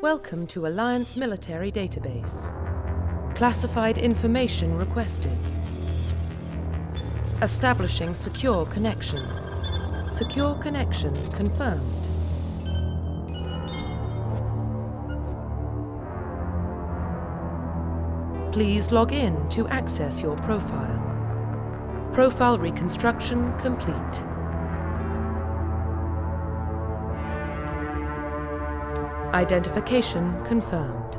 Welcome to Alliance Military Database. Classified information requested. Establishing secure connection. Secure connection confirmed. Please log in to access your profile. Profile reconstruction complete. Identification confirmed.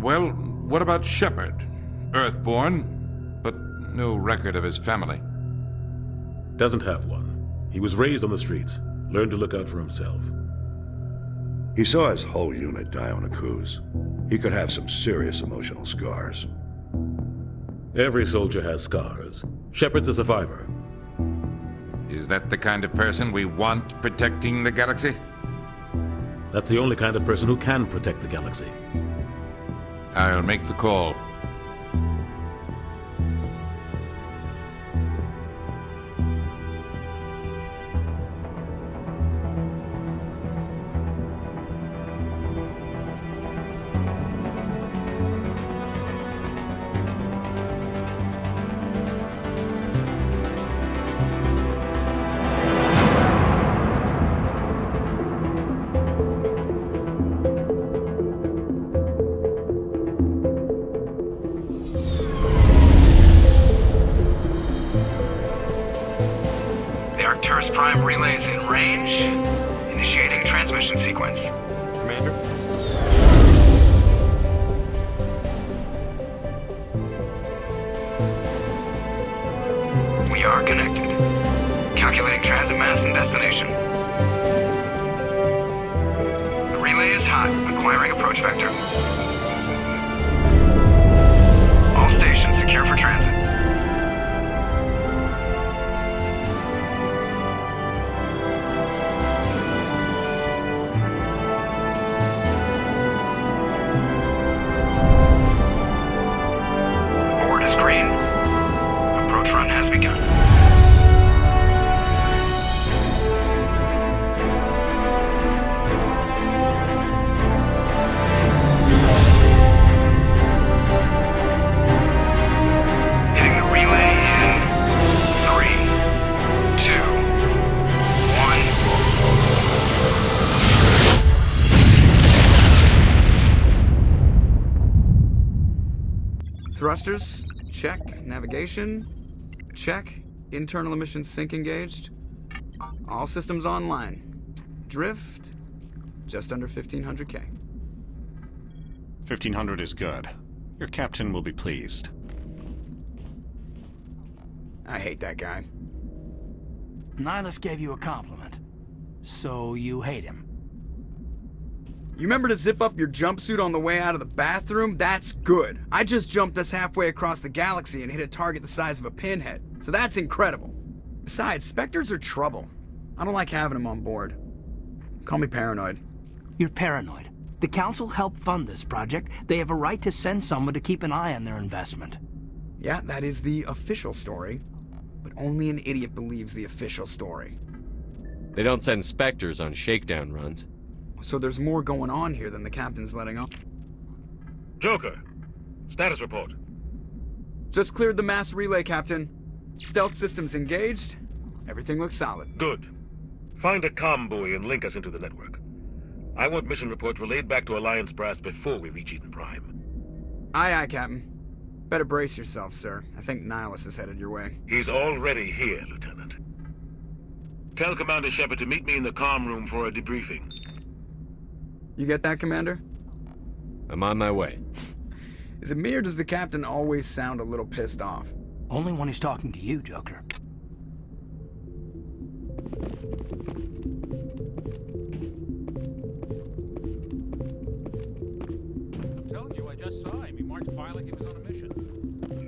Well, what about Shepard? Earthborn, but no record of his family. Doesn't have one. He was raised on the streets, learned to look out for himself. He saw his whole unit die on a cruise. He could have some serious emotional scars. Every soldier has scars. Shepard's a survivor. Is that the kind of person we want protecting the galaxy? That's the only kind of person who can protect the galaxy. I'll make the call. Prime relays in range. Initiating transmission sequence. Commander? We are connected. Calculating transit mass and destination. The relay is hot, acquiring approach vector. All stations secure for transit. Green. Approach run has begun. Hitting the relay in 3, 2, 1. Thrusters. Check. Navigation. Check. Internal emissions sync engaged. All systems online. Drift. Just under 1,500K. 1,500 is good. Your captain will be pleased. I hate that guy. Nihilus gave you a compliment. So you hate him. You remember to zip up your jumpsuit on the way out of the bathroom? That's good. I just jumped us halfway across the galaxy and hit a target the size of a pinhead. So that's incredible. Besides, Spectres are trouble. I don't like having them on board. Call me paranoid. You're paranoid. The Council helped fund this project. They have a right to send someone to keep an eye on their investment. Yeah, that is the official story. But only an idiot believes the official story. They don't send Spectres on shakedown runs. So there's more going on here than the captain's letting on. Joker, status report. Just cleared the mass relay, Captain. Stealth systems engaged. Everything looks solid. Good. Find a comm buoy and link us into the network. I want mission reports relayed back to Alliance brass before we reach Eden Prime. Aye, aye, Captain. Better brace yourself, sir. I think Nihilus is headed your way. He's already here, Lieutenant. Tell Commander Shepard to meet me in the comm room for a debriefing. You get that, Commander? I'm on my way. Is it me or does the captain always sound a little pissed off? Only when he's talking to you, Joker. I'm telling you, I just saw him. He marched by like he was on a mission.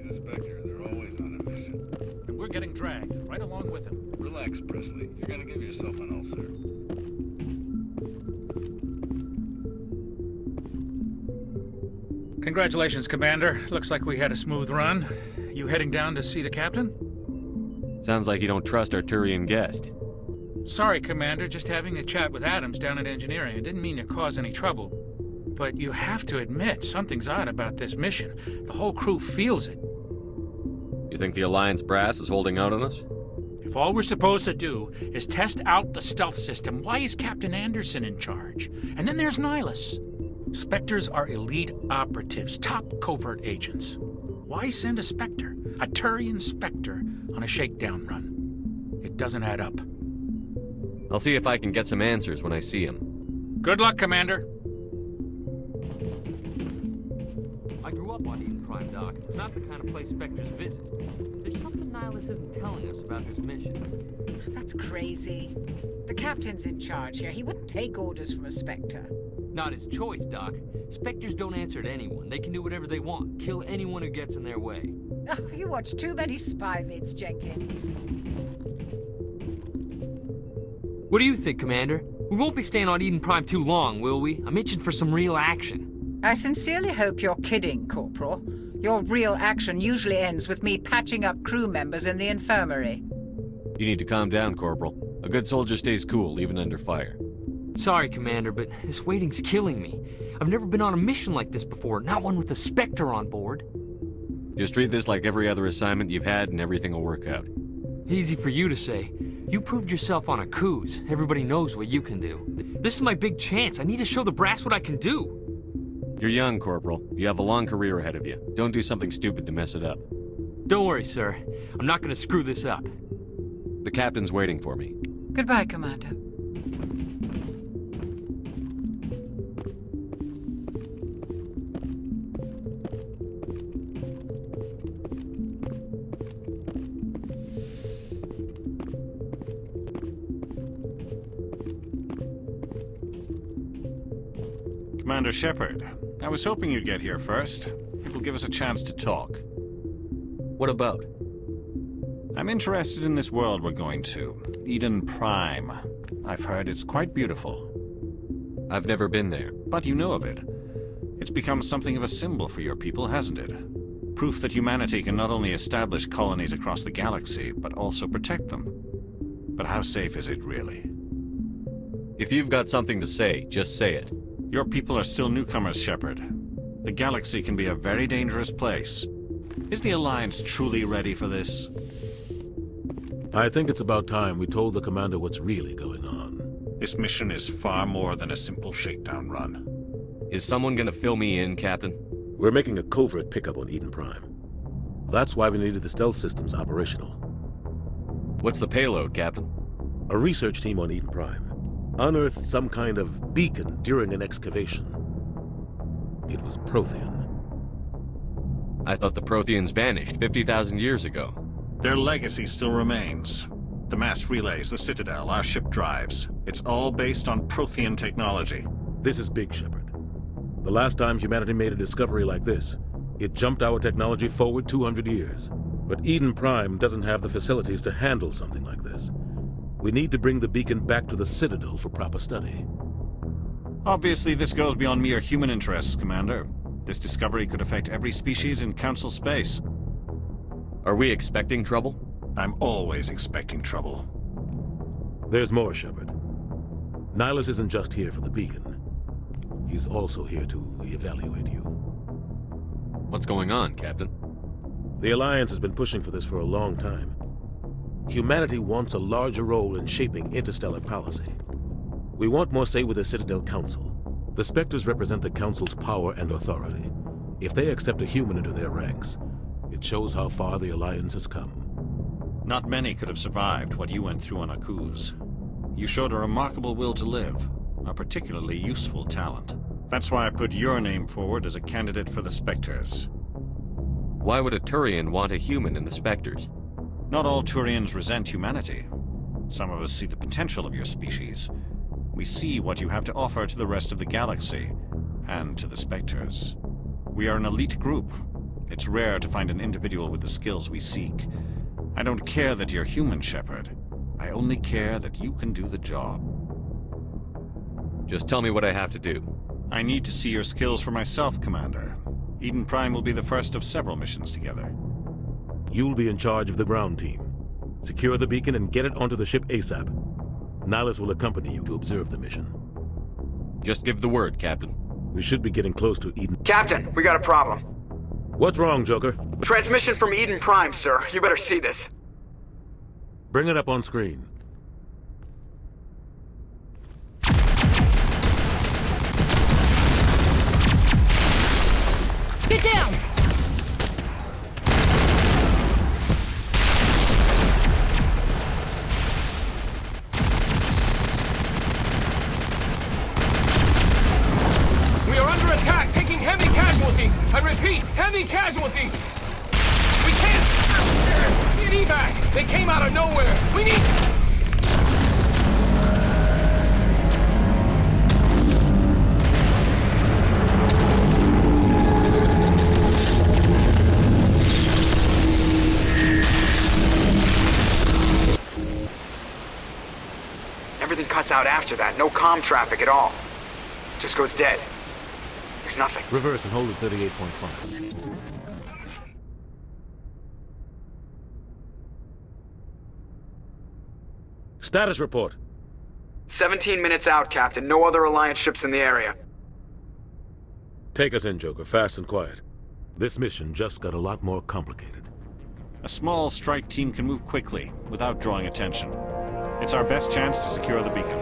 He's a Spectre. They're always on a mission. And we're getting dragged, right along with him. Relax, Presley. You're gonna give yourself an ulcer. Congratulations, Commander. Looks like we had a smooth run. You heading down to see the captain? Sounds like you don't trust our Turian guest. Sorry, Commander. Just having a chat with Adams down at engineering. I didn't mean to cause any trouble. But you have to admit, something's odd about this mission. The whole crew feels it. You think the Alliance brass is holding out on us? If all we're supposed to do is test out the stealth system, why is Captain Anderson in charge? And then there's Nihilus. Spectres are elite operatives, top covert agents. Why send a Spectre, a Turian Spectre, on a shakedown run? It doesn't add up. I'll see if I can get some answers when I see him. Good luck, Commander. I grew up on Eden Prime, Doc. It's not the kind of place Spectres visit. There's something Nihilus isn't telling us about this mission. That's crazy. The captain's in charge here. He wouldn't take orders from a Spectre. Not his choice, Doc. Spectres don't answer to anyone. They can do whatever they want. Kill anyone who gets in their way. Oh, you watch too many spy vids, Jenkins. What do you think, Commander? We won't be staying on Eden Prime too long, will we? I'm itching for some real action. I sincerely hope you're kidding, Corporal. Your real action usually ends with me patching up crew members in the infirmary. You need to calm down, Corporal. A good soldier stays cool, even under fire. Sorry, Commander, but this waiting's killing me. I've never been on a mission like this before, not one with a Spectre on board. Just treat this like every other assignment you've had and everything will work out. Easy for you to say. You proved yourself on a cruise. Everybody knows what you can do. This is my big chance. I need to show the brass what I can do. You're young, Corporal. You have a long career ahead of you. Don't do something stupid to mess it up. Don't worry, sir. I'm not gonna screw this up. The captain's waiting for me. Goodbye, Commander. Commander Shepard, I was hoping you'd get here first. It will give us a chance to talk. What about? I'm interested in this world we're going to, Eden Prime. I've heard it's quite beautiful. I've never been there. But you know of it. It's become something of a symbol for your people, hasn't it? Proof that humanity can not only establish colonies across the galaxy, but also protect them. But how safe is it, really? If you've got something to say, just say it. Your people are still newcomers, Shepard. The galaxy can be a very dangerous place. Is the Alliance truly ready for this? I think it's about time we told the Commander what's really going on. This mission is far more than a simple shakedown run. Is someone gonna fill me in, Captain? We're making a covert pickup on Eden Prime. That's why we needed the stealth systems operational. What's the payload, Captain? A research team on Eden Prime unearthed some kind of beacon during an excavation. It was Prothean. I thought the Protheans vanished 50,000 years ago. Their legacy still remains. The mass relays, the Citadel, our ship drives. It's all based on Prothean technology. This is big, Shepard. The last time humanity made a discovery like this, it jumped our technology forward 200 years. But Eden Prime doesn't have the facilities to handle something like this. We need to bring the beacon back to the Citadel for proper study. Obviously, this goes beyond mere human interests, Commander. This discovery could affect every species in Council space. Are we expecting trouble? I'm always expecting trouble. There's more, Shepard. Nihilus isn't just here for the beacon. He's also here to evaluate you. What's going on, Captain? The Alliance has been pushing for this for a long time. Humanity wants a larger role in shaping interstellar policy. We want more say with the Citadel Council. The Spectres represent the Council's power and authority. If they accept a human into their ranks, it shows how far the Alliance has come. Not many could have survived what you went through on Akuz. You showed a remarkable will to live, a particularly useful talent. That's why I put your name forward as a candidate for the Spectres. Why would a Turian want a human in the Spectres? Not all Turians resent humanity. Some of us see the potential of your species. We see what you have to offer to the rest of the galaxy, and to the Spectres. We are an elite group. It's rare to find an individual with the skills we seek. I don't care that you're human, Shepard. I only care that you can do the job. Just tell me what I have to do. I need to see your skills for myself, Commander. Eden Prime will be the first of several missions together. You'll be in charge of the ground team. Secure the beacon and get it onto the ship ASAP. Nihilus will accompany you to observe the mission. Just give the word, Captain. We should be getting close to Eden. Captain, we got a problem. What's wrong, Joker? Transmission from Eden Prime, sir. You better see this. Bring it up on screen. Get down! We are under attack, taking heavy casualties. I repeat, heavy casualties. We can't get evac. They came out of nowhere. We need... Everything cuts out after that. No comm traffic at all. Just goes dead. There's nothing. Reverse and hold at 38.5. Status report. 17 minutes out, Captain. No other Alliance ships in the area. Take us in, Joker, fast and quiet. This mission just got a lot more complicated. A small strike team can move quickly, without drawing attention. It's our best chance to secure the beacon.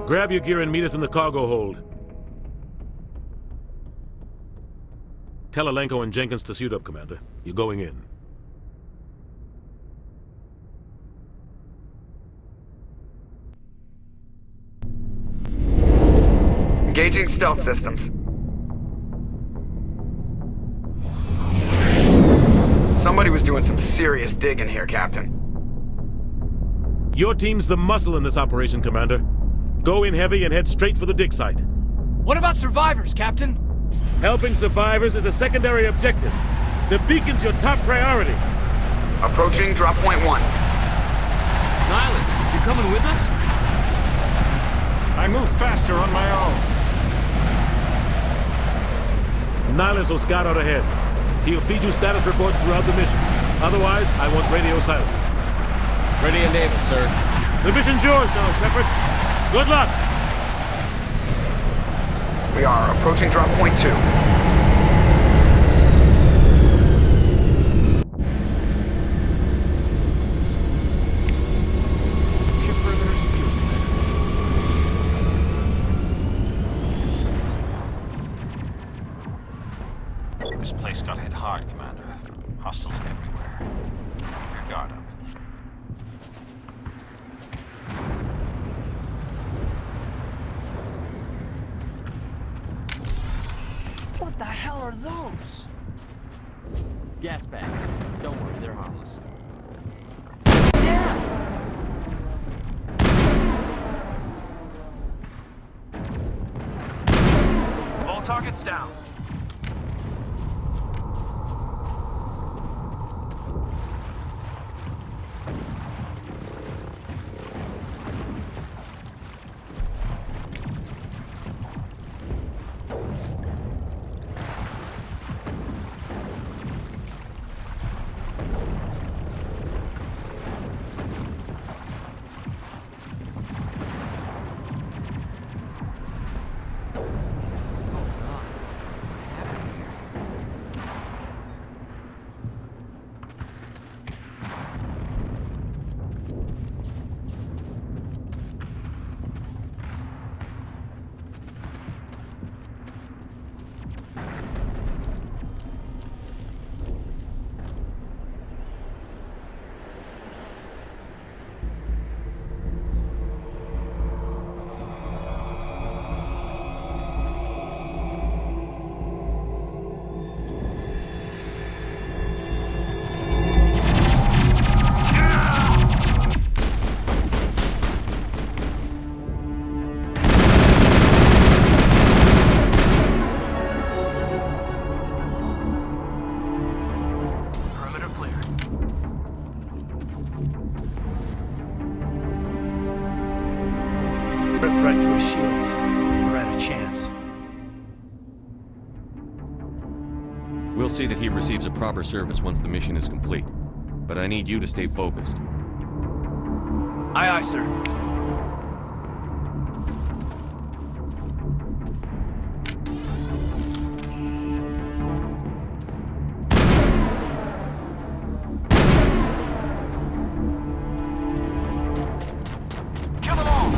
Grab your gear and meet us in the cargo hold. Tell Alenko and Jenkins to suit up, Commander. You're going in. Engaging stealth systems. Somebody was doing some serious digging here, Captain. Your team's the muscle in this operation, Commander. Go in heavy and head straight for the dig site. What about survivors, Captain? Helping survivors is a secondary objective. The beacon's your top priority. Approaching drop point 1. Nihilus, you coming with us? I move faster on my own. Nihilus will scout out ahead. He'll feed you status reports throughout the mission. Otherwise, I want radio silence. Ready and able, sir. The mission's yours now, Shepard. Good luck! We are approaching drop point 2. This place got hit hard, Commander. Hostiles everywhere. Keep your guard up. What the hell are those? Gas bags. Don't worry, they're harmless. Damn! All targets down. Rip right through his shields. We're out of chance. We'll see that he receives a proper service once the mission is complete. But I need you to stay focused. Aye, aye, sir. Kill them all!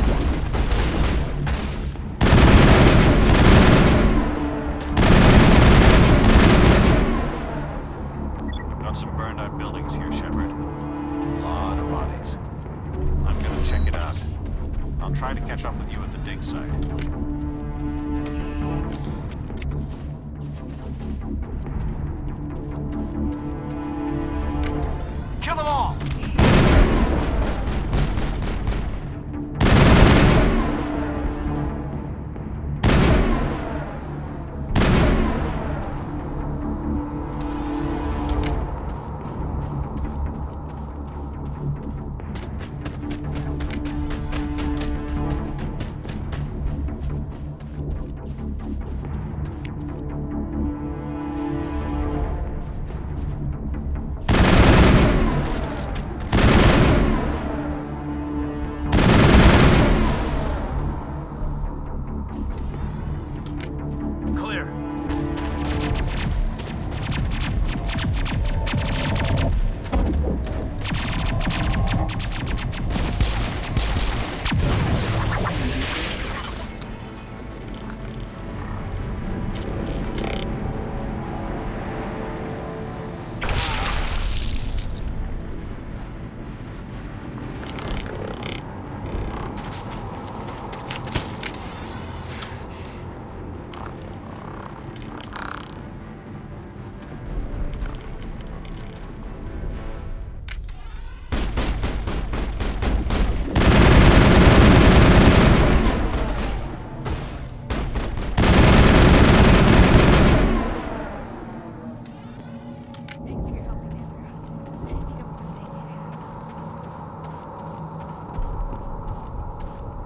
Got some burned out buildings here, Shepard. A lot of bodies. I'm gonna check it out. I'll try to catch up with you at the dig site. Kill them all!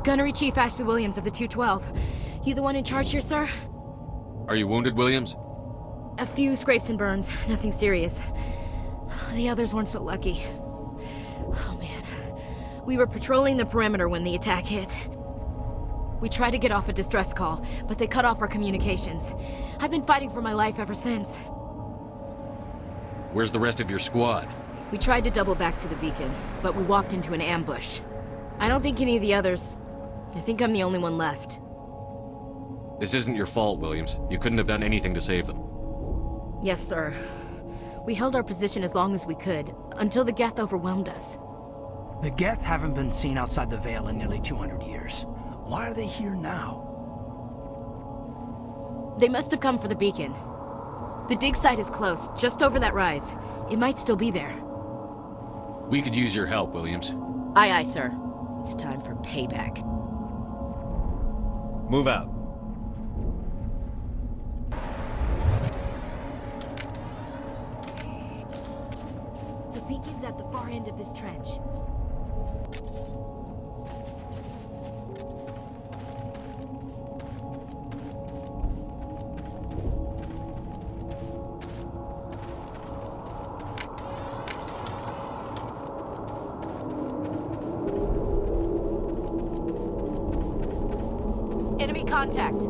Gunnery Chief Ashley Williams of the 212. You the one in charge here, sir? Are you wounded, Williams? A few scrapes and burns, nothing serious. The others weren't so lucky. Oh man. We were patrolling the perimeter when the attack hit. We tried to get off a distress call, but they cut off our communications. I've been fighting for my life ever since. Where's the rest of your squad? We tried to double back to the beacon, but we walked into an ambush. I don't think any of the others... I think I'm the only one left. This isn't your fault, Williams. You couldn't have done anything to save them. Yes, sir. We held our position as long as we could, until the Geth overwhelmed us. The Geth haven't been seen outside the Veil in nearly 200 years. Why are they here now? They must have come for the beacon. The dig site is close, just over that rise. It might still be there. We could use your help, Williams. Aye, aye, sir. It's time for payback. Move out. The beacon's at the far end of this trench. Enemy contact.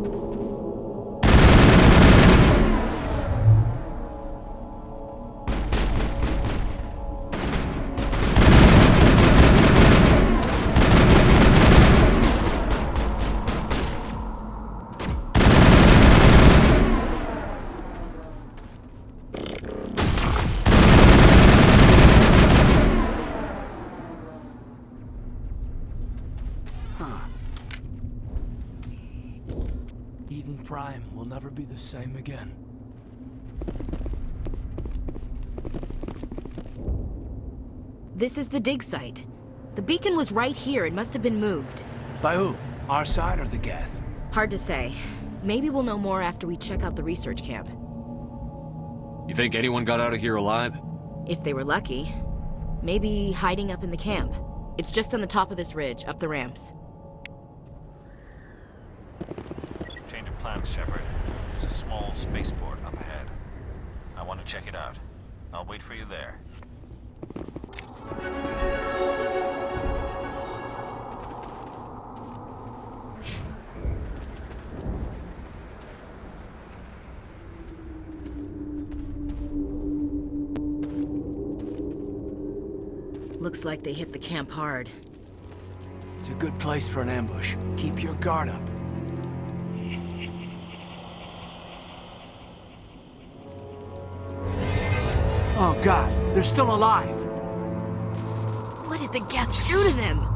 Prime will never be the same again. This is the dig site. The beacon was right here. It must have been moved. By who? Our side or the Geth? Hard to say. Maybe we'll know more after we check out the research camp. You think anyone got out of here alive? If they were lucky. Maybe hiding up in the camp. It's just on the top of this ridge, up the ramps. Change of plans, Shepard. There's a small spaceport up ahead. I want to check it out. I'll wait for you there. Looks like they hit the camp hard. It's a good place for an ambush. Keep your guard up. Oh god, they're still alive! What did the Geth do to them?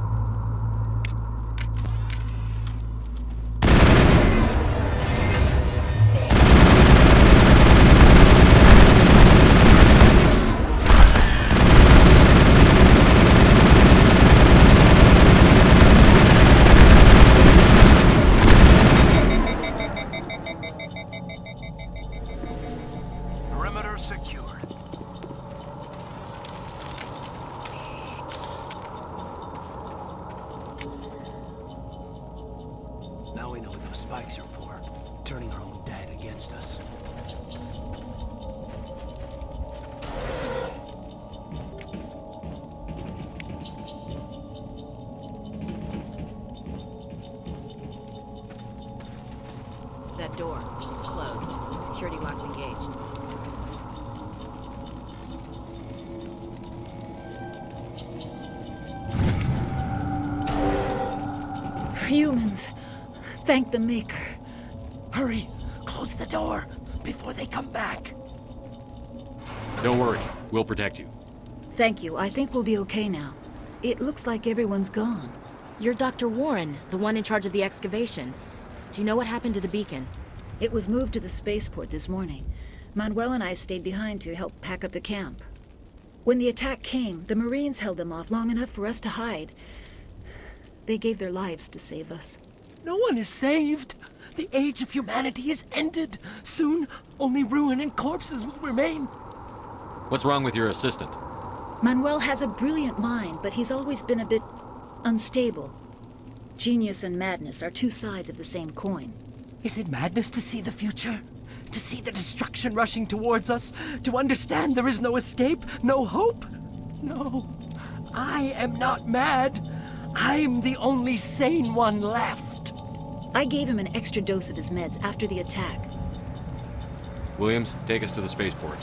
Perimeter secured. Now we know what those spikes are for. Turning our own dead against us. That door, it's closed. Security lock's engaged. Humans, thank the Maker. Hurry! Close the door before they come back. Don't worry, we'll protect you. Thank you. I think we'll be okay now. It looks like everyone's gone. You're Dr. Warren, the one in charge of the excavation. Do you know what happened to the beacon? It was moved to the spaceport this morning. Manuel and I stayed behind to help pack up the camp. When the attack came, the Marines held them off long enough for us to hide. They gave their lives to save us. No one is saved. The age of humanity is ended. Soon, only ruin and corpses will remain. What's wrong with your assistant? Manuel has a brilliant mind, but he's always been a bit unstable. Genius and madness are two sides of the same coin. Is it madness to see the future? To see the destruction rushing towards us? To understand there is no escape? No hope? No. I am not mad. I'm the only sane one left. I gave him an extra dose of his meds after the attack. Williams, take us to the spaceport.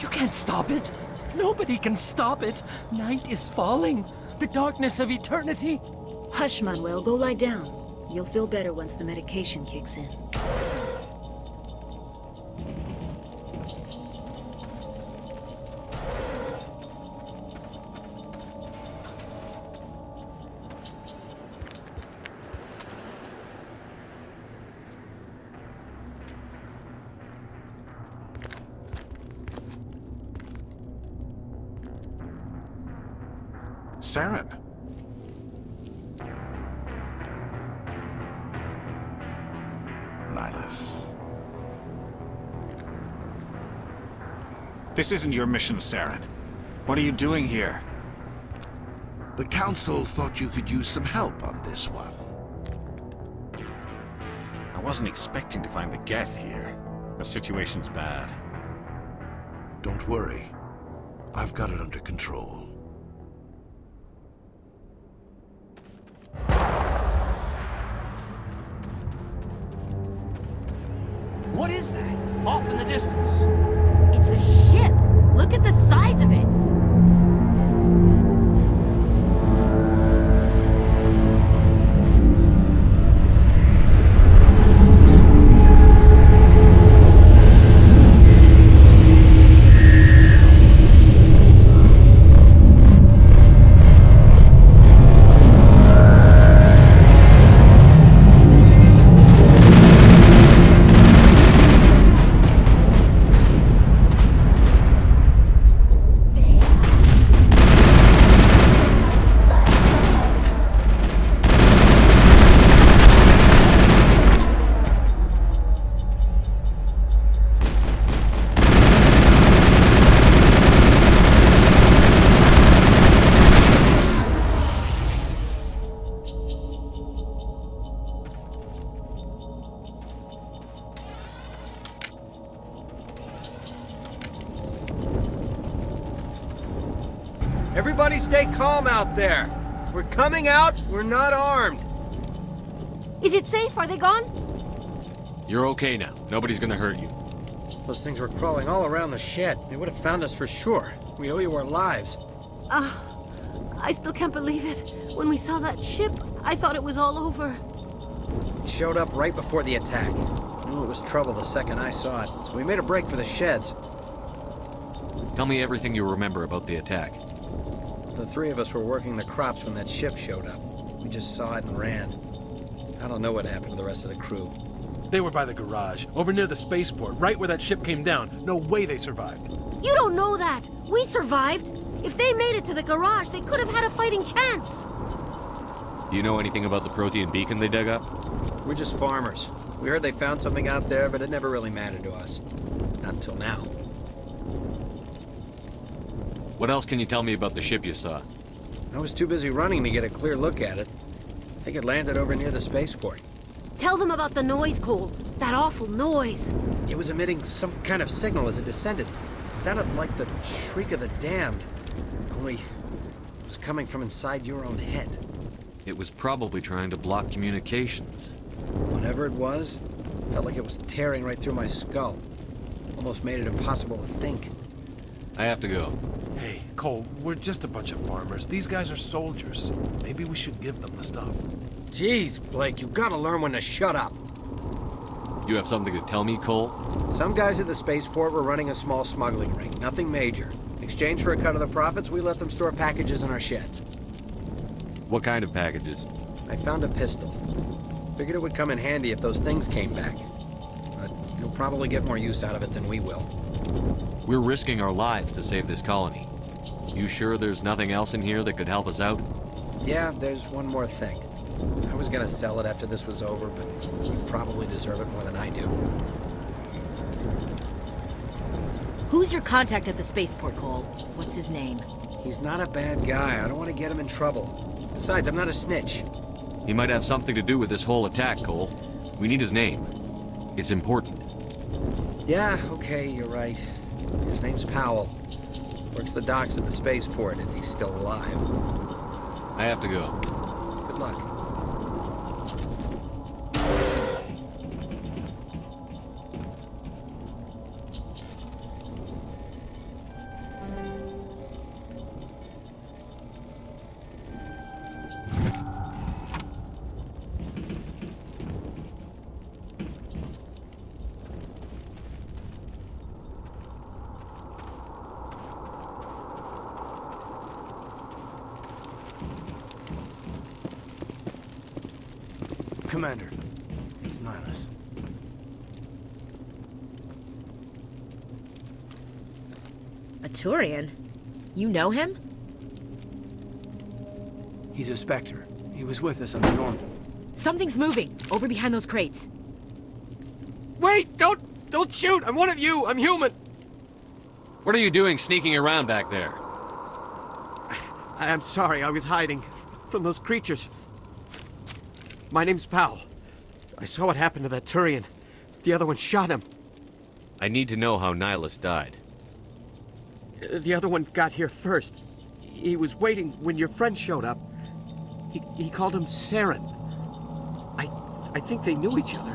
You can't stop it. Nobody can stop it. Night is falling. The darkness of eternity. Hush, Manuel. Go lie down. You'll feel better once the medication kicks in. Serán. Nihilus. This isn't your mission, Serán. What are you doing here? The Council thought you could use some help on this one. I wasn't expecting to find the Geth here. The situation's bad. Don't worry. I've got it under control. What is that? Off in the distance. It's a ship! Look at the size of it! Everybody stay calm out there. We're coming out, we're not armed. Is it safe? Are they gone? You're okay now. Nobody's gonna hurt you. Those things were crawling all around the shed. They would have found us for sure. We owe you our lives. I still can't believe it. When we saw that ship, I thought it was all over. It showed up right before the attack. Knew it was trouble the second I saw it, so we made a break for the sheds. Tell me everything you remember about the attack. The three of us were working the crops when that ship showed up. We just saw it and ran. I don't know what happened to the rest of the crew. They were by the garage, over near the spaceport, right where that ship came down. No way they survived. You don't know that. We survived. If they made it to the garage, they could have had a fighting chance. Do you know anything about the Prothean beacon they dug up? We're just farmers. We heard they found something out there, but it never really mattered to us. Not until now. What else can you tell me about the ship you saw? I was too busy running to get a clear look at it. I think it landed over near the spaceport. Tell them about the noise, Cole. That awful noise. It was emitting some kind of signal as it descended. It sounded like the shriek of the damned. Only it was coming from inside your own head. It was probably trying to block communications. Whatever it was, felt like it was tearing right through my skull. Almost made it impossible to think. I have to go. Hey, Cole, we're just a bunch of farmers. These guys are soldiers. Maybe we should give them the stuff. Jeez, Blake, you gotta learn when to shut up. You have something to tell me, Cole? Some guys at the spaceport were running a small smuggling ring, nothing major. In exchange for a cut of the profits, we let them store packages in our sheds. What kind of packages? I found a pistol. Figured it would come in handy if those things came back. But you'll probably get more use out of it than we will. We're risking our lives to save this colony. You sure there's nothing else in here that could help us out? Yeah, there's one more thing. I was gonna sell it after this was over, but you probably deserve it more than I do. Who's your contact at the spaceport, Cole? What's his name? He's not a bad guy. I don't want to get him in trouble. Besides, I'm not a snitch. He might have something to do with this whole attack, Cole. We need his name. It's important. Yeah, okay, you're right. His name's Powell. Works the docks at the spaceport if he's still alive. I have to go. Good luck. Commander, it's Nihilus. A Turian? You know him? He's a Spectre. He was with us under normal. Something's moving, over behind those crates. Wait! Don't shoot! I'm one of you! I'm human! What are you doing sneaking around back there? I'm sorry, I was hiding from those creatures. My name's Powell. I saw what happened to that Turian. The other one shot him. I need to know how Nihilus died. The other one got here first. He was waiting when your friend showed up. He called him Serán. I think they knew each other.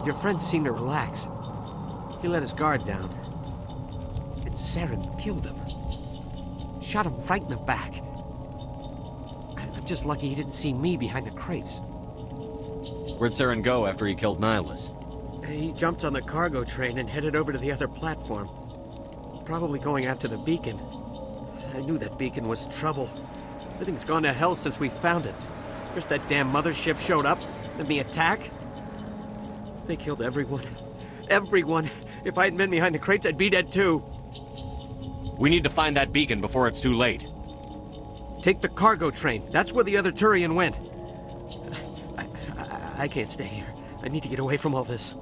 Your friend seemed to relax. He let his guard down. And Serán killed him. Shot him right in the back. I'm just lucky he didn't see me behind the crates. Where'd Serán go after he killed Nihilus? He jumped on the cargo train and headed over to the other platform. Probably going after the beacon. I knew that beacon was trouble. Everything's gone to hell since we found it. First that damn mothership showed up, then the attack. They killed everyone. Everyone. If I hadn't been behind the crates, I'd be dead too. We need to find that beacon before it's too late. Take the cargo train. That's where the other Turian went. I can't stay here. I need to get away from all this.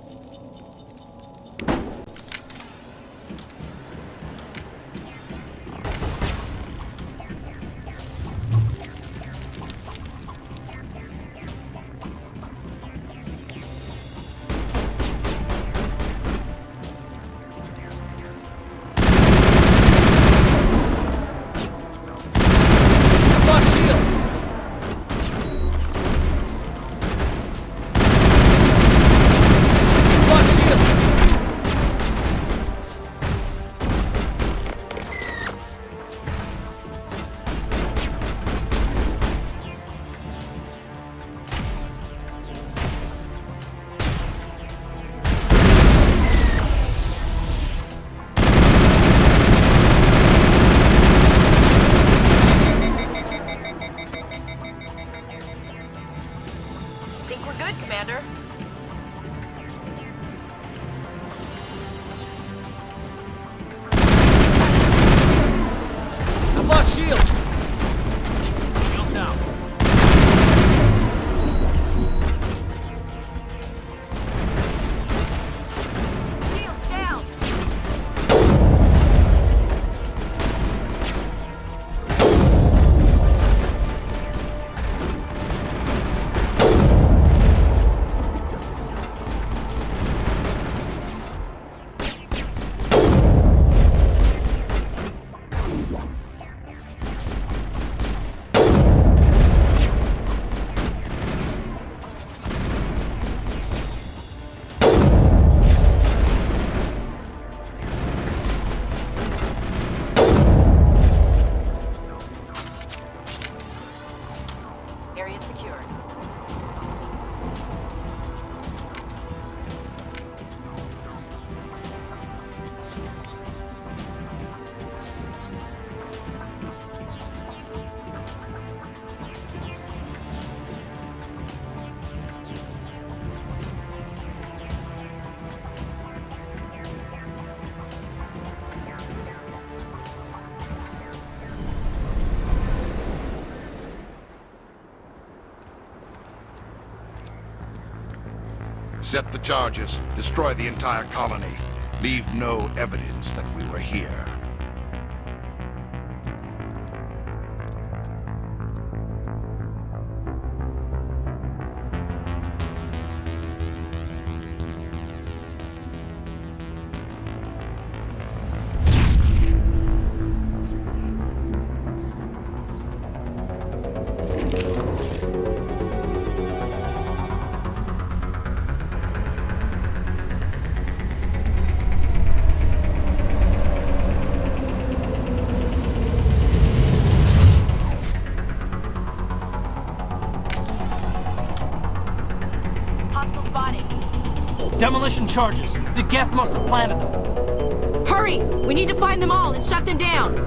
Commander. I've lost shields! Shields down. Shields down! Area secured. Set the charges. Destroy the entire colony. Leave no evidence that we were here. Hostile spotted. Demolition charges. The Geth must have planted them. Hurry! We need to find them all and shut them down!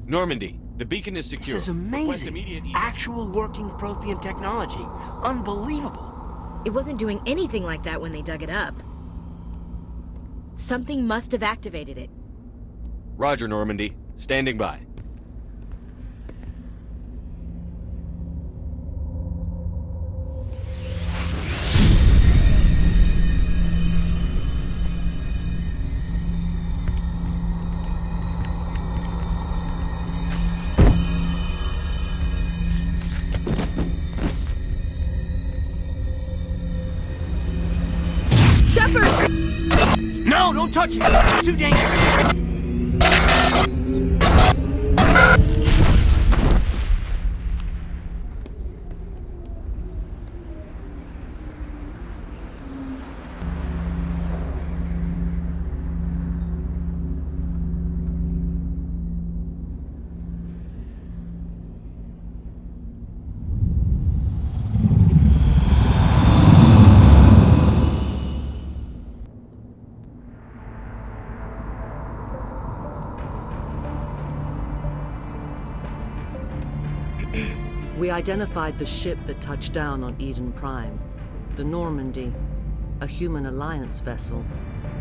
Normandy, the beacon is secure. This is amazing. Actual working Prothean technology. Unbelievable. It wasn't doing anything like that when they dug it up. Something must have activated it. Roger, Normandy. Standing by. Shepard! No, don't touch it! It's too dangerous! We identified the ship that touched down on Eden Prime. The Normandy, a human alliance vessel.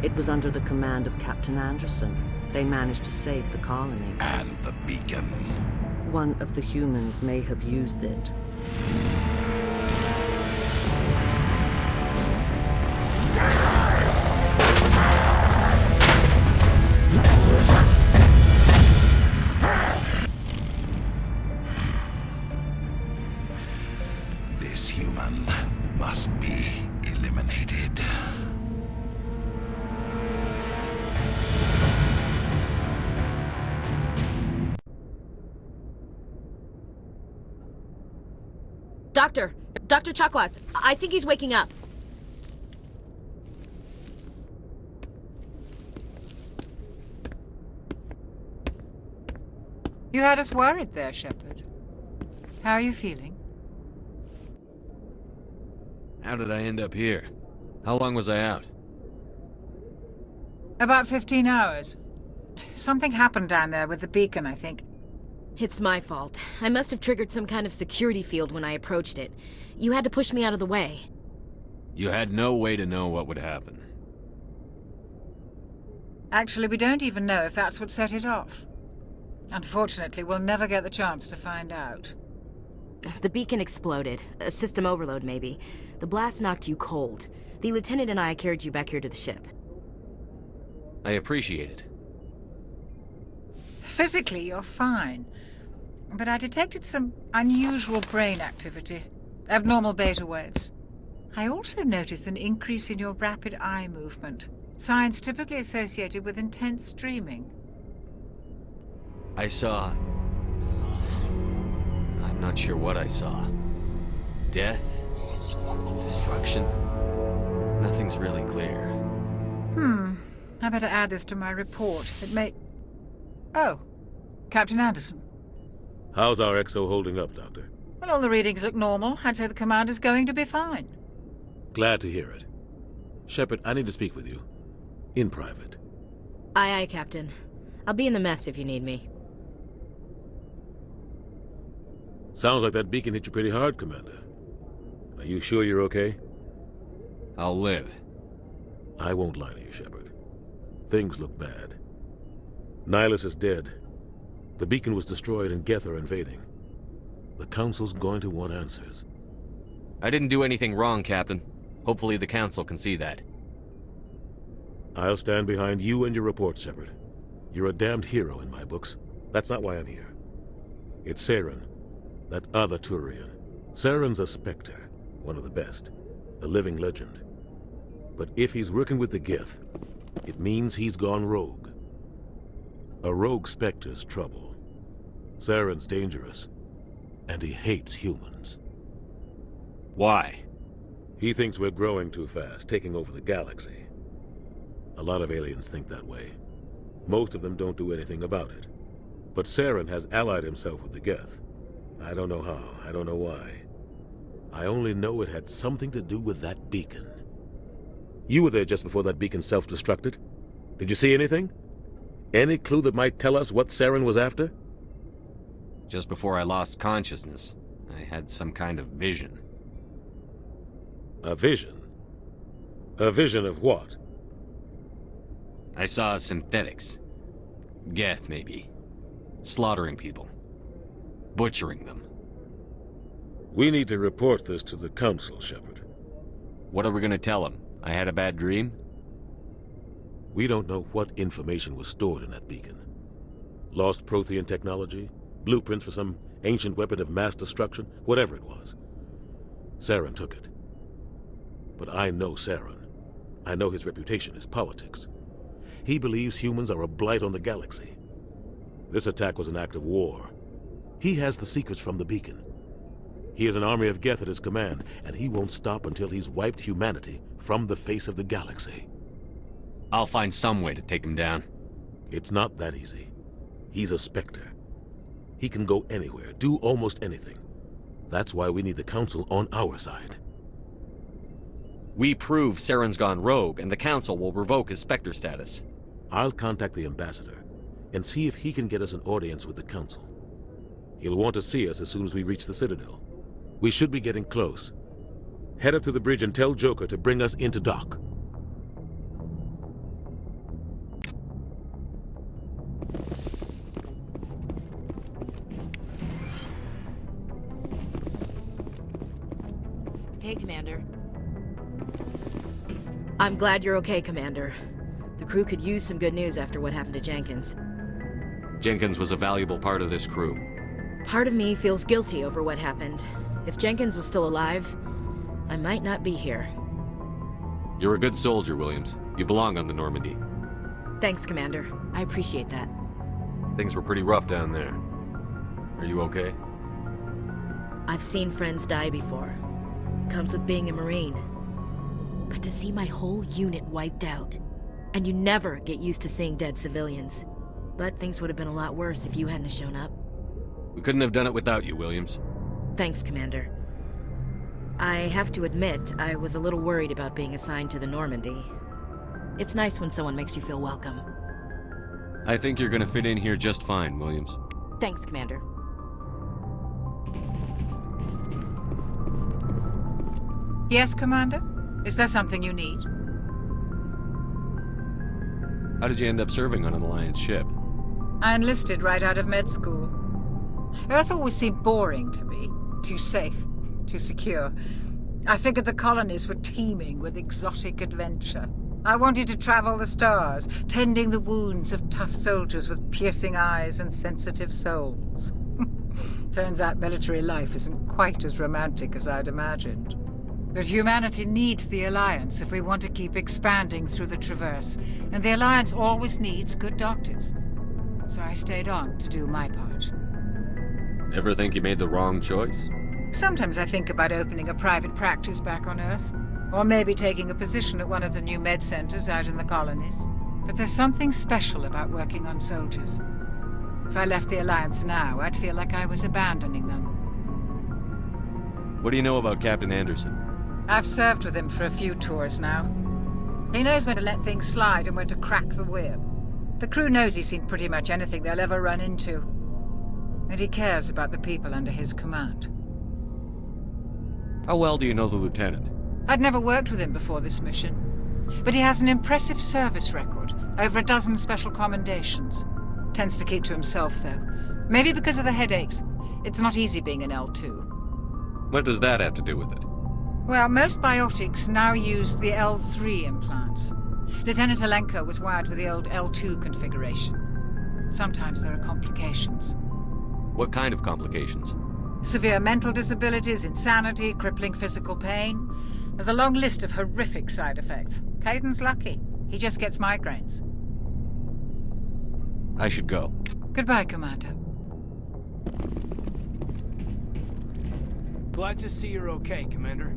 It was under the command of Captain Anderson. They managed to save the colony. And the beacon. One of the humans may have used it. This human must be eliminated. Dr. Chakwas, I think he's waking up. You had us worried there, Shepard. How are you feeling? How did I end up here? How long was I out? About 15 hours. Something happened down there with the beacon, I think. It's my fault. I must have triggered some kind of security field when I approached it. You had to push me out of the way. You had no way to know what would happen. Actually, we don't even know if that's what set it off. Unfortunately, we'll never get the chance to find out. The beacon exploded. A system overload, maybe. The blast knocked you cold. The lieutenant and I carried you back here to the ship. I appreciate it. Physically, you're fine. But I detected some unusual brain activity. Abnormal beta waves. I also noticed an increase in your rapid eye movement. Signs typically associated with intense dreaming. I saw... I'm not sure what I saw. Death? Destruction? Nothing's really clear. I better add this to my report. It may... Oh, Captain Anderson. How's our XO holding up, Doctor? Well, all the readings look normal. I'd say the commander's going to be fine. Glad to hear it. Shepard, I need to speak with you. In private. Aye, aye, Captain. I'll be in the mess if you need me. Sounds like that beacon hit you pretty hard, Commander. Are you sure you're okay? I'll live. I won't lie to you, Shepard. Things look bad. Nihilus is dead. The beacon was destroyed and Geth are invading. The Council's going to want answers. I didn't do anything wrong, Captain. Hopefully the Council can see that. I'll stand behind you and your report, Shepard. You're a damned hero in my books. That's not why I'm here. It's Serán, that other Turian. Serán's a Spectre, one of the best. A living legend. But if he's working with the Geth, it means he's gone rogue. A rogue Spectre's trouble. Serán's dangerous, and he hates humans. Why? He thinks we're growing too fast, taking over the galaxy. A lot of aliens think that way. Most of them don't do anything about it. But Serán has allied himself with the Geth. I don't know how, I don't know why. I only know it had something to do with that beacon. You were there just before that beacon self-destructed. Did you see anything? Any clue that might tell us what Serán was after? Just before I lost consciousness, I had some kind of vision. A vision? A vision of what? I saw synthetics. Geth, maybe. Slaughtering people. Butchering them. We need to report this to the Council, Shepard. What are we gonna tell them? I had a bad dream? We don't know what information was stored in that beacon. Lost Prothean technology? Blueprints for some ancient weapon of mass destruction? Whatever it was. Serán took it. But I know Serán. I know his reputation is politics. He believes humans are a blight on the galaxy. This attack was an act of war. He has the secrets from the beacon. He has an army of Geth at his command, and he won't stop until he's wiped humanity from the face of the galaxy. I'll find some way to take him down. It's not that easy. He's a Spectre. He can go anywhere, do almost anything. That's why we need the Council on our side. We prove Serán's gone rogue, and the Council will revoke his Spectre status. I'll contact the Ambassador, and see if he can get us an audience with the Council. He'll want to see us as soon as we reach the Citadel. We should be getting close. Head up to the bridge and tell Joker to bring us into dock. Hey, Commander. I'm glad you're okay, Commander. The crew could use some good news after what happened to Jenkins. Jenkins was a valuable part of this crew. Part of me feels guilty over what happened. If Jenkins was still alive, I might not be here. You're a good soldier, Williams. You belong on the Normandy. Thanks, Commander. I appreciate that. Things were pretty rough down there. Are you okay? I've seen friends die before. Comes with being a Marine. But to see my whole unit wiped out, and you never get used to seeing dead civilians. But things would have been a lot worse if you hadn't shown up. We couldn't have done it without you, Williams. Thanks, Commander. I have to admit, I was a little worried about being assigned to the Normandy. It's nice when someone makes you feel welcome. I think you're gonna fit in here just fine, Williams. Thanks, Commander. Yes, Commander? Is there something you need? How did you end up serving on an Alliance ship? I enlisted right out of med school. Earth always seemed boring to me. Too safe, too secure. I figured the colonies were teeming with exotic adventure. I wanted to travel the stars, tending the wounds of tough soldiers with piercing eyes and sensitive souls. Turns out military life isn't quite as romantic as I'd imagined. But humanity needs the Alliance if we want to keep expanding through the Traverse, and the Alliance always needs good doctors. So I stayed on to do my part. Ever think you made the wrong choice? Sometimes I think about opening a private practice back on Earth, or maybe taking a position at one of the new med centers out in the colonies. But there's something special about working on soldiers. If I left the Alliance now, I'd feel like I was abandoning them. What do you know about Captain Anderson? I've served with him for a few tours now. He knows when to let things slide and when to crack the whip. The crew knows he's seen pretty much anything they'll ever run into. And he cares about the people under his command. How well do you know the Lieutenant? I'd never worked with him before this mission. But he has an impressive service record, over a dozen special commendations. Tends to keep to himself, though. Maybe because of the headaches. It's not easy being an L2. What does that have to do with it? Well, most biotics now use the L3 implants. Lieutenant Alenko was wired with the old L2 configuration. Sometimes there are complications. What kind of complications? Severe mental disabilities, insanity, crippling physical pain. There's a long list of horrific side effects. Caden's lucky. He just gets migraines. I should go. Goodbye, Commander. Glad to see you're okay, Commander.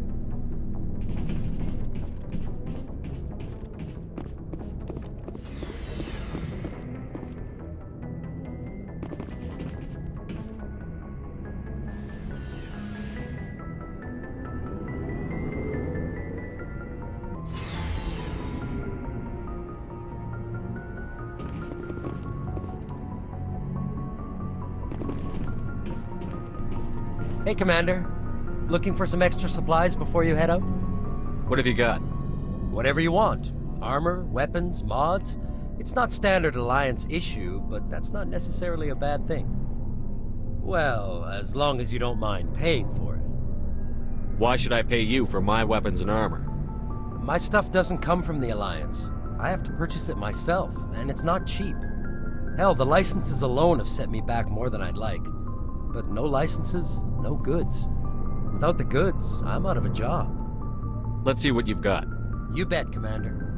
Hey, Commander. Looking for some extra supplies before you head out? What have you got? Whatever you want. Armor, weapons, mods. It's not standard Alliance issue, but that's not necessarily a bad thing. Well, as long as you don't mind paying for it. Why should I pay you for my weapons and armor? My stuff doesn't come from the Alliance. I have to purchase it myself, and it's not cheap. Hell, the licenses alone have set me back more than I'd like. But no licenses, no goods. Without the goods, I'm out of a job. Let's see what you've got. You bet, Commander.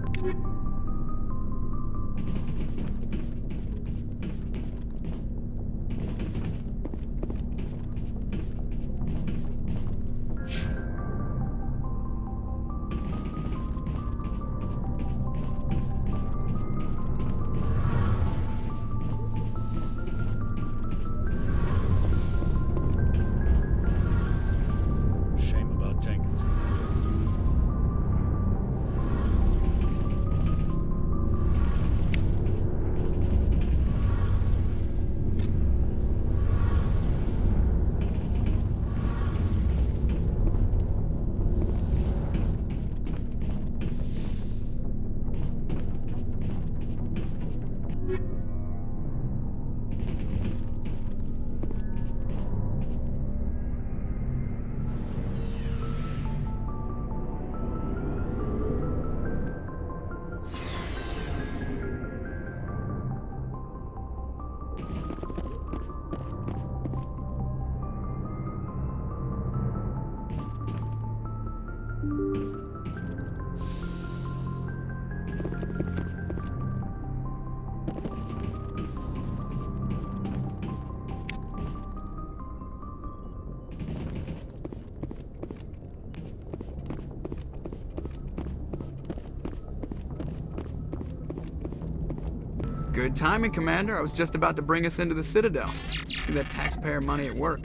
Good timing, Commander. I was just about to bring us into the Citadel. See that taxpayer money at work.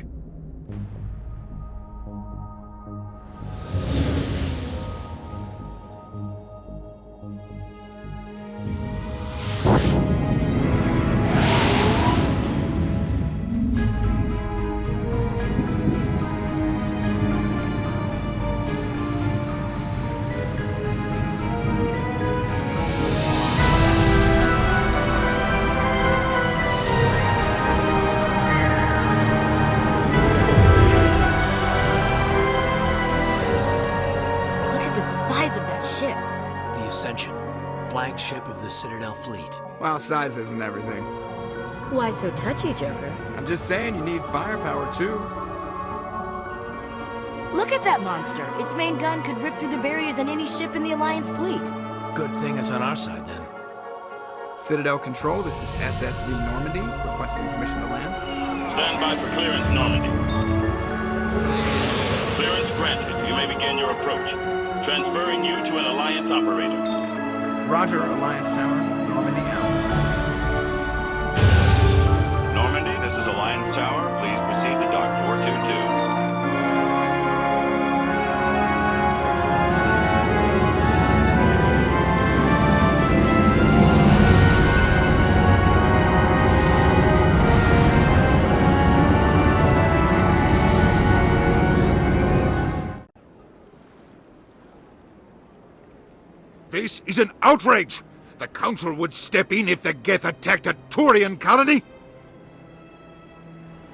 Flagship of the Citadel fleet. Well, size isn't everything. Why so touchy, Joker? I'm just saying you need firepower, too. Look at that monster. Its main gun could rip through the barriers in any ship in the Alliance fleet. Good thing it's on our side, then. Citadel Control, this is SSV Normandy, requesting permission to land. Stand by for clearance, Normandy. Clearance granted. You may begin your approach. Transferring you to an Alliance operator. Roger, Alliance Tower. Normandy out. Normandy, this is Alliance Tower. Please proceed to Dock 422. This is an outrage! The Council would step in if the Geth attacked a Turian colony?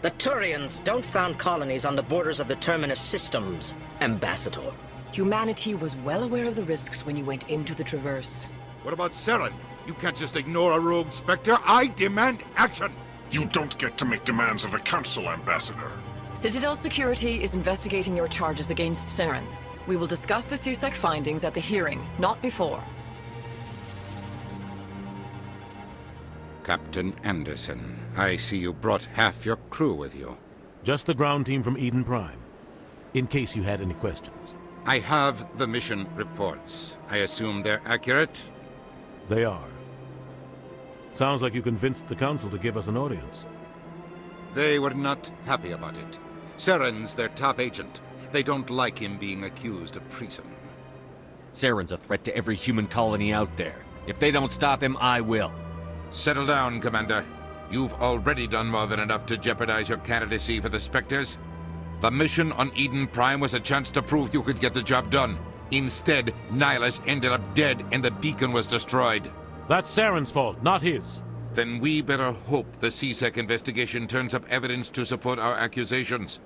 The Turians don't found colonies on the borders of the Terminus systems, Ambassador. Humanity was well aware of the risks when you went into the Traverse. What about Serán? You can't just ignore a rogue Spectre. I demand action! You don't get to make demands of the Council, Ambassador. Citadel Security is investigating your charges against Serán. We will discuss the CSEC findings at the hearing, not before. Captain Anderson, I see you brought half your crew with you. Just the ground team from Eden Prime, in case you had any questions. I have the mission reports. I assume they're accurate? They are. Sounds like you convinced the Council to give us an audience. They were not happy about it. Serán's their top agent. They don't like him being accused of treason. Serán's a threat to every human colony out there. If they don't stop him, I will. Settle down, Commander. You've already done more than enough to jeopardize your candidacy for the Spectres. The mission on Eden Prime was a chance to prove you could get the job done. Instead, Nihilus ended up dead and the beacon was destroyed. That's Saren's fault, not his. Then we better hope the CSEC investigation turns up evidence to support our accusations.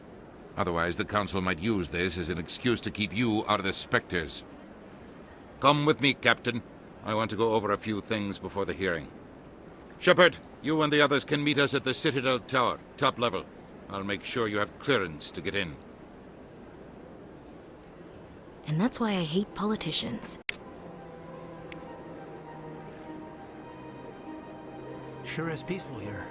Otherwise, the Council might use this as an excuse to keep you out of the Spectres. Come with me, Captain. I want to go over a few things before the hearing. Shepard, you and the others can meet us at the Citadel Tower, top level. I'll make sure you have clearance to get in. And that's why I hate politicians. Sure is peaceful here.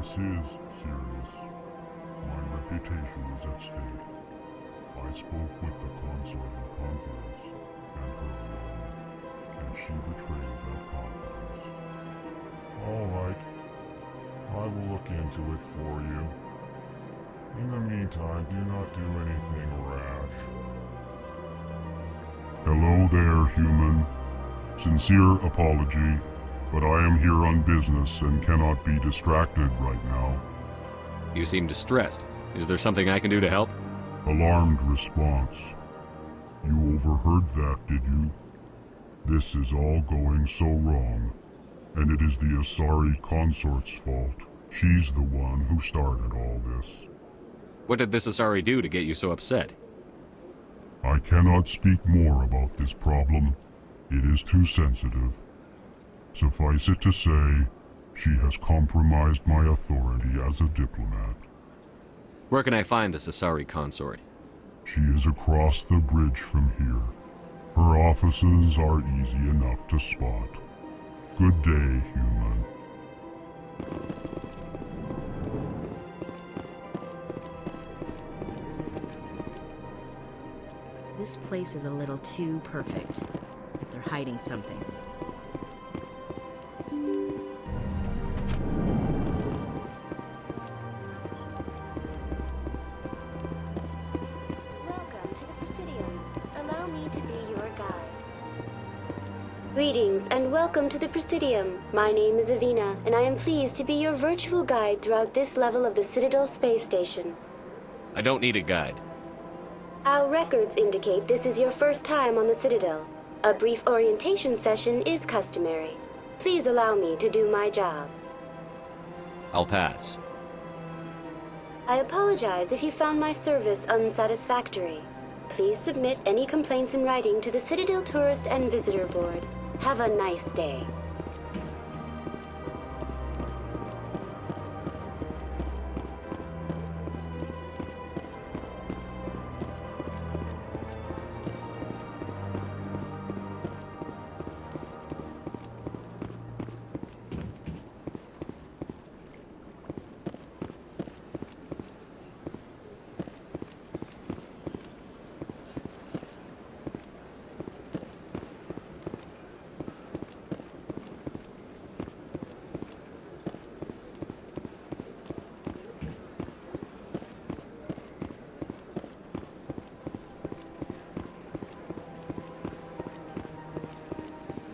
This is serious. My reputation is at stake. I spoke with the consort in confidence, and her alone, and she betrayed that confidence. All right. I will look into it for you. In the meantime, do not do anything rash. Hello there, human. Sincere apology. But I am here on business and cannot be distracted right now. You seem distressed. Is there something I can do to help? Alarmed response. You overheard that, did you? This is all going so wrong. And it is the Asari consort's fault. She's the one who started all this. What did this Asari do to get you so upset? I cannot speak more about this problem. It is too sensitive. Suffice it to say, she has compromised my authority as a diplomat. Where can I find this Asari consort? She is across the bridge from here. Her offices are easy enough to spot. Good day, human. This place is a little too perfect. Like they're hiding something. Greetings and welcome to the Presidium. My name is Avina, and I am pleased to be your virtual guide throughout this level of the Citadel space station. I don't need a guide. Our records indicate this is your first time on the Citadel. A brief orientation session is customary. Please allow me to do my job. I'll pass. I apologize if you found my service unsatisfactory. Please submit any complaints in writing to the Citadel Tourist and Visitor Board. Have a nice day.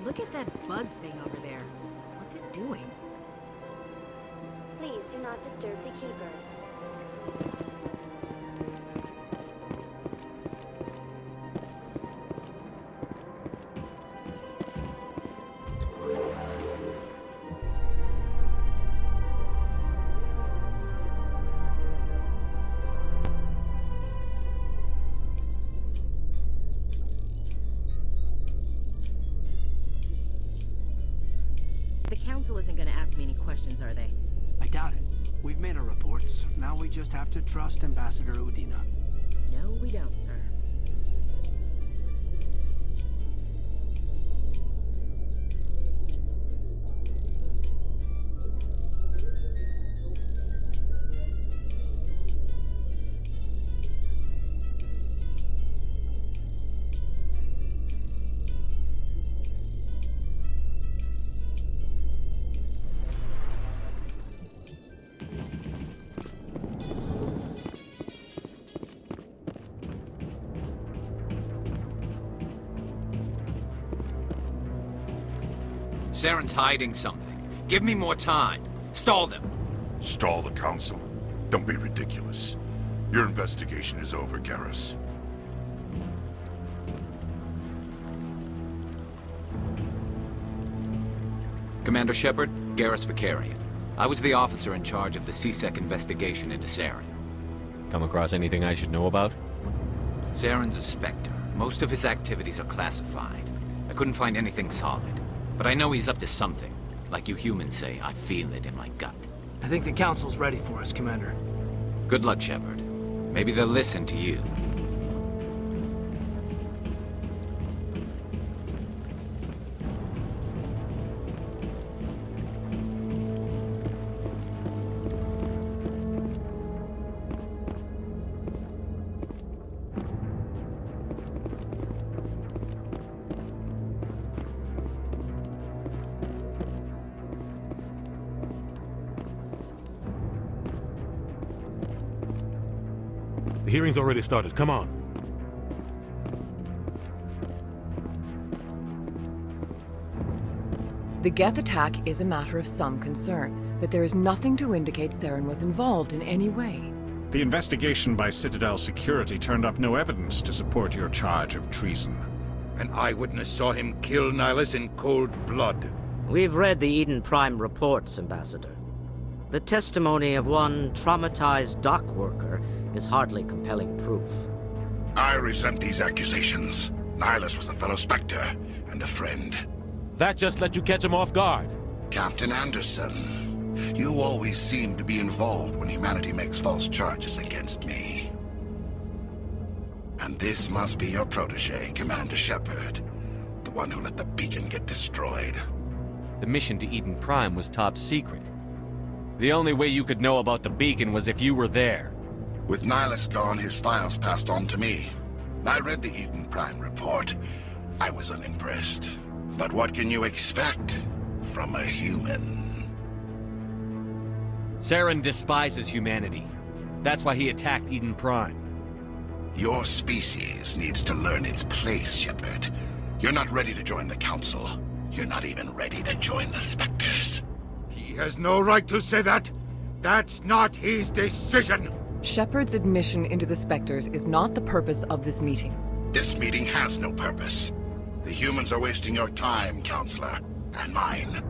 Look at that bug thing over there. What's it doing? Please do not disturb the keepers. The Council isn't gonna ask me any questions, are they? I doubt it. We've made our reports. Now we just have to trust Ambassador Udina. No, we don't, sir. Saren's hiding something. Give me more time. Stall them. Stall the Council? Don't be ridiculous. Your investigation is over, Garrus. Commander Shepard, Garrus Vicarian. I was the officer in charge of the C-Sec investigation into Saren. Come across anything I should know about? Saren's a Spectre. Most of his activities are classified. I couldn't find anything solid. But I know he's up to something. Like you humans say, I feel it in my gut. I think the Council's ready for us, Commander. Good luck, Shepard. Maybe they'll listen to you. The hearing's already started. Come on. The Geth attack is a matter of some concern, but there is nothing to indicate Saren was involved in any way. The investigation by Citadel Security turned up no evidence to support your charge of treason. An eyewitness saw him kill Nihilus in cold blood. We've read the Eden Prime reports, Ambassador. The testimony of one traumatized dock worker is hardly compelling proof. I resent these accusations. Nihilus was a fellow Spectre and a friend. That just let you catch him off guard. Captain Anderson, you always seem to be involved when humanity makes false charges against me. And this must be your protege, Commander Shepard. The one who let the beacon get destroyed. The mission to Eden Prime was top secret. The only way you could know about the beacon was if you were there. With Nihilus gone, his files passed on to me. I read the Eden Prime report. I was unimpressed. But what can you expect from a human? Saren despises humanity. That's why he attacked Eden Prime. Your species needs to learn its place, Shepard. You're not ready to join the Council. You're not even ready to join the Spectres. He has no right to say that. That's not his decision. Shepard's admission into the Spectres is not the purpose of this meeting. This meeting has no purpose. The humans are wasting your time, Counselor, and mine.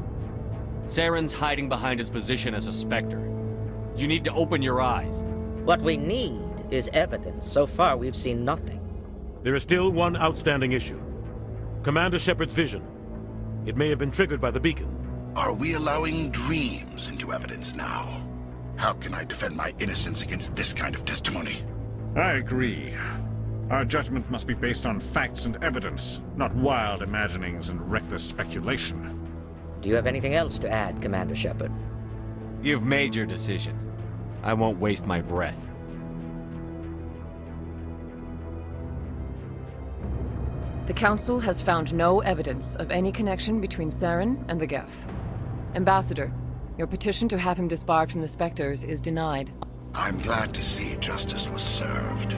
Saren's hiding behind his position as a Spectre. You need to open your eyes. What we need is evidence. So far, we've seen nothing. There is still one outstanding issue. Commander Shepard's vision. It may have been triggered by the beacon. Are we allowing dreams into evidence now? How can I defend my innocence against this kind of testimony? I agree. Our judgment must be based on facts and evidence, not wild imaginings and reckless speculation. Do you have anything else to add, Commander Shepard? You've made your decision. I won't waste my breath. The Council has found no evidence of any connection between Saren and the Geth. Ambassador, your petition to have him disbarred from the Spectres is denied. I'm glad to see justice was served.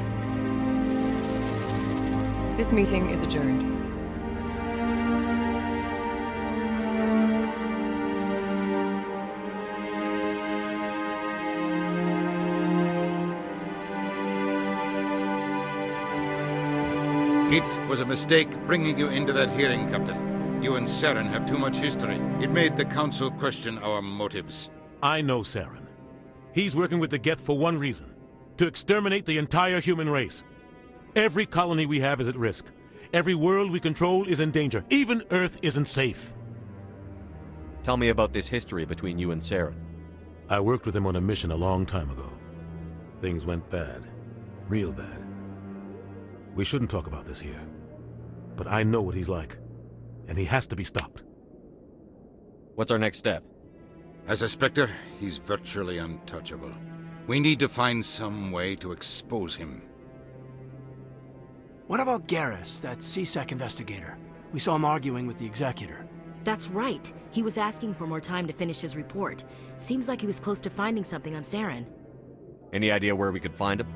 This meeting is adjourned. It was a mistake bringing you into that hearing, Captain. You and Saren have too much history. It made the Council question our motives. I know Saren. He's working with the Geth for one reason. To exterminate the entire human race. Every colony we have is at risk. Every world we control is in danger. Even Earth isn't safe. Tell me about this history between you and Saren. I worked with him on a mission a long time ago. Things went bad. Real bad. We shouldn't talk about this here. But I know what he's like. And he has to be stopped. What's our next step? As a Spectre, he's virtually untouchable. We need to find some way to expose him. What about Garrus, that C-Sec investigator? We saw him arguing with the Executor. That's right. He was asking for more time to finish his report. Seems like he was close to finding something on Saren. Any idea where we could find him?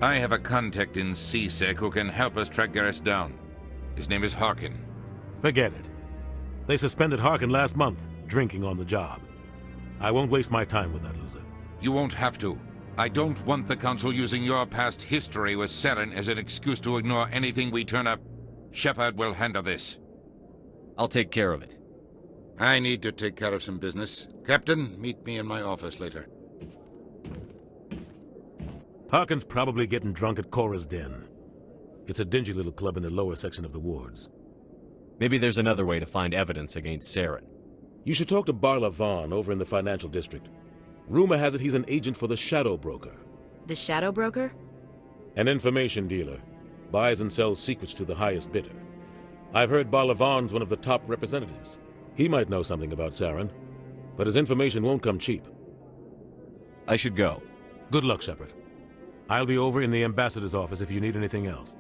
I have a contact in C-Sec who can help us track Garrus down. His name is Harkin. Forget it. They suspended Harkin last month, drinking on the job. I won't waste my time with that loser. You won't have to. I don't want the Council using your past history with Serán as an excuse to ignore anything we turn up. Shepard will handle this. I'll take care of it. I need to take care of some business. Captain, meet me in my office later. Harkin's probably getting drunk at Cora's Den. It's a dingy little club in the lower section of the wards. Maybe there's another way to find evidence against Serán. You should talk to Barla Vaughn over in the financial district. Rumor has it he's an agent for the Shadow Broker. The Shadow Broker? An information dealer. Buys and sells secrets to the highest bidder. I've heard Barla Vaughn's one of the top representatives. He might know something about Serán, but his information won't come cheap. I should go. Good luck, Shepard. I'll be over in the ambassador's office if you need anything else.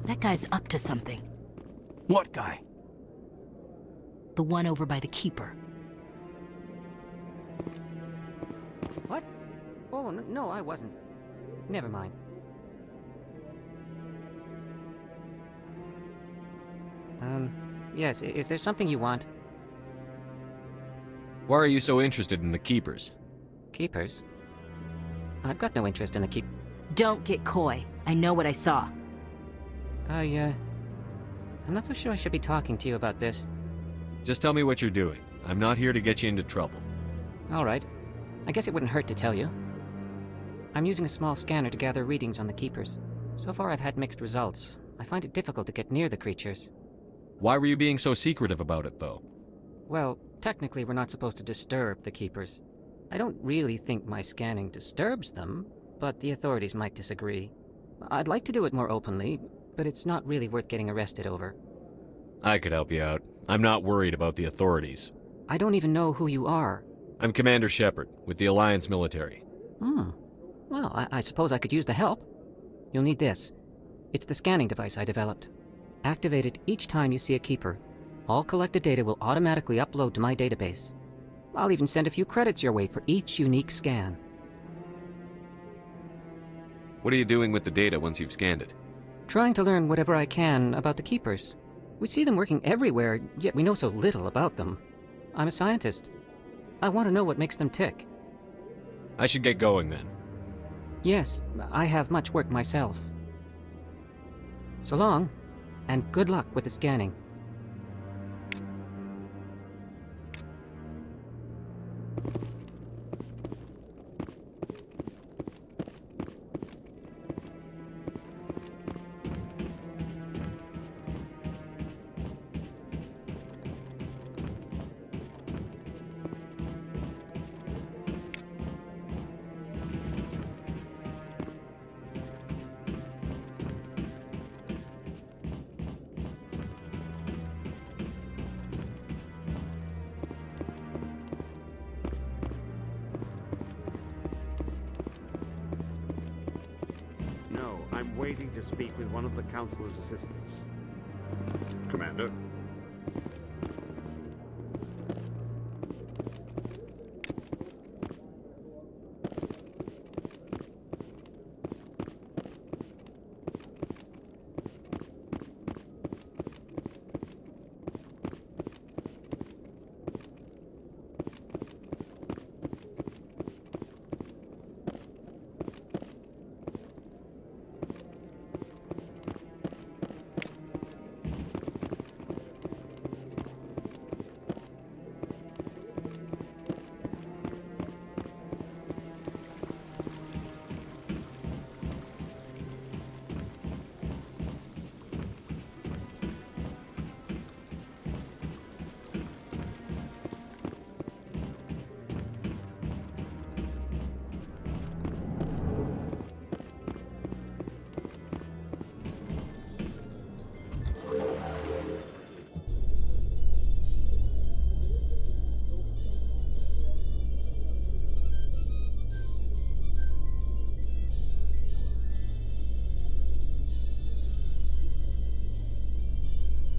That guy's up to something. What guy? The one over by the Keeper. What? Oh, no, I wasn't. Never mind. Yes, is there something you want? Why are you so interested in the Keepers? Keepers? I've got no interest in the keep... Don't get coy. I know what I saw. I'm not so sure I should be talking to you about this. Just tell me what you're doing. I'm not here to get you into trouble. All right. I guess it wouldn't hurt to tell you. I'm using a small scanner to gather readings on the Keepers. So far I've had mixed results. I find it difficult to get near the creatures. Why were you being so secretive about it, though? Well, technically we're not supposed to disturb the Keepers. I don't really think my scanning disturbs them, but the authorities might disagree. I'd like to do it more openly, but it's not really worth getting arrested over. I could help you out. I'm not worried about the authorities. I don't even know who you are. I'm Commander Shepard, with the Alliance military. Well, I suppose I could use the help. You'll need this. It's the scanning device I developed. Activate it each time you see a Keeper. All collected data will automatically upload to my database. I'll even send a few credits your way for each unique scan. What are you doing with the data once you've scanned it? Trying to learn whatever I can about the Keepers. We see them working everywhere, yet we know so little about them. I'm a scientist. I want to know what makes them tick. I should get going then. Yes, I have much work myself. So long, and good luck with the scanning. I'm waiting to speak with one of the Councilor's assistants. Commander?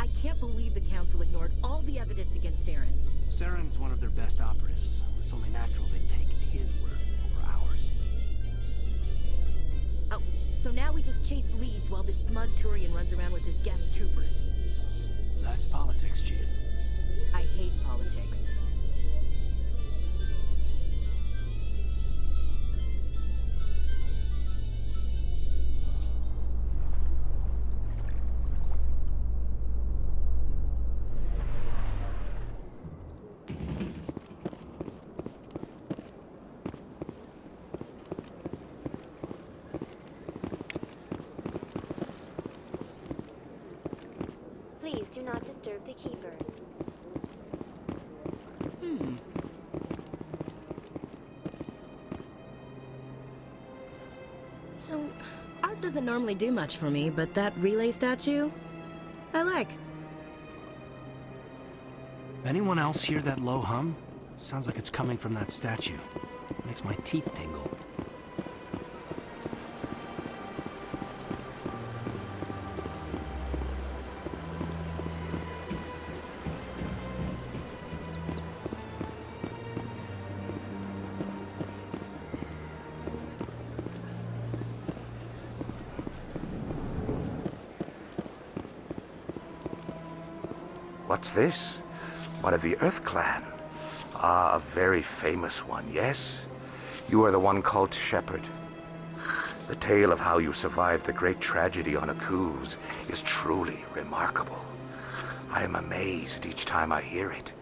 I can't believe the Council ignored all the evidence against Serán. Seren's one of their best operatives. It's only natural they'd take his word over ours. Oh, so now we just chase leads while this smug Turian runs around with his Geth troopers. That's politics, Chief. I hate politics. Please do not disturb the keepers. Art doesn't normally do much for me, but that relay statue, I like. Anyone else hear that low hum? Sounds like it's coming from that statue. Makes my teeth tingle. What's this? One of the Earth Clan. Ah, a very famous one, yes? You are the one called Shepard. The tale of how you survived the great tragedy on Akuz is truly remarkable. I am amazed each time I hear it.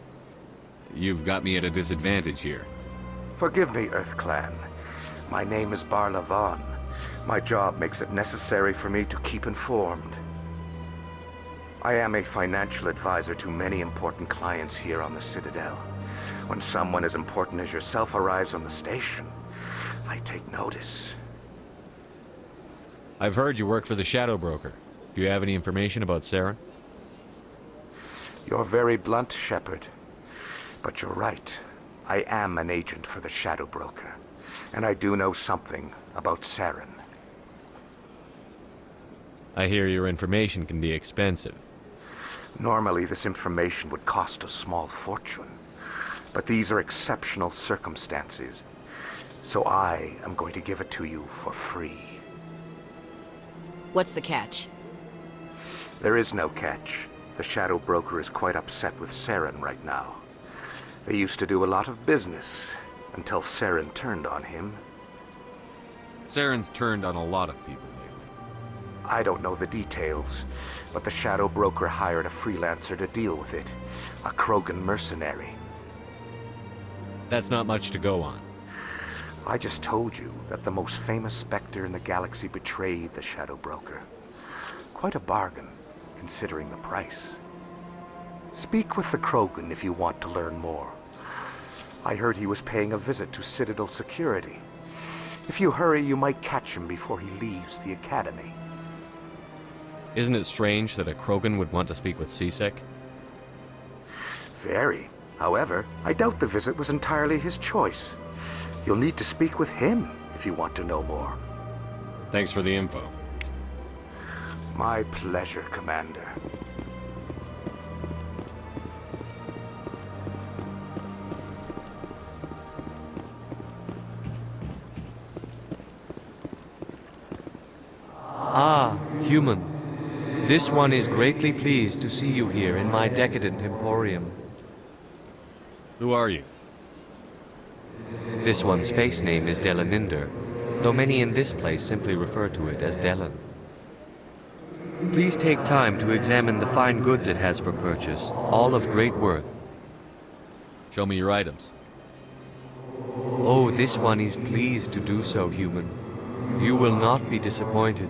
You've got me at a disadvantage here. Forgive me, Earth Clan. My name is Barla Vaughn. My job makes it necessary for me to keep informed. I am a financial advisor to many important clients here on the Citadel. When someone as important as yourself arrives on the station, I take notice. I've heard you work for the Shadow Broker. Do you have any information about Serán? You're very blunt, Shepard. But you're right. I am an agent for the Shadow Broker, and I do know something about Serán. I hear your information can be expensive. Normally, this information would cost a small fortune. But these are exceptional circumstances. So I am going to give it to you for free. What's the catch? There is no catch. The Shadow Broker is quite upset with Serán right now. They used to do a lot of business, until Serán turned on him. Serán's turned on a lot of people lately. I don't know the details, but the Shadow Broker hired a freelancer to deal with it. A Krogan mercenary. That's not much to go on. I just told you that the most famous Spectre in the galaxy betrayed the Shadow Broker. Quite a bargain, considering the price. Speak with the Krogan if you want to learn more. I heard he was paying a visit to Citadel security. If you hurry, you might catch him before he leaves the Academy. Isn't it strange that a Krogan would want to speak with C-Sec? Very. However, I doubt the visit was entirely his choice. You'll need to speak with him if you want to know more. Thanks for the info. My pleasure, Commander. Ah, human. This one is greatly pleased to see you here in my decadent emporium. Who are you? This one's face name is Delaninder, though many in this place simply refer to it as Delan. Please take time to examine the fine goods it has for purchase, all of great worth. Show me your items. Oh, this one is pleased to do so, human. You will not be disappointed.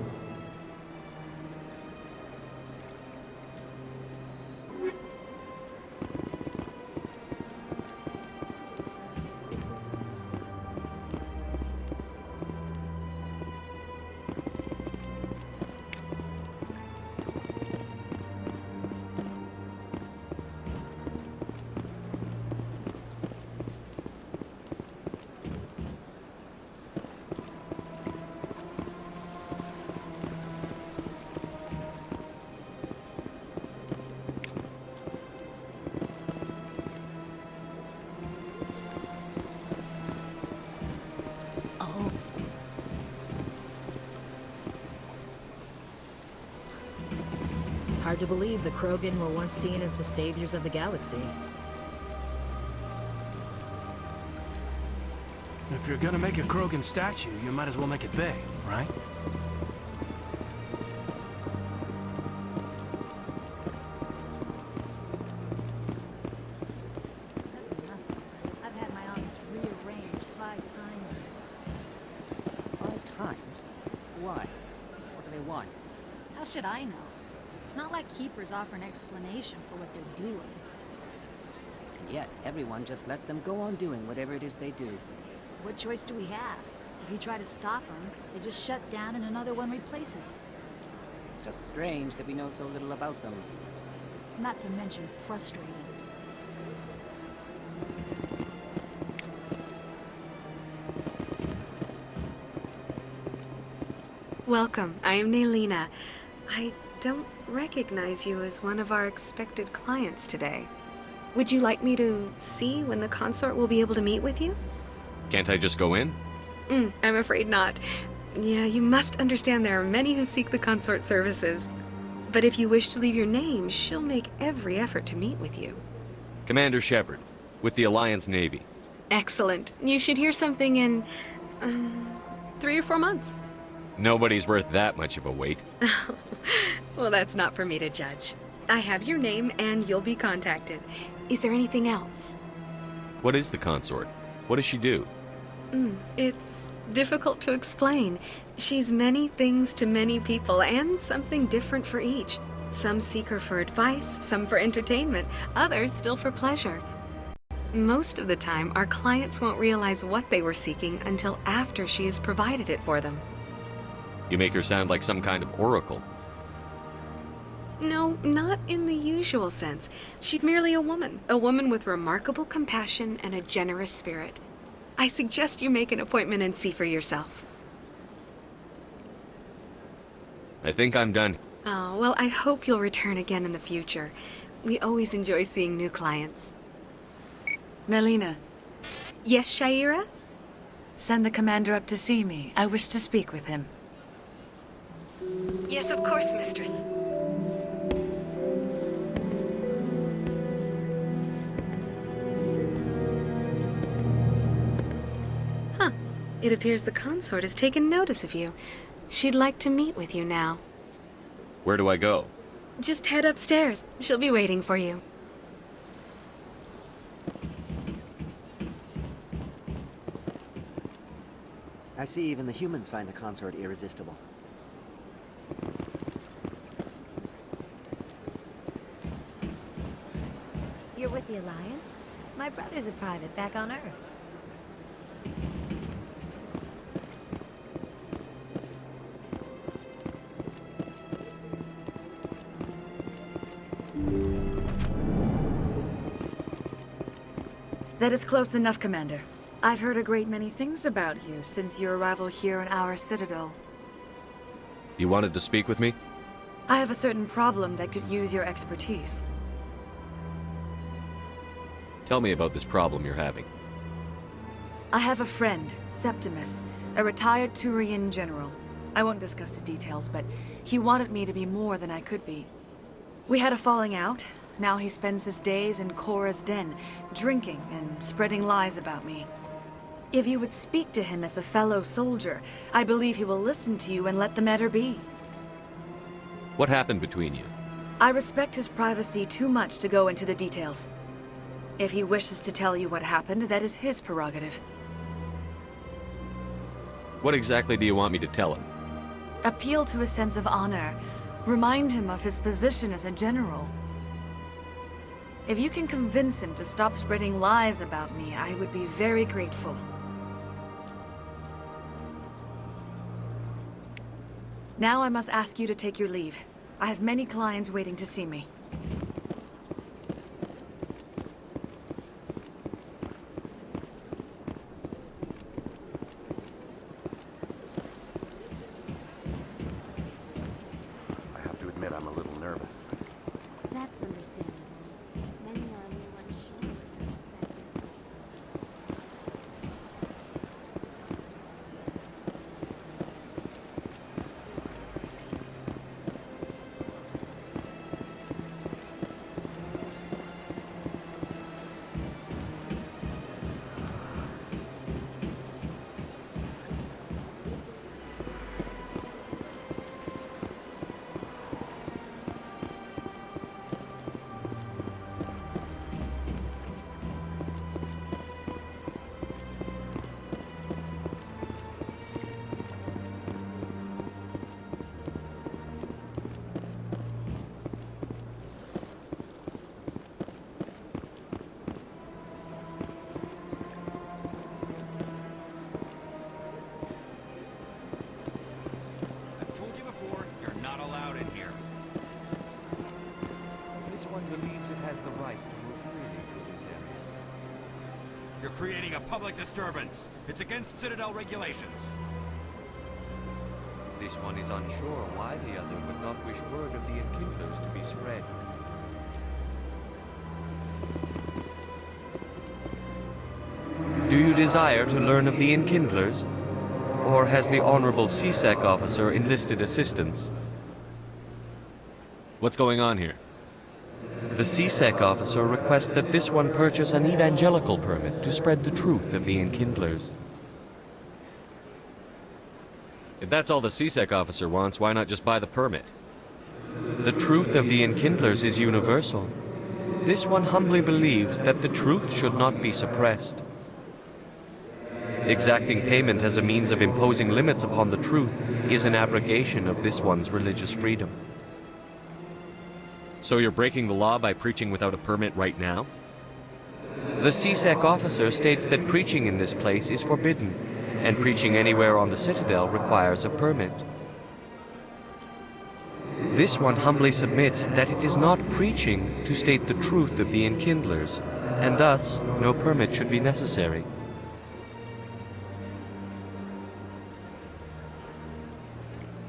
Hard to believe the Krogan were once seen as the saviors of the galaxy. If you're gonna make a Krogan statue, you might as well make it big, right? That's nothing. I've had my office rearranged 5 times. 5 times? Why? What do they want? How should I know? It's not like Keepers offer an explanation for what they're doing. And yet, everyone just lets them go on doing whatever it is they do. What choice do we have? If you try to stop them, they just shut down and another one replaces it. Just strange that we know so little about them. Not to mention frustrating. Welcome. I am Nelina. I don't recognize you as one of our expected clients today. Would you like me to see when the consort will be able to meet with you? Can't I just go in? I'm afraid not. Yeah, you must understand there are many who seek the consort services. But if you wish to leave your name, she'll make every effort to meet with you. Commander Shepard, with the Alliance Navy. Excellent. You should hear something in 3 or 4 months. Nobody's worth that much of a wait. Well, that's not for me to judge. I have your name and you'll be contacted. Is there anything else? What is the consort? What does she do? It's difficult to explain. She's many things to many people, and something different for each. Some seek her for advice, some for entertainment, others still for pleasure. Most of the time, our clients won't realize what they were seeking until after she has provided it for them. You make her sound like some kind of oracle. No, not in the usual sense. She's merely a woman with remarkable compassion and a generous spirit. I suggest you make an appointment and see for yourself. I think I'm done. Oh, well, I hope you'll return again in the future. We always enjoy seeing new clients. Nelina. Yes, Shaira? Send the commander up to see me. I wish to speak with him. Yes, of course, mistress. Huh. It appears the consort has taken notice of you. She'd like to meet with you now. Where do I go? Just head upstairs. She'll be waiting for you. I see even the humans find the consort irresistible. You're with the Alliance? My brother's a private back on Earth. That is close enough, Commander. I've heard a great many things about you since your arrival here in our citadel. You wanted to speak with me? I have a certain problem that could use your expertise. Tell me about this problem you're having. I have a friend, Septimus, a retired Turian general. I won't discuss the details, but he wanted me to be more than I could be. We had a falling out. Now he spends his days in Korra's den, drinking and spreading lies about me. If you would speak to him as a fellow soldier, I believe he will listen to you and let the matter be. What happened between you? I respect his privacy too much to go into the details. If he wishes to tell you what happened, that is his prerogative. What exactly do you want me to tell him? Appeal to his sense of honor. Remind him of his position as a general. If you can convince him to stop spreading lies about me, I would be very grateful. Now I must ask you to take your leave. I have many clients waiting to see me. I have to admit I'm a little nervous. That's understandable. Many are a little unsure what to expect at first. one believes it has the right to move freely through this area. You're creating a public disturbance. It's against Citadel regulations. This one is unsure why the other would not wish word of the Enkindlers to be spread. Do you desire to learn of the Enkindlers? Or has the Honorable CSEC officer enlisted assistance? What's going on here? The CSEC officer requests that this one purchase an evangelical permit to spread the truth of the Enkindlers. If that's all the CSEC officer wants, why not just buy the permit? The truth of the Enkindlers is universal. This one humbly believes that the truth should not be suppressed. Exacting payment as a means of imposing limits upon the truth is an abrogation of this one's religious freedom. So you're breaking the law by preaching without a permit right now? The CSEC officer states that preaching in this place is forbidden, and preaching anywhere on the Citadel requires a permit. This one humbly submits that it is not preaching to state the truth of the Enkindlers, and thus no permit should be necessary.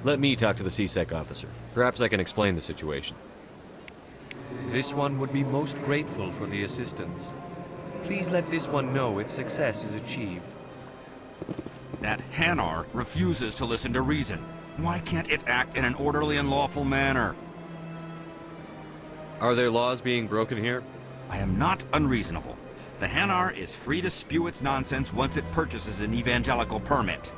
Let me talk to the CSEC officer. Perhaps I can explain the situation. This one would be most grateful for the assistance. Please let this one know if success is achieved. That Hanar refuses to listen to reason. Why can't it act in an orderly and lawful manner? Are there laws being broken here? I am not unreasonable. The Hanar is free to spew its nonsense once it purchases an evangelical permit.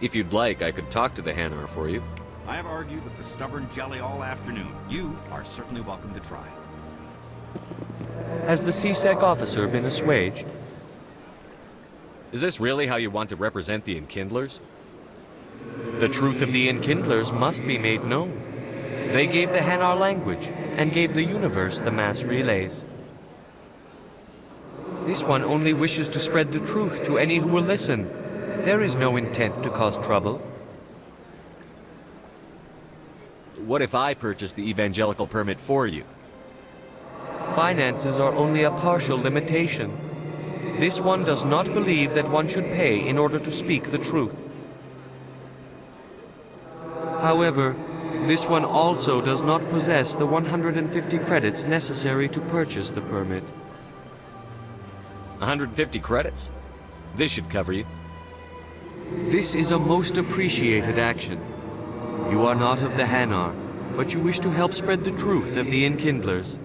If you'd like, I could talk to the Hanar for you. I have argued with the stubborn jelly all afternoon. You are certainly welcome to try. Has the CSEC officer been assuaged? Is this really how you want to represent the Enkindlers? The truth of the Enkindlers must be made known. They gave the Hanar language, and gave the universe the mass relays. This one only wishes to spread the truth to any who will listen. There is no intent to cause trouble. What if I purchase the evangelical permit for you? Finances are only a partial limitation. This one does not believe that one should pay in order to speak the truth. However, this one also does not possess the 150 credits necessary to purchase the permit. 150 credits? This should cover you. This is a most appreciated action. You are not of the Hanar, but you wish to help spread the truth of the Enkindlers.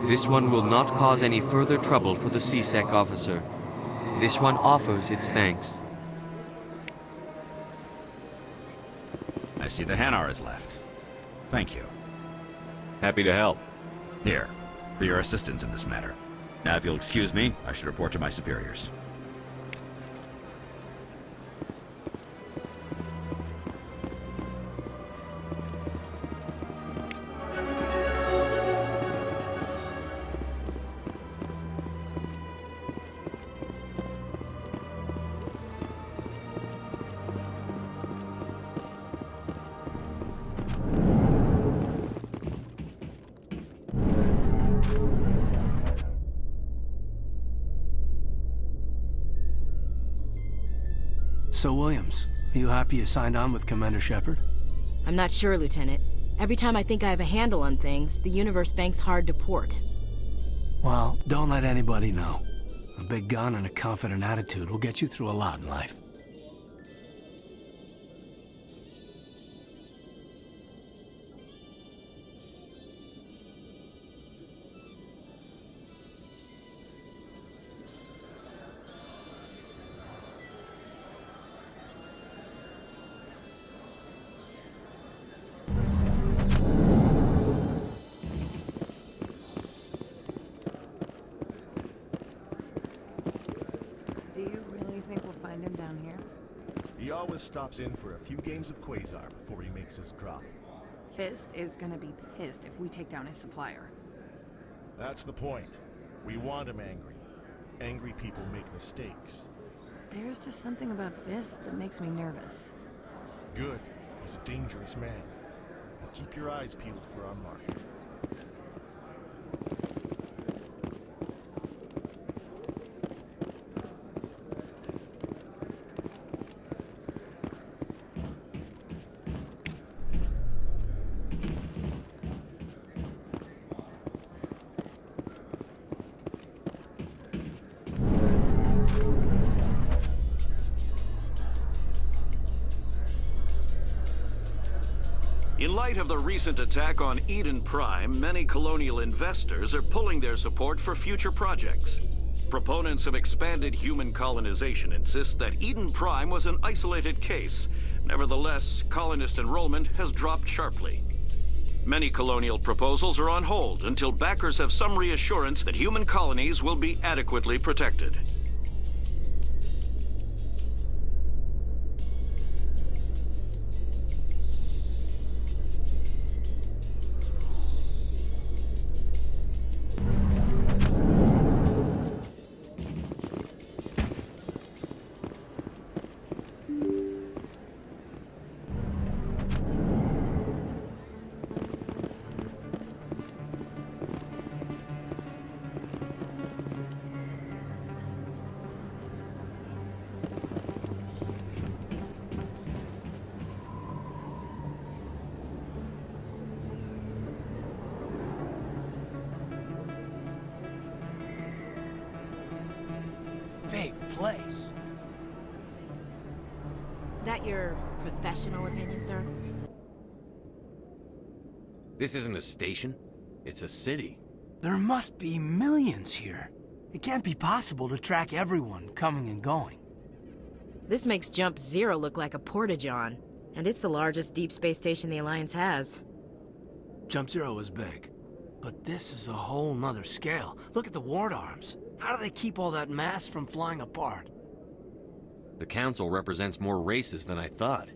This one will not cause any further trouble for the CSEC officer. This one offers its thanks. I see the Hanar is left. Thank you. Happy to help. Here, for your assistance in this matter. Now, if you'll excuse me, I should report to my superiors. So, Williams, are you happy you signed on with Commander Shepard? I'm not sure, Lieutenant. Every time I think I have a handle on things, the universe bank's hard to port. Well, don't let anybody know. A big gun and a confident attitude will get you through a lot in life. Stops in for a few games of Quasar before he makes his drop. Fist is gonna be pissed if we take down his supplier. That's the point. We want him angry. Angry people make mistakes. There's just something about this that makes me nervous. Good. He's a dangerous man. Keep your eyes peeled for our mark. In light of the recent attack on Eden Prime, many colonial investors are pulling their support for future projects. Proponents of expanded human colonization insist that Eden Prime was an isolated case. Nevertheless, colonist enrollment has dropped sharply. Many colonial proposals are on hold until backers have some reassurance that human colonies will be adequately protected. Big place. That your professional opinion, sir? This isn't a station. It's a city. There must be millions here. It can't be possible to track everyone coming and going. This makes Jump Zero look like a porta-john, and it's the largest deep space station the Alliance has. Jump Zero is big, but this is a whole nother scale. Look at the ward arms. How do they keep all that mass from flying apart? The Council represents more races than I thought.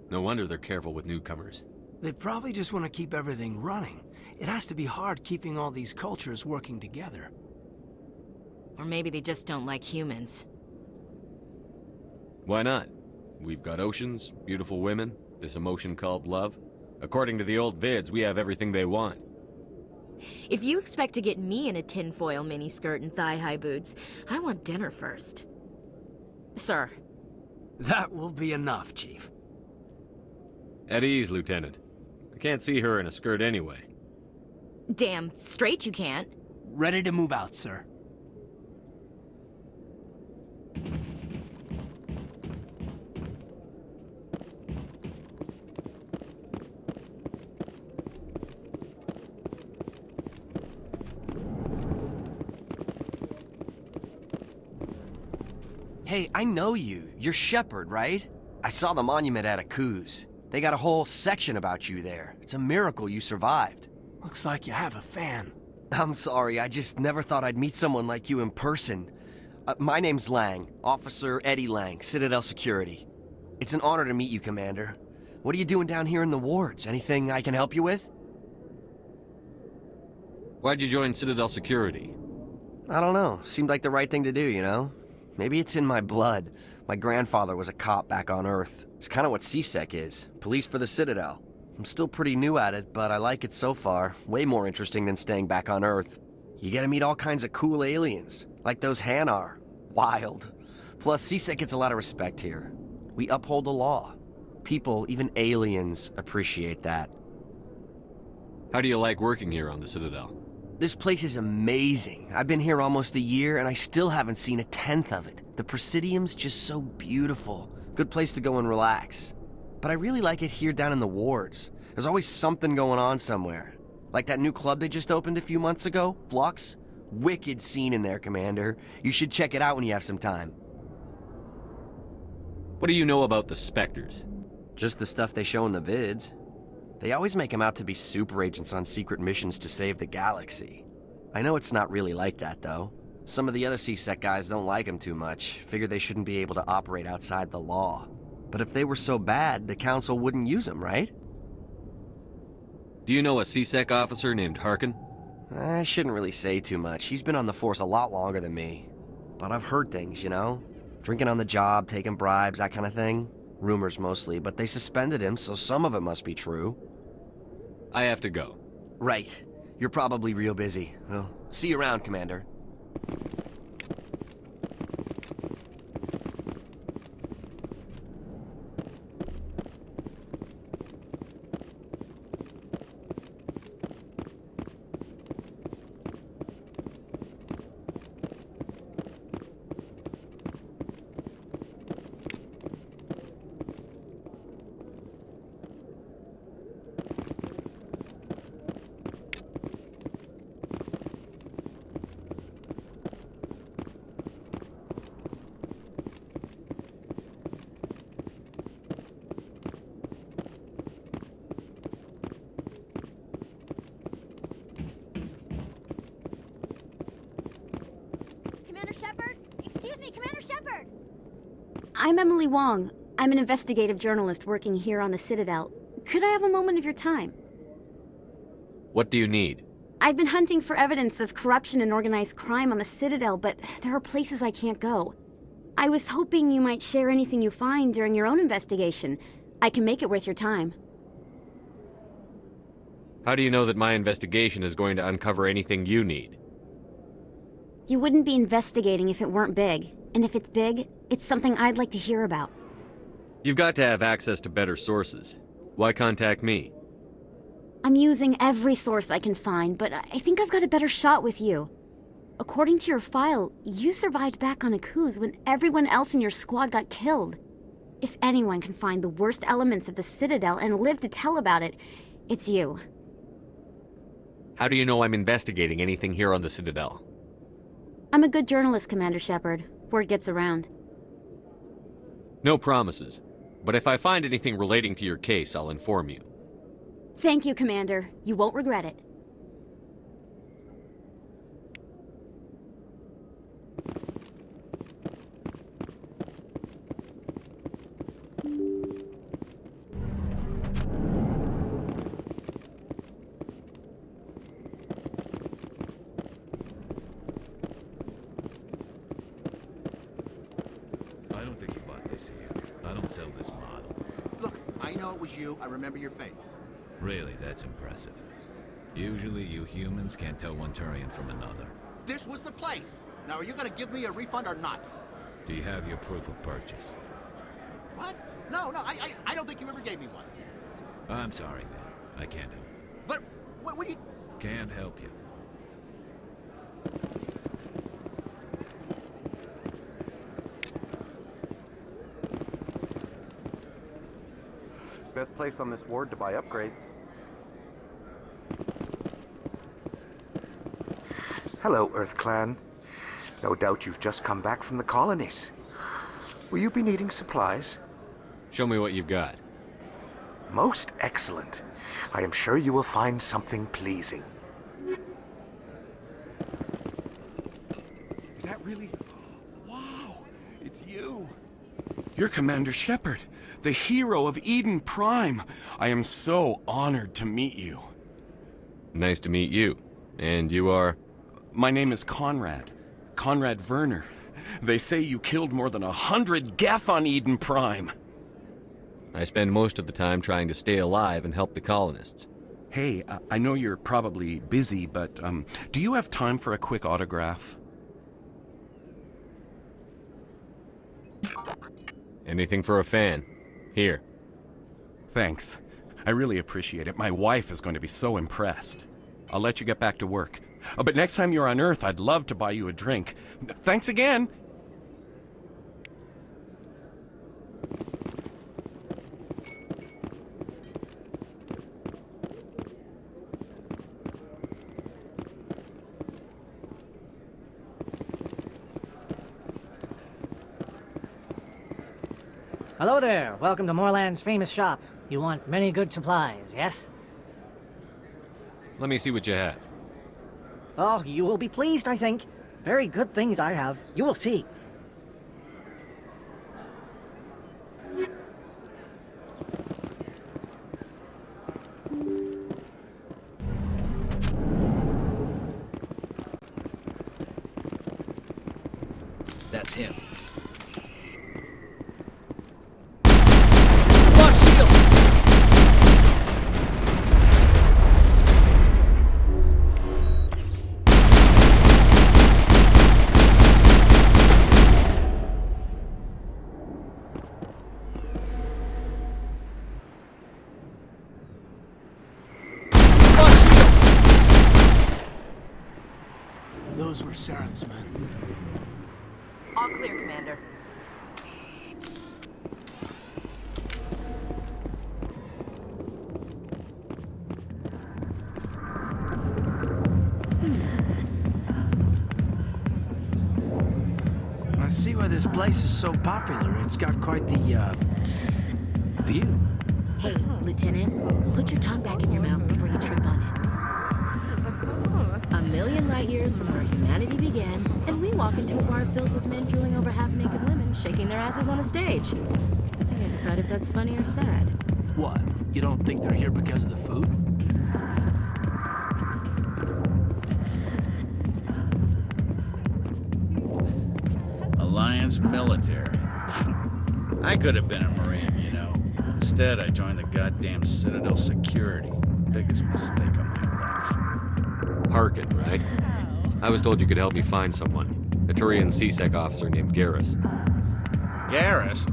No wonder they're careful with newcomers. They probably just want to keep everything running. It has to be hard keeping all these cultures working together. Or maybe they just don't like humans. Why not? We've got oceans, beautiful women, this emotion called love. According to the old vids, we have everything they want. If you expect to get me in a tinfoil miniskirt and thigh-high boots, I want dinner first. Sir. That will be enough, Chief. At ease, Lieutenant. I can't see her in a skirt anyway. Damn straight you can't. Ready to move out, sir. Hey, I know you. You're Shepard, right? I saw the monument at Aku's. They got a whole section about you there. It's a miracle you survived. Looks like you have a fan. I'm sorry, I just never thought I'd meet someone like you in person. My name's Lang, Officer Eddie Lang, Citadel Security. It's an honor to meet you, Commander. What are you doing down here in the wards? Anything I can help you with? Why'd you join Citadel Security? I don't know. Seemed like the right thing to do, you know? Maybe it's in my blood. My grandfather was a cop back on Earth. It's kind of what CSEC is. Police for the Citadel. I'm still pretty new at it, but I like it so far. Way more interesting than staying back on Earth. You get to meet all kinds of cool aliens, like those Hanar. Wild. Plus, CSEC gets a lot of respect here. We uphold the law. People, even aliens, appreciate that. How do you like working here on the Citadel? This place is amazing. I've been here almost a year, and I still haven't seen a tenth of it. The Presidium's just so beautiful. Good place to go and relax. But I really like it here down in the wards. There's always something going on somewhere. Like that new club they just opened a few months ago, Flux. Wicked scene in there, Commander. You should check it out when you have some time. What do you know about the Spectres? Just the stuff they show in the vids. They always make them out to be super agents on secret missions to save the galaxy. I know it's not really like that, though. Some of the other CSEC guys don't like them too much, figure they shouldn't be able to operate outside the law. But if they were so bad, the Council wouldn't use them, right? Do you know a CSEC officer named Harkin? I shouldn't really say too much. He's been on the force a lot longer than me. But I've heard things, you know? Drinking on the job, taking bribes, that kind of thing. Rumors mostly, but they suspended him, so some of it must be true. I have to go. Right. You're probably real busy. Well, see you around, Commander. Commander Shepard? Excuse me, Commander Shepard! I'm Emily Wong. I'm an investigative journalist working here on the Citadel. Could I have a moment of your time? What do you need? I've been hunting for evidence of corruption and organized crime on the Citadel, but there are places I can't go. I was hoping you might share anything you find during your own investigation. I can make it worth your time. How do you know that my investigation is going to uncover anything you need? You wouldn't be investigating if it weren't big. And if it's big, it's something I'd like to hear about. You've got to have access to better sources. Why contact me? I'm using every source I can find, but I think I've got a better shot with you. According to your file, you survived back on Akuz when everyone else in your squad got killed. If anyone can find the worst elements of the Citadel and live to tell about it, it's you. How do you know I'm investigating anything here on the Citadel? I'm a good journalist, Commander Shepard. Word gets around. No promises, but if I find anything relating to your case, I'll inform you. Thank you, Commander. You won't regret it. I don't think you bought this here. I don't sell this model. Look, I know it was you. I remember your face. Really, that's impressive. Usually you humans can't tell one Turian from another. This was the place. Now, are you gonna give me a refund or not? Do you have your proof of purchase? What? No, I don't think you ever gave me one. I'm sorry, then. I can't help. But, what do you... Can't help you. Best place on this ward to buy upgrades. Hello, Earth Clan. No doubt you've just come back from the colonies. Will you be needing supplies? Show me what you've got. Most excellent. I am sure you will find something pleasing. Is that really... Wow! It's you! You're Commander Shepard, the hero of Eden Prime. I am so honored to meet you. Nice to meet you. And you are? My name is Conrad. Conrad Werner. They say you killed more than 100 Geth on Eden Prime. I spend most of the time trying to stay alive and help the colonists. Hey, I know you're probably busy, but do you have time for a quick autograph? Anything for a fan. Here. Thanks. I really appreciate it. My wife is going to be so impressed. I'll let you get back to work. But next time you're on Earth, I'd love to buy you a drink. Thanks again! Hello there. Welcome to Moorland's famous shop. You want many good supplies, yes? Let me see what you have. Oh, you will be pleased, I think. Very good things I have. You will see. That's him. Seran's men. All clear, Commander. I see why this place is so popular. It's got quite the, view. Hey, Lieutenant, put your tongue back in your mouth before you trip on it. A million light years from where humanity began, and we walk into a bar filled with men drooling over half-naked women, shaking their asses on a stage. I can't decide if that's funny or sad. What? You don't think they're here because of the food? Alliance military. I could have been a Marine, you know. Instead, I joined the goddamn Citadel security. Biggest mistake of my life. Harkin, right? I was told you could help me find someone. A Turian C-Sec officer named Garrus. Garrus?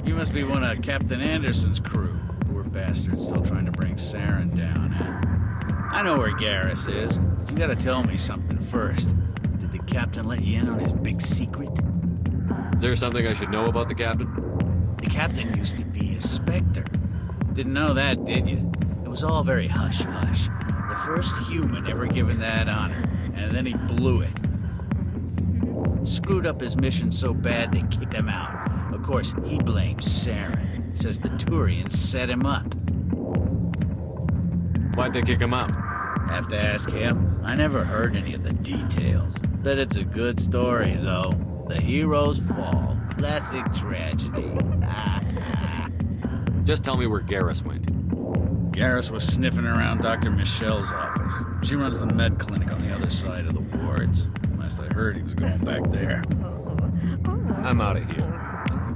You must be one of Captain Anderson's crew. Poor bastard still trying to bring Serán down, huh? I know where Garrus is. You gotta tell me something first. Did the captain let you in on his big secret? Is there something I should know about the captain? The captain used to be a Spectre. Didn't know that, did you? It was all very hush-hush. The first human ever given that honor, and then he blew it. Screwed up his mission so bad they kicked him out. Of course, he blames Serán. Says the Turians set him up. Why'd they kick him out? Have to ask him. I never heard any of the details. Bet it's a good story, though. The heroes fall. Classic tragedy. Just tell me where Garrus went. Garrus was sniffing around Dr. Michelle's office. She runs the med clinic on the other side of the wards. Last I heard, he was going back there. I'm out of here.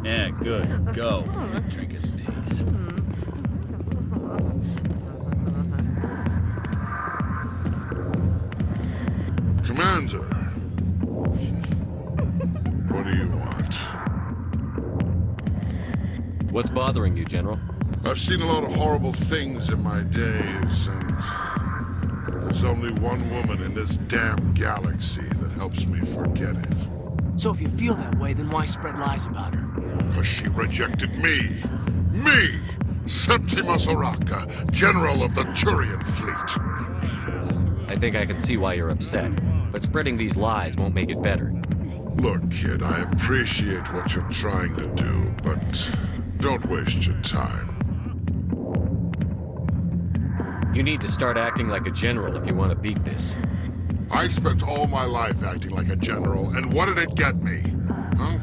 Yeah, good. Go. Drink in peace. Commander. What do you want? What's bothering you, General? I've seen a lot of horrible things in my days, and there's only one woman in this damn galaxy that helps me forget it. So if you feel that way, then why spread lies about her? Because she rejected me! Me! Septimus Oraka, General of the Turian Fleet! I think I can see why you're upset, but spreading these lies won't make it better. Look, kid, I appreciate what you're trying to do, but don't waste your time. You need to start acting like a general if you want to beat this. I spent all my life acting like a general, and what did it get me? Huh?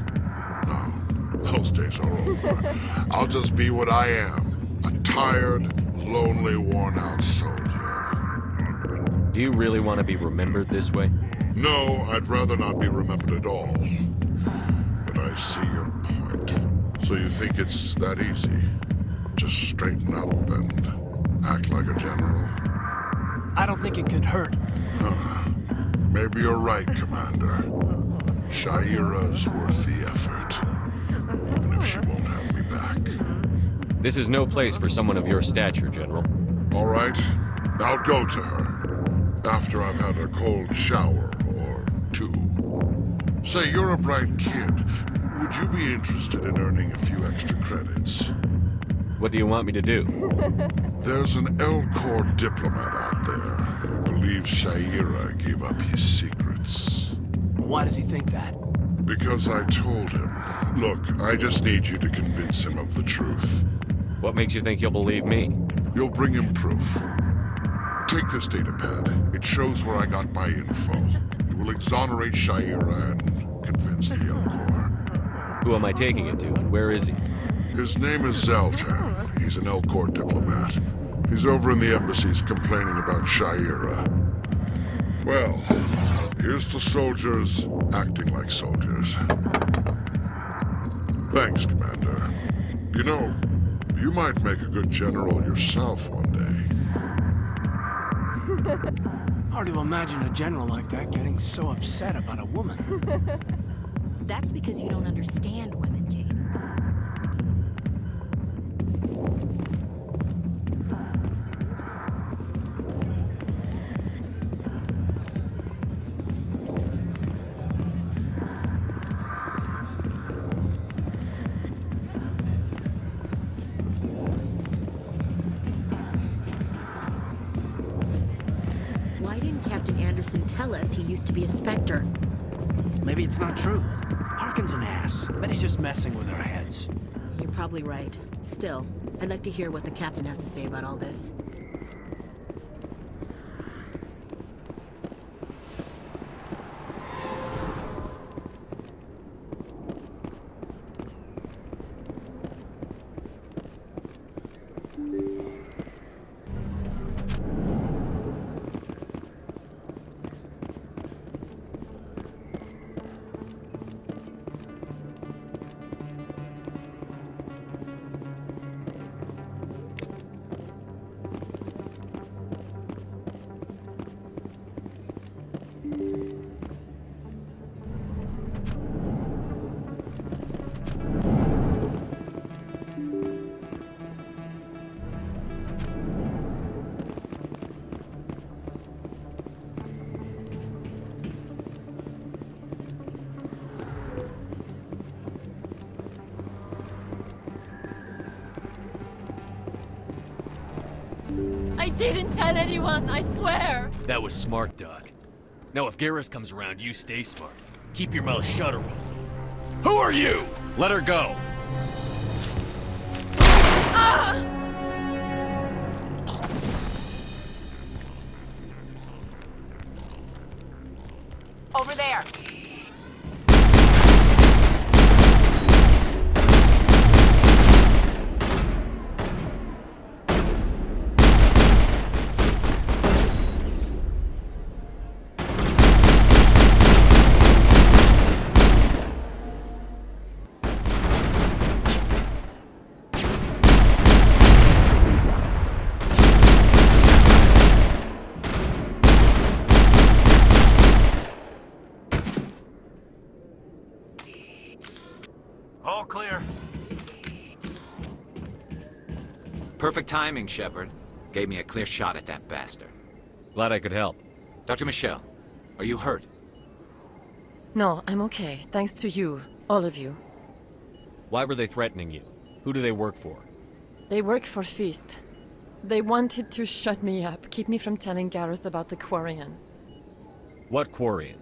No, those days are over. I'll just be what I am, a tired, lonely, worn-out soldier. Do you really want to be remembered this way? No, I'd rather not be remembered at all. But I see your point. So you think it's that easy? Just straighten up and act like a general? I don't think it could hurt. Huh. Maybe you're right, Commander. Shaira's worth the effort. Even if she won't have me back. This is no place for someone of your stature, General. All right. I'll go to her. After I've had a cold shower or two. Say, you're a bright kid. Would you be interested in earning a few extra credits? What do you want me to do? There's an L-Corps diplomat out there who believes Shaira gave up his secrets. Why does he think that? Because I told him. Look, I just need you to convince him of the truth. What makes you think he'll believe me? You'll bring him proof. Take this datapad. It shows where I got my info. It will exonerate Shaira and convince the L-Corps. Who am I taking it to, and where is he? His name is Zaltan. He's an L-Corps diplomat. He's over in the embassies complaining about Shaira. Well, here's to soldiers acting like soldiers. Thanks, Commander. You know, you might make a good general yourself one day. Hard to imagine a general like that getting so upset about a woman. That's because you don't understand women, Kate. Anderson tell us he used to be a Spectre. Maybe it's not true. Harkin's an ass. Bet he's just messing with our heads. You're probably right. Still, I'd like to hear what the captain has to say about all this. I didn't tell anyone, I swear! That was smart, Doc. Now if Garrus comes around, you stay smart. Keep your mouth shut or Who are you? Let her go. Ah! Over there! All clear. Perfect timing, Shepard. Gave me a clear shot at that bastard. Glad I could help. Dr. Michelle, are you hurt? No, I'm okay. Thanks to you. All of you. Why were they threatening you? Who do they work for? They work for Feast. They wanted to shut me up, keep me from telling Garrus about the Quarian. What Quarian?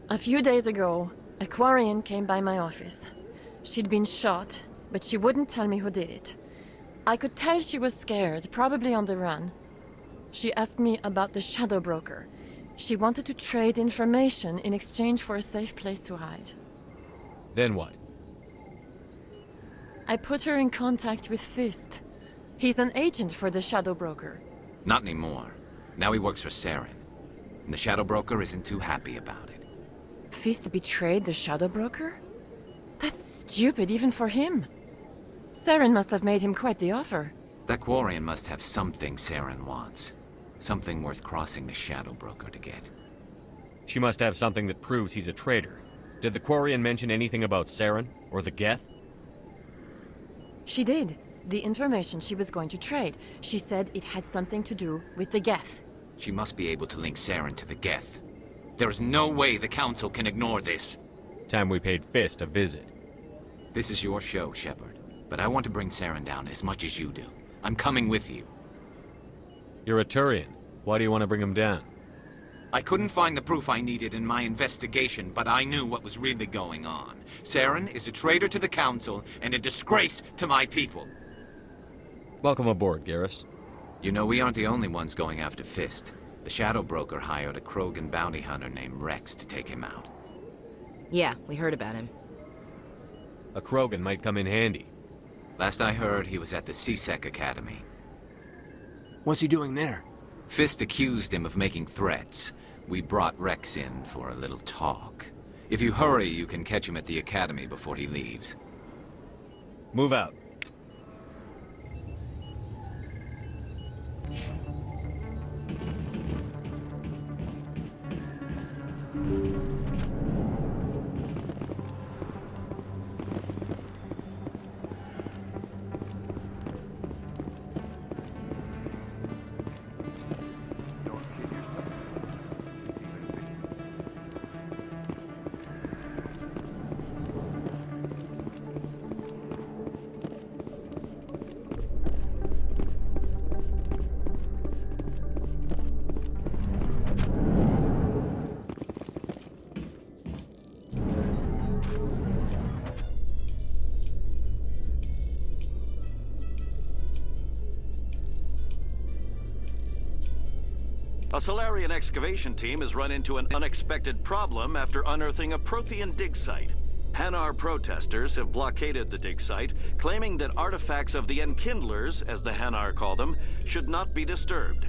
A few days ago, a Quarian came by my office. She'd been shot, but she wouldn't tell me who did it. I could tell she was scared, probably on the run. She asked me about the Shadow Broker. She wanted to trade information in exchange for a safe place to hide. Then what? I put her in contact with Fist. He's an agent for the Shadow Broker. Not anymore. Now he works for Serán. And the Shadow Broker isn't too happy about it. Fist betrayed the Shadow Broker? That's stupid even for him. Serán must have made him quite the offer. That Quarian must have something Serán wants. Something worth crossing the Shadow Broker to get. She must have something that proves he's a traitor. Did the Quarian mention anything about Serán or the Geth? She did. The information she was going to trade. She said it had something to do with the Geth. She must be able to link Serán to the Geth. There is no way the Council can ignore this. Time we paid Fist a visit. This is your show, Shepard. But I want to bring Serán down as much as you do. I'm coming with you. You're a Turian. Why do you want to bring him down? I couldn't find the proof I needed in my investigation, but I knew what was really going on. Serán is a traitor to the Council and a disgrace to my people. Welcome aboard, Garrus. You know, we aren't the only ones going after Fist. The Shadow Broker hired a Krogan bounty hunter named Rex to take him out. Yeah, we heard about him. A Krogan might come in handy. Last I heard, he was at the C-Sec Academy. What's he doing there? Fist accused him of making threats. We brought Rex in for a little talk. If you hurry, you can catch him at the Academy before he leaves. Move out. A Solarian excavation team has run into an unexpected problem after unearthing a Prothean dig site. Hanar protesters have blockaded the dig site, claiming that artifacts of the Enkindlers, as the Hanar call them, should not be disturbed.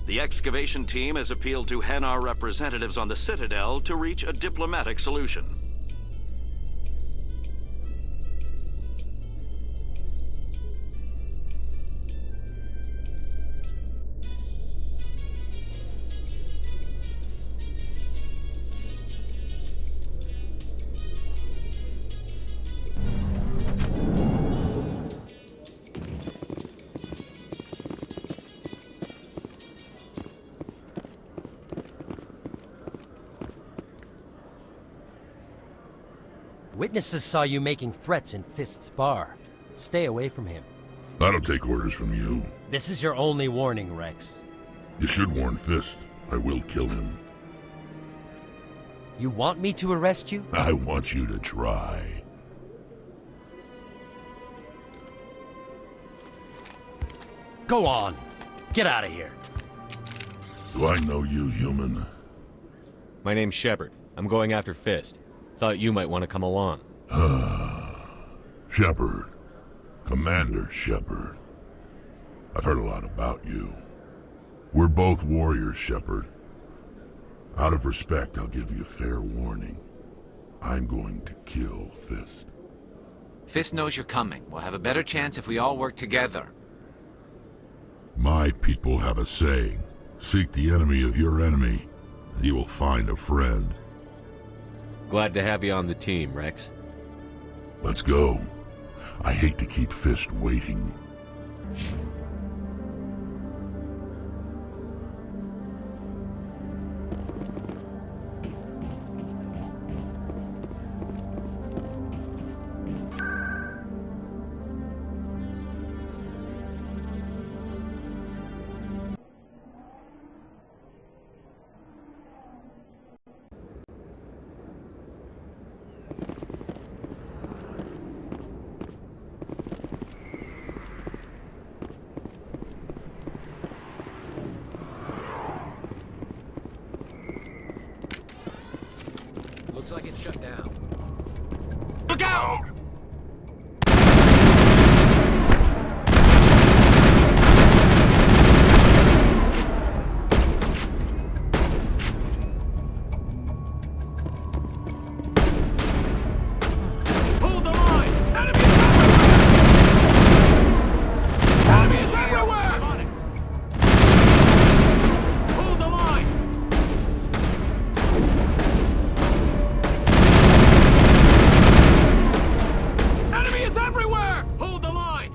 The excavation team has appealed to Hanar representatives on the Citadel to reach a diplomatic solution. Witnesses saw you making threats in Fist's bar. Stay away from him. I don't take orders from you. This is your only warning, Rex. You should warn Fist. I will kill him. You want me to arrest you? I want you to try. Go on. Get out of here. Do I know you, human? My name's Shepard. I'm going after Fist. Thought you might want to come along. Shepard. Commander Shepard. I've heard a lot about you. We're both warriors, Shepard. Out of respect, I'll give you fair warning. I'm going to kill Fist. Fist knows you're coming. We'll have a better chance if we all work together. My people have a saying. Seek the enemy of your enemy, and you will find a friend. Glad to have you on the team, Rex. Let's go. I hate to keep Fist waiting. Looks like it's shut down. Look out! Hold the line! Enemy is everywhere! I'm on it. Hold the line! Enemy is everywhere! Hold the line!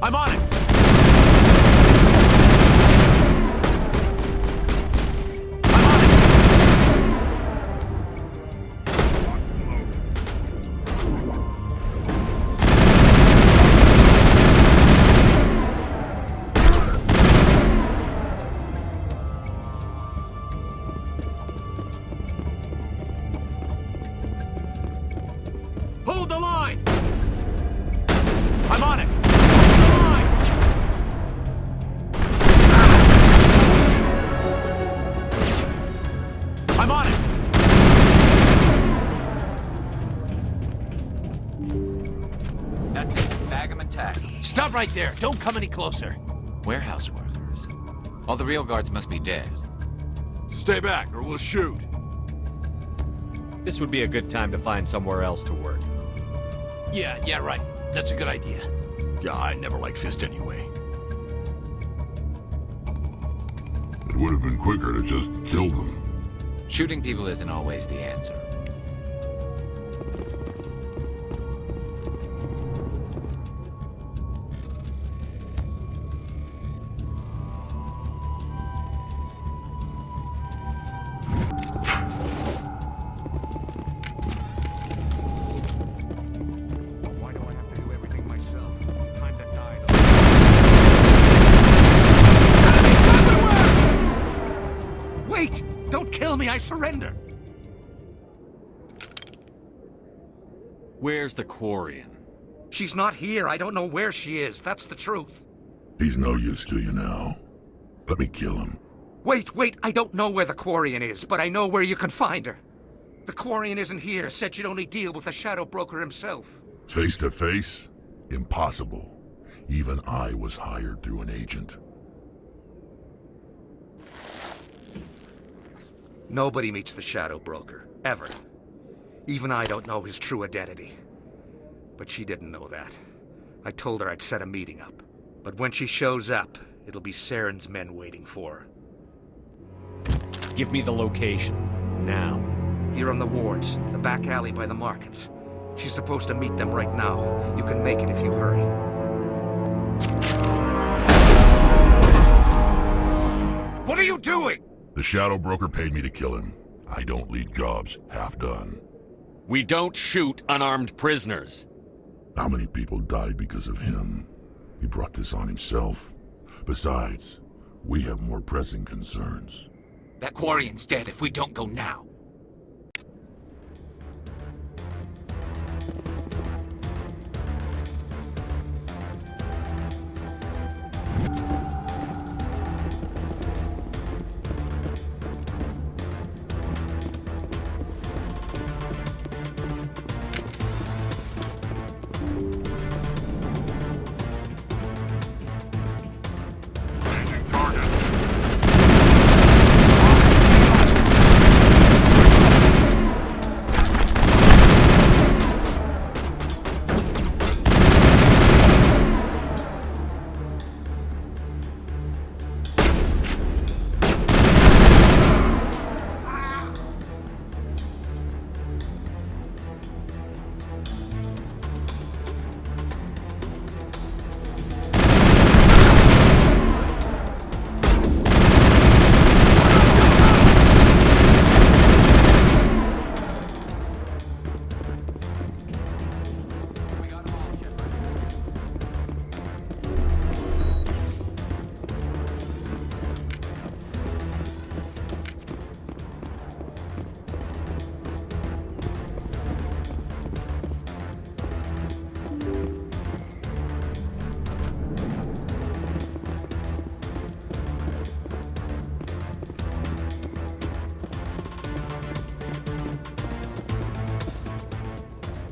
I'm on it! Hold the line! I'm on it! Hold the line! I'm on it! That's it. Bag 'em and tack 'em. Stop right there! Don't come any closer! Warehouse workers. All the real guards must be dead. Stay back or we'll shoot. This would be a good time to find somewhere else to work. Yeah, right. That's a good idea. Yeah, I never liked Fist anyway. It would have been quicker to just kill them. Shooting people isn't always the answer. Why do I have to do everything myself? Time to die. Enemy me I surrender. Where's the Quarian? She's not here. I don't know where she is. That's the truth. He's no use to you now. Let me kill him. Wait. I don't know where the Quarian is, but I know where you can find her. The Quarian isn't here. Said she'd only deal with the Shadow Broker himself. Face to face? Impossible. Even I was hired through an agent. Nobody meets the Shadow Broker. Ever. Even I don't know his true identity. But she didn't know that. I told her I'd set a meeting up. But when she shows up, it'll be Saren's men waiting for her. Give me the location. Now. Here on the wards, the back alley by the markets. She's supposed to meet them right now. You can make it if you hurry. What are you doing? The Shadow Broker paid me to kill him. I don't leave jobs half done. We don't shoot unarmed prisoners. How many people died because of him? He brought this on himself. Besides, we have more pressing concerns. That Quarian's dead if we don't go now.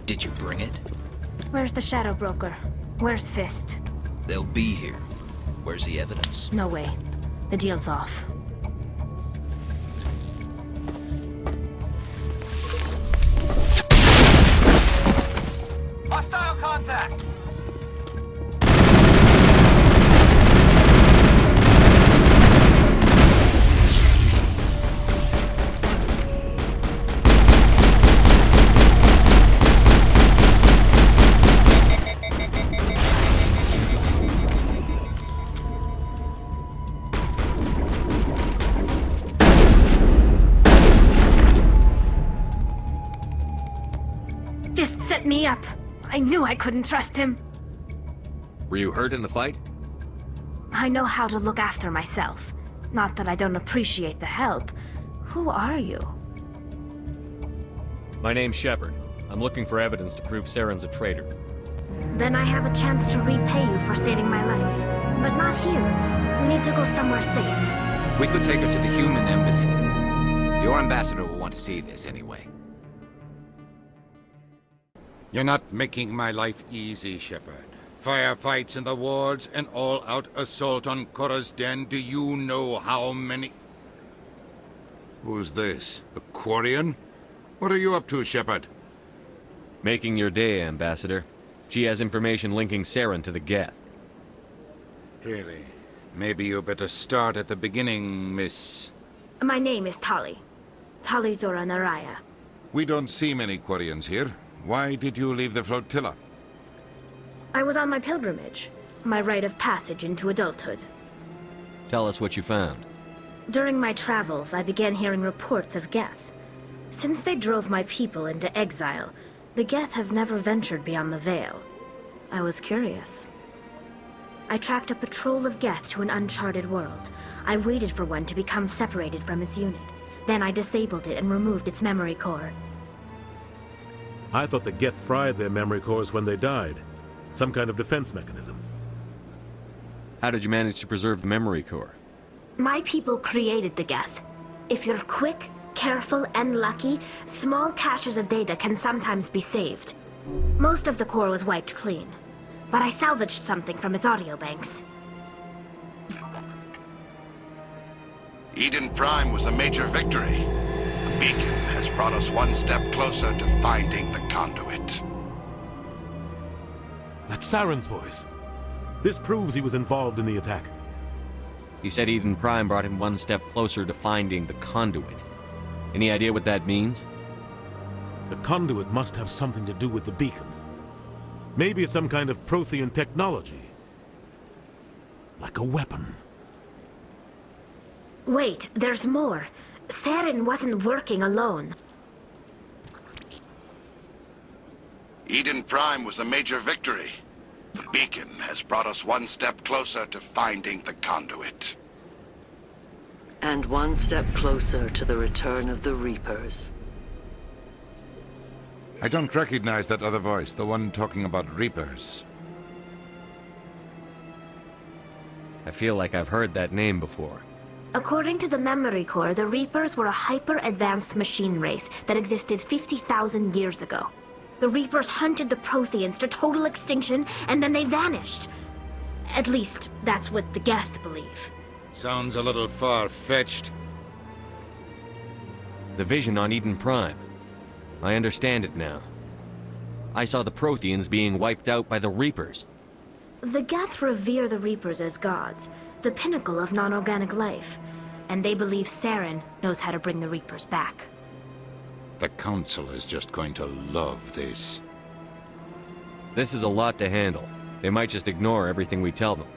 Did you bring it? Where's the Shadow Broker? Where's Fist? They'll be here. Where's the evidence? No way. The deal's off. Hostile contact! Fist set me up. I knew I couldn't trust him. Were you hurt in the fight? I know how to look after myself. Not that I don't appreciate the help. Who are you? My name's Shepard. I'm looking for evidence to prove Saren's a traitor. Then I have a chance to repay you for saving my life. But not here. We need to go somewhere safe. We could take her to the human embassy. Your ambassador will want to see this anyway. You're not making my life easy, Shepard. Firefights in the wards, an all-out assault on Korra's den. Do you know how many... Who's this? The Quarian? What are you up to, Shepard? Making your day, Ambassador. She has information linking Saren to the Geth. Really? Maybe you better start at the beginning, Miss... My name is Tali. Tali Zora Naraya. We don't see many Quarians here. Why did you leave the flotilla? I was on my pilgrimage. My rite of passage into adulthood. Tell us what you found. During my travels, I began hearing reports of Geth. Since they drove my people into exile, the Geth have never ventured beyond the Veil. I was curious. I tracked a patrol of Geth to an uncharted world. I waited for one to become separated from its unit. Then I disabled it and removed its memory core. I thought the Geth fried their memory cores when they died. Some kind of defense mechanism. How did you manage to preserve the memory core? My people created the Geth. If you're quick, careful, and lucky, small caches of data can sometimes be saved. Most of the core was wiped clean, but I salvaged something from its audio banks. Eden Prime was a major victory. The beacon has brought us one step closer to finding the conduit. That's Saren's voice. This proves he was involved in the attack. He said Eden Prime brought him one step closer to finding the conduit. Any idea what that means? The conduit must have something to do with the beacon. Maybe it's some kind of Prothean technology. Like a weapon. Wait, there's more. Saren wasn't working alone. Eden Prime was a major victory. The beacon has brought us one step closer to finding the conduit. And one step closer to the return of the Reapers. I don't recognize that other voice, the one talking about Reapers. I feel like I've heard that name before. According to the memory core, the Reapers were a hyper-advanced machine race that existed 50,000 years ago. The Reapers hunted the Protheans to total extinction, and then they vanished. At least, that's what the Geth believe. Sounds a little far-fetched. The vision on Eden Prime. I understand it now. I saw the Protheans being wiped out by the Reapers. The Geth revere the Reapers as gods, the pinnacle of non-organic life, and they believe Saren knows how to bring the Reapers back. The Council is just going to love this. This is a lot to handle. They might just ignore everything we tell them.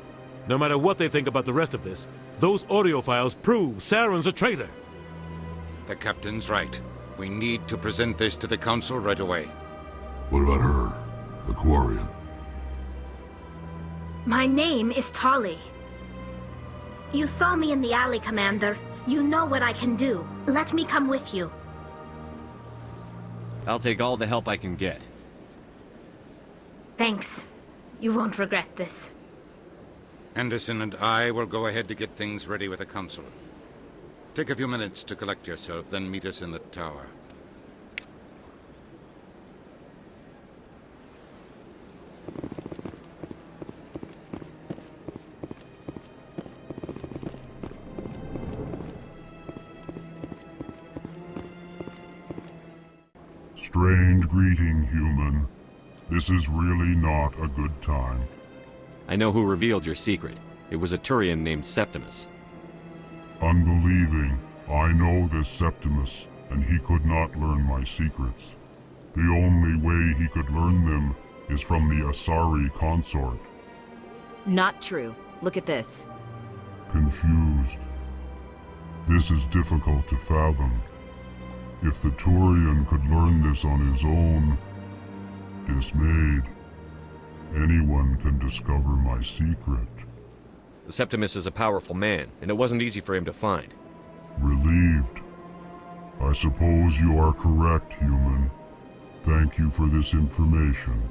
No matter what they think about the rest of this, those audio files prove Saren's a traitor. The Captain's right. We need to present this to the Council right away. What about her? The Quarian? My name is Tali. You saw me in the alley, Commander. You know what I can do. Let me come with you. I'll take all the help I can get. Thanks. You won't regret this. Anderson and I will go ahead to get things ready with the Council. Take a few minutes to collect yourself, then meet us in the tower. Strange greeting, human. This is really not a good time. I know who revealed your secret. It was a Turian named Septimus. Unbelieving. I know this Septimus, and he could not learn my secrets. The only way he could learn them is from the Asari consort. Not true. Look at this. Confused. This is difficult to fathom. If the Turian could learn this on his own, dismayed, anyone can discover my secret. Septimus is a powerful man, and it wasn't easy for him to find. Relieved. I suppose you are correct, human. Thank you for this information.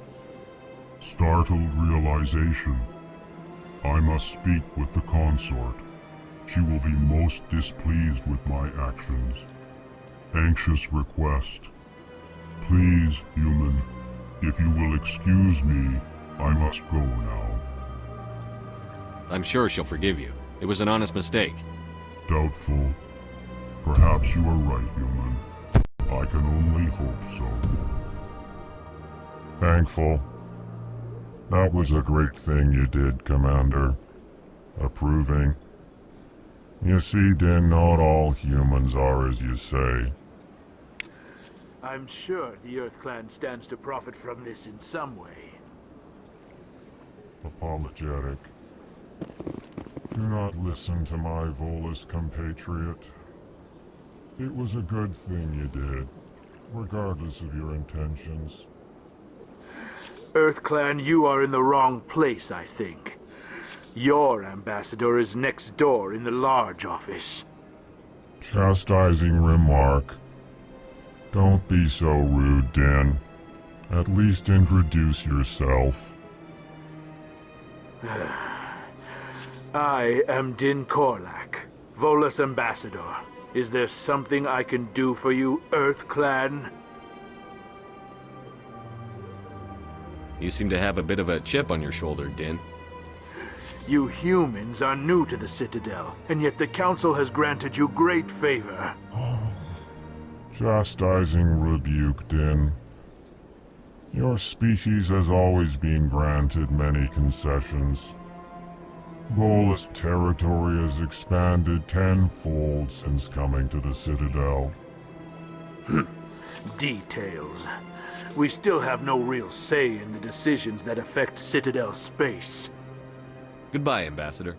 Startled realization. I must speak with the consort. She will be most displeased with my actions. Anxious request. Please, human, if you will excuse me, I must go now. I'm sure she'll forgive you. It was an honest mistake. Doubtful. Perhaps you are right, human. I can only hope so. Thankful. That was a great thing you did, Commander. Approving. You see, Din, not all humans are as you say. I'm sure the Earth Clan stands to profit from this in some way. Apologetic. Do not listen to my Volus compatriot. It was a good thing you did, regardless of your intentions. Earth Clan, you are in the wrong place, I think. Your ambassador is next door in the large office. Chastising remark. Don't be so rude, Din. At least introduce yourself. I am Din Korlak, Volus Ambassador. Is there something I can do for you, Earth Clan? You seem to have a bit of a chip on your shoulder, Din. You humans are new to the Citadel, and yet the Council has granted you great favor. Chastising rebuke, Din. Your species has always been granted many concessions. Volus territory has expanded tenfold since coming to the Citadel. Details. We still have no real say in the decisions that affect Citadel space. Goodbye, Ambassador.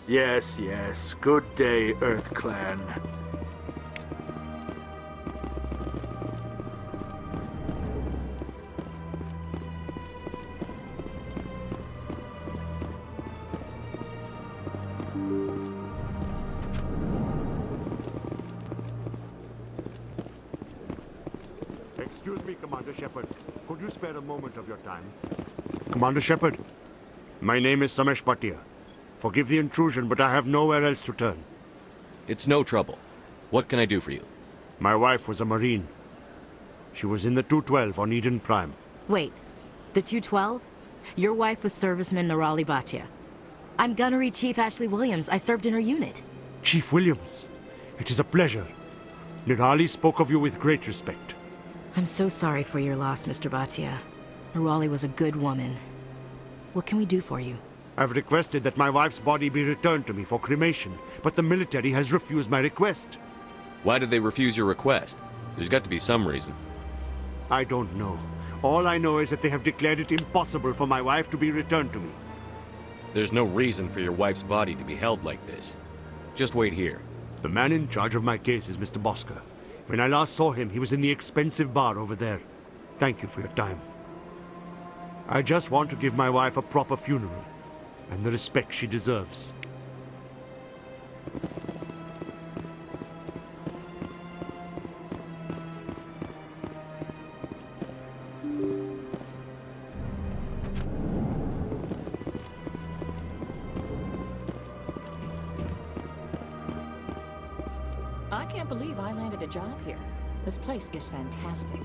Yes, yes. Good day, Earth Clan. Excuse me, Commander Shepard. Could you spare a moment of your time? Commander Shepard, my name is Samesh Bhatia. Forgive the intrusion, but I have nowhere else to turn. It's no trouble. What can I do for you? My wife was a Marine. She was in the 212 on Eden Prime. Wait, the 212? Your wife was Serviceman Nirali Bhatia. I'm Gunnery Chief Ashley Williams. I served in her unit. Chief Williams, it is a pleasure. Nirali spoke of you with great respect. I'm so sorry for your loss, Mr. Bhatia. Nirali was a good woman. What can we do for you? I've requested that my wife's body be returned to me for cremation, but the military has refused my request. Why did they refuse your request? There's got to be some reason. I don't know. All I know is that they have declared it impossible for my wife to be returned to me. There's no reason for your wife's body to be held like this. Just wait here. The man in charge of my case is Mr. Bosker. When I last saw him, he was in the expensive bar over there. Thank you for your time. I just want to give my wife a proper funeral, and the respect she deserves. I can't believe I landed a job here. This place is fantastic.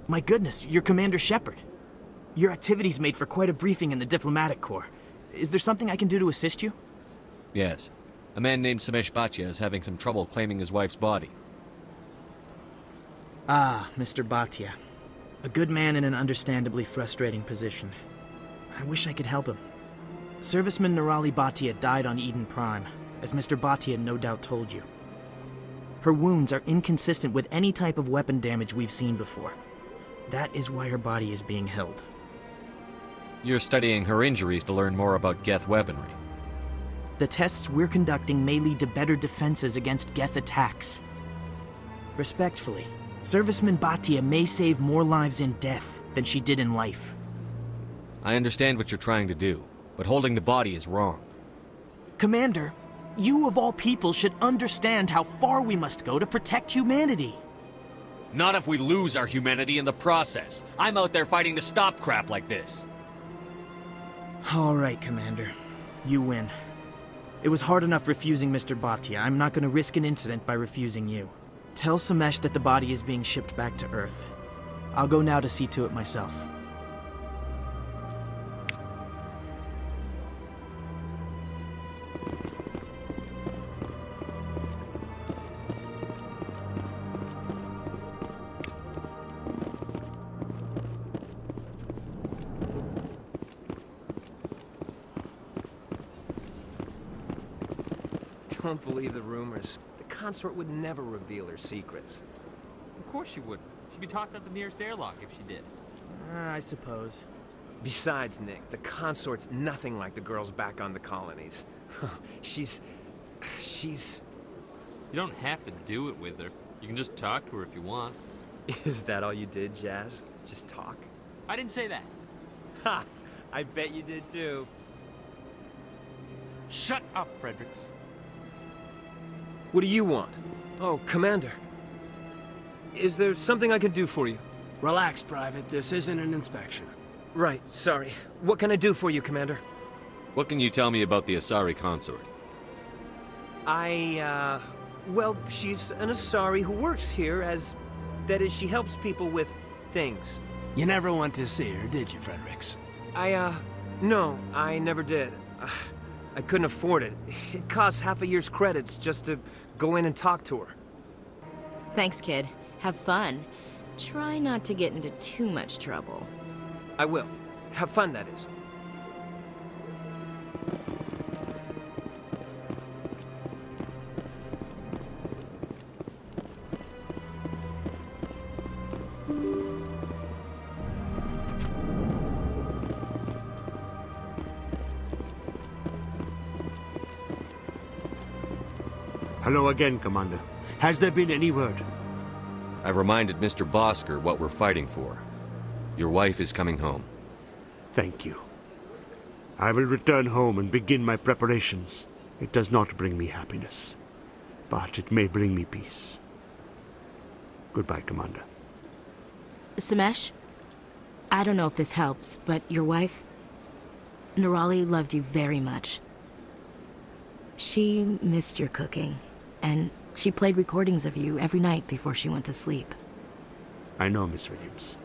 My goodness, you're Commander Shepard. Your activities made for quite a briefing in the Diplomatic Corps. Is there something I can do to assist you? Yes. A man named Samesh Bhatia is having some trouble claiming his wife's body. Ah, Mr. Bhatia. A good man in an understandably frustrating position. I wish I could help him. Serviceman Nirali Bhatia died on Eden Prime, as Mr. Bhatia no doubt told you. Her wounds are inconsistent with any type of weapon damage we've seen before. That is why her body is being held. You're studying her injuries to learn more about Geth weaponry. The tests we're conducting may lead to better defenses against Geth attacks. Respectfully, Serviceman Bhatia may save more lives in death than she did in life. I understand what you're trying to do, but holding the body is wrong. Commander, you of all people should understand how far we must go to protect humanity. Not if we lose our humanity in the process. I'm out there fighting to stop crap like this. All right, Commander. You win. It was hard enough refusing Mr. Bhatia. I'm not going to risk an incident by refusing you. Tell Samesh that the body is being shipped back to Earth. I'll go now to see to it myself. Don't believe the rumors. The consort would never reveal her secrets. Of course she would. She'd be tossed out the nearest airlock if she did. I suppose. Besides, Nick, the consort's nothing like the girls back on the colonies. She's... You don't have to do it with her. You can just talk to her if you want. Is that all you did, Jazz? Just talk? I didn't say that. Ha! I bet you did too. Shut up, Fredericks. What do you want? Oh, Commander. Is there something I can do for you? Relax, Private. This isn't an inspection. Right, sorry. What can I do for you, Commander? What can you tell me about the Asari consort? Well, she's an Asari who works here as... That is, she helps people with things. You never went to see her, did you, Fredericks? No, I never did. I couldn't afford it. It costs half a year's credits just to go in and talk to her. Thanks, kid. Have fun. Try not to get into too much trouble. I will. Have fun, that is. Hello again, Commander. Has there been any word? I reminded Mr. Bosker what we're fighting for. Your wife is coming home. Thank you. I will return home and begin my preparations. It does not bring me happiness, but it may bring me peace. Goodbye, Commander. Samesh, I don't know if this helps, but your wife, Nerali, loved you very much. She missed your cooking, and she played recordings of you every night before she went to sleep. I know, Miss Williams.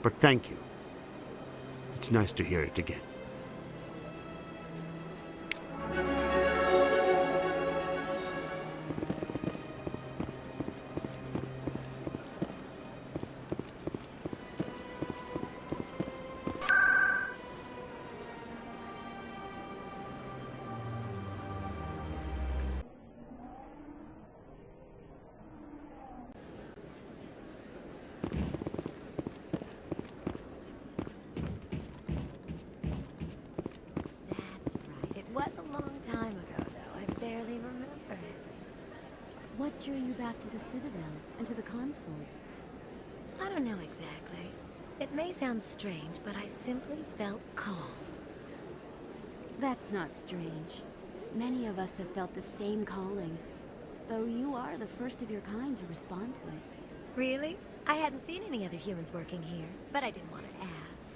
But thank you. It's nice to hear it again. What drew you back to the Citadel and to the consort? I don't know exactly. It may sound strange, but I simply felt called. That's not strange. Many of us have felt the same calling, though you are the first of your kind to respond to it. Really? I hadn't seen any other humans working here, but I didn't want to ask.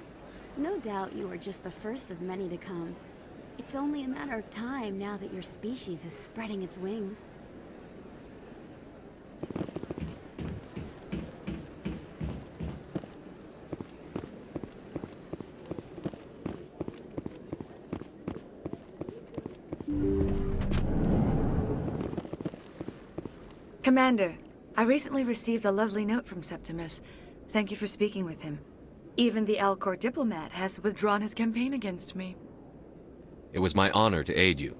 No doubt you are just the first of many to come. It's only a matter of time now that your species is spreading its wings. Commander, I recently received a lovely note from Septimus. Thank you for speaking with him. Even the Alcor diplomat has withdrawn his campaign against me. It was my honor to aid you.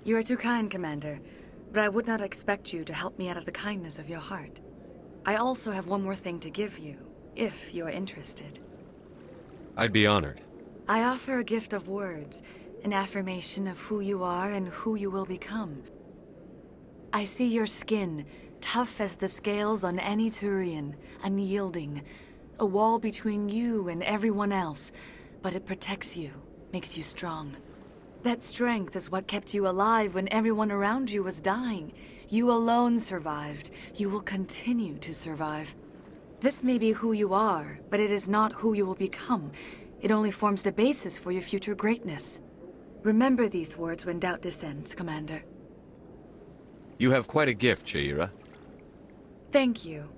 You are too kind, Commander, but I would not expect you to help me out of the kindness of your heart. I also have one more thing to give you, if you are interested. I'd be honored. I offer a gift of words, an affirmation of who you are and who you will become. I see your skin, tough as the scales on any Turian, unyielding, a wall between you and everyone else, but it protects you, makes you strong. That strength is what kept you alive when everyone around you was dying. You alone survived. You will continue to survive. This may be who you are, but it is not who you will become. It only forms the basis for your future greatness. Remember these words when doubt descends, Commander. You have quite a gift, Shaira. Thank you.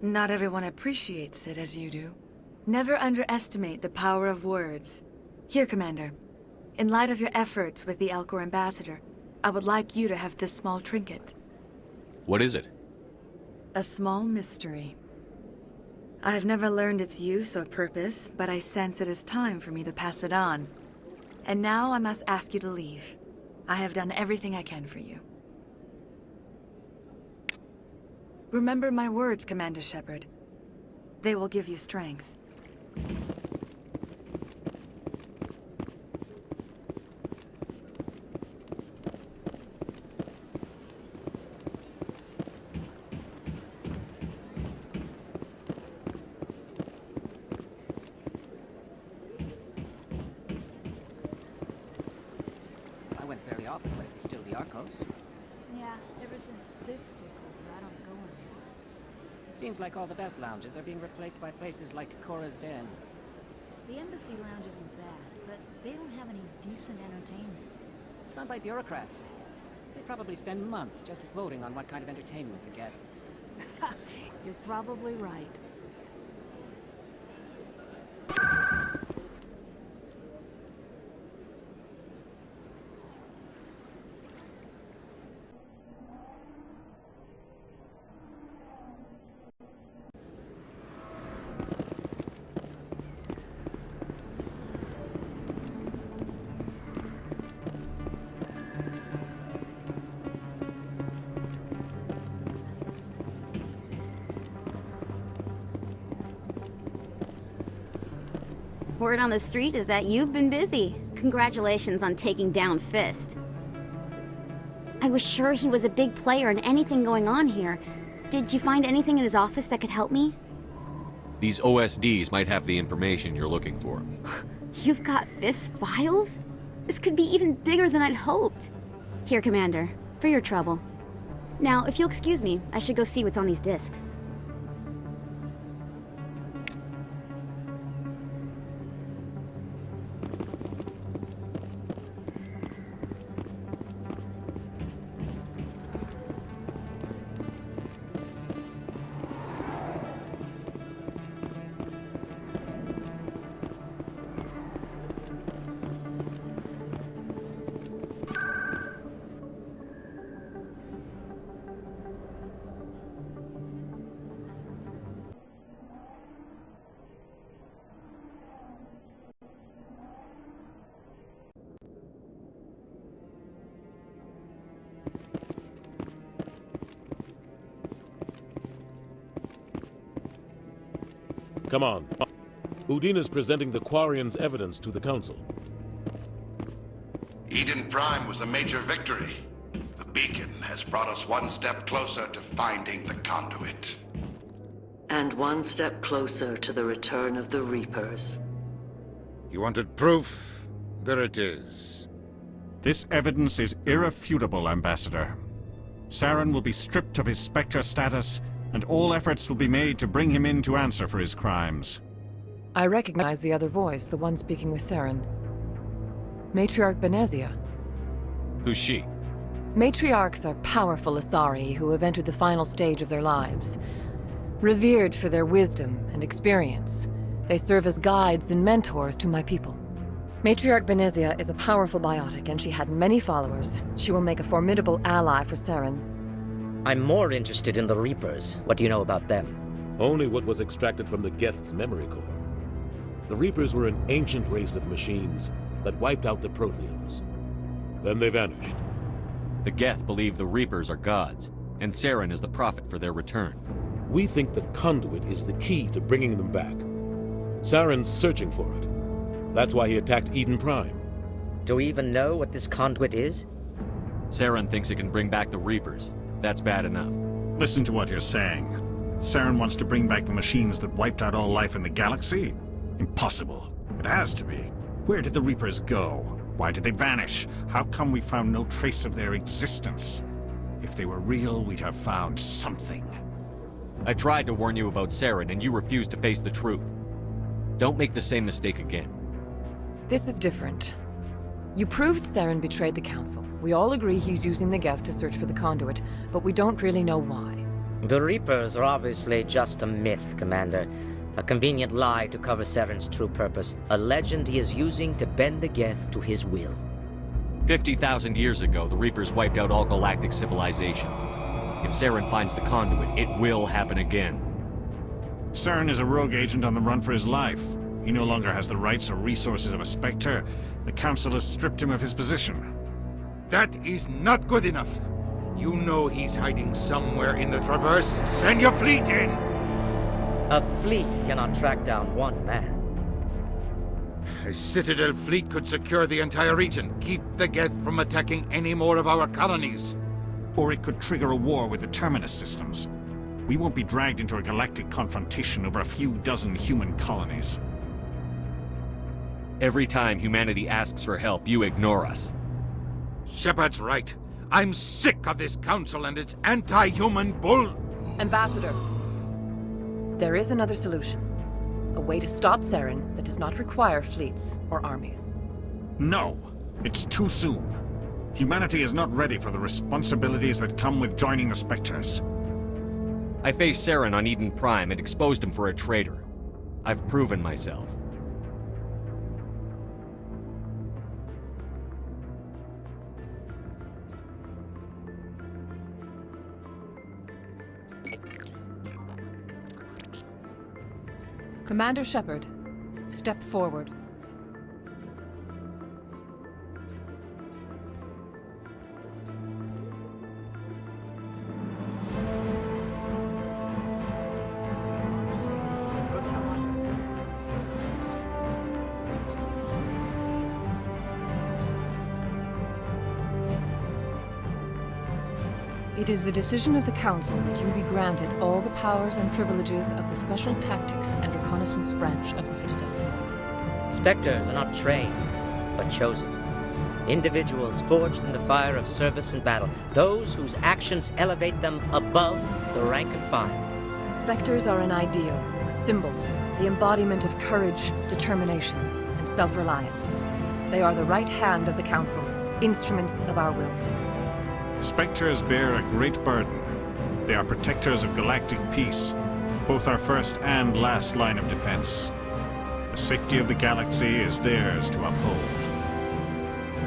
Not everyone appreciates it as you do. Never underestimate the power of words. Here, Commander. In light of your efforts with the Alcor ambassador, I would like you to have this small trinket. What is it? A small mystery. I have never learned its use or purpose, but I sense it is time for me to pass it on. And now I must ask you to leave. I have done everything I can for you. Remember my words, Commander Shepard. They will give you strength. I went fairly often, but it was still the Arcos. Yeah, ever since this took over, I don't go anymore. It seems like all the best lounges are being replaced by places like Cora's Den. The Embassy Lounge isn't bad, but they don't have any decent entertainment. It's run by bureaucrats. They probably spend months just voting on what kind of entertainment to get. You're probably right. Word on the street is that you've been busy. Congratulations on taking down Fist. I was sure he was a big player in anything going on here. Did you find anything in his office that could help me? These OSDs might have the information you're looking for. You've got Fist's files? This could be even bigger than I'd hoped. Here, Commander, for your trouble. Now, if you'll excuse me, I should go see what's on these discs. Come on. Udina's presenting the Quarians' evidence to the Council. Eden Prime was a major victory. The beacon has brought us one step closer to finding the conduit. And one step closer to the return of the Reapers. You wanted proof? There it is. This evidence is irrefutable, Ambassador. Serán will be stripped of his Spectre status, and all efforts will be made to bring him in to answer for his crimes. I recognize the other voice, the one speaking with Serán. Matriarch Benezia. Who's she? Matriarchs are powerful Asari who have entered the final stage of their lives. Revered for their wisdom and experience, they serve as guides and mentors to my people. Matriarch Benezia is a powerful biotic, and she had many followers. She will make a formidable ally for Serán. I'm more interested in the Reapers. What do you know about them? Only what was extracted from the Geth's memory core. The Reapers were an ancient race of machines that wiped out the Protheans. Then they vanished. The Geth believe the Reapers are gods, and Serán is the prophet for their return. We think the conduit is the key to bringing them back. Saren's searching for it. That's why he attacked Eden Prime. Do we even know what this conduit is? Serán thinks it can bring back the Reapers. That's bad enough. Listen to what you're saying. Serán wants to bring back the machines that wiped out all life in the galaxy? Impossible. It has to be. Where did the Reapers go? Why did they vanish? How come we found no trace of their existence? If they were real, we'd have found something. I tried to warn you about Serán, and you refused to face the truth. Don't make the same mistake again. This is different. You proved Serán betrayed the Council. We all agree he's using the Geth to search for the conduit, but we don't really know why. The Reapers are obviously just a myth, Commander. A convenient lie to cover Serán's true purpose. A legend he is using to bend the Geth to his will. 50,000 years ago, the Reapers wiped out all galactic civilization. If Serán finds the conduit, it will happen again. Serán is a rogue agent on the run for his life. He no longer has the rights or resources of a Spectre. The Council has stripped him of his position. That is not good enough. You know he's hiding somewhere in the Traverse. Send your fleet in! A fleet cannot track down one man. A Citadel fleet could secure the entire region, keep the Geth from attacking any more of our colonies. Or it could trigger a war with the Terminus systems. We won't be dragged into a galactic confrontation over a few dozen human colonies. Every time humanity asks for help, you ignore us. Shepard's right. I'm sick of this council and its anti-human bull... Ambassador, there is another solution. A way to stop Saren that does not require fleets or armies. No! It's too soon. Humanity is not ready for the responsibilities that come with joining the Spectres. I faced Saren on Eden Prime and exposed him for a traitor. I've proven myself. Commander Shepard, step forward. It is the decision of the Council that you be granted all the powers and privileges of the Special Tactics and Reconnaissance branch of the Citadel. Spectres are not trained, but chosen. Individuals forged in the fire of service and battle, those whose actions elevate them above the rank and file. Spectres are an ideal, a symbol, the embodiment of courage, determination, and self-reliance. They are the right hand of the Council, instruments of our will. Spectres bear a great burden. They are protectors of galactic peace, both our first and last line of defense. The safety of the galaxy is theirs to uphold.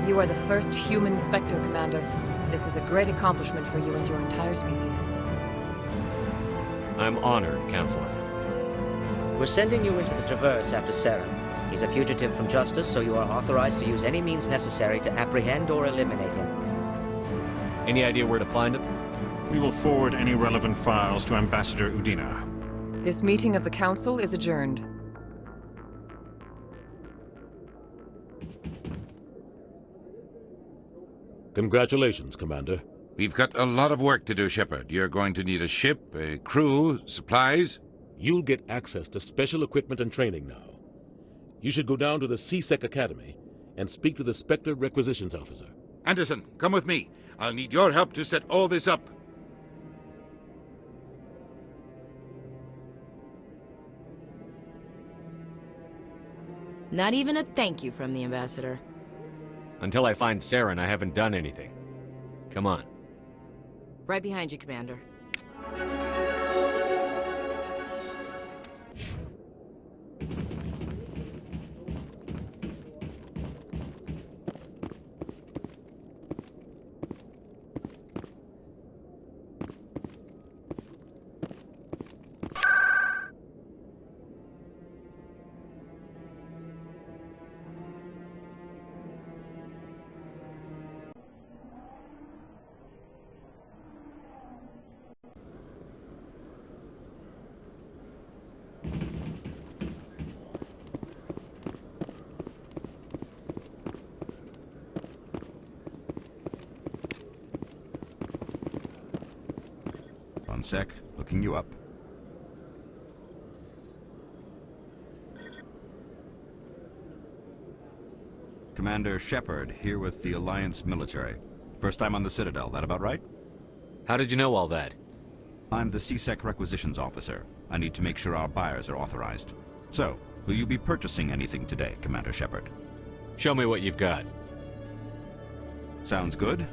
You are the first human Spectre, Commander. This is a great accomplishment for you and your entire species. I'm honored, Counselor. We're sending you into the Traverse after Saren. He's a fugitive from justice, so you are authorized to use any means necessary to apprehend or eliminate him. Any idea where to find him? We will forward any relevant files to Ambassador Udina. This meeting of the Council is adjourned. Congratulations, Commander. We've got a lot of work to do, Shepard. You're going to need a ship, a crew, supplies. You'll get access to special equipment and training now. You should go down to the CSEC Academy and speak to the Spectre Requisitions Officer. Anderson, come with me. I'll need your help to set all this up. Not even a thank you from the Ambassador. Until I find Saren, I haven't done anything. Come on. Right behind you, Commander. One sec, looking you up. Commander Shepard, here with the Alliance military. First time on the Citadel, that about right? How did you know all that? I'm the CSEC Requisitions Officer. I need to make sure our buyers are authorized. So, will you be purchasing anything today, Commander Shepard? Show me what you've got. Sounds good.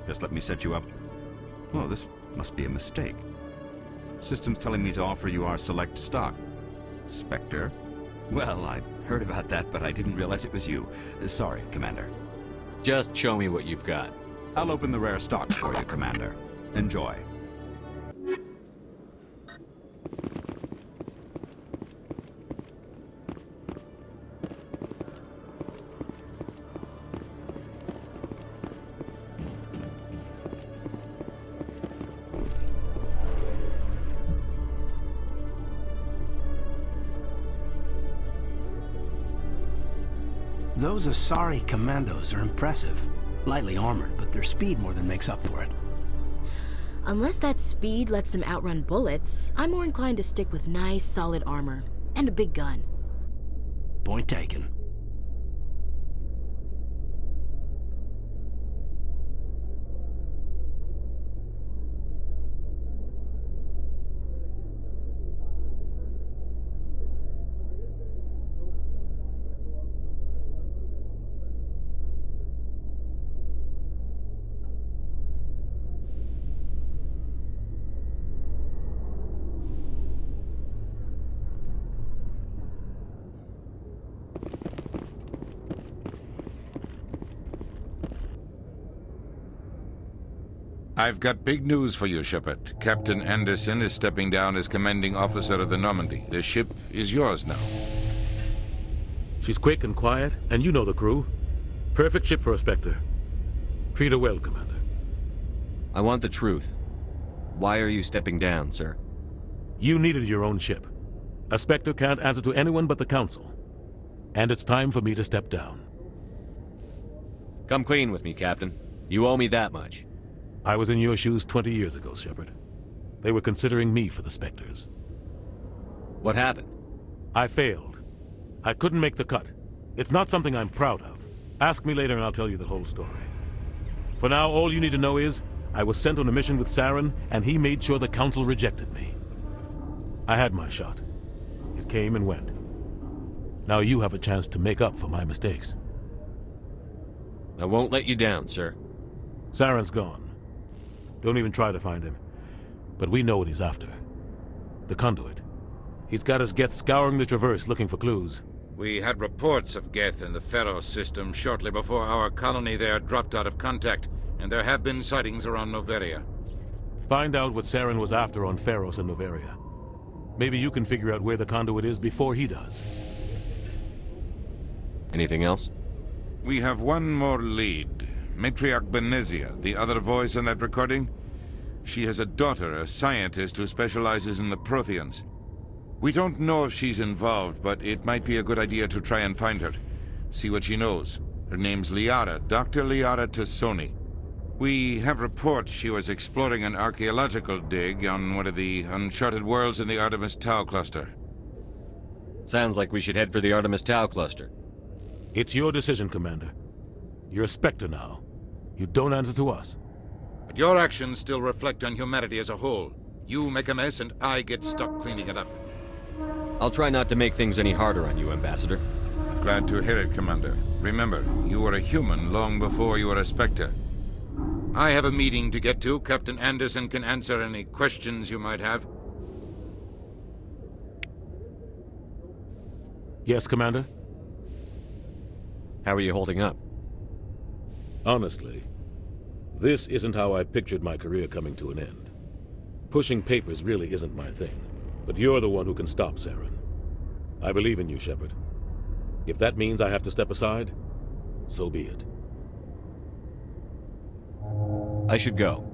Just let me set you up. Oh, this must be a mistake. System's telling me to offer you our select stock. Spectre? Well, I heard about that, but I didn't realize it was you. Sorry, Commander. Just show me what you've got. I'll open the rare stock for you, Commander. Enjoy. Those Asari commandos are impressive. Lightly armored, but their speed more than makes up for it. Unless that speed lets them outrun bullets, I'm more inclined to stick with nice, solid armor. And a big gun. Point taken. I've got big news for you, Shepard. Captain Anderson is stepping down as commanding officer of the Normandy. The ship is yours now. She's quick and quiet, and you know the crew. Perfect ship for a Spectre. Treat her well, Commander. I want the truth. Why are you stepping down, sir? You needed your own ship. A Spectre can't answer to anyone but the Council. And it's time for me to step down. Come clean with me, Captain. You owe me that much. I was in your shoes 20 years ago, Shepard. They were considering me for the Spectres. What happened? I failed. I couldn't make the cut. It's not something I'm proud of. Ask me later and I'll tell you the whole story. For now, all you need to know is, I was sent on a mission with Saren, and he made sure the Council rejected me. I had my shot. It came and went. Now you have a chance to make up for my mistakes. I won't let you down, sir. Saren's gone. Don't even try to find him. But we know what he's after. The conduit. He's got his Geth scouring the Traverse looking for clues. We had reports of Geth in the Pharos system shortly before our colony there dropped out of contact, and there have been sightings around Noveria. Find out what Saren was after on Pharos and Noveria. Maybe you can figure out where the conduit is before he does. Anything else? We have one more lead. Matriarch Benezia, the other voice in that recording. She has a daughter, a scientist who specializes in the Protheans. We don't know if she's involved, but it might be a good idea to try and find her. See what she knows. Her name's Liara, Dr. Liara Tassoni. We have reports she was exploring an archaeological dig on one of the uncharted worlds in the Artemis Tau cluster. Sounds like we should head for the Artemis Tau cluster. It's your decision, Commander. You're a Spectre now. You don't answer to us. But your actions still reflect on humanity as a whole. You make a mess and I get stuck cleaning it up. I'll try not to make things any harder on you, Ambassador. Glad to hear it, Commander. Remember, you were a human long before you were a Spectre. I have a meeting to get to. Captain Anderson can answer any questions you might have. Yes, Commander? How are you holding up? Honestly, this isn't how I pictured my career coming to an end. Pushing papers really isn't my thing, but you're the one who can stop Saren. I believe in you, Shepard. If that means I have to step aside, so be it. I should go.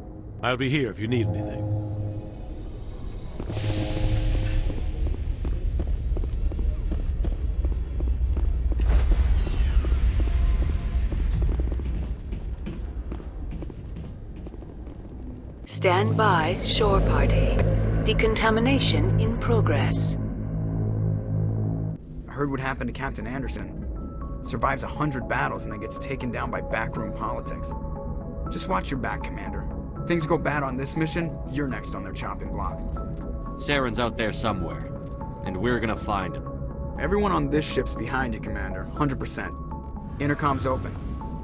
I'll be here if you need anything. Stand by, shore party. Decontamination in progress. I heard what happened to Captain Anderson. Survives 100 battles and then gets taken down by backroom politics. Just watch your back, Commander. Things go bad on this mission, you're next on their chopping block. Saren's out there somewhere, and we're gonna find him. Everyone on this ship's behind you, Commander. 100%. Intercom's open.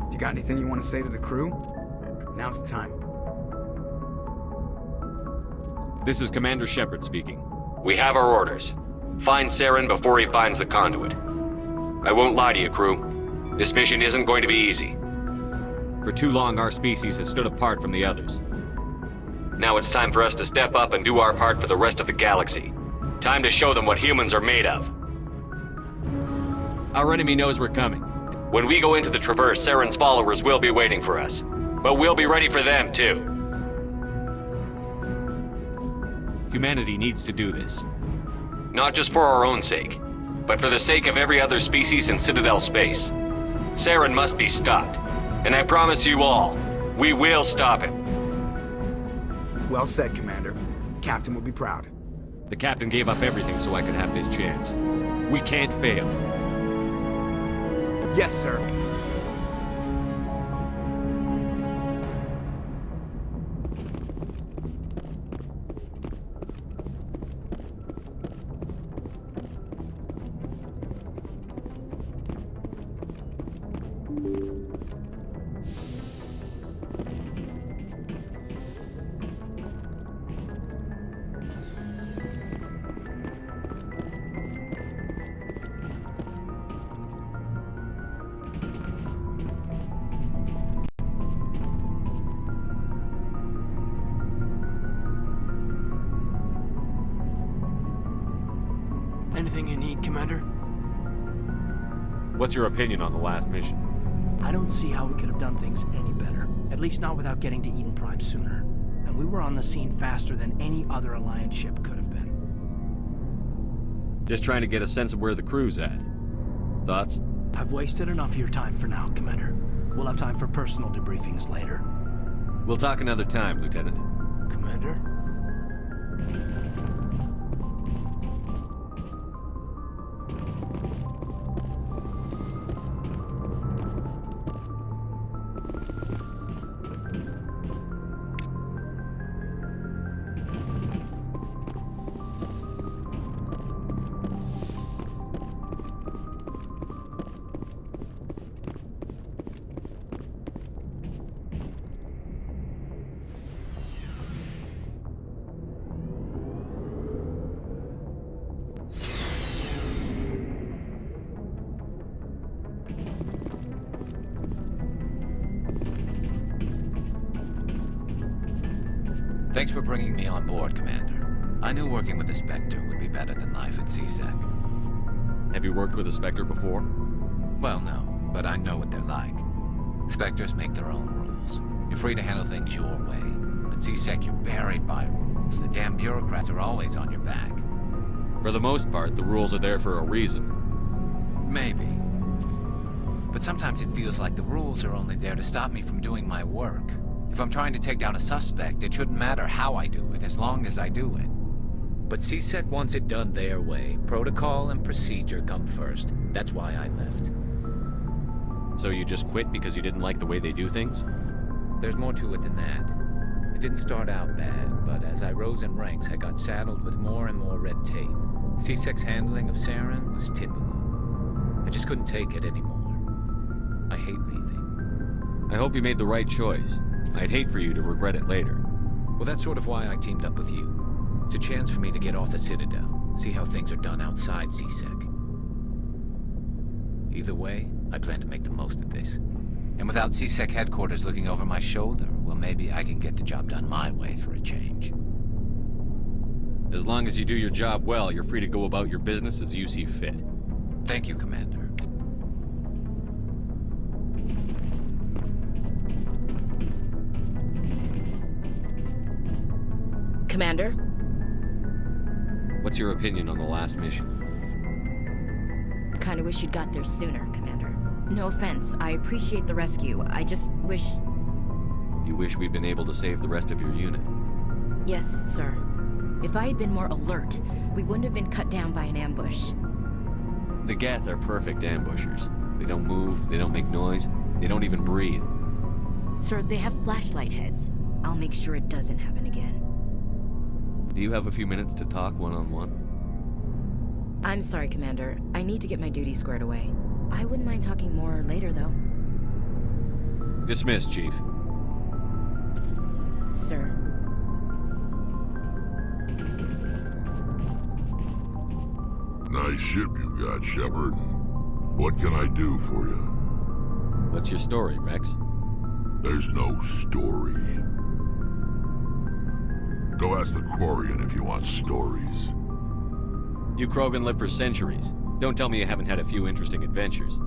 If you got anything you want to say to the crew, now's the time. This is Commander Shepard speaking. We have our orders. Find Saren before he finds the conduit. I won't lie to you, crew. This mission isn't going to be easy. For too long, our species has stood apart from the others. Now it's time for us to step up and do our part for the rest of the galaxy. Time to show them what humans are made of. Our enemy knows we're coming. When we go into the Traverse, Saren's followers will be waiting for us. But we'll be ready for them, too. Humanity needs to do this. Not just for our own sake, but for the sake of every other species in Citadel space. Saren must be stopped. And I promise you all, we will stop him. Well said, Commander. Captain will be proud. The captain gave up everything so I could have this chance. We can't fail. Yes, sir. Anything you need, Commander? What's your opinion on the last mission? I don't see how we could have done things any better. At least not without getting to Eden Prime sooner. And we were on the scene faster than any other Alliance ship could have been. Just trying to get a sense of where the crew's at. Thoughts? I've wasted enough of your time for now, Commander. We'll have time for personal debriefings later. We'll talk another time, Lieutenant. Commander? Thanks for bringing me on board, Commander. I knew working with the Spectre would be better than life at CSEC. Have you worked with a Spectre before? Well, no, but I know what they're like. Spectres make their own rules. You're free to handle things your way. At CSEC, you're buried by rules. The damn bureaucrats are always on your back. For the most part, the rules are there for a reason. Maybe. But sometimes it feels like the rules are only there to stop me from doing my work. If I'm trying to take down a suspect, it shouldn't matter how I do it, as long as I do it. But CSEC wants it done their way. Protocol and procedure come first. That's why I left. So you just quit because you didn't like the way they do things? There's more to it than that. It didn't start out bad, but as I rose in ranks, I got saddled with more and more red tape. CSEC's handling of Saren was typical. I just couldn't take it anymore. I hate leaving. I hope you made the right choice. I'd hate for you to regret it later. Well, that's sort of why I teamed up with you. It's a chance for me to get off the Citadel, see how things are done outside CSEC. Either way, I plan to make the most of this. And without CSEC headquarters looking over my shoulder, well, maybe I can get the job done my way for a change. As long as you do your job well, you're free to go about your business as you see fit. Thank you, Commander. Commander? What's your opinion on the last mission? Kinda wish you'd got there sooner, Commander. No offense, I appreciate the rescue. I just wish... You wish we'd been able to save the rest of your unit? Yes, sir. If I had been more alert, we wouldn't have been cut down by an ambush. The Geth are perfect ambushers. They don't move, they don't make noise, they don't even breathe. Sir, they have flashlight heads. I'll make sure it doesn't happen again. Do you have a few minutes to talk one-on-one? I'm sorry, Commander. I need to get my duty squared away. I wouldn't mind talking more later, though. Dismissed, Chief. Sir. Nice ship you got, Shepard. What can I do for you? What's your story, Rex? There's no story. Go ask the Quarian if you want stories. You Krogan live for centuries. Don't tell me you haven't had a few interesting adventures.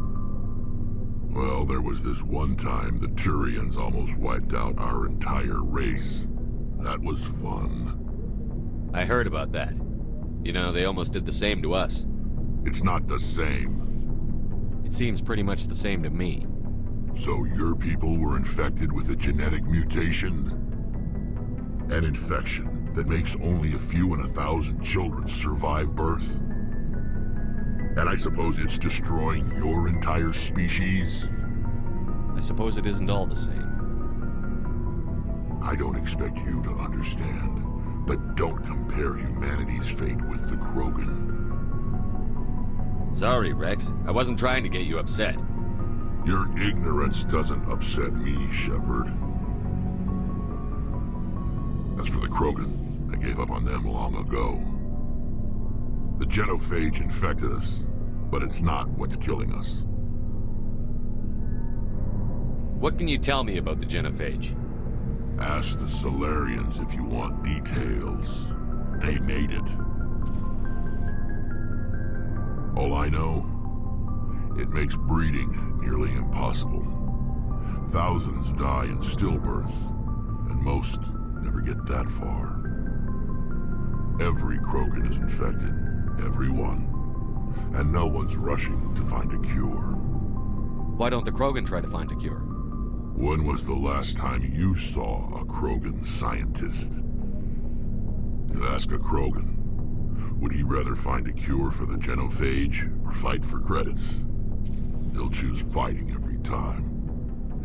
Well, there was this one time the Turians almost wiped out our entire race. That was fun. I heard about that. You know, they almost did the same to us. It's not the same. It seems pretty much the same to me. So your people were infected with a genetic mutation? An infection that makes only a few in 1,000 children survive birth? And I suppose it's destroying your entire species? I suppose it isn't all the same. I don't expect you to understand, but don't compare humanity's fate with the Krogan. Sorry, Rex. I wasn't trying to get you upset. Your ignorance doesn't upset me, Shepard. As for the Krogan, I gave up on them long ago. The genophage infected us, but it's not what's killing us. What can you tell me about the genophage? Ask the Solarians if you want details. They made it. All I know, it makes breeding nearly impossible. Thousands die in stillbirth, and most never get that far. Every Krogan is infected, every one. And no one's rushing to find a cure. Why don't the Krogan try to find a cure? When was the last time you saw a Krogan scientist? You ask a Krogan, would he rather find a cure for the genophage or fight for credits? He'll choose fighting every time.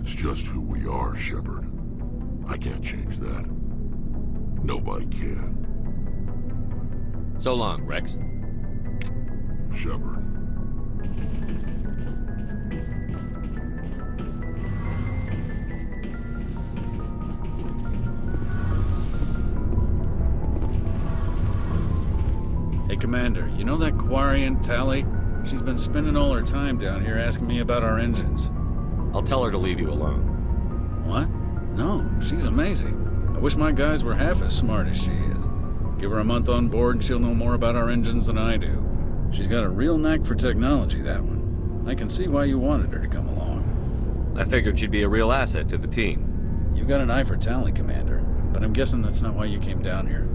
It's just who we are, Shepard. I can't change that. Nobody can. So long, Rex. Shepard. Hey, Commander, you know that Quarian, Tally? She's been spending all her time down here asking me about our engines. I'll tell her to leave you alone. What? No, she's amazing. I wish my guys were half as smart as she is. Give her a month on board and she'll know more about our engines than I do. She's got a real knack for technology, that one. I can see why you wanted her to come along. I figured she'd be a real asset to the team. You got an eye for Tally, Commander, but I'm guessing that's not why you came down here.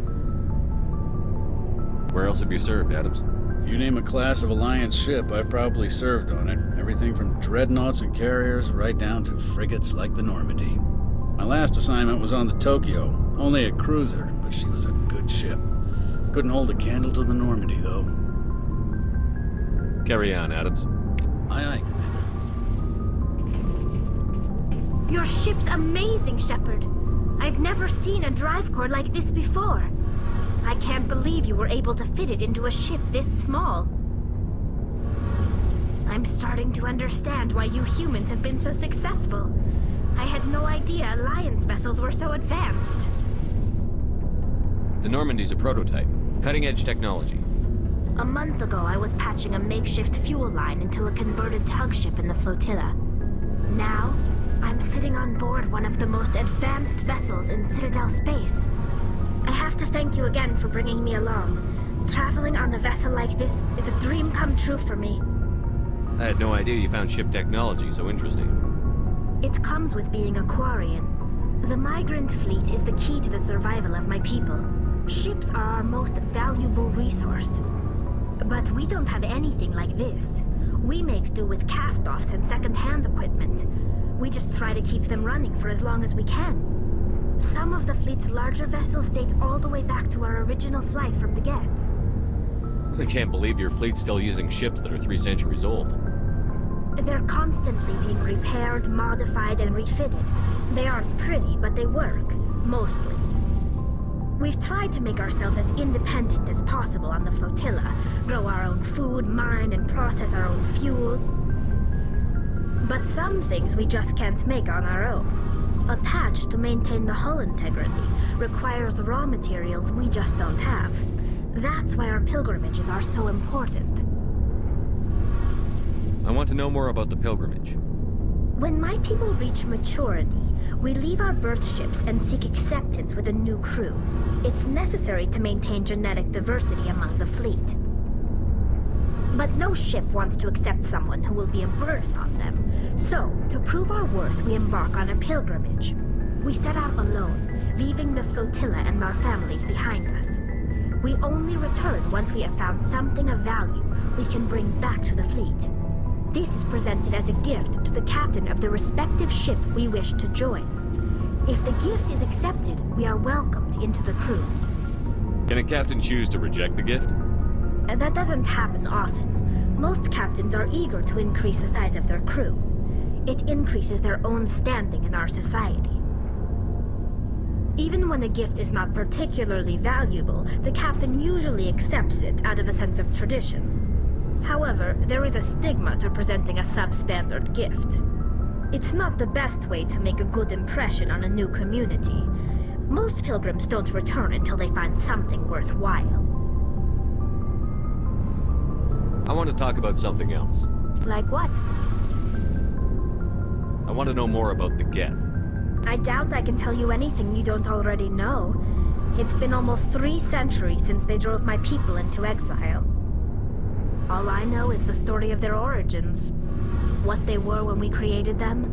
Where else have you served, Adams? If you name a class of Alliance ship, I've probably served on it. Everything from dreadnoughts and carriers right down to frigates like the Normandy. My last assignment was on the Tokyo, only a cruiser, but she was a good ship. Couldn't hold a candle to the Normandy, though. Carry on, Adams. Aye, aye, Commander. Your ship's amazing, Shepard. I've never seen a drive core like this before. I can't believe you were able to fit it into a ship this small. I'm starting to understand why you humans have been so successful. I had no idea Alliance vessels were so advanced. The Normandy's a prototype. Cutting-edge technology. A month ago, I was patching a makeshift fuel line into a converted tug ship in the flotilla. Now, I'm sitting on board one of the most advanced vessels in Citadel space. I have to thank you again for bringing me along. Traveling on a vessel like this is a dream come true for me. I had no idea you found ship technology so interesting. It comes with being a Quarian. The migrant fleet is the key to the survival of my people. Ships are our most valuable resource. But we don't have anything like this. We make do with cast-offs and second-hand equipment. We just try to keep them running for as long as we can. Some of the fleet's larger vessels date all the way back to our original flight from the Geth. I can't believe your fleet's still using ships that are 3 centuries old. They're constantly being repaired, modified, and refitted. They aren't pretty, but they work. Mostly. We've tried to make ourselves as independent as possible on the flotilla. Grow our own food, mine, and process our own fuel. But some things we just can't make on our own. A patch to maintain the hull integrity requires raw materials we just don't have. That's why our pilgrimages are so important. I want to know more about the pilgrimage. When my people reach maturity, we leave our birth ships and seek acceptance with a new crew. It's necessary to maintain genetic diversity among the fleet. But no ship wants to accept someone who will be a burden on them. So, to prove our worth, we embark on a pilgrimage. We set out alone, leaving the flotilla and our families behind us. We only return once we have found something of value we can bring back to the fleet. This is presented as a gift to the captain of the respective ship we wish to join. If the gift is accepted, we are welcomed into the crew. Can a captain choose to reject the gift? That doesn't happen often. Most captains are eager to increase the size of their crew. It increases their own standing in our society. Even when a gift is not particularly valuable, the captain usually accepts it out of a sense of tradition. However, there is a stigma to presenting a substandard gift. It's not the best way to make a good impression on a new community. Most pilgrims don't return until they find something worthwhile. I want to talk about something else. Like what? I want to know more about the Geth. I doubt I can tell you anything you don't already know. It's been almost 3 centuries since they drove my people into exile. All I know is the story of their origins. What they were when we created them,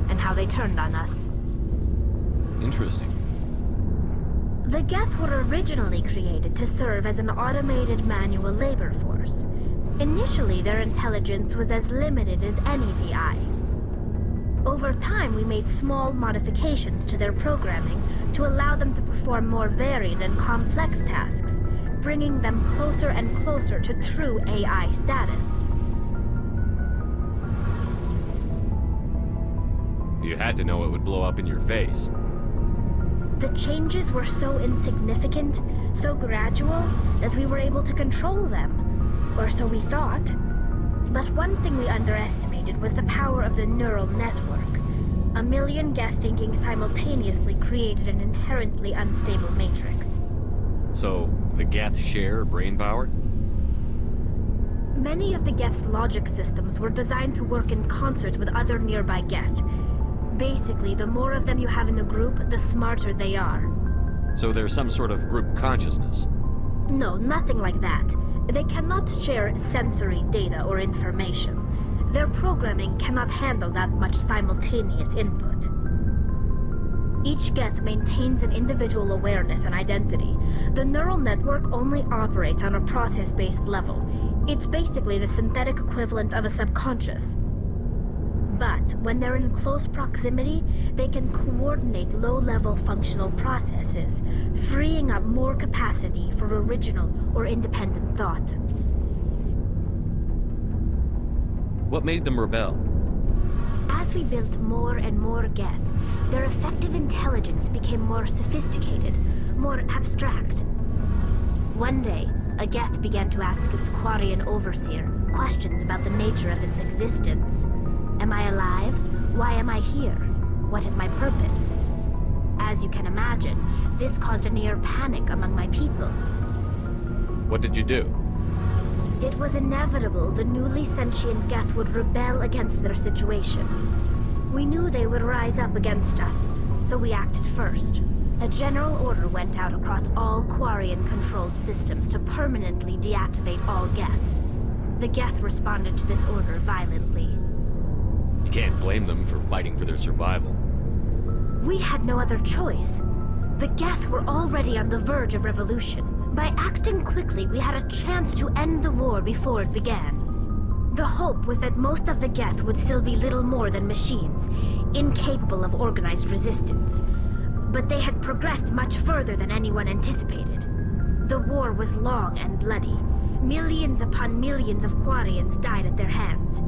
and how they turned on us. Interesting. The Geth were originally created to serve as an automated manual labor force. Initially, their intelligence was as limited as any VI. Over time, we made small modifications to their programming to allow them to perform more varied and complex tasks, bringing them closer and closer to true AI status. You had to know it would blow up in your face. The changes were so insignificant, so gradual, that we were able to control them. Or so we thought. But one thing we underestimated was the power of the neural network. 1 million Geth thinking simultaneously created an inherently unstable matrix. So, the Geth share brain power? Many of the Geth's logic systems were designed to work in concert with other nearby Geth. Basically, the more of them you have in a group, the smarter they are. So there's some sort of group consciousness? No, nothing like that. They cannot share sensory data or information. Their programming cannot handle that much simultaneous input. Each Geth maintains an individual awareness and identity. The neural network only operates on a process-based level. It's basically the synthetic equivalent of a subconscious. But when they're in close proximity, they can coordinate low-level functional processes, freeing up more capacity for original or independent thought. What made them rebel? As we built more and more Geth, their effective intelligence became more sophisticated, more abstract. One day, a Geth began to ask its Quarian overseer questions about the nature of its existence. Am I alive? Why am I here? What is my purpose? As you can imagine, this caused a near panic among my people. What did you do? It was inevitable the newly sentient Geth would rebel against their situation. We knew they would rise up against us, so we acted first. A general order went out across all Quarian-controlled systems to permanently deactivate all Geth. The Geth responded to this order violently. You can't blame them for fighting for their survival. We had no other choice. The Geth were already on the verge of revolution. By acting quickly, we had a chance to end the war before it began. The hope was that most of the Geth would still be little more than machines, incapable of organized resistance. But they had progressed much further than anyone anticipated. The war was long and bloody. Millions upon millions of Quarians died at their hands.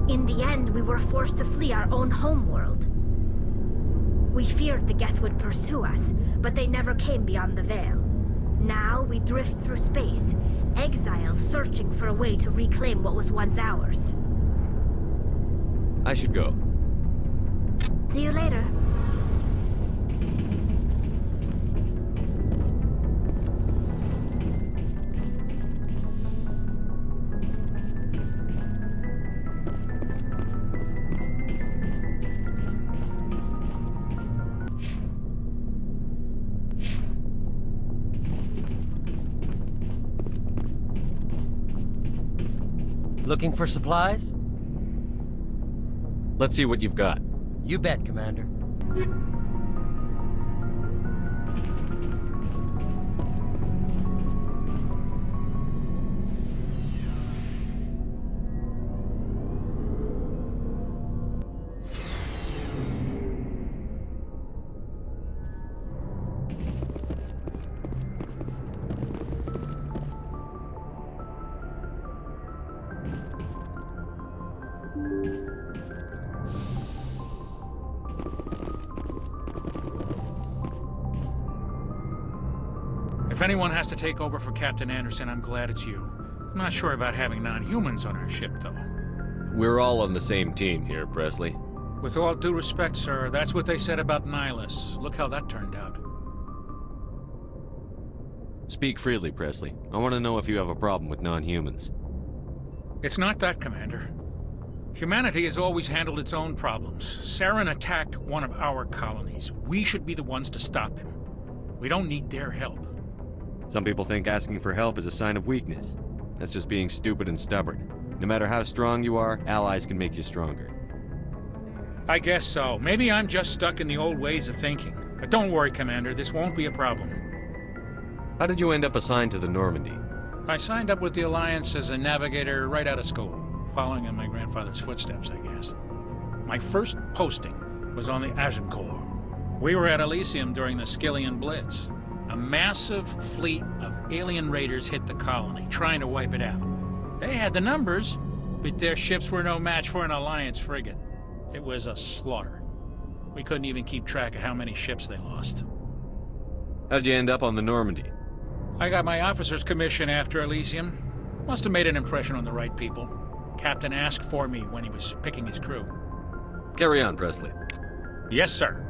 In the end, we were forced to flee our own homeworld. We feared the Geth would pursue us, but they never came beyond the Veil. Now we drift through space, exile searching for a way to reclaim what was once ours. I should go. See you later. Looking for supplies? Let's see what you've got. You bet, Commander. If anyone has to take over for Captain Anderson, I'm glad it's you. I'm not sure about having non-humans on our ship, though. We're all on the same team here, Presley. With all due respect, sir, that's what they said about Nihilus. Look how that turned out. Speak freely, Presley. I want to know if you have a problem with non-humans. It's not that, Commander. Humanity has always handled its own problems. Saren attacked one of our colonies. We should be the ones to stop him. We don't need their help. Some people think asking for help is a sign of weakness. That's just being stupid and stubborn. No matter how strong you are, allies can make you stronger. I guess so. Maybe I'm just stuck in the old ways of thinking. But don't worry, Commander. This won't be a problem. How did you end up assigned to the Normandy? I signed up with the Alliance as a navigator right out of school, following in my grandfather's footsteps, I guess. My first posting was on the Agincourt. We were at Elysium during the Skillian Blitz. A massive fleet of alien raiders hit the colony, trying to wipe it out. They had the numbers, but their ships were no match for an Alliance frigate. It was a slaughter. We couldn't even keep track of how many ships they lost. How'd you end up on the Normandy? I got my officer's commission after Elysium. Must have made an impression on the right people. Captain asked for me when he was picking his crew. Carry on, Presley. Yes, sir.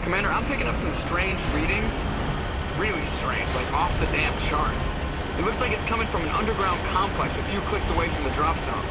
Commander, I'm picking up some strange readings. Really strange, like off the damn charts. It looks like it's coming from an underground complex a few clicks away from the drop zone.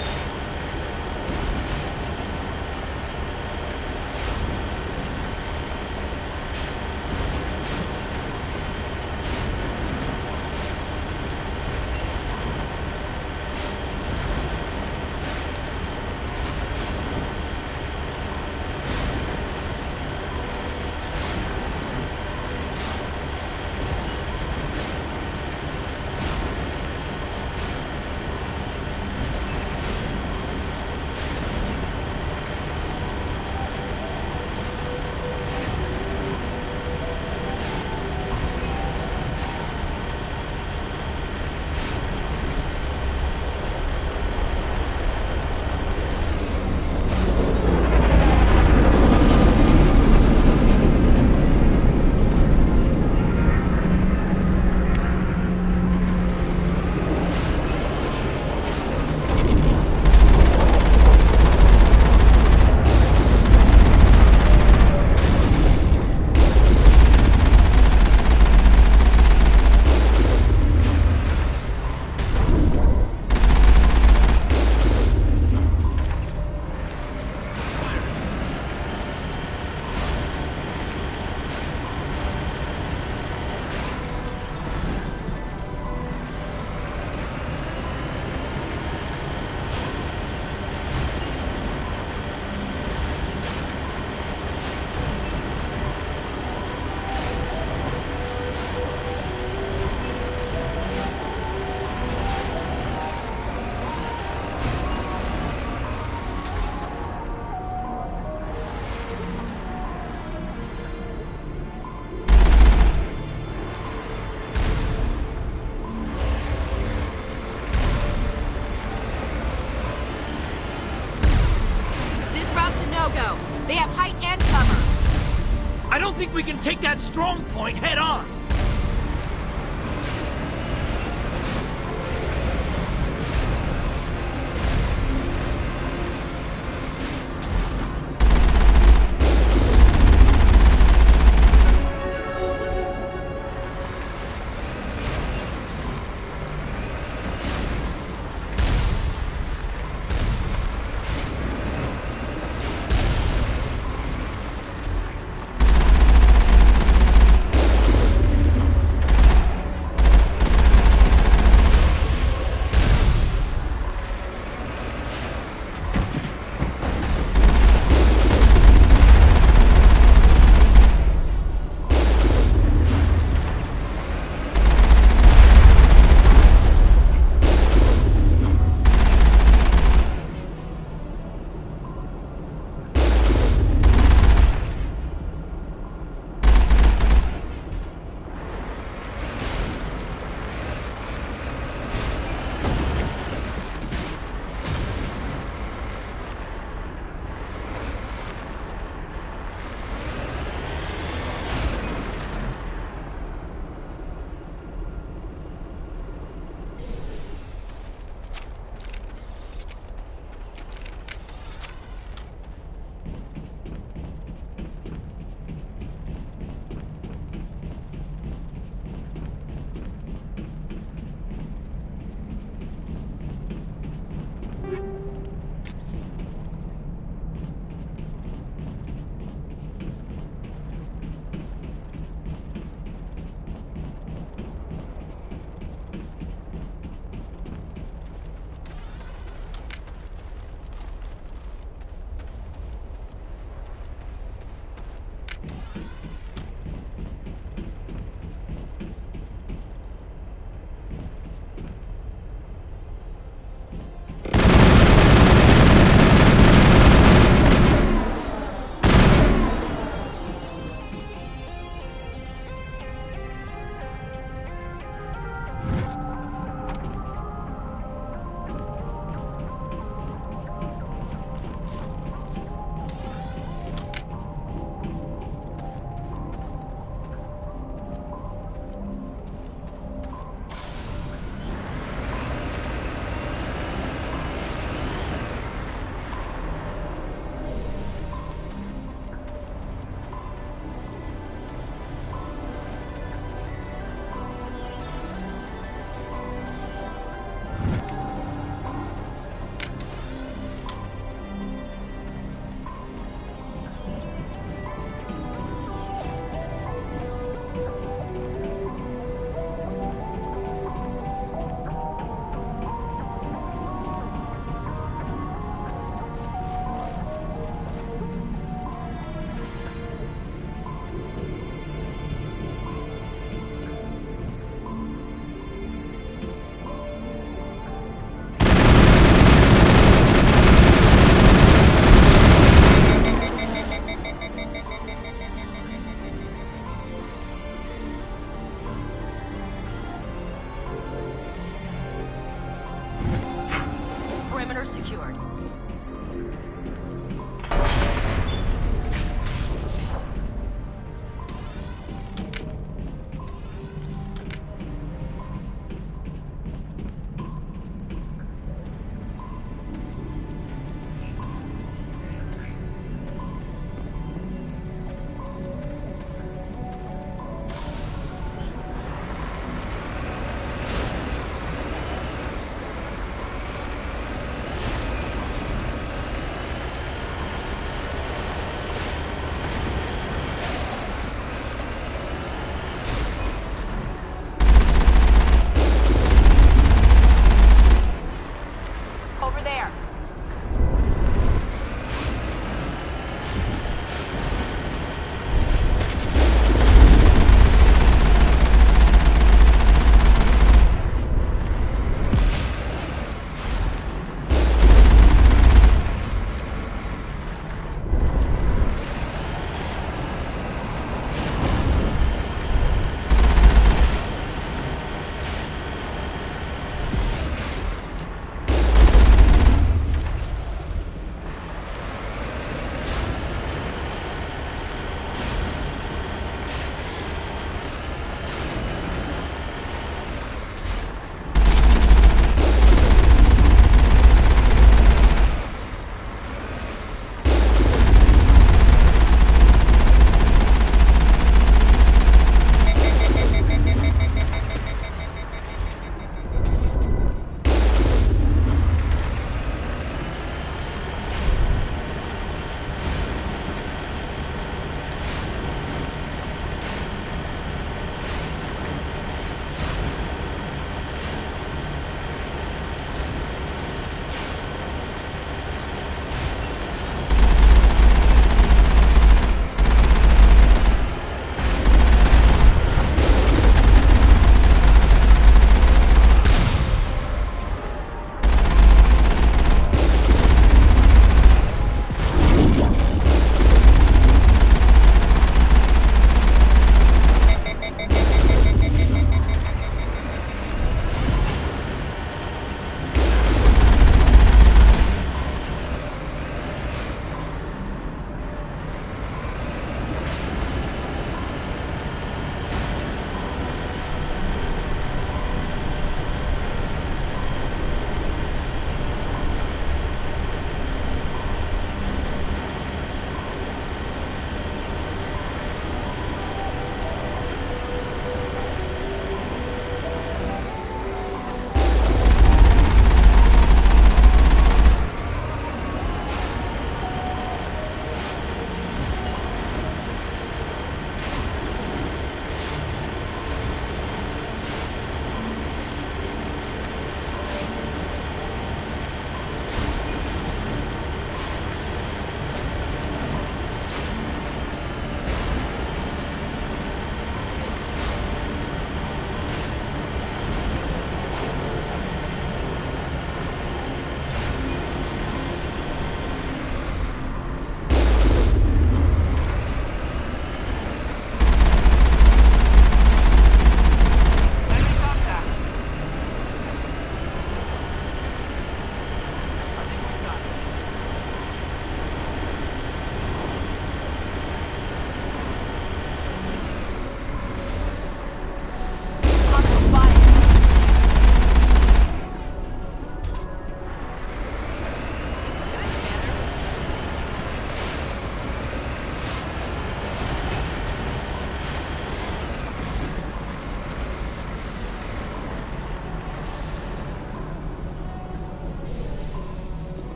go. They have height and cover. I don't think we can take that strong point head on.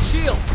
Lost shields!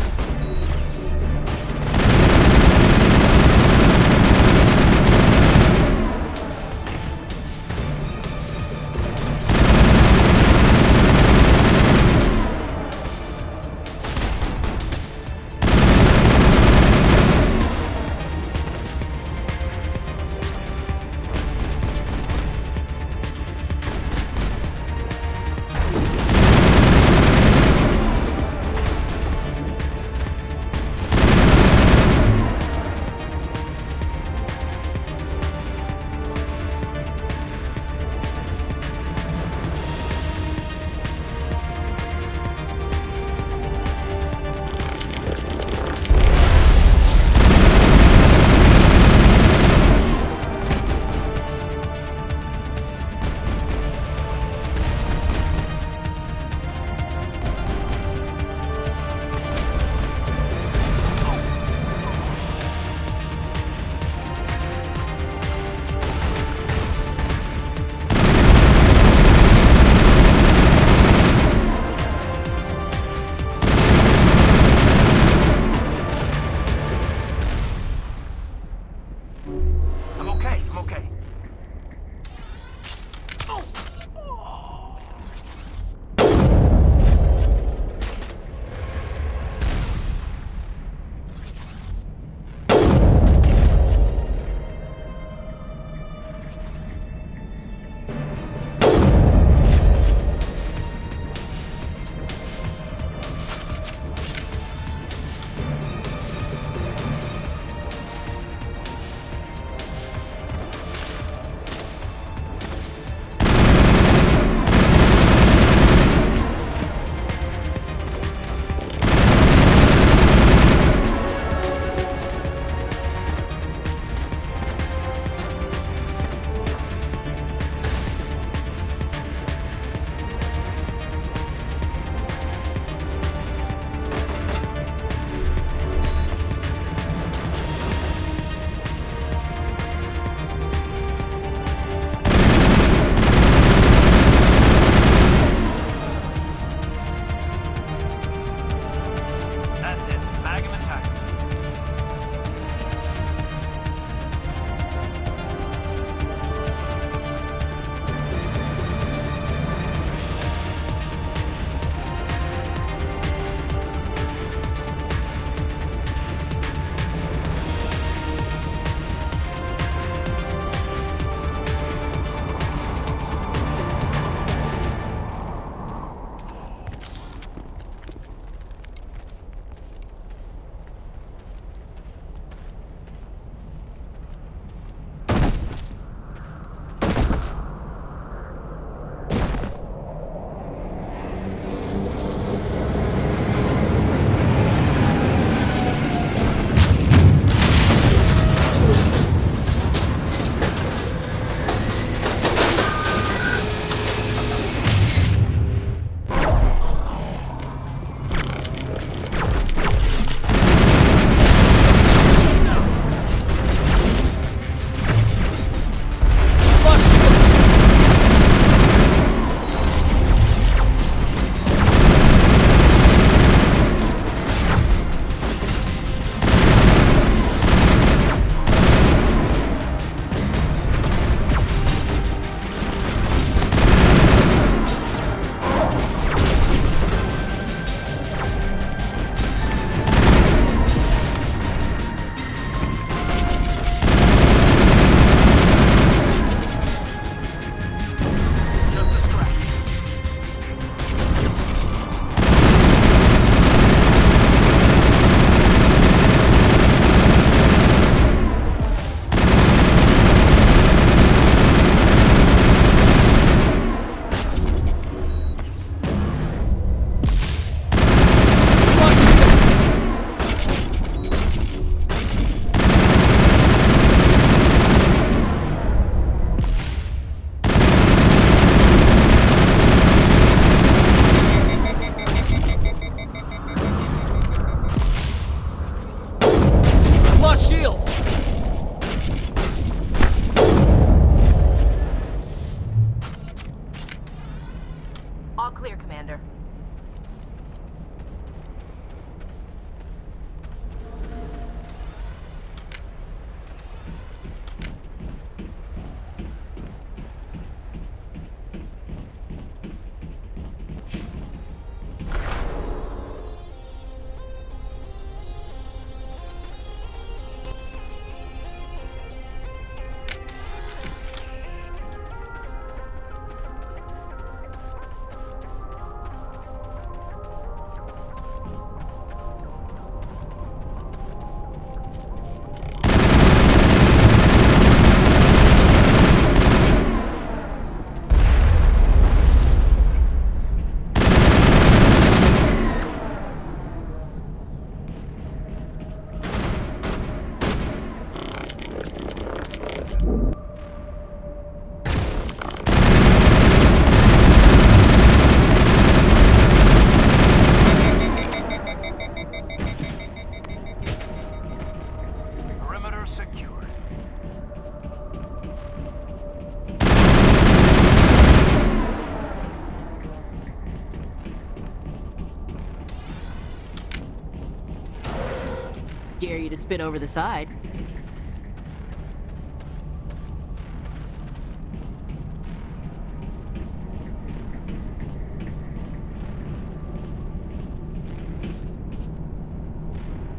Dare you to spit over the side.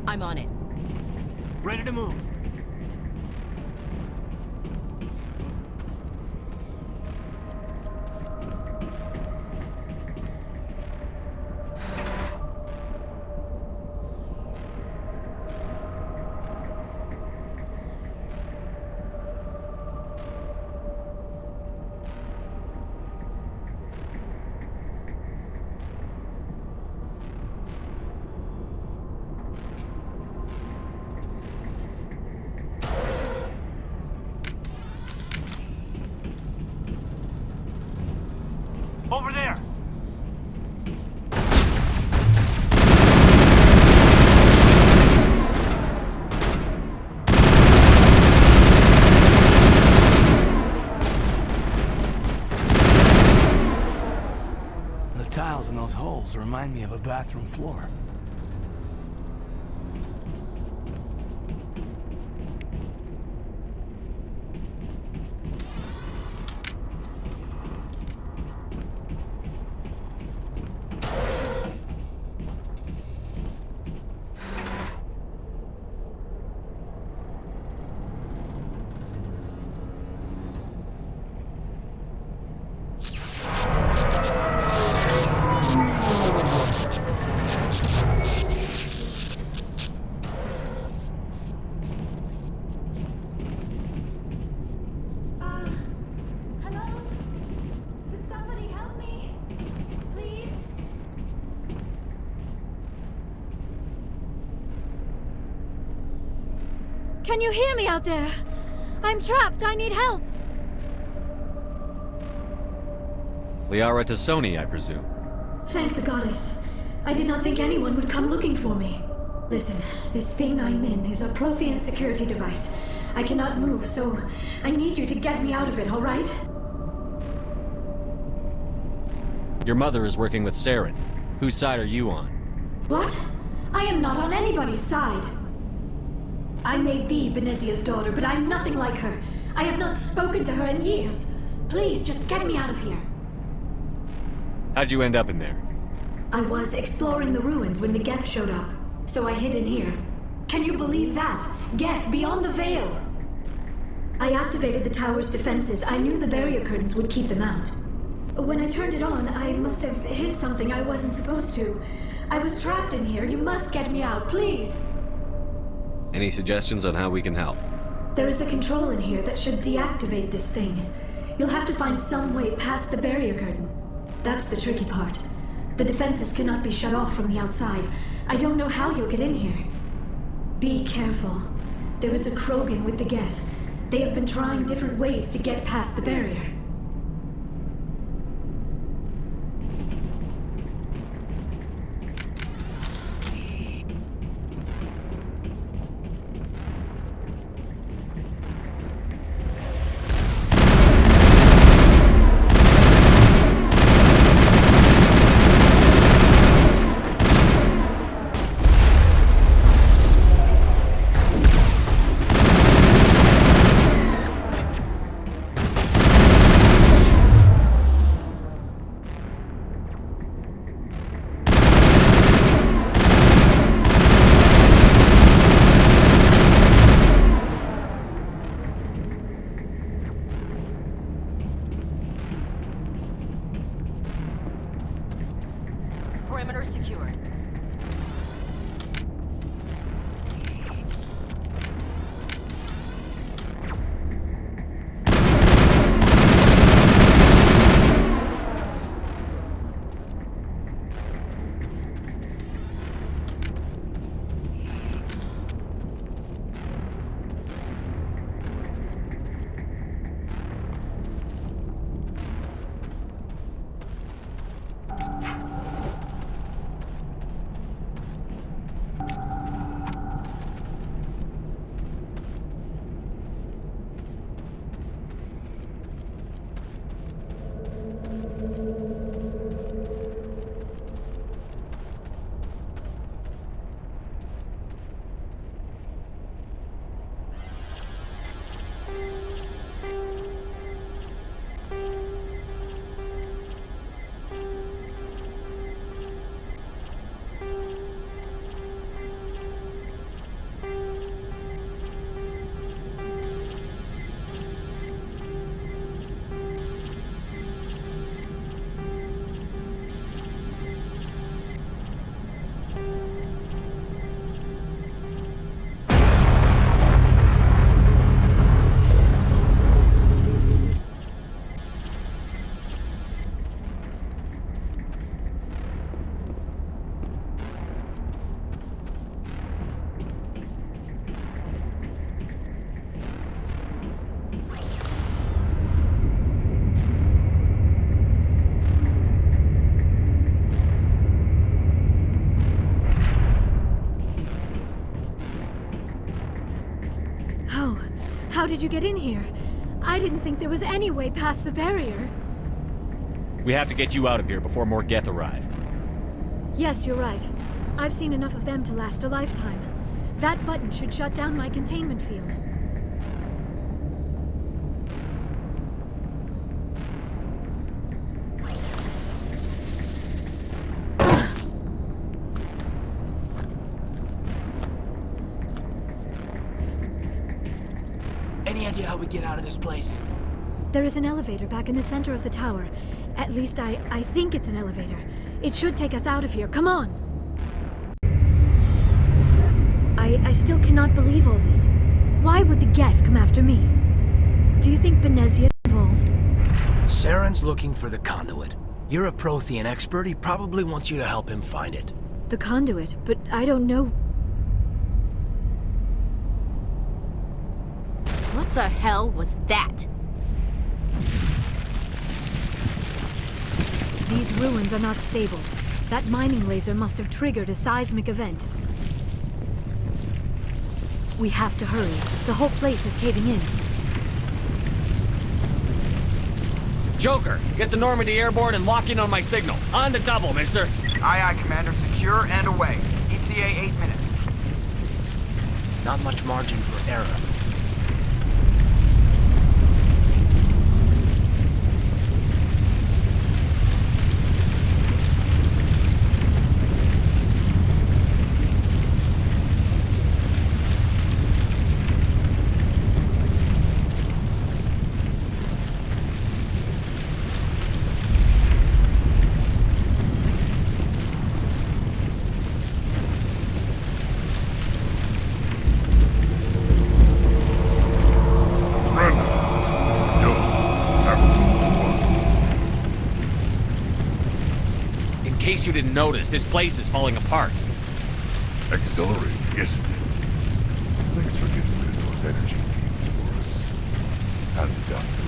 I'm on it. Ready to move. Over there! The tiles in those holes remind me of a bathroom floor. Can you hear me out there? I'm trapped. I need help. Liara to Sony, I presume. Thank the goddess. I did not think anyone would come looking for me. Listen, this thing I'm in is a Prothean security device. I cannot move, so I need you to get me out of it, all right? Your mother is working with Saren. Whose side are you on? What? I am not on anybody's side. I may be Benezia's daughter, but I'm nothing like her. I have not spoken to her in years. Please, just get me out of here. How'd you end up in there? I was exploring the ruins when the Geth showed up, so I hid in here. Can you believe that? Geth beyond the veil! I activated the tower's defenses. I knew the barrier curtains would keep them out. When I turned it on, I must have hit something I wasn't supposed to. I was trapped in here. You must get me out, please! Any suggestions on how we can help? There is a control in here that should deactivate this thing. You'll have to find some way past the barrier curtain. That's the tricky part. The defenses cannot be shut off from the outside. I don't know how you'll get in here. Be careful. There is a Krogan with the Geth. They have been trying different ways to get past the barrier. Perimeter secured. How did you get in here? I didn't think there was any way past the barrier. We have to get you out of here before more Geth arrive. Yes, you're right. I've seen enough of them to last a lifetime. That button should shut down my containment field. Any idea how we get out of this place? There is an elevator back in the center of the tower. At least I think it's an elevator. It should take us out of here. Come on! I still cannot believe all this. Why would the Geth come after me? Do you think Benezia is involved? Saren's looking for the conduit. You're a Prothean expert. He probably wants you to help him find it. The conduit, but I don't know. What the hell was that? These ruins are not stable. That mining laser must have triggered a seismic event. We have to hurry. The whole place is caving in. Joker, get the Normandy airborne and lock in on my signal. On the double, mister. Aye, aye, Commander. Secure and away. ETA 8 minutes. Not much margin for error. In case you didn't notice, this place is falling apart. Exhilarating, isn't it? Thanks for getting rid of those energy fields for us. And the doctor.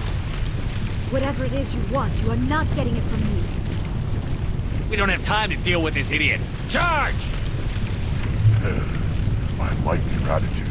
Whatever it is you want, you are not getting it from me. We don't have time to deal with this idiot. Charge! I like your attitude.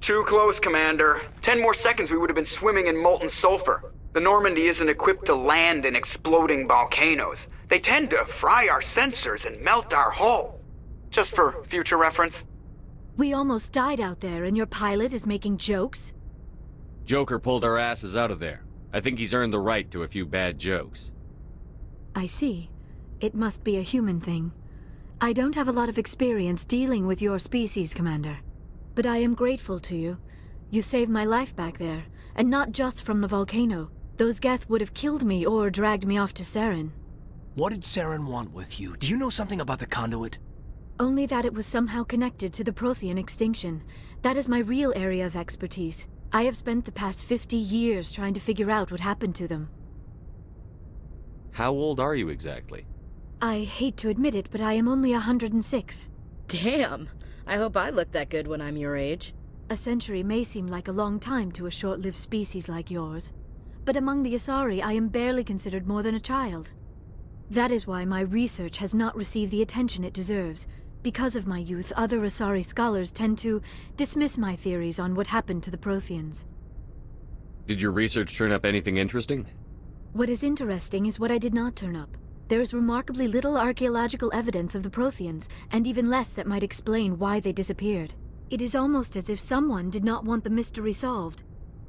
Too close, Commander. 10 more seconds we would have been swimming in molten sulfur. The Normandy isn't equipped to land in exploding volcanoes. They tend to fry our sensors and melt our hull. Just for future reference. We almost died out there, and your pilot is making jokes? Joker pulled our asses out of there. I think he's earned the right to a few bad jokes. I see. It must be a human thing. I don't have a lot of experience dealing with your species, Commander. But I am grateful to you. You saved my life back there, and not just from the volcano. Those Geth would have killed me or dragged me off to Saren. What did Saren want with you? Do you know something about the conduit? Only that it was somehow connected to the Prothean extinction. That is my real area of expertise. I have spent the past 50 years trying to figure out what happened to them. How old are you exactly? I hate to admit it, but I am only 106. Damn! I hope I look that good when I'm your age. A century may seem like a long time to a short-lived species like yours, but among the Asari I am barely considered more than a child. That is why my research has not received the attention it deserves. Because of my youth, other Asari scholars tend to dismiss my theories on what happened to the Protheans. Did your research turn up anything interesting? What is interesting is what I did not turn up. There is remarkably little archaeological evidence of the Protheans, and even less that might explain why they disappeared. It is almost as if someone did not want the mystery solved.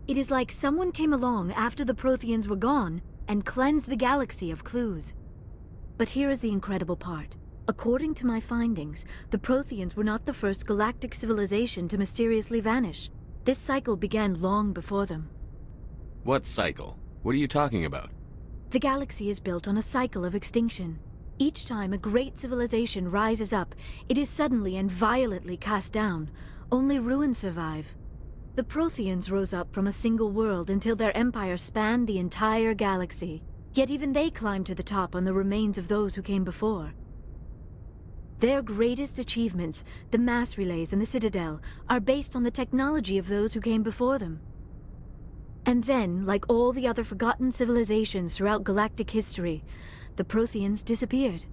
It is like someone came along after the Protheans were gone and cleansed the galaxy of clues. But here is the incredible part. According to my findings, the Protheans were not the first galactic civilization to mysteriously vanish. This cycle began long before them. What cycle? What are you talking about? The galaxy is built on a cycle of extinction. Each time a great civilization rises up, it is suddenly and violently cast down. Only ruins survive. The Protheans rose up from a single world until their empire spanned the entire galaxy. Yet even they climbed to the top on the remains of those who came before. Their greatest achievements, the mass relays and the Citadel, are based on the technology of those who came before them. And then, like all the other forgotten civilizations throughout galactic history, the Protheans disappeared.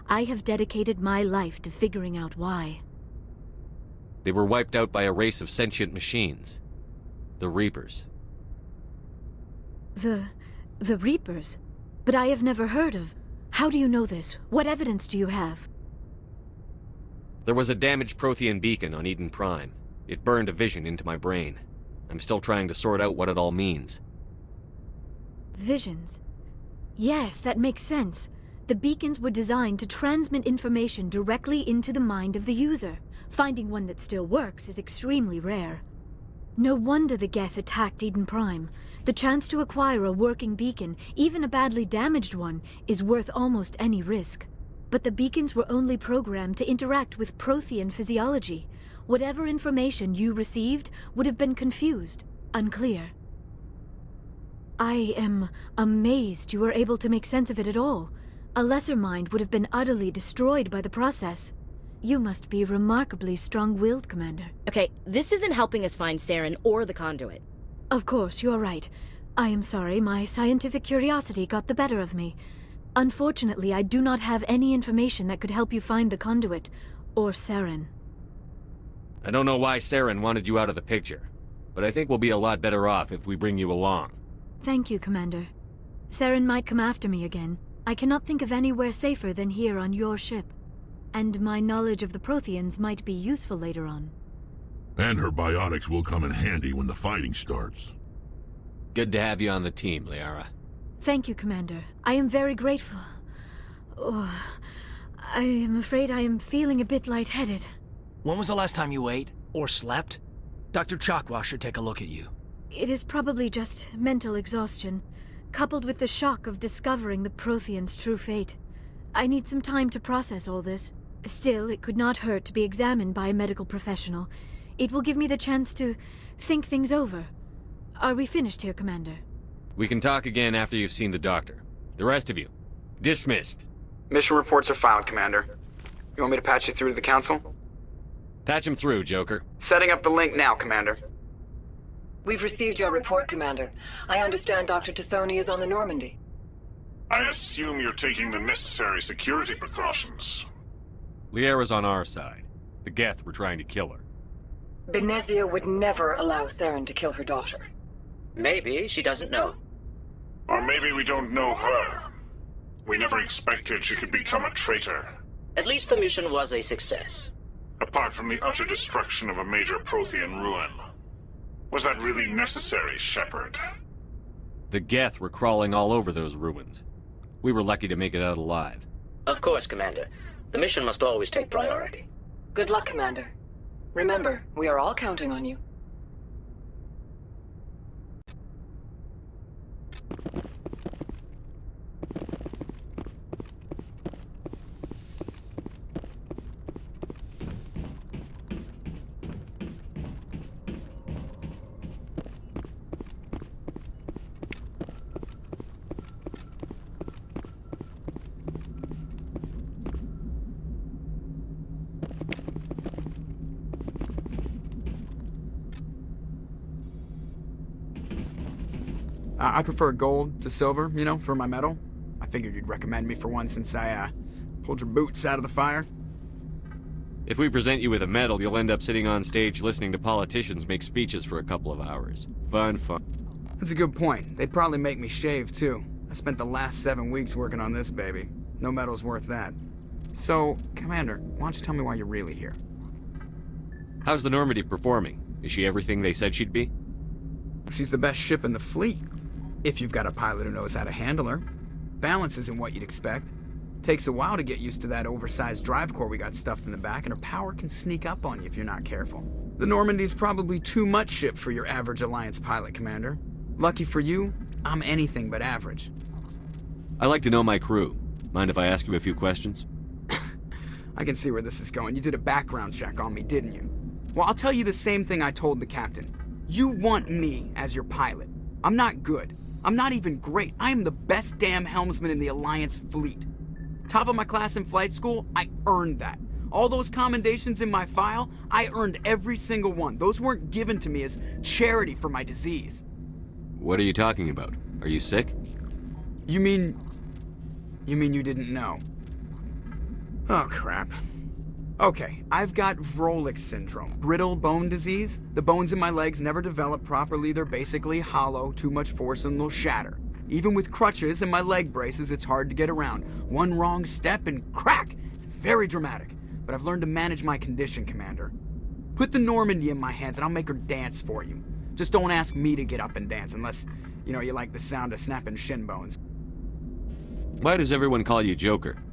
I have dedicated my life to figuring out why. They were wiped out by a race of sentient machines. The Reapers. The Reapers? But I have never heard of. How do you know this? What evidence do you have? There was a damaged Prothean beacon on Eden Prime. It burned a vision into my brain. I'm still trying to sort out what it all means. Visions? Yes, that makes sense. The beacons were designed to transmit information directly into the mind of the user. Finding one that still works is extremely rare. No wonder the Geth attacked Eden Prime. The chance to acquire a working beacon, even a badly damaged one, is worth almost any risk. But the beacons were only programmed to interact with Prothean physiology. Whatever information you received would have been confused, unclear. I am amazed you were able to make sense of it at all. A lesser mind would have been utterly destroyed by the process. You must be remarkably strong-willed, Commander. Okay, this isn't helping us find Saren or the conduit. Of course, you are right. I am sorry, my scientific curiosity got the better of me. Unfortunately, I do not have any information that could help you find the conduit, or Saren. I don't know why Saren wanted you out of the picture, but I think we'll be a lot better off if we bring you along. Thank you, Commander. Saren might come after me again. I cannot think of anywhere safer than here on your ship. And my knowledge of the Protheans might be useful later on. And her biotics will come in handy when the fighting starts. Good to have you on the team, Liara. Thank you, Commander. I am very grateful. Oh, I am afraid I am feeling a bit lightheaded. When was the last time you ate? Or slept? Dr. Chakwa should take a look at you. It is probably just mental exhaustion, coupled with the shock of discovering the Protheans' true fate. I need some time to process all this. Still, it could not hurt to be examined by a medical professional. It will give me the chance to think things over. Are we finished here, Commander? We can talk again after you've seen the doctor. The rest of you, dismissed. Mission reports are filed, Commander. You want me to patch you through to the Council? Patch him through, Joker. Setting up the link now, Commander. We've received your report, Commander. I understand Dr. Tassoni is on the Normandy. I assume you're taking the necessary security precautions. Liara's on our side. The Geth were trying to kill her. Benezia would never allow Saren to kill her daughter. Maybe she doesn't know. Or maybe we don't know her. We never expected she could become a traitor. At least the mission was a success. Apart from the utter destruction of a major Prothean ruin. Was that really necessary, Shepard? The Geth were crawling all over those ruins. We were lucky to make it out alive. Of course, Commander. The mission must always take priority. Good luck, Commander. Remember, we are all counting on you. I prefer gold to silver, you know, for my medal. I figured you'd recommend me for one since I, pulled your boots out of the fire. If we present you with a medal, you'll end up sitting on stage listening to politicians make speeches for a couple of hours. Fun. That's a good point. They'd probably make me shave, too. I spent the last 7 weeks working on this baby. No medal's worth that. So, Commander, why don't you tell me why you're really here? How's the Normandy performing? Is she everything they said she'd be? She's the best ship in the fleet. If you've got a pilot who knows how to handle her. Balance isn't what you'd expect. Takes a while to get used to that oversized drive core we got stuffed in the back, and her power can sneak up on you if you're not careful. The Normandy's probably too much ship for your average Alliance pilot, Commander. Lucky for you, I'm anything but average. I like to know my crew. Mind if I ask you a few questions? I can see where this is going. You did a background check on me, didn't you? Well, I'll tell you the same thing I told the captain. You want me as your pilot. I'm not good. I'm not even great. I am the best damn helmsman in the Alliance fleet. Top of my class in flight school, I earned that. All those commendations in my file, I earned every single one. Those weren't given to me as charity for my disease. What are you talking about? Are you sick? You mean you didn't know? Oh, crap. Okay, I've got Vrolich syndrome, brittle bone disease. The bones in my legs never develop properly. They're basically hollow, too much force and they'll shatter. Even with crutches and my leg braces, it's hard to get around. One wrong step and crack! It's very dramatic, but I've learned to manage my condition, Commander. Put the Normandy in my hands and I'll make her dance for you. Just don't ask me to get up and dance unless, you know, you like the sound of snapping shin bones. Why does everyone call you Joker?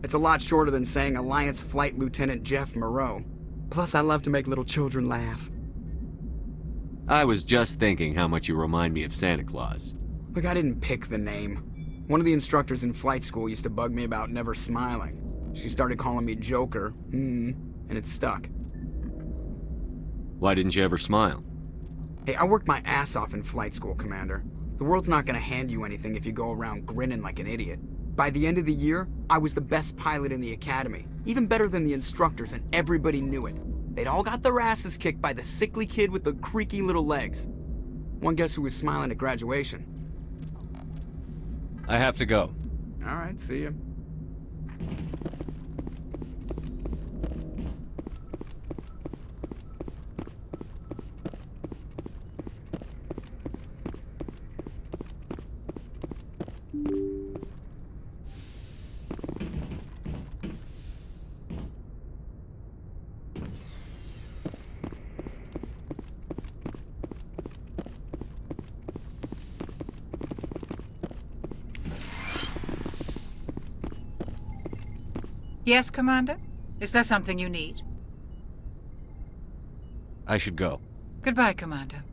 It's a lot shorter than saying Alliance Flight Lieutenant Jeff Moreau. Plus, I love to make little children laugh. I was just thinking how much you remind me of Santa Claus. Look, I didn't pick the name. One of the instructors in flight school used to bug me about never smiling. She started calling me Joker, and it stuck. Why didn't you ever smile? Hey, I worked my ass off in flight school, Commander. The world's not gonna hand you anything if you go around grinning like an idiot. By the end of the year, I was the best pilot in the academy, even better than the instructors, and everybody knew it. They'd all got their asses kicked by the sickly kid with the creaky little legs. One guess who was smiling at graduation? I have to go. All right, see ya. Yes, Commander? Is there something you need? I should go. Goodbye, Commander.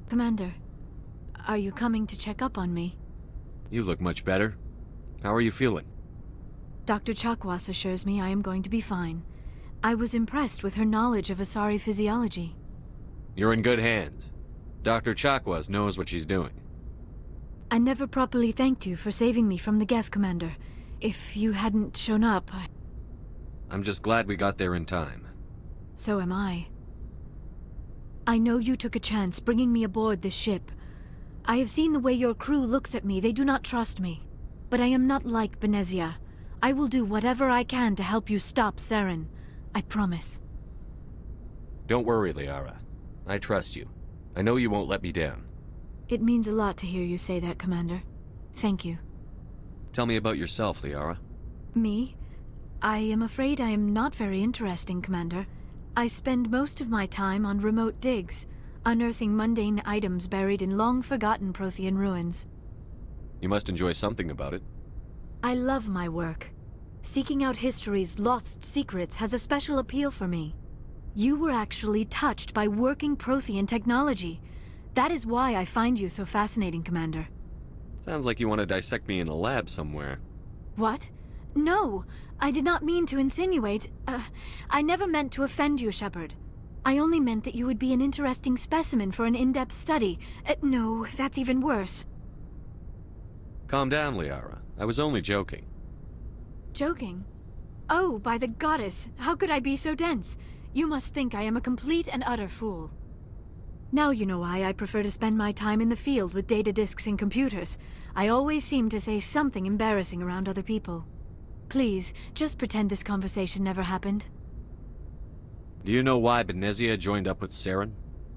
Commander, are you coming to check up on me? You look much better. How are you feeling? Dr. Chakwas assures me I am going to be fine. I was impressed with her knowledge of Asari physiology. You're in good hands. Dr. Chakwas knows what she's doing. I never properly thanked you for saving me from the Geth, Commander. If you hadn't shown up, I'm just glad we got there in time. So am I. I know you took a chance bringing me aboard this ship. I have seen the way your crew looks at me. They do not trust me. But I am not like Benezia. I will do whatever I can to help you stop Saren. I promise. Don't worry, Liara. I trust you. I know you won't let me down. It means a lot to hear you say that, Commander. Thank you. Tell me about yourself, Liara. Me? I am afraid I am not very interesting, Commander. I spend most of my time on remote digs, unearthing mundane items buried in long-forgotten Prothean ruins. You must enjoy something about it. I love my work. Seeking out history's lost secrets has a special appeal for me. You were actually touched by working Prothean technology. That is why I find you so fascinating, Commander. Sounds like you want to dissect me in a lab somewhere. What? No, I did not mean to insinuate. I never meant to offend you, Shepard. I only meant that you would be an interesting specimen for an in-depth study. No, that's even worse. Calm down, Liara. I was only joking. Joking? Oh, by the goddess, how could I be so dense? You must think I am a complete and utter fool. Now you know why I prefer to spend my time in the field with data disks and computers. I always seem to say something embarrassing around other people. Please, just pretend this conversation never happened. Do you know why Benezia joined up with Serán?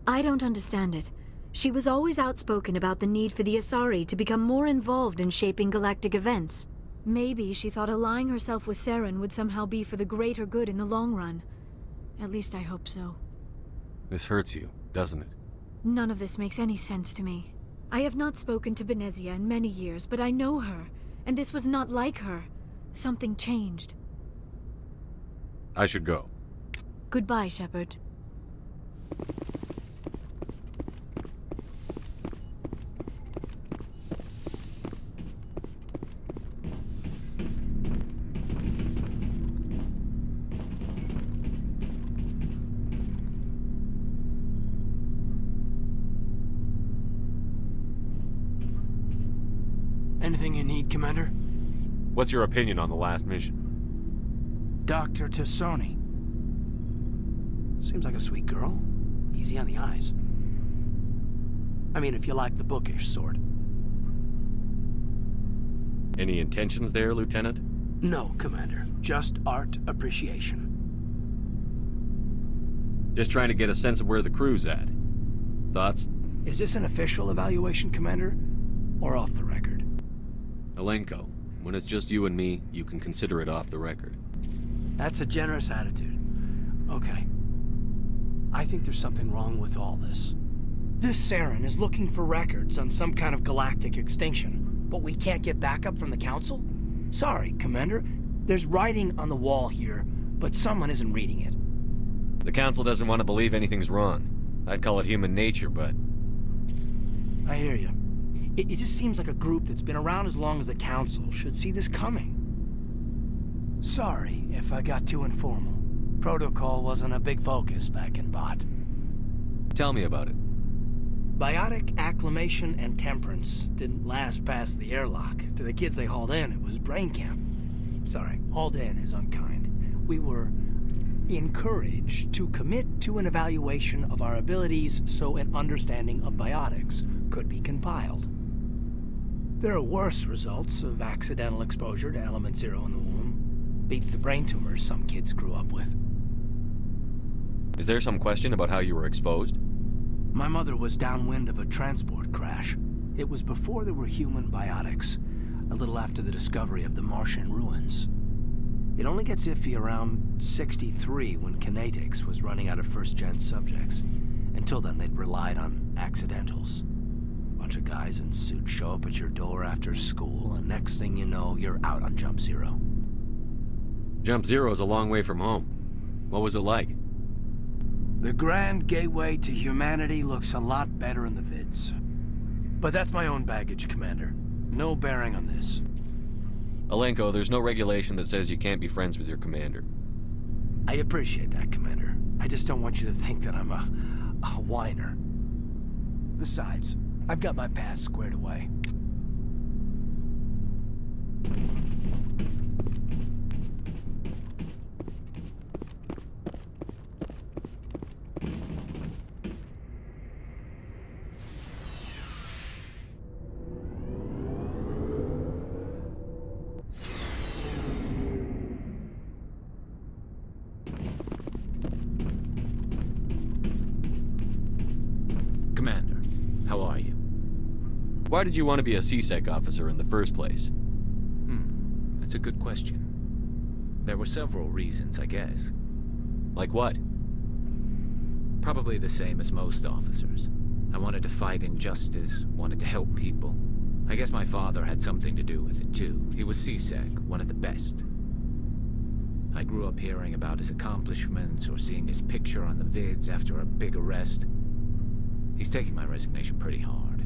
I don't understand it. She was always outspoken about the need for the Asari to become more involved in shaping galactic events. Maybe she thought allying herself with Serán would somehow be for the greater good in the long run. At least I hope so. This hurts you, doesn't it? None of this makes any sense to me. I have not spoken to Benezia in many years, but I know her, and this was not like her. Something changed. I should go. Goodbye, Shepard. Anything you need, Commander? What's your opinion on the last mission? Dr. Tassoni. Seems like a sweet girl. Easy on the eyes. I mean, if you like the bookish sort. Any intentions there, Lieutenant? No, Commander. Just art appreciation. Just trying to get a sense of where the crew's at. Thoughts? Is this an official evaluation, Commander? Or off the record? Alenko, when it's just you and me, you can consider it off the record. That's a generous attitude. Okay. I think there's something wrong with all this. This Serán is looking for records on some kind of galactic extinction, but we can't get backup from the Council? Sorry, Commander. There's writing on the wall here, but someone isn't reading it. The Council doesn't want to believe anything's wrong. I'd call it human nature, but... I hear you. It just seems like a group that's been around as long as the Council should see this coming. Sorry if I got too informal. Protocol wasn't a big focus back in Bot. Tell me about it. Biotic acclimation and temperance didn't last past the airlock. To the kids they hauled in, it was brain camp. Sorry, hauled in is unkind. We were encouraged to commit to an evaluation of our abilities so an understanding of biotics could be compiled. There are worse results of accidental exposure to element 0 in the womb. Beats the brain tumors some kids grew up with. Is there some question about how you were exposed? My mother was downwind of a transport crash. It was before there were human biotics, a little after the discovery of the Martian ruins. It only gets iffy around 63 when Kinetics was running out of first-gen subjects. Until then, they'd relied on accidentals. Bunch of guys in suits show up at your door after school, and next thing you know, you're out on Jump Zero. Jump Zero is a long way from home. What was it like? The grand gateway to humanity looks a lot better in the vids. But that's my own baggage, Commander. No bearing on this. Alenko, there's no regulation that says you can't be friends with your commander. I appreciate that, Commander. I just don't want you to think that I'm a whiner. Besides, I've got my past squared away. Commander, how are you? Why did you want to be a CSEC officer in the first place? That's a good question. There were several reasons, I guess. Like what? Probably the same as most officers. I wanted to fight injustice, wanted to help people. I guess my father had something to do with it too. He was CSEC, one of the best. I grew up hearing about his accomplishments or seeing his picture on the vids after a big arrest. He's taking my resignation pretty hard.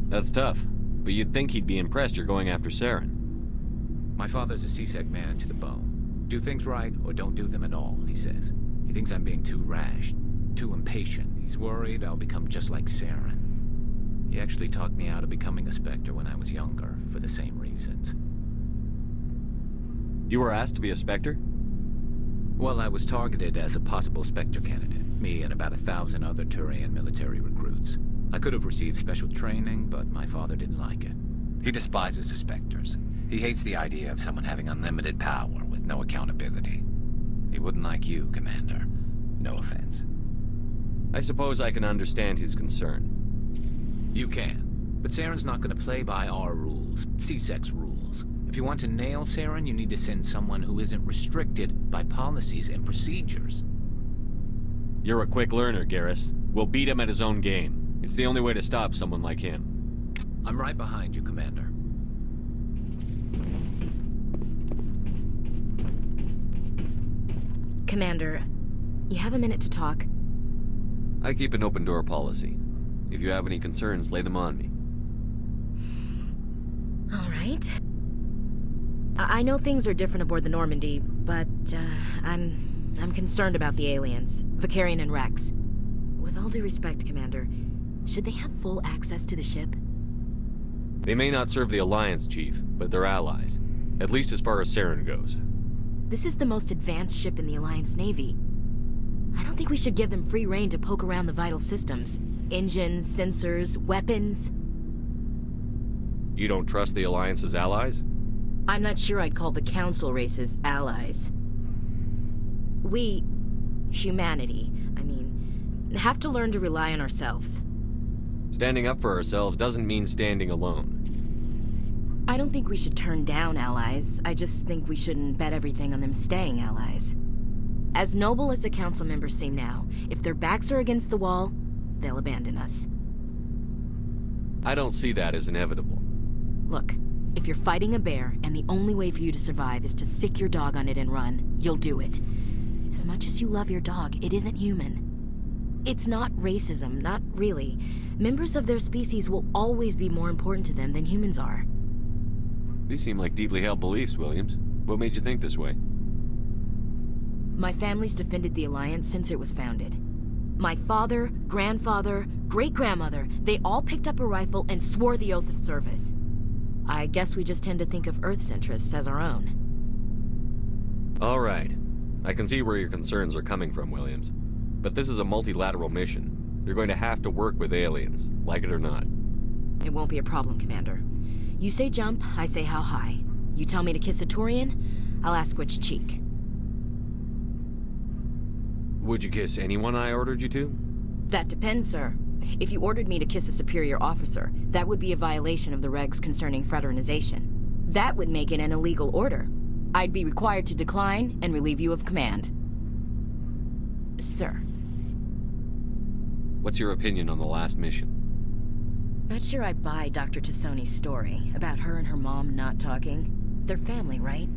That's tough, but you'd think he'd be impressed you're going after Saren. My father's a CSEC man to the bone. Do things right or don't do them at all, he says. He thinks I'm being too rash, too impatient. He's worried I'll become just like Saren. He actually talked me out of becoming a Spectre when I was younger, for the same reasons. You were asked to be a Spectre? Well, I was targeted as a possible Spectre candidate, me and about 1,000 other Turian military recruits. I could have received special training, but my father didn't like it. He despises the Spectres. He hates the idea of someone having unlimited power with no accountability. He wouldn't like you, Commander. No offense. I suppose I can understand his concern. You can, but Saren's not going to play by our rules, CSEC's rules. If you want to nail Saren, you need to send someone who isn't restricted by policies and procedures. You're a quick learner, Garrus. We'll beat him at his own game. It's the only way to stop someone like him. I'm right behind you, Commander. Commander, you have a minute to talk? I keep an open door policy. If you have any concerns, lay them on me. All right. I know things are different aboard the Normandy, but I'm concerned about the aliens, Vicarian and Rex. With all due respect, Commander, should they have full access to the ship? They may not serve the Alliance, Chief, but they're allies. At least as far as Saren goes. This is the most advanced ship in the Alliance Navy. I don't think we should give them free rein to poke around the vital systems. Engines, sensors, weapons. You don't trust the Alliance's allies? I'm not sure I'd call the Council races allies. We, humanity, have to learn to rely on ourselves. Standing up for ourselves doesn't mean standing alone. I don't think we should turn down allies. I just think we shouldn't bet everything on them staying allies. As noble as the Council members seem now, if their backs are against the wall, they'll abandon us. I don't see that as inevitable. Look, if you're fighting a bear and the only way for you to survive is to sick your dog on it and run, you'll do it. As much as you love your dog, it isn't human. It's not racism, not really. Members of their species will always be more important to them than humans are. These seem like deeply held beliefs, Williams. What made you think this way? My family's defended the Alliance since it was founded. My father, grandfather, great-grandmother, they all picked up a rifle and swore the oath of service. I guess we just tend to think of Earth's interests as our own. All right. I can see where your concerns are coming from, Williams. But this is a multilateral mission. You're going to have to work with aliens, like it or not. It won't be a problem, Commander. You say jump, I say how high. You tell me to kiss a Turian, I'll ask which cheek. Would you kiss anyone I ordered you to? That depends, sir. If you ordered me to kiss a superior officer, that would be a violation of the regs concerning fraternization. That would make it an illegal order. I'd be required to decline and relieve you of command. Sir. What's your opinion on the last mission? Not sure I buy Dr. Tassoni's story about her and her mom not talking. They're family, right?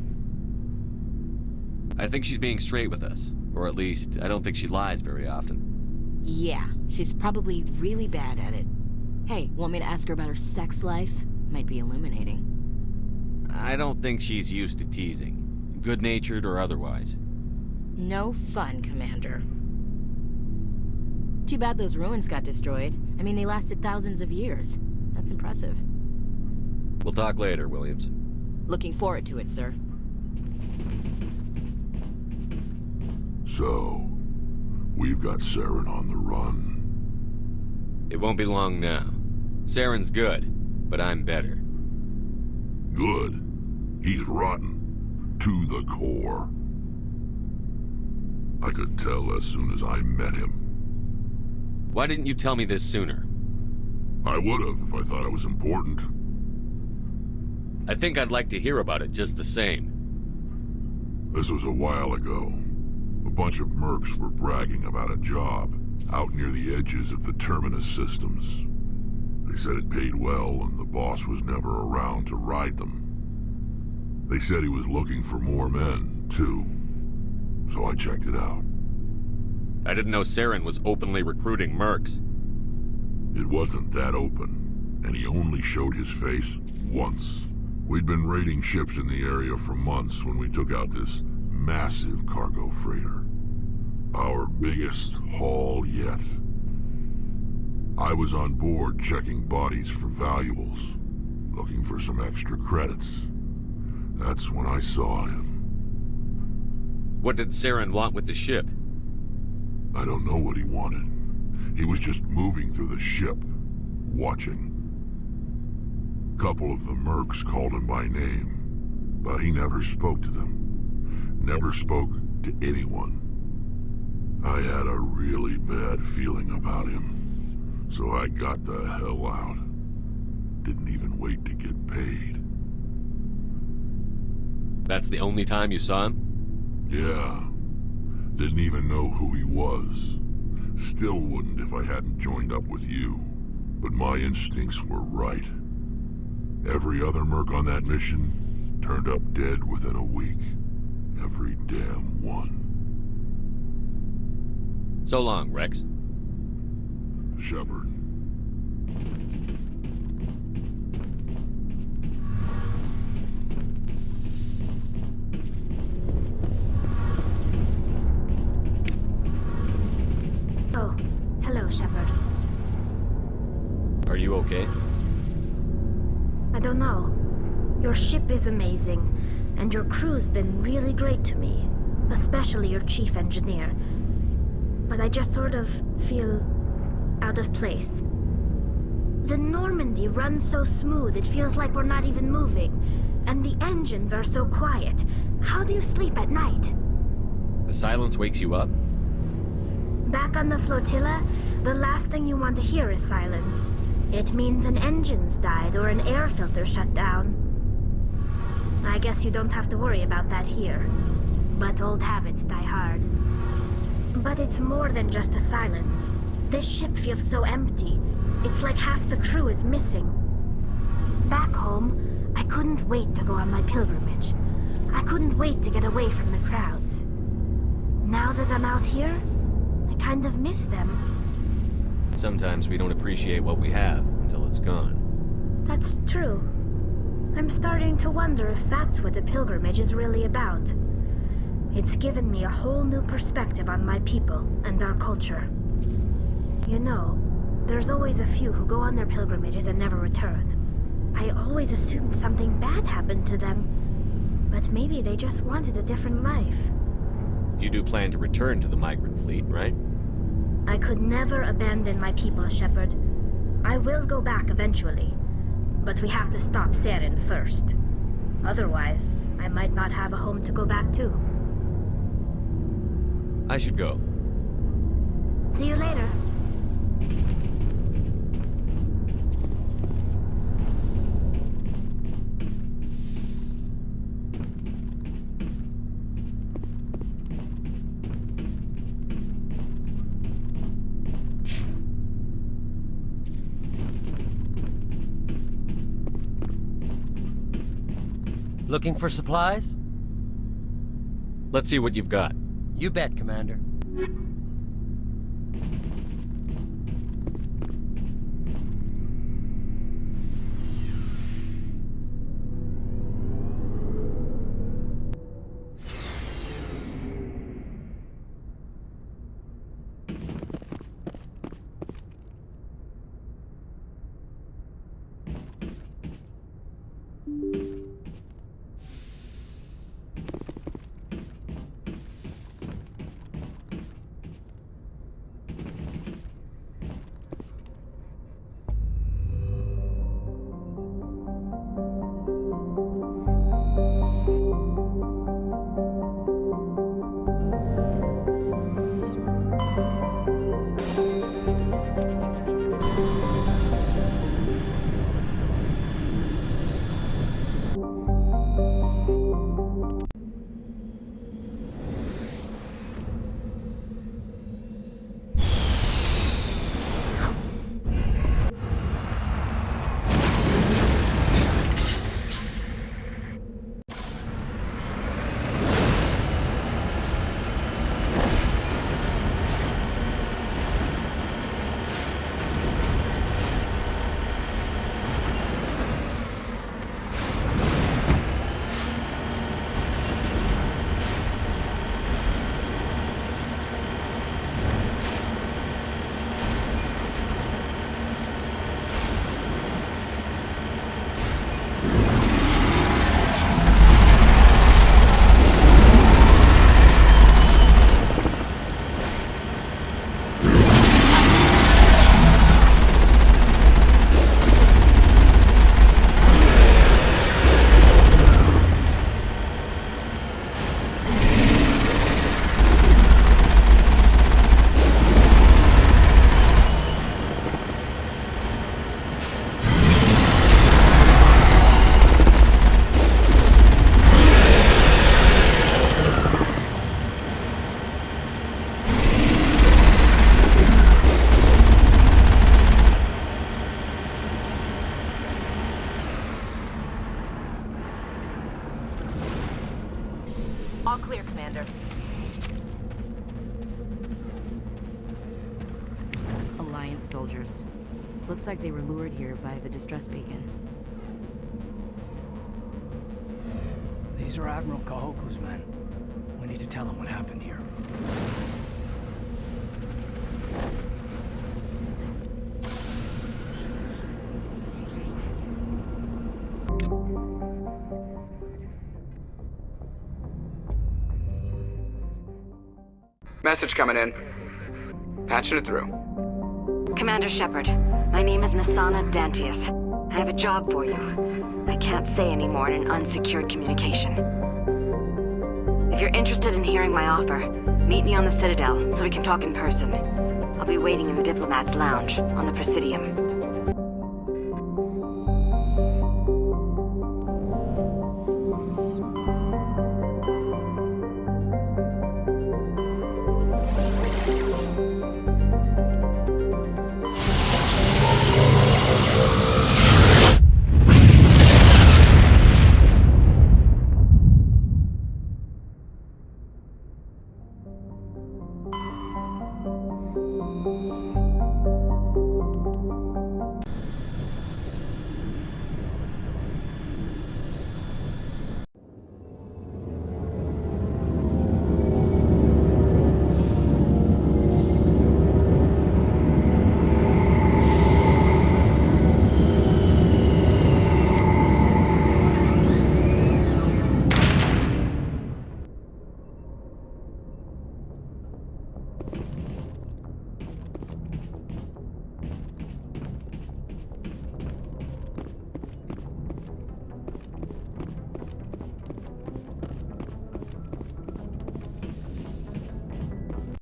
I think she's being straight with us. Or at least, I don't think she lies very often. Yeah, she's probably really bad at it. Hey, want me to ask her about her sex life? Might be illuminating. I don't think she's used to teasing. Good-natured or otherwise. No fun, Commander. Too bad those ruins got destroyed. They lasted thousands of years. That's impressive. We'll talk later, Williams. Looking forward to it, sir. So, we've got Saren on the run. It won't be long now. Saren's good, but I'm better. Good? He's rotten. To the core. I could tell as soon as I met him. Why didn't you tell me this sooner? I would've if I thought it was important. I think I'd like to hear about it just the same. This was a while ago. A bunch of mercs were bragging about a job out near the edges of the terminus systems. They said it paid well and the boss was never around to ride them. They said he was looking for more men, too. So I checked it out. I didn't know Saren was openly recruiting mercs. It wasn't that open, and he only showed his face once. We'd been raiding ships in the area for months when we took out this massive cargo freighter. Our biggest haul yet. I was on board checking bodies for valuables, looking for some extra credits. That's when I saw him. What did Saren want with the ship? I don't know what he wanted. He was just moving through the ship, watching. Couple of the mercs called him by name, but he never spoke to them. Never spoke to anyone. I had a really bad feeling about him, so I got the hell out. Didn't even wait to get paid. That's the only time you saw him? Yeah. Didn't even know who he was. Still wouldn't if I hadn't joined up with you. But my instincts were right. Every other merc on that mission turned up dead within a week. Every damn one. So long, Rex. Shepard. Oh, hello, Shepard. Are you okay? I don't know. Your ship is amazing, and your crew's been really great to me. Especially your chief engineer. But I just sort of feel out of place. The Normandy runs so smooth it feels like we're not even moving. And the engines are so quiet. How do you sleep at night? The silence wakes you up? Back on the flotilla, the last thing you want to hear is silence. It means an engine's died or an air filter shut down. I guess you don't have to worry about that here. But old habits die hard. But it's more than just the silence. This ship feels so empty. It's like half the crew is missing. Back home, I couldn't wait to go on my pilgrimage. I couldn't wait to get away from the crowds. Now that I'm out here, I kind of miss them. Sometimes we don't appreciate what we have until it's gone. That's true. I'm starting to wonder if that's what the pilgrimage is really about. It's given me a whole new perspective on my people and our culture. You know, there's always a few who go on their pilgrimages and never return. I always assumed something bad happened to them, but maybe they just wanted a different life. You do plan to return to the migrant fleet, right? I could never abandon my people, Shepard. I will go back eventually, but we have to stop Saren first. Otherwise, I might not have a home to go back to. I should go. See you later. Looking for supplies? Let's see what you've got. You bet, Commander. All clear, Commander. Alliance soldiers. Looks like they were lured here by the distress beacon. These are Admiral Kahoku's men. We need to tell him what happened here. Message coming in. Patching it through. Commander Shepard, my name is Nasana Dantius. I have a job for you. I can't say any more in an unsecured communication. If you're interested in hearing my offer, meet me on the Citadel so we can talk in person. I'll be waiting in the Diplomat's Lounge on the Presidium.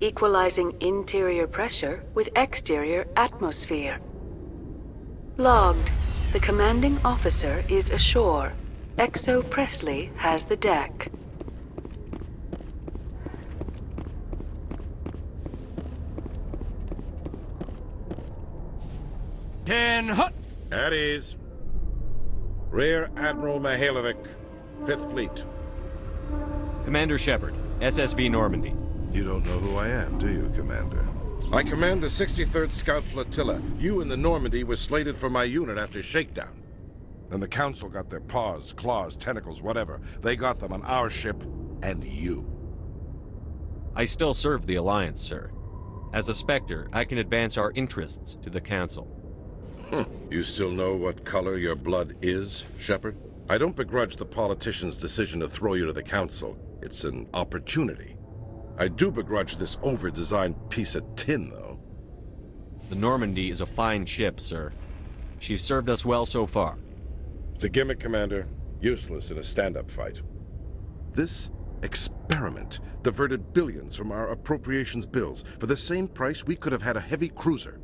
Equalizing interior pressure with exterior atmosphere. Logged. The commanding officer is ashore. Exo Presley has the deck. Ten hut! At ease. Rear Admiral Mihailovic, 5th Fleet. Commander Shepard, SSV Normandy. You don't know who I am, do you, Commander? I command the 63rd Scout Flotilla. You and the Normandy were slated for my unit after shakedown. Then the Council got their paws, claws, tentacles, whatever. They got them on our ship, and you. I still serve the Alliance, sir. As a Spectre, I can advance our interests to the Council. You still know what color your blood is, Shepard? I don't begrudge the politician's decision to throw you to the Council. It's an opportunity. I do begrudge this over-designed piece of tin, though. The Normandy is a fine ship, sir. She's served us well so far. It's a gimmick, Commander. Useless in a stand-up fight. This experiment diverted billions from our appropriations bills. For the same price, we could have had a heavy cruiser.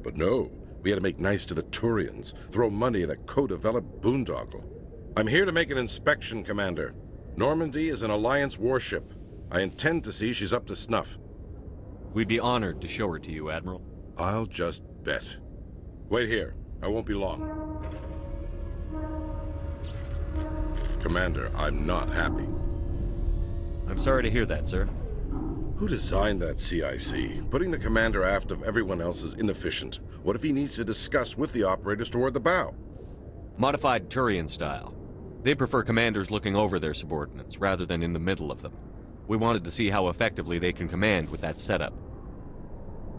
But no, we had to make nice to the Turians, throw money at a co-developed boondoggle. I'm here to make an inspection, Commander. Normandy is an Alliance warship. I intend to see she's up to snuff. We'd be honored to show her to you, Admiral. I'll just bet. Wait here. I won't be long. Commander, I'm not happy. I'm sorry to hear that, sir. Who designed that CIC? Putting the commander aft of everyone else is inefficient. What if he needs to discuss with the operators toward the bow? Modified Turian style. They prefer commanders looking over their subordinates, rather than in the middle of them. We wanted to see how effectively they can command with that setup.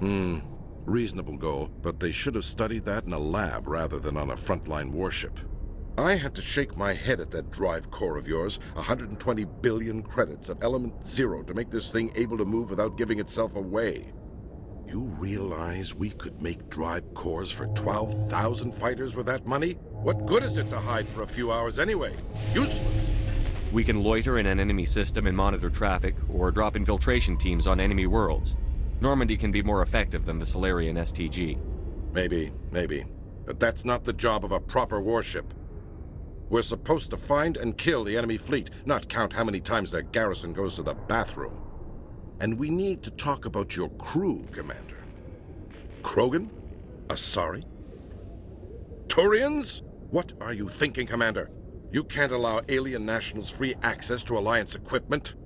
Reasonable goal, but they should have studied that in a lab rather than on a frontline warship. I had to shake my head at that drive core of yours. 120 billion credits of element 0 to make this thing able to move without giving itself away. You realize we could make drive cores for 12,000 fighters with that money? What good is it to hide for a few hours anyway? Useless! We can loiter in an enemy system and monitor traffic, or drop infiltration teams on enemy worlds. Normandy can be more effective than the Solarian STG. Maybe. But that's not the job of a proper warship. We're supposed to find and kill the enemy fleet, not count how many times their garrison goes to the bathroom. And we need to talk about your crew, Commander. Krogan? Asari? Turians? What are you thinking, Commander? You can't allow alien nationals free access to Alliance equipment.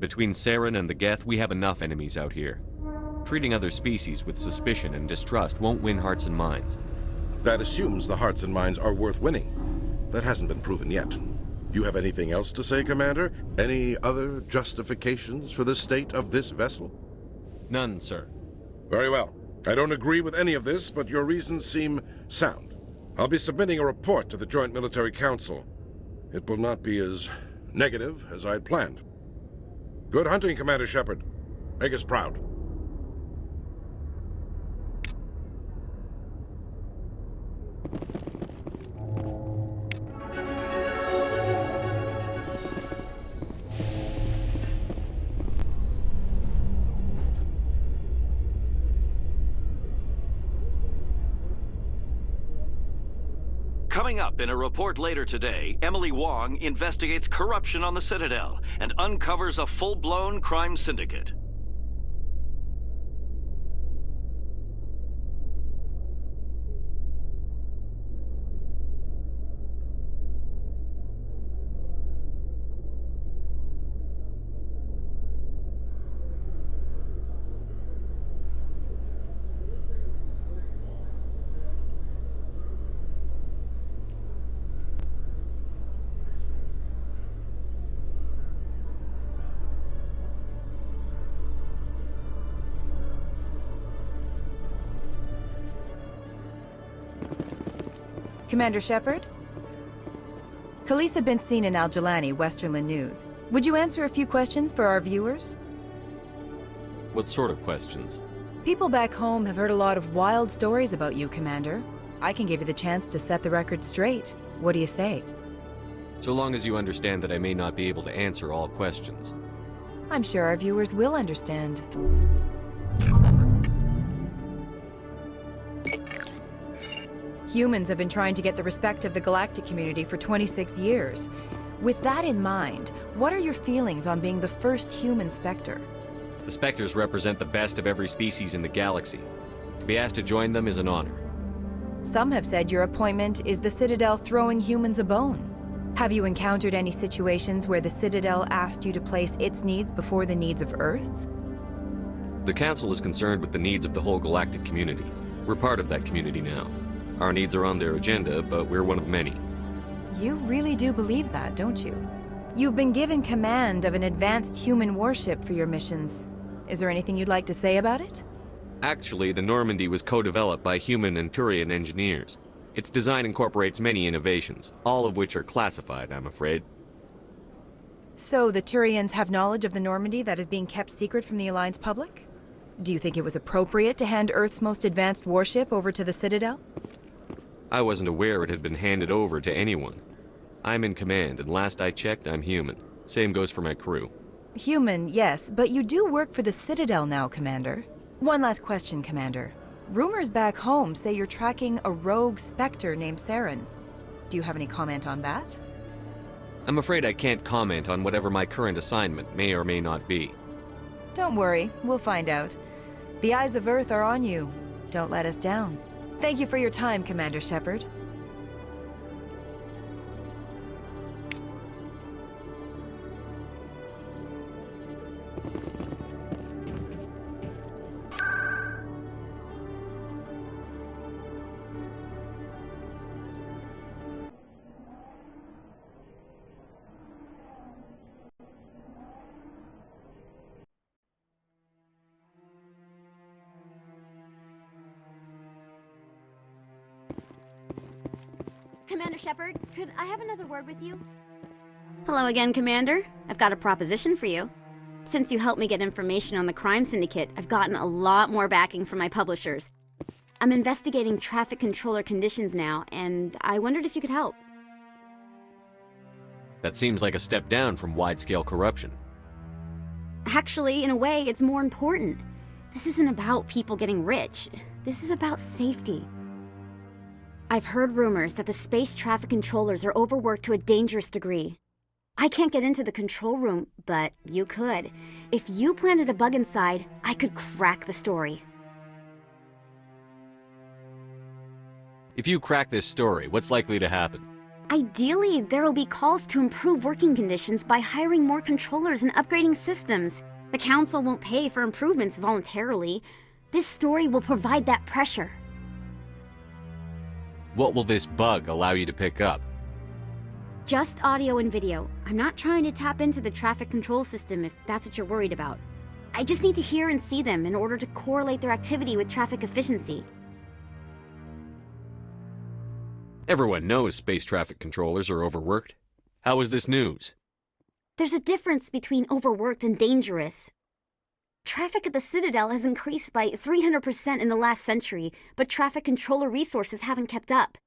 Between Serán and the Geth, we have enough enemies out here. Treating other species with suspicion and distrust won't win hearts and minds. That assumes the hearts and minds are worth winning. That hasn't been proven yet. You have anything else to say, Commander? Any other justifications for the state of this vessel? None, sir. Very well. I don't agree with any of this, but your reasons seem sound. I'll be submitting a report to the Joint Military Council. It will not be as negative as I'd planned. Good hunting, Commander Shepard. Make us proud. Coming up in a report later today, Emily Wong investigates corruption on the Citadel and uncovers a full-blown crime syndicate. Commander Shepard? Khaleesa been seen in Al-Jalani, Westerland News. Would you answer a few questions for our viewers? What sort of questions? People back home have heard a lot of wild stories about you, Commander. I can give you the chance to set the record straight. What do you say? So long as you understand that I may not be able to answer all questions. I'm sure our viewers will understand. Humans have been trying to get the respect of the galactic community for 26 years. With that in mind, what are your feelings on being the first human Spectre? The Spectres represent the best of every species in the galaxy. To be asked to join them is an honor. Some have said your appointment is the Citadel throwing humans a bone. Have you encountered any situations where the Citadel asked you to place its needs before the needs of Earth? The Council is concerned with the needs of the whole galactic community. We're part of that community now. Our needs are on their agenda, but we're one of many. You really do believe that, don't you? You've been given command of an advanced human warship for your missions. Is there anything you'd like to say about it? Actually, the Normandy was co-developed by human and Turian engineers. Its design incorporates many innovations, all of which are classified, I'm afraid. So the Turians have knowledge of the Normandy that is being kept secret from the Alliance public? Do you think it was appropriate to hand Earth's most advanced warship over to the Citadel? I wasn't aware it had been handed over to anyone. I'm in command, and last I checked, I'm human. Same goes for my crew. Human, yes, but you do work for the Citadel now, Commander. One last question, Commander. Rumors back home say you're tracking a rogue Spectre named Serán. Do you have any comment on that? I'm afraid I can't comment on whatever my current assignment may or may not be. Don't worry, we'll find out. The eyes of Earth are on you. Don't let us down. Thank you for your time, Commander Shepard. Commander Shepard, could I have another word with you? Hello again, Commander. I've got a proposition for you. Since you helped me get information on the crime syndicate, I've gotten a lot more backing from my publishers. I'm investigating traffic controller conditions now, and I wondered if you could help. That seems like a step down from wide-scale corruption. Actually, in a way, it's more important. This isn't about people getting rich. This is about safety. I've heard rumors that the space traffic controllers are overworked to a dangerous degree. I can't get into the control room, but you could. If you planted a bug inside, I could crack the story. If you crack this story, what's likely to happen? Ideally, there will be calls to improve working conditions by hiring more controllers and upgrading systems. The Council won't pay for improvements voluntarily. This story will provide that pressure. What will this bug allow you to pick up? Just audio and video. I'm not trying to tap into the traffic control system if that's what you're worried about. I just need to hear and see them in order to correlate their activity with traffic efficiency. Everyone knows space traffic controllers are overworked. How is this news? There's a difference between overworked and dangerous. Traffic at the Citadel has increased by 300% in the last century, but traffic controller resources haven't kept up.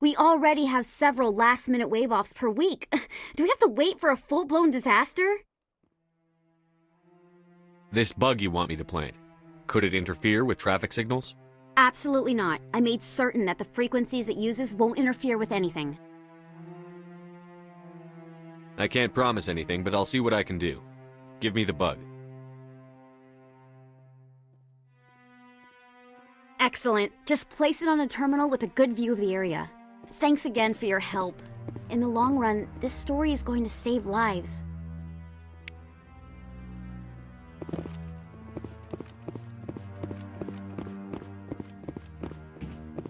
We already have several last-minute wave-offs per week. Do we have to wait for a full-blown disaster? This bug you want me to plant, could it interfere with traffic signals? Absolutely not. I made certain that the frequencies it uses won't interfere with anything. I can't promise anything, but I'll see what I can do. Give me the bug. Excellent. Just place it on a terminal with a good view of the area. Thanks again for your help. In the long run, this story is going to save lives.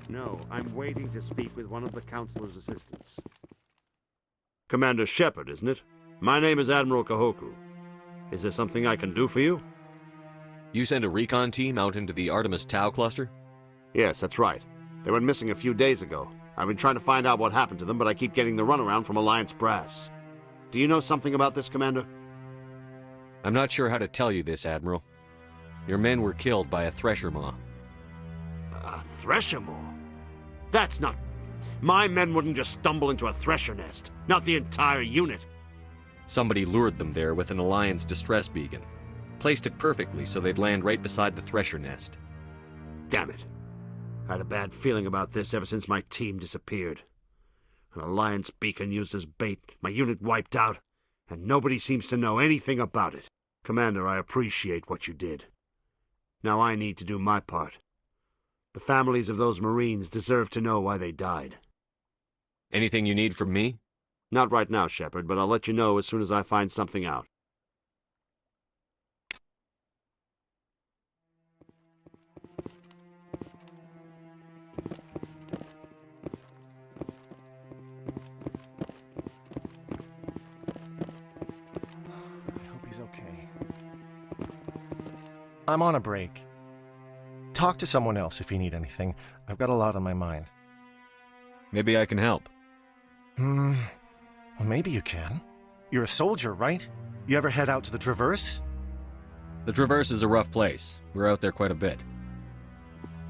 No, I'm waiting to speak with one of the Councilor's assistants. Commander Shepard, isn't it? My name is Admiral Kahoku. Is there something I can do for you? You sent a recon team out into the Artemis Tau cluster? Yes, that's right. They went missing a few days ago. I've been trying to find out what happened to them, but I keep getting the runaround from Alliance brass. Do you know something about this, Commander? I'm not sure how to tell you this, Admiral. Your men were killed by a thresher maw. A thresher maw? That's not... My men wouldn't just stumble into a thresher nest. Not the entire unit. Somebody lured them there with an Alliance distress beacon. Placed it perfectly so they'd land right beside the thresher nest. Damn it. I had a bad feeling about this ever since my team disappeared. An Alliance beacon used as bait, my unit wiped out, and nobody seems to know anything about it. Commander, I appreciate what you did. Now I need to do my part. The families of those Marines deserve to know why they died. Anything you need from me? Not right now, Shepard, but I'll let you know as soon as I find something out. I hope he's okay. I'm on a break. Talk to someone else if you need anything. I've got a lot on my mind. Maybe I can help. Well, maybe you can. You're a soldier, right? You ever head out to the Traverse? The Traverse is a rough place. We're out there quite a bit.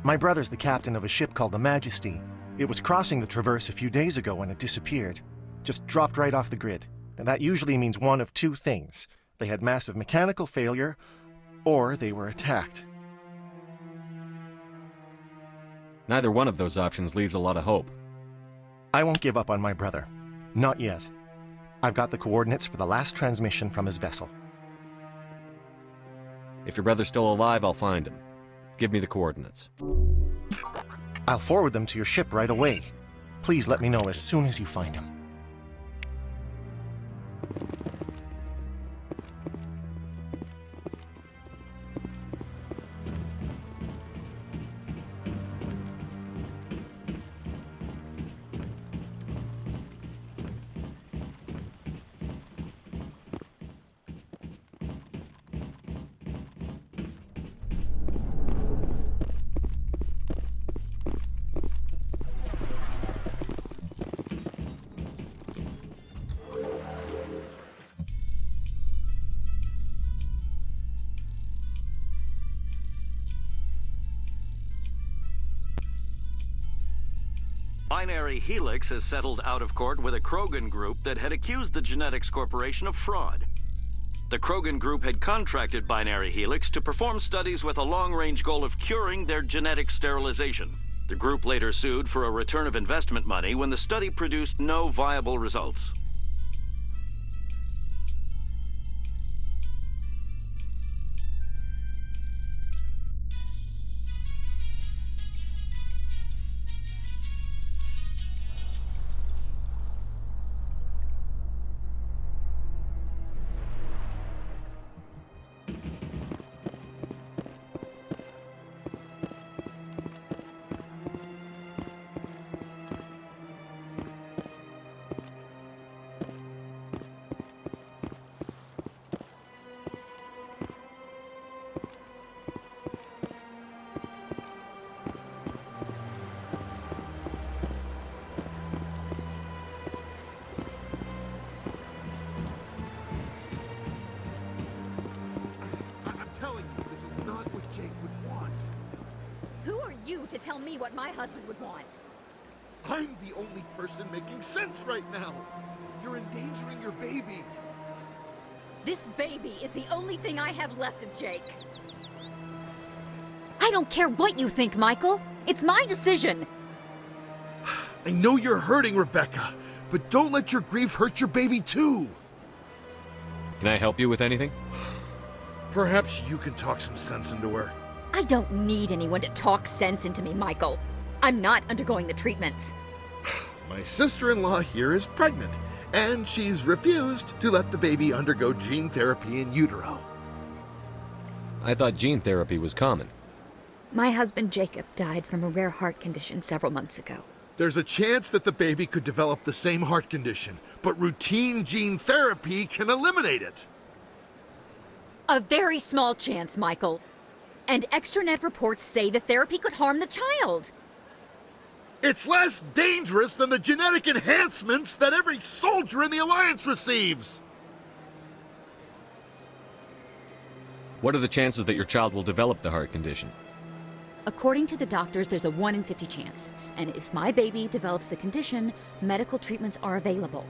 My brother's the captain of a ship called the Majesty. It was crossing the Traverse a few days ago when it disappeared. Just dropped right off the grid. And that usually means one of two things. They had massive mechanical failure, or they were attacked. Neither one of those options leaves a lot of hope. I won't give up on my brother. Not yet. I've got the coordinates for the last transmission from his vessel. If your brother's still alive, I'll find him. Give me the coordinates. I'll forward them to your ship right away. Please let me know as soon as you find him. Binary Helix has settled out of court with a Krogan group that had accused the Genetics Corporation of fraud. The Krogan group had contracted Binary Helix to perform studies with a long-range goal of curing their genetic sterilization. The group later sued for a return of investment money when the study produced no viable results. to tell me what my husband would want. I'm the only person making sense right now. You're endangering your baby. This baby is the only thing I have left of Jake. I don't care what you think, Michael. It's my decision. I know you're hurting, Rebecca, but don't let your grief hurt your baby too. Can I help you with anything? Perhaps you can talk some sense into her. I don't need anyone to talk sense into me, Michael. I'm not undergoing the treatments. My sister-in-law here is pregnant, and she's refused to let the baby undergo gene therapy in utero. I thought gene therapy was common. My husband Jacob died from a rare heart condition several months ago. There's a chance that the baby could develop the same heart condition, but routine gene therapy can eliminate it. A very small chance, Michael. And extranet reports say the therapy could harm the child. It's less dangerous than the genetic enhancements that every soldier in the Alliance receives. What are the chances that your child will develop the heart condition? According to the doctors, there's a 1 in 50 chance. And if my baby develops the condition, medical treatments are available.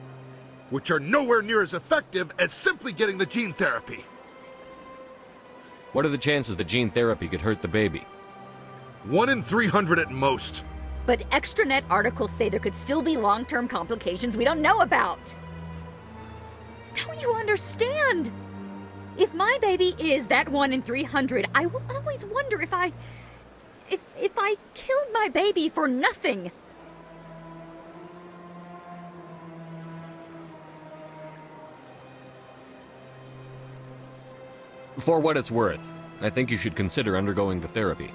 Which are nowhere near as effective as simply getting the gene therapy. What are the chances that gene therapy could hurt the baby? 1 in 300 at most. But extranet articles say there could still be long-term complications we don't know about. Don't you understand? If my baby is that 1 in 300, I will always wonder if I killed my baby for nothing. For what it's worth, I think you should consider undergoing the therapy.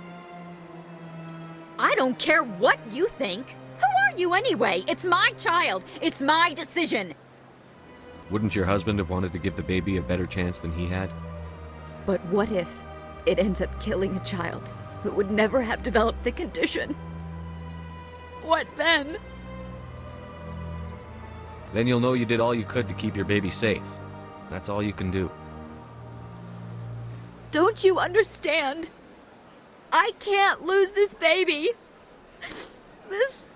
I don't care what you think. Who are you anyway? It's my child. It's my decision. Wouldn't your husband have wanted to give the baby a better chance than he had? But what if it ends up killing a child who would never have developed the condition? What then? Then you'll know you did all you could to keep your baby safe. That's all you can do. Don't you understand? I can't lose this baby. This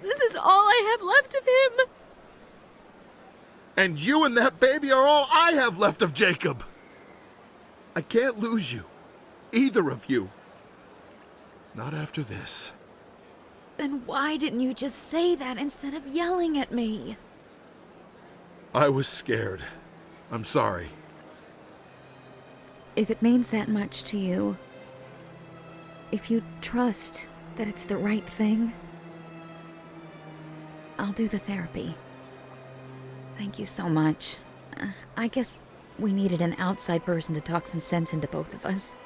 is all I have left of him. And you and that baby are all I have left of Jacob. I can't lose you. Either of you. Not after this. Then why didn't you just say that instead of yelling at me? I was scared. I'm sorry. If it means that much to you, if you trust that it's the right thing, I'll do the therapy. Thank you so much. I guess we needed an outside person to talk some sense into both of us.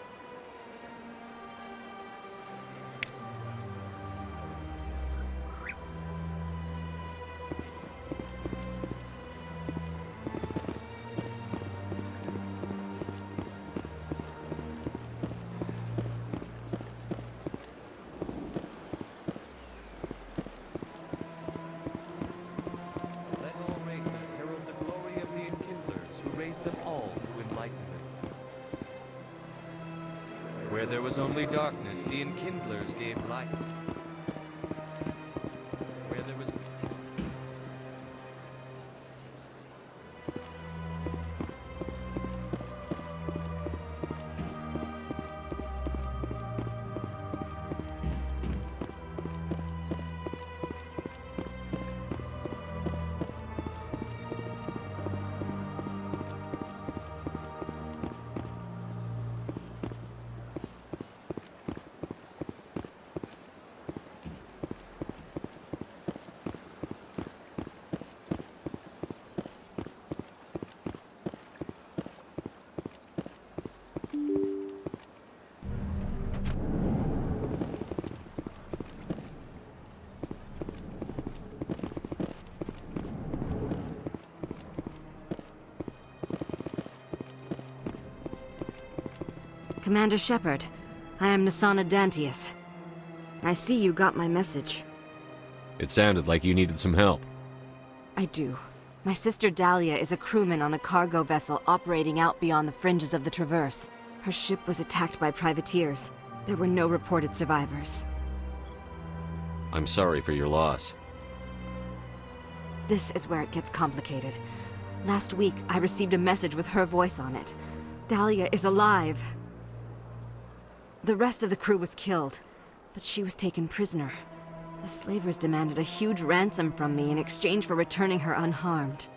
Where there was only darkness, the enkindlers gave light. Where there was... Commander Shepard, I am Nasana Dantius. I see you got my message. It sounded like you needed some help. I do. My sister Dahlia is a crewman on the cargo vessel operating out beyond the fringes of the Traverse. Her ship was attacked by privateers. There were no reported survivors. I'm sorry for your loss. This is where it gets complicated. Last week, I received a message with her voice on it. Dahlia is alive. The rest of the crew was killed, but she was taken prisoner. The slavers demanded a huge ransom from me in exchange for returning her unharmed.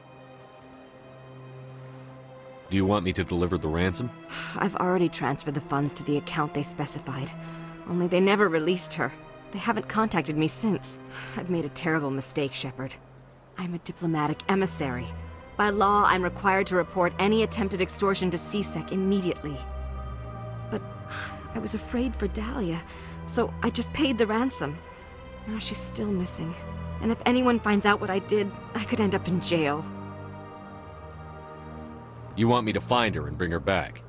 Do you want me to deliver the ransom? I've already transferred the funds to the account they specified. Only they never released her. They haven't contacted me since. I've made a terrible mistake, Shepard. I'm a diplomatic emissary. By law, I'm required to report any attempted extortion to CSEC immediately. But I was afraid for Dahlia, so I just paid the ransom. Now she's still missing. And if anyone finds out what I did, I could end up in jail. You want me to find her and bring her back?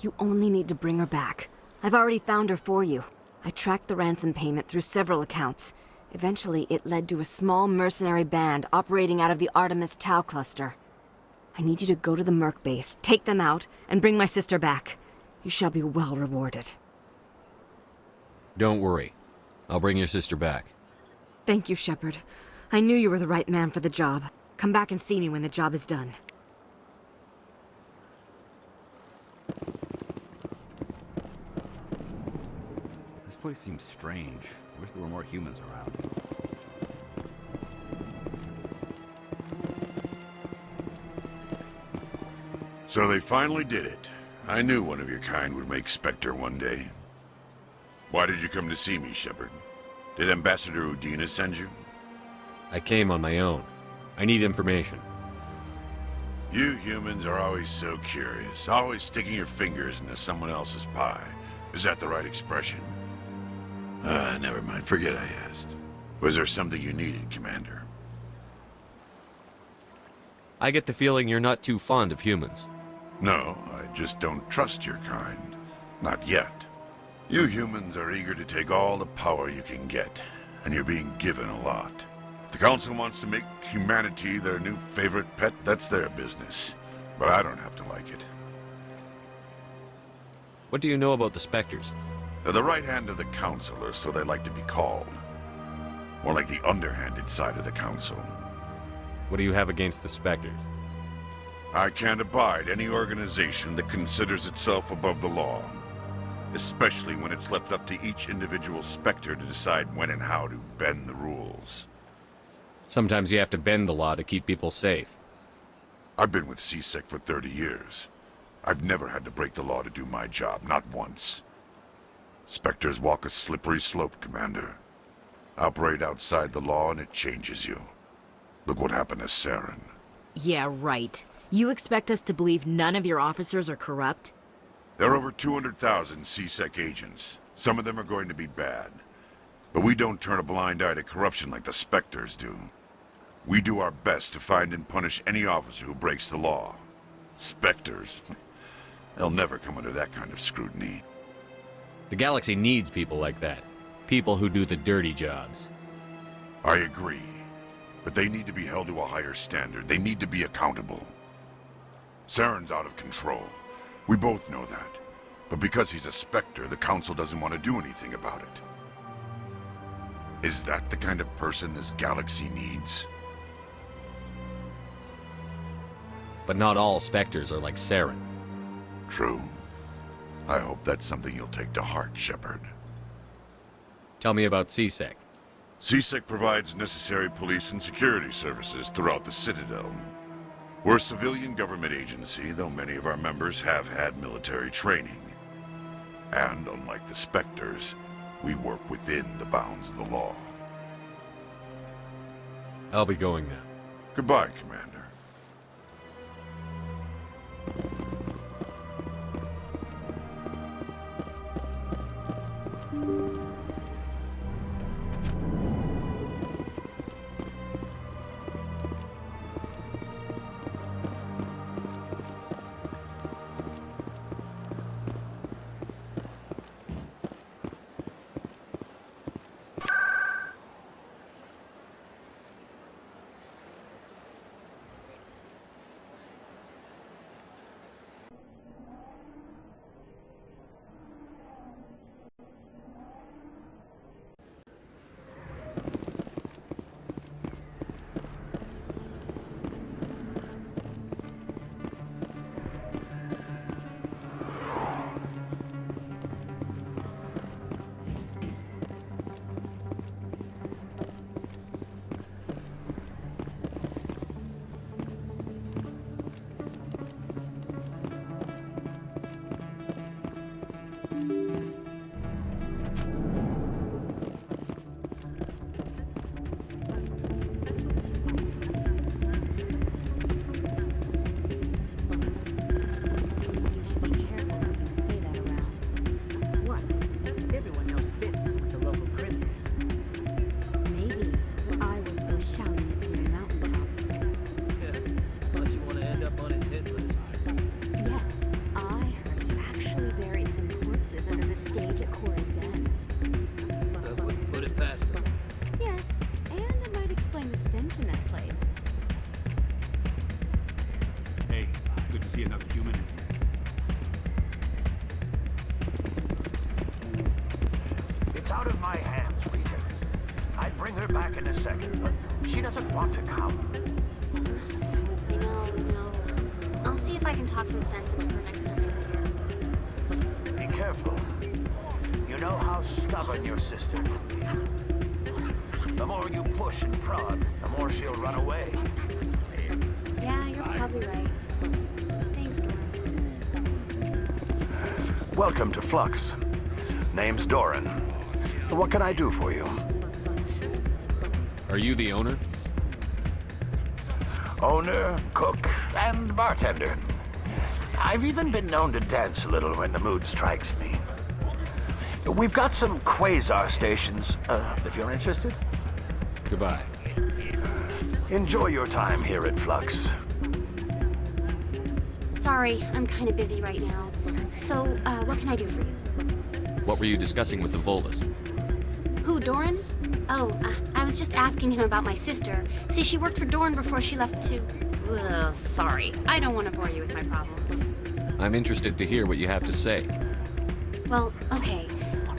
You only need to bring her back. I've already found her for you. I tracked the ransom payment through several accounts. Eventually, it led to a small mercenary band operating out of the Artemis Tau cluster. I need you to go to the Merc base, take them out, and bring my sister back. You shall be well rewarded. Don't worry. I'll bring your sister back. Thank you, Shepard. I knew you were the right man for the job. Come back and see me when the job is done. This place seems strange. I wish there were more humans around. So they finally did it. I knew one of your kind would make Spectre one day. Why did you come to see me, Shepard? Did Ambassador Udina send you? I came on my own. I need information. You humans are always so curious, always sticking your fingers into someone else's pie. Is that the right expression? Never mind. Forget I asked. Was there something you needed, Commander? I get the feeling you're not too fond of humans. No, I just don't trust your kind. Not yet. You humans are eager to take all the power you can get, and you're being given a lot. If the Council wants to make humanity their new favorite pet, that's their business. But I don't have to like it. What do you know about the Spectres? They're the right hand of the Council, or so they like to be called. More like the underhanded side of the Council. What do you have against the Spectres? I can't abide any organization that considers itself above the law. Especially when it's left up to each individual Spectre to decide when and how to bend the rules. Sometimes you have to bend the law to keep people safe. I've been with CSEC for 30 years. I've never had to break the law to do my job, not once. Spectres walk a slippery slope, Commander. Operate outside the law and it changes you. Look what happened to Serán. Yeah, right. You expect us to believe none of your officers are corrupt? There are over 200,000 CSEC agents. Some of them are going to be bad. But we don't turn a blind eye to corruption like the Spectres do. We do our best to find and punish any officer who breaks the law. Spectres, they'll never come under that kind of scrutiny. The galaxy needs people like that. People who do the dirty jobs. I agree. But they need to be held to a higher standard. They need to be accountable. Serán's out of control. We both know that. But because he's a Spectre, the Council doesn't want to do anything about it. Is that the kind of person this galaxy needs? But not all Spectres are like Serán. True. I hope that's something you'll take to heart, Shepard. Tell me about CSEC. CSEC provides necessary police and security services throughout the Citadel. We're a civilian government agency, though many of our members have had military training. And unlike the Spectres, we work within the bounds of the law. I'll be going now. Goodbye, Commander. see another human in here. It's out of my hands, Peter. I'd bring her back in a second, but she doesn't want to come. I know. I'll see if I can talk some sense into her next time I see her. Be careful. You know how stubborn your sister can be. The more you push and prod, the more she'll run away. Yeah, you're probably right. Thanks, Doran. Welcome to Flux. Name's Doran. What can I do for you? Are you the owner? Owner, cook, and bartender. I've even been known to dance a little when the mood strikes me. We've got some quasar stations, if you're interested. Goodbye. Enjoy your time here at Flux. Sorry, I'm kind of busy right now. So, what can I do for you? What were you discussing with the Volus? Who, Doran? Oh, I was just asking him about my sister. See, she worked for Doran before she left to... Ugh, sorry. I don't want to bore you with my problems. I'm interested to hear what you have to say. Well, okay.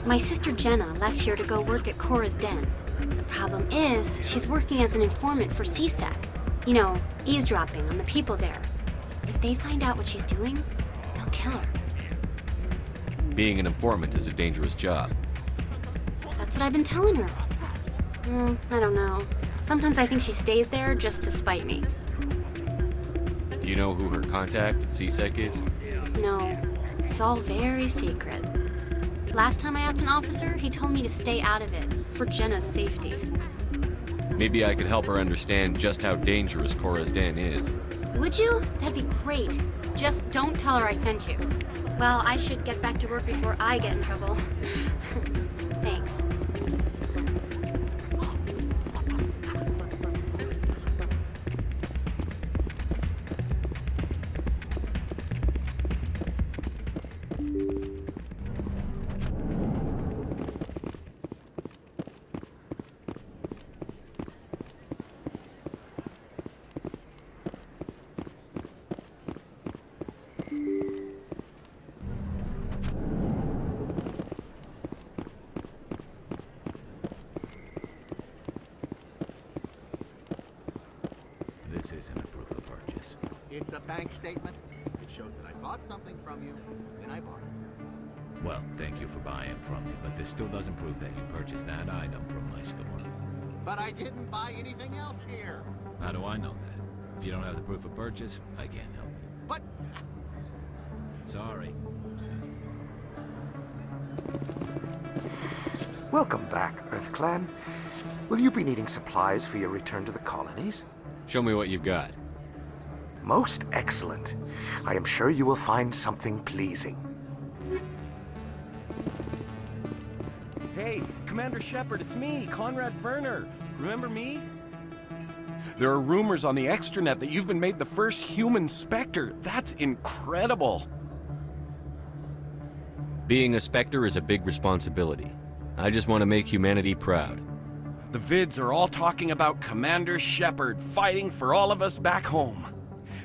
My sister Jenna left here to go work at Cora's Den. The problem is, she's working as an informant for CSEC. You know, eavesdropping on the people there. If they find out what she's doing, they'll kill her. Being an informant is a dangerous job. That's what I've been telling her. I don't know. Sometimes I think she stays there just to spite me. Do you know who her contact at CSEC is? No, it's all very secret. Last time I asked an officer, he told me to stay out of it, for Jenna's safety. Maybe I could help her understand just how dangerous Cora's Den is. Would you? That'd be great. Just don't tell her I sent you. Well, I should get back to work before I get in trouble. Thanks. This isn't a proof of purchase. It's a bank statement. It shows that I bought something from you when I bought it. Well, thank you for buying from me, but this still doesn't prove that you purchased that item from my store. But I didn't buy anything else here. How do I know that? If you don't have the proof of purchase, I can't help you. But... Sorry. Welcome back, Earth Clan. Will you be needing supplies for your return to the colonies? Show me what you've got. Most excellent. I am sure you will find something pleasing. Hey, Commander Shepard, it's me, Conrad Werner. Remember me? There are rumors on the extranet that you've been made the first human Spectre. That's incredible. Being a Spectre is a big responsibility. I just want to make humanity proud. The vids are all talking about Commander Shepard fighting for all of us back home.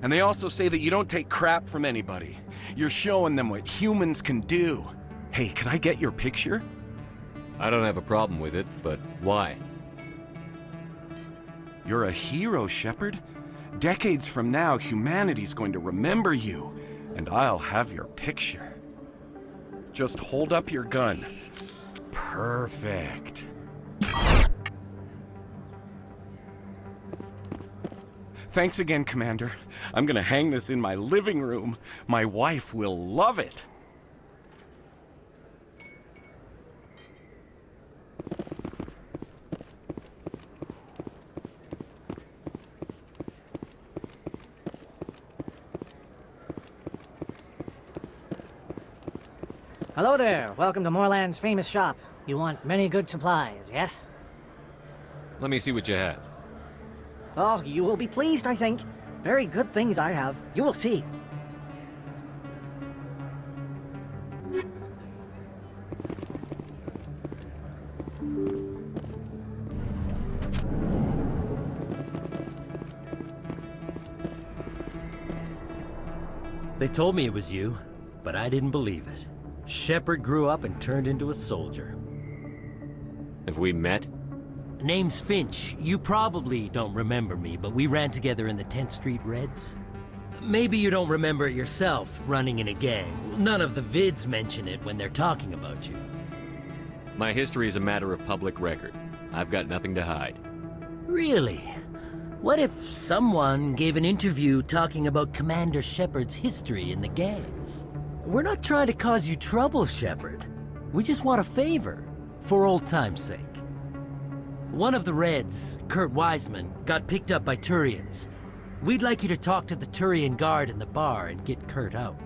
And they also say that you don't take crap from anybody. You're showing them what humans can do. Hey, can I get your picture? I don't have a problem with it, but why? You're a hero, Shepard. Decades from now, humanity's going to remember you, and I'll have your picture. Just hold up your gun. Perfect. Thanks again, Commander. I'm gonna hang this in my living room. My wife will love it. Hello there. Welcome to Moorland's famous shop. You want many good supplies, yes? Let me see what you have. Oh, you will be pleased, I think. Very good things I have. You will see. They told me it was you, but I didn't believe it. Shepard grew up and turned into a soldier. Have we met? Name's Finch. You probably don't remember me, but we ran together in the 10th Street Reds. Maybe you don't remember it yourself, running in a gang. None of the vids mention it when they're talking about you. My history is a matter of public record. I've got nothing to hide. Really? What if someone gave an interview talking about Commander Shepard's history in the gangs? We're not trying to cause you trouble, Shepard. We just want a favor, for old time's sake. One of the Reds, Kurt Wiseman, got picked up by Turians. We'd like you to talk to the Turian guard in the bar and get Kurt out.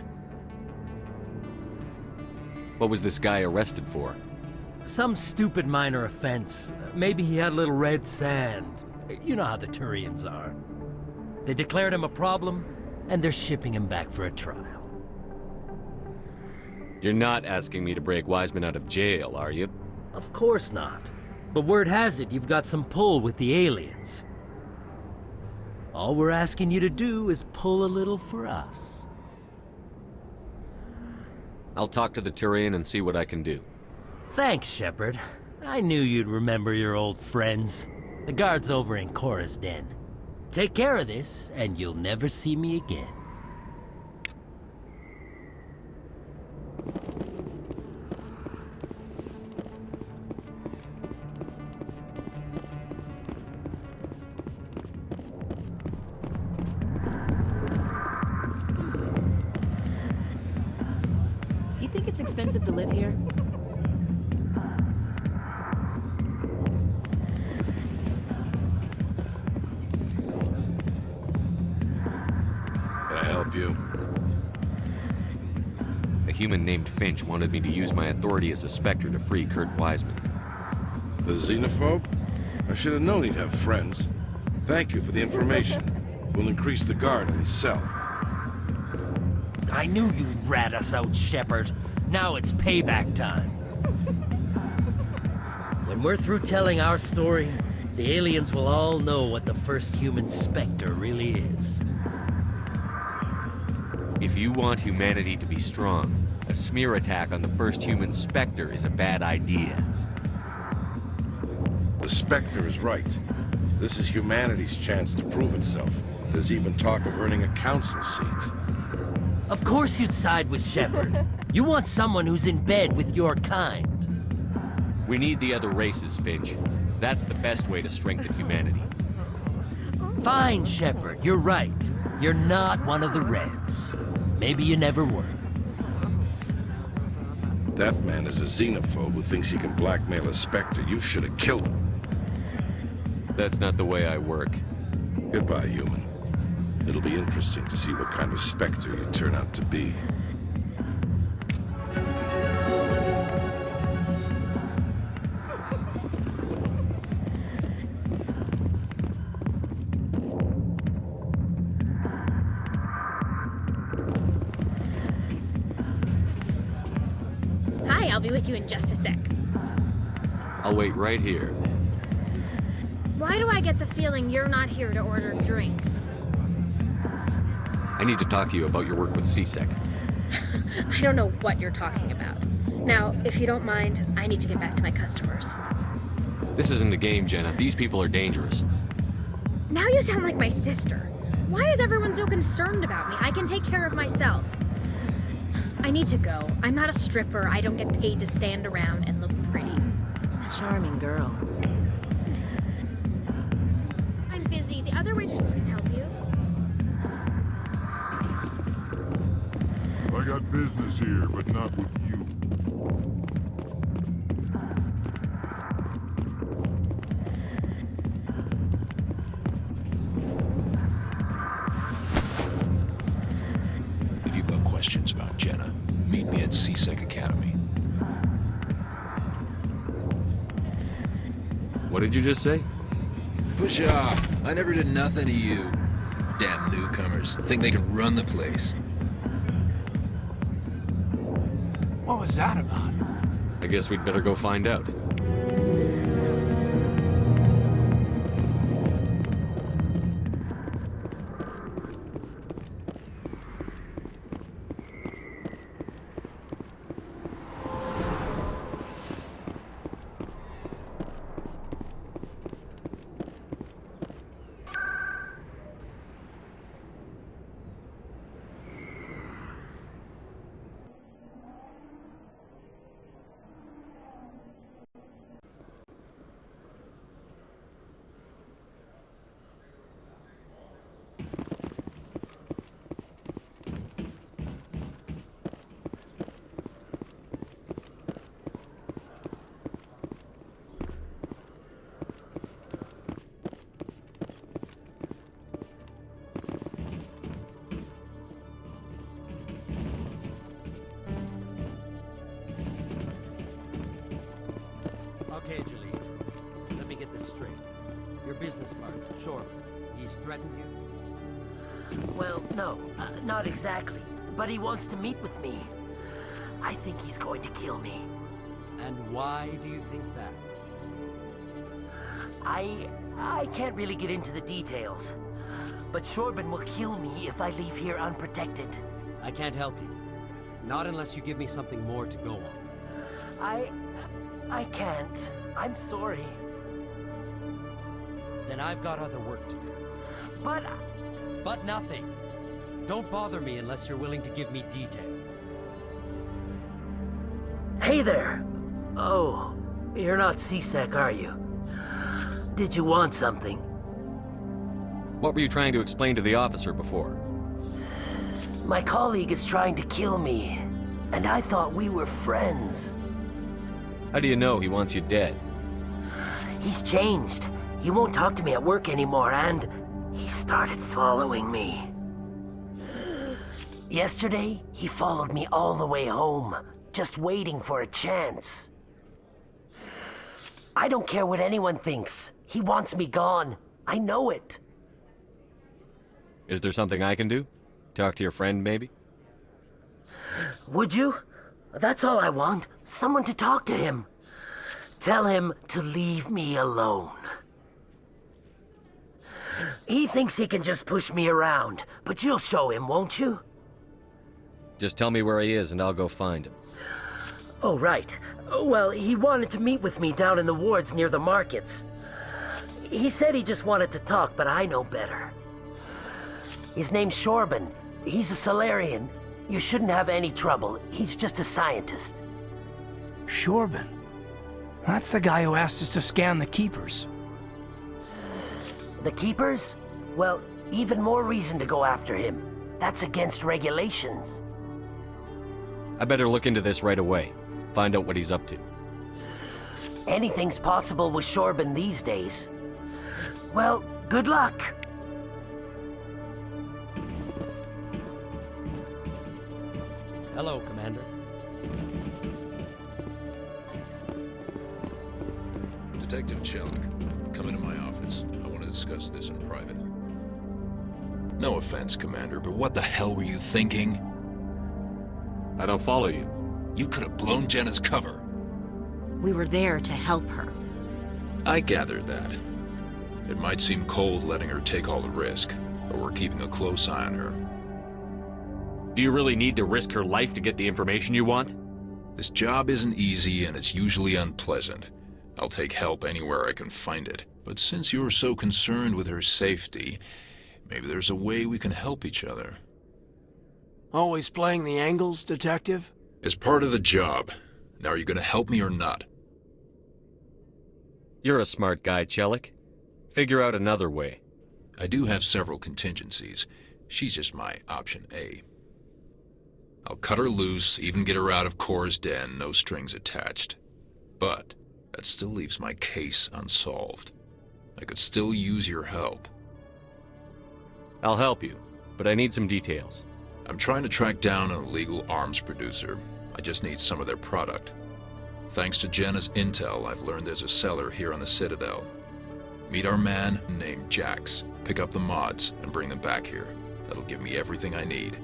What was this guy arrested for? Some stupid minor offense. Maybe he had a little red sand. You know how the Turians are. They declared him a problem, and they're shipping him back for a trial. You're not asking me to break Wiseman out of jail, are you? Of course not. But word has it you've got some pull with the aliens. All we're asking you to do is pull a little for us. I'll talk to the Turian and see what I can do. Thanks, Shepard. I knew you'd remember your old friends. The guard's over in Cora's den. Take care of this, and you'll never see me again. You think it's expensive to live here? You. A human named Finch wanted me to use my authority as a Spectre to free Kurt Wiseman. The xenophobe? I should have known he'd have friends. Thank you for the information. We'll increase the guard in his cell. I knew you'd rat us out, Shepard. Now it's payback time. When we're through telling our story, the aliens will all know what the first human Spectre really is. If you want humanity to be strong, a smear attack on the first human Spectre is a bad idea. The Spectre is right. This is humanity's chance to prove itself. There's even talk of earning a council seat. Of course you'd side with Shepard. You want someone who's in bed with your kind. We need the other races, Finch. That's the best way to strengthen humanity. Fine, Shepard, you're right. You're not one of the Reds. Maybe you never were. That man is a xenophobe who thinks he can blackmail a Spectre. You should have killed him. That's not the way I work. Goodbye, human. It'll be interesting to see what kind of Spectre you turn out to be. I'll be with you in just a sec. I'll wait right here. Why do I get the feeling you're not here to order drinks? I need to talk to you about your work with CSEC. I don't know what you're talking about. Now, if you don't mind, I need to get back to my customers. This isn't a game, Jenna. These people are dangerous. Now you sound like my sister. Why is everyone so concerned about me? I can take care of myself. I need to go. I'm not a stripper. I don't get paid to stand around and look pretty. Charming girl. I'm busy. The other waitresses can help you. I got business here, but not with you. If you've got questions about Jenna, meet me at CSEC Academy. What did you just say? Push off. I never did nothing to you. Damn newcomers. Think they can run the place. What was that about? I guess we'd better go find out. business partner, Short. He's threatened you? Well, no, not exactly. But he wants to meet with me. I think he's going to kill me. And why do you think that? I can't really get into the details. But Shorban will kill me if I leave here unprotected. I can't help you. Not unless you give me something more to go on. I can't. I'm sorry. Then I've got other work to do. But nothing. Don't bother me unless you're willing to give me details. Hey there. Oh, you're not CSEC, are you? Did you want something? What were you trying to explain to the officer before? My colleague is trying to kill me, and I thought we were friends. How do you know he wants you dead? He's changed. He won't talk to me at work anymore, and he started following me. Yesterday, he followed me all the way home, just waiting for a chance. I don't care what anyone thinks. He wants me gone. I know it. Is there something I can do? Talk to your friend, maybe? Would you? That's all I want. Someone to talk to him. Tell him to leave me alone. He thinks he can just push me around, but you'll show him, won't you? Just tell me where he is and I'll go find him. Oh, right. Well, he wanted to meet with me down in the wards near the markets. He said he just wanted to talk, but I know better. His name's Shorban. He's a Solarian. You shouldn't have any trouble. He's just a scientist. Shorban? That's the guy who asked us to scan the Keepers. The Keepers? Well, even more reason to go after him. That's against regulations. I better look into this right away. Find out what he's up to. Anything's possible with Shorban these days. Well, good luck. Hello, Commander. Detective Chelik, come into my office. I want to discuss this in private. No offense, Commander, but what the hell were you thinking? I don't follow you. You could have blown Jenna's cover. We were there to help her. I gathered that. It might seem cold letting her take all the risk, but we're keeping a close eye on her. Do you really need to risk her life to get the information you want? This job isn't easy and it's usually unpleasant. I'll take help anywhere I can find it. But since you're so concerned with her safety, maybe there's a way we can help each other. Always playing the angles, Detective? It's part of the job. Now are you gonna help me or not? You're a smart guy, Chelik. Figure out another way. I do have several contingencies. She's just my option A. I'll cut her loose, even get her out of Cora's den, no strings attached. But that still leaves my case unsolved. I could still use your help. I'll help you, but I need some details. I'm trying to track down an illegal arms producer. I just need some of their product. Thanks to Jenna's intel, I've learned there's a seller here on the Citadel. Meet our man named Jax, pick up the mods, and bring them back here. That'll give me everything I need.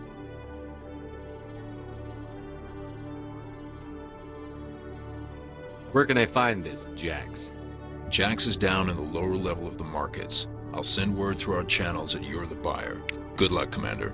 Where can I find this Jax? Jax is down in the lower level of the markets. I'll send word through our channels that you're the buyer. Good luck, Commander.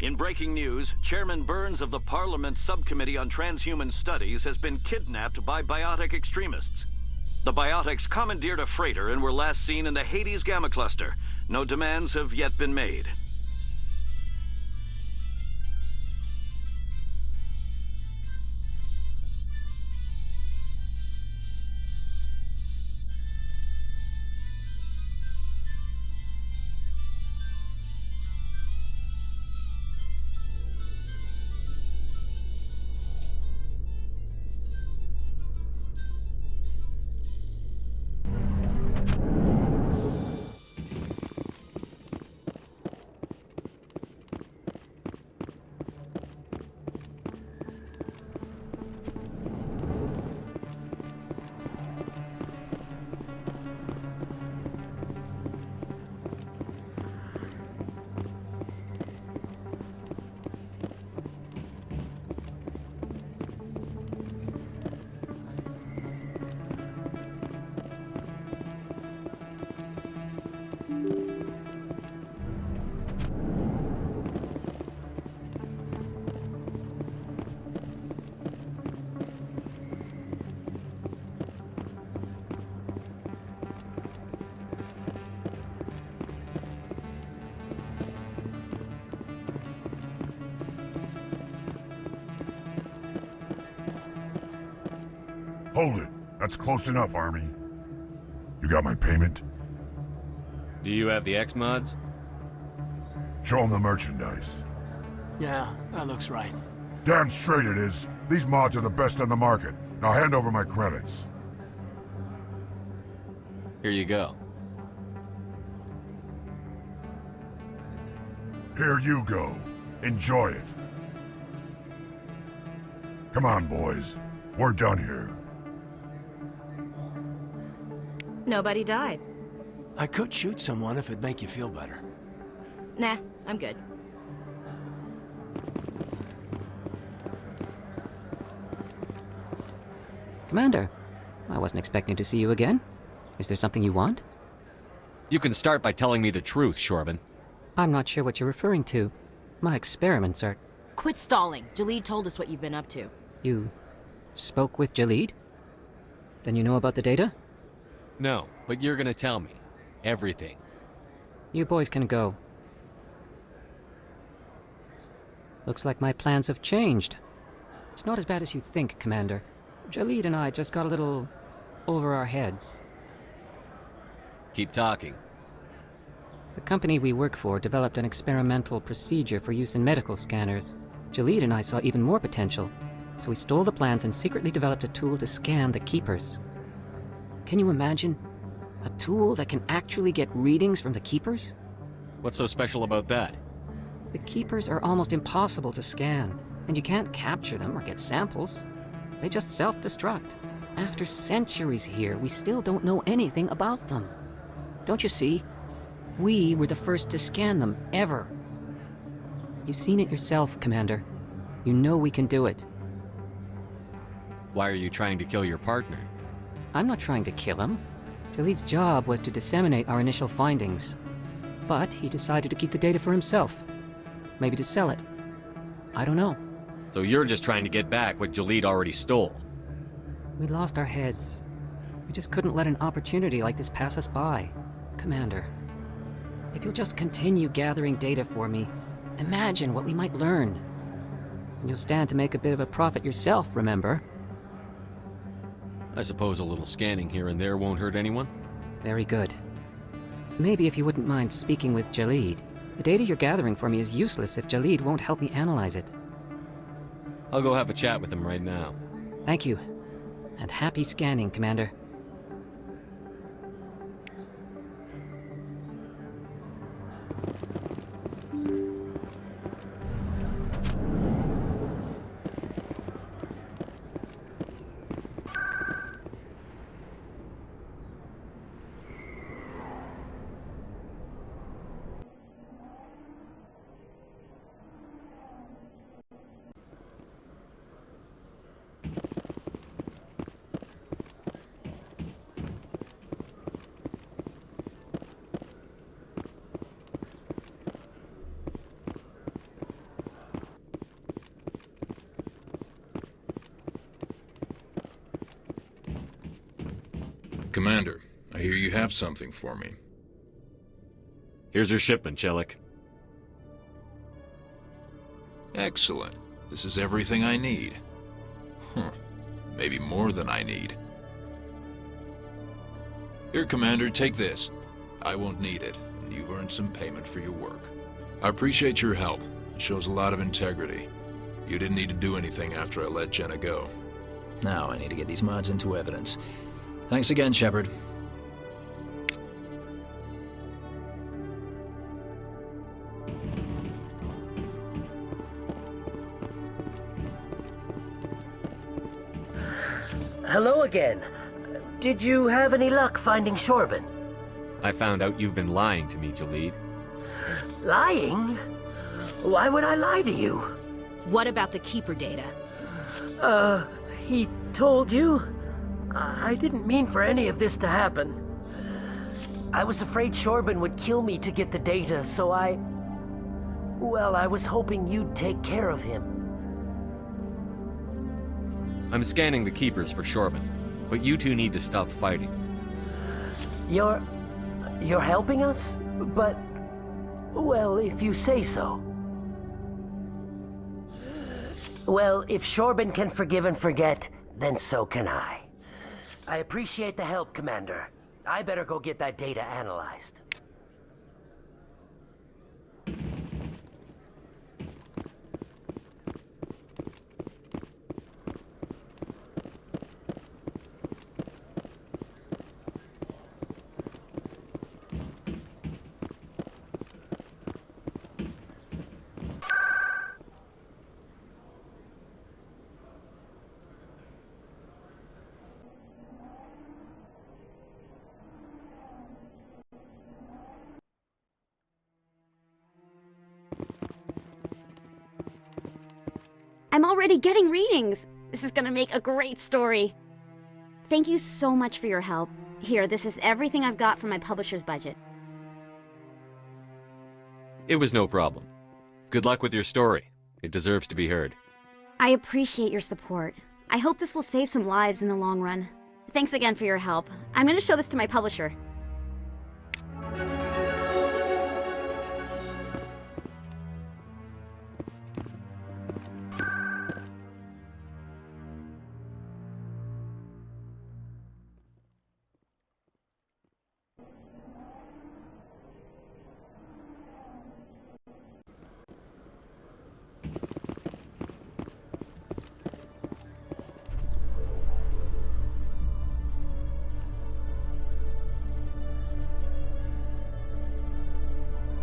In breaking news, Chairman Burns of the Parliament Subcommittee on Transhuman Studies has been kidnapped by biotic extremists. The biotics commandeered a freighter and were last seen in the Hades Gamma Cluster. No demands have yet been made. Hold it. That's close enough, Army. You got my payment? Do you have the X-Mods? Show them the merchandise. Yeah, that looks right. Damn straight it is. These mods are the best on the market. Now hand over my credits. Here you go. Here you go. Enjoy it. Come on, boys. We're done here. Nobody died. I could shoot someone if it'd make you feel better. Nah, I'm good. Commander, I wasn't expecting to see you again. Is there something you want? You can start by telling me the truth, Shorban. I'm not sure what you're referring to. My experiments are... Quit stalling. Jalid told us what you've been up to. You spoke with Jalid? Then you know about the data? No, but you're gonna tell me. Everything. You boys can go. Looks like my plans have changed. It's not as bad as you think, Commander. Jalid and I just got a little over our heads. Keep talking. The company we work for developed an experimental procedure for use in medical scanners. Jalid and I saw even more potential, so we stole the plans and secretly developed a tool to scan the Keepers. Can you imagine? A tool that can actually get readings from the Keepers? What's so special about that? The Keepers are almost impossible to scan, and you can't capture them or get samples. They just self-destruct. After centuries here, we still don't know anything about them. Don't you see? We were the first to scan them, ever. You've seen it yourself, Commander. You know we can do it. Why are you trying to kill your partner? I'm not trying to kill him. Jalid's job was to disseminate our initial findings. But he decided to keep the data for himself. Maybe to sell it. I don't know. So you're just trying to get back what Jalid already stole? We lost our heads. We just couldn't let an opportunity like this pass us by. Commander, if you'll just continue gathering data for me, imagine what we might learn. And you'll stand to make a bit of a profit yourself, remember? I suppose a little scanning here and there won't hurt anyone? Very good. Maybe if you wouldn't mind speaking with Jalid. The data you're gathering for me is useless if Jalid won't help me analyze it. I'll go have a chat with him right now. Thank you. And happy scanning, Commander. Commander, I hear you have something for me. Here's your shipment, Chelik. Excellent. This is everything I need. Maybe more than I need. Here, Commander, take this. I won't need it, and you've earned some payment for your work. I appreciate your help. It shows a lot of integrity. You didn't need to do anything after I let Jenna go. Now I need to get these mods into evidence. Thanks again, Shepard. Hello again. Did you have any luck finding Shorben? I found out you've been lying to me, Jalid. Lying? Why would I lie to you? What about the Keeper data? He told you? I didn't mean for any of this to happen. I was afraid Shorben would kill me to get the data, so well, I was hoping you'd take care of him. I'm scanning the Keepers for Shorben, but you two need to stop fighting. You're helping us? But, well, if you say so. Well, if Shorben can forgive and forget, then so can I. I appreciate the help, Commander. I better go get that data analyzed. I'm already getting readings. This is gonna make a great story. Thank you so much for your help. Here, this is everything I've got from my publisher's budget. It was no problem. Good luck with your story. It deserves to be heard. I appreciate your support. I hope this will save some lives in the long run. Thanks again for your help. I'm gonna show this to my publisher.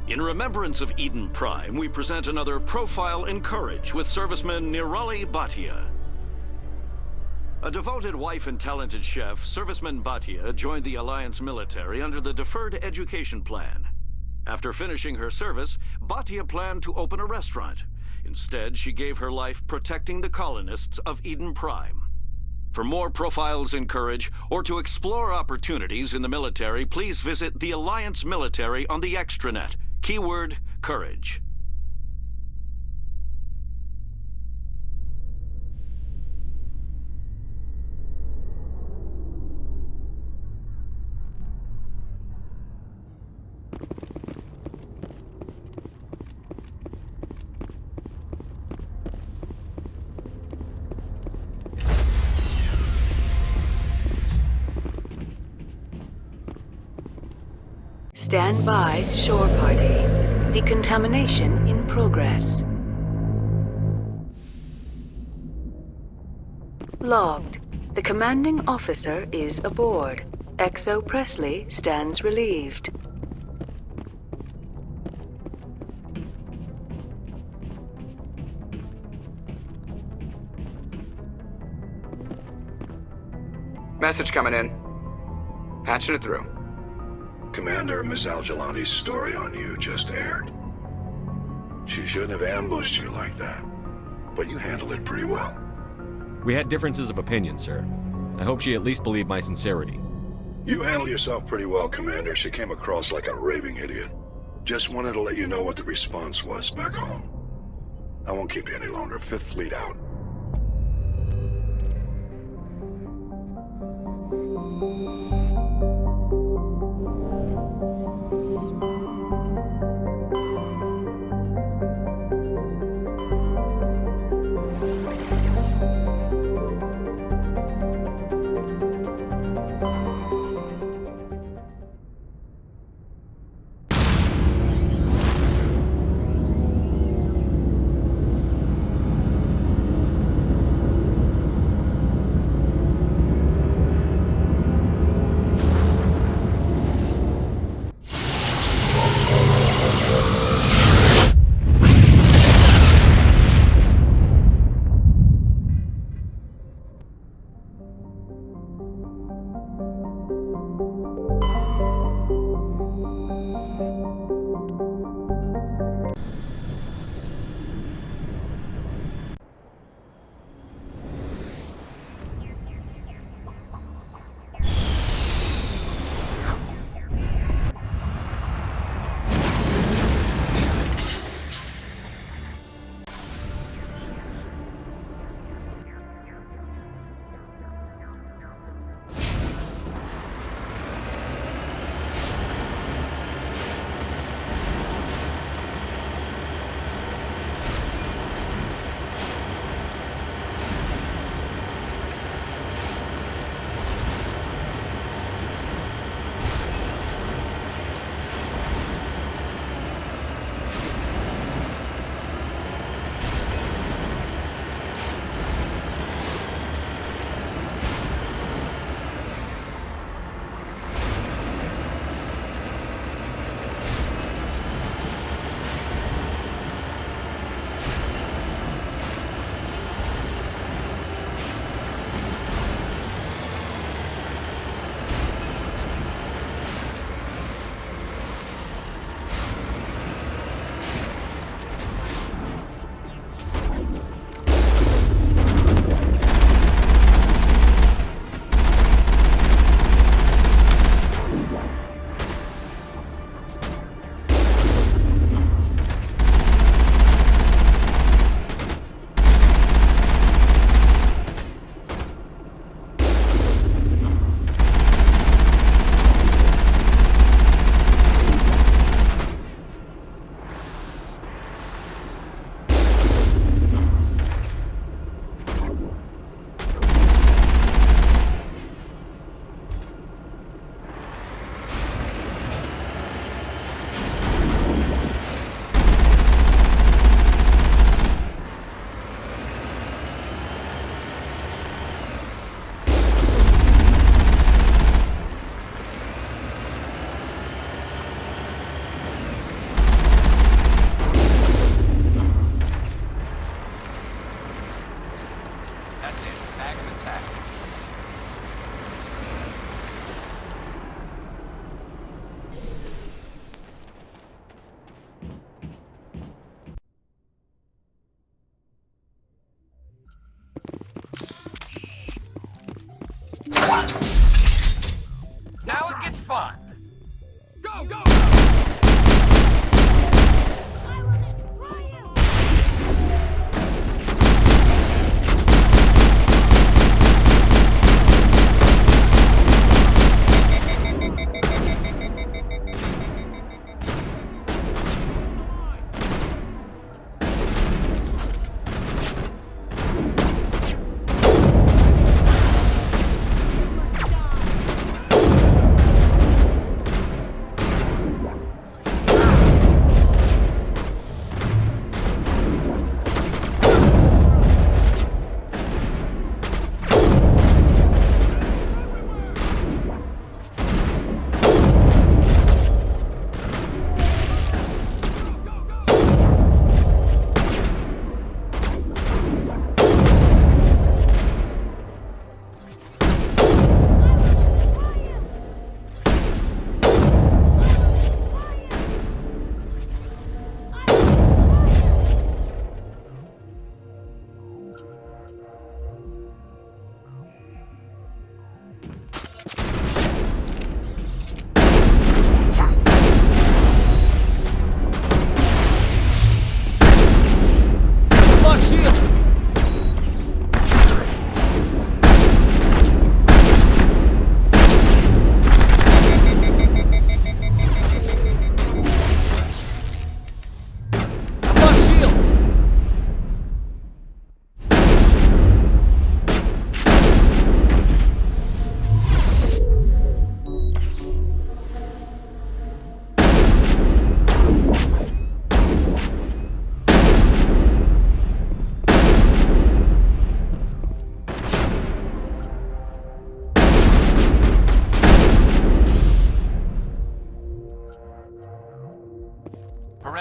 In remembrance of Eden Prime, we present another Profile in Courage with serviceman Nirali Bhatia. A devoted wife and talented chef, serviceman Bhatia joined the Alliance military under the Deferred Education Plan. After finishing her service, Bhatia planned to open a restaurant. Instead, she gave her life protecting the colonists of Eden Prime. For more Profiles in Courage, or to explore opportunities in the military, please visit the Alliance military on the extranet. Keyword, courage. Stand by, shore party. Decontamination in progress. Logged. The commanding officer is aboard. XO Presley stands relieved. Message coming in. Patching it through. Commander, Ms. Al-Jalani's story on you just aired. She shouldn't have ambushed you like that, but you handled it pretty well. We had differences of opinion, sir. I hope she at least believed my sincerity. You handled yourself pretty well, Commander. She came across like a raving idiot. Just wanted to let you know what the response was back home. I won't keep you any longer. Fifth Fleet out.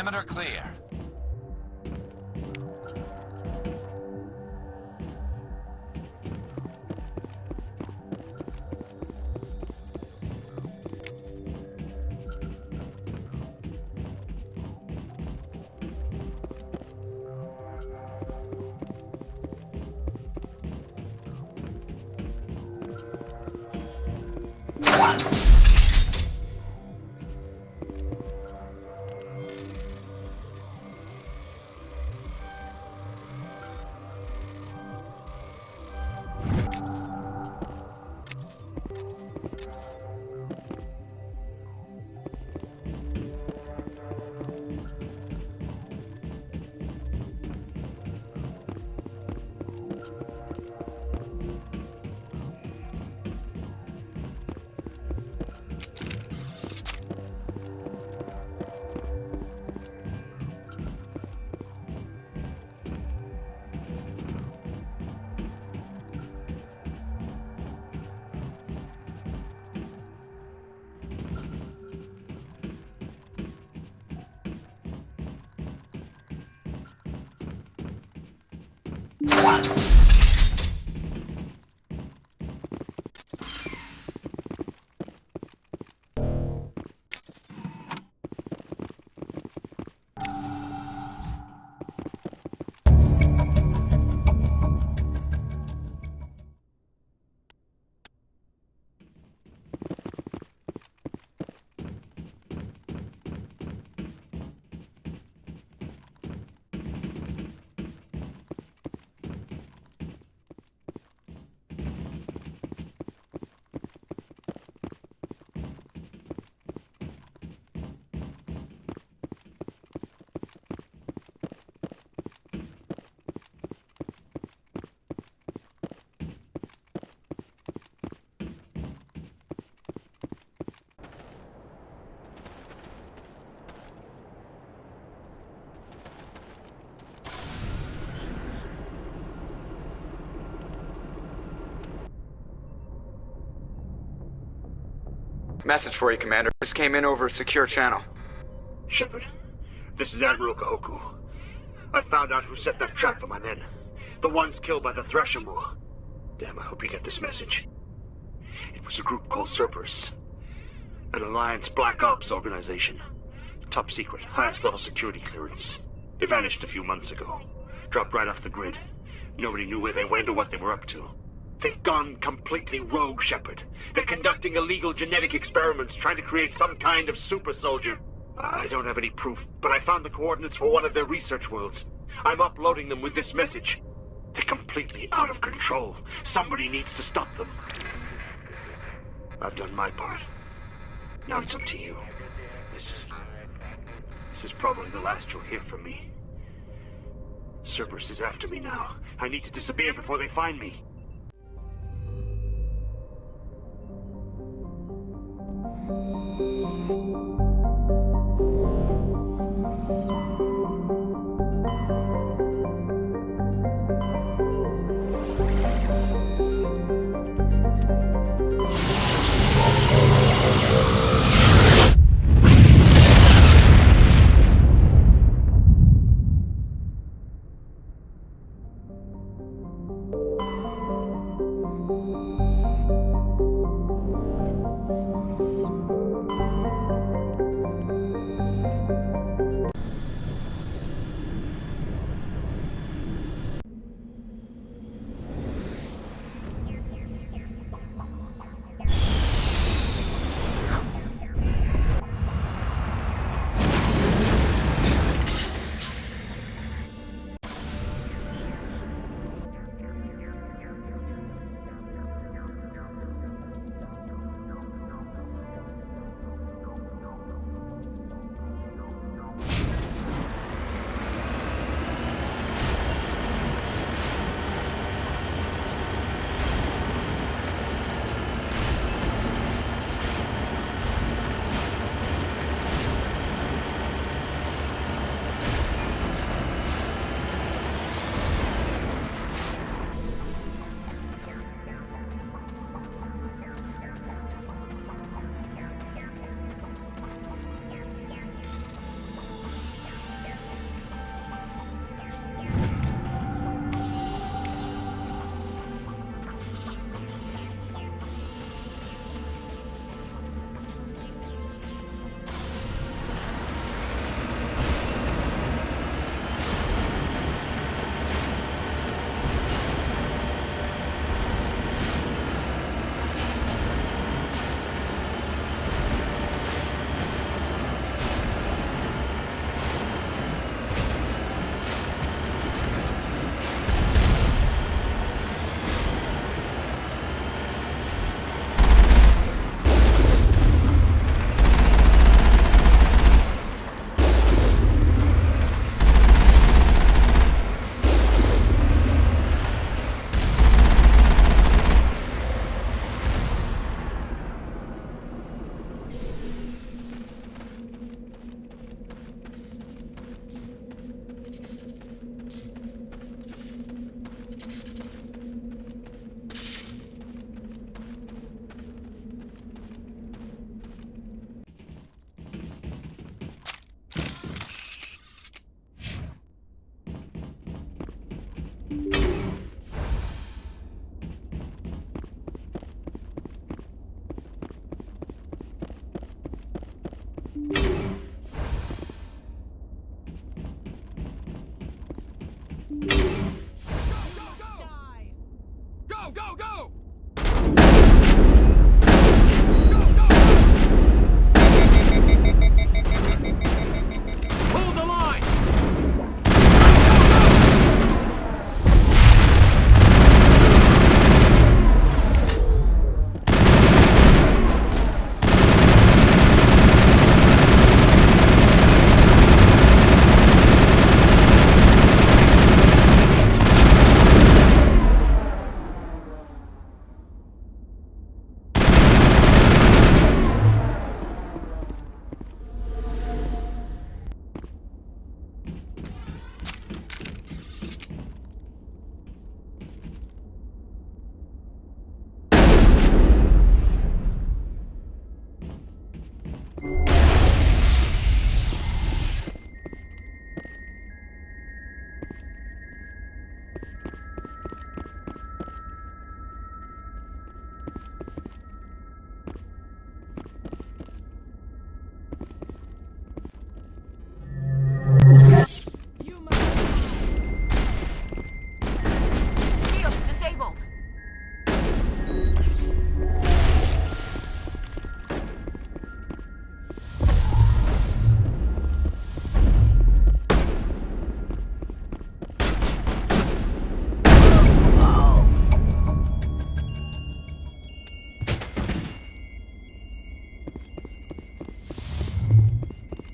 Perimeter clear. Message for you, Commander. Just came in over a secure channel. Shepard, this is Admiral Kahoku. I found out who set that trap for my men. The ones killed by the Thresher Moor. Damn, I hope you get this message. It was a group called Cerberus. An Alliance Black Ops organization. Top secret, highest level security clearance. They vanished a few months ago. Dropped right off the grid. Nobody knew where they went or what they were up to. They've gone completely rogue, Shepard. They're conducting illegal genetic experiments, trying to create some kind of super soldier. I don't have any proof, but I found the coordinates for one of their research worlds. I'm uploading them with this message. They're completely out of control. Somebody needs to stop them. I've done my part. Now it's up to you. This is probably the last you'll hear from me. Cerberus is after me now. I need to disappear before they find me.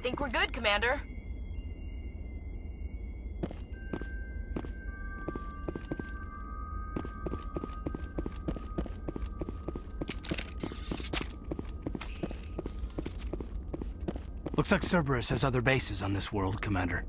think we're good, Commander. Looks like Cerberus has other bases on this world, Commander.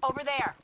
Over there.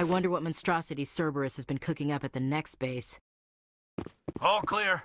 I wonder what monstrosity Cerberus has been cooking up at the next base. All clear.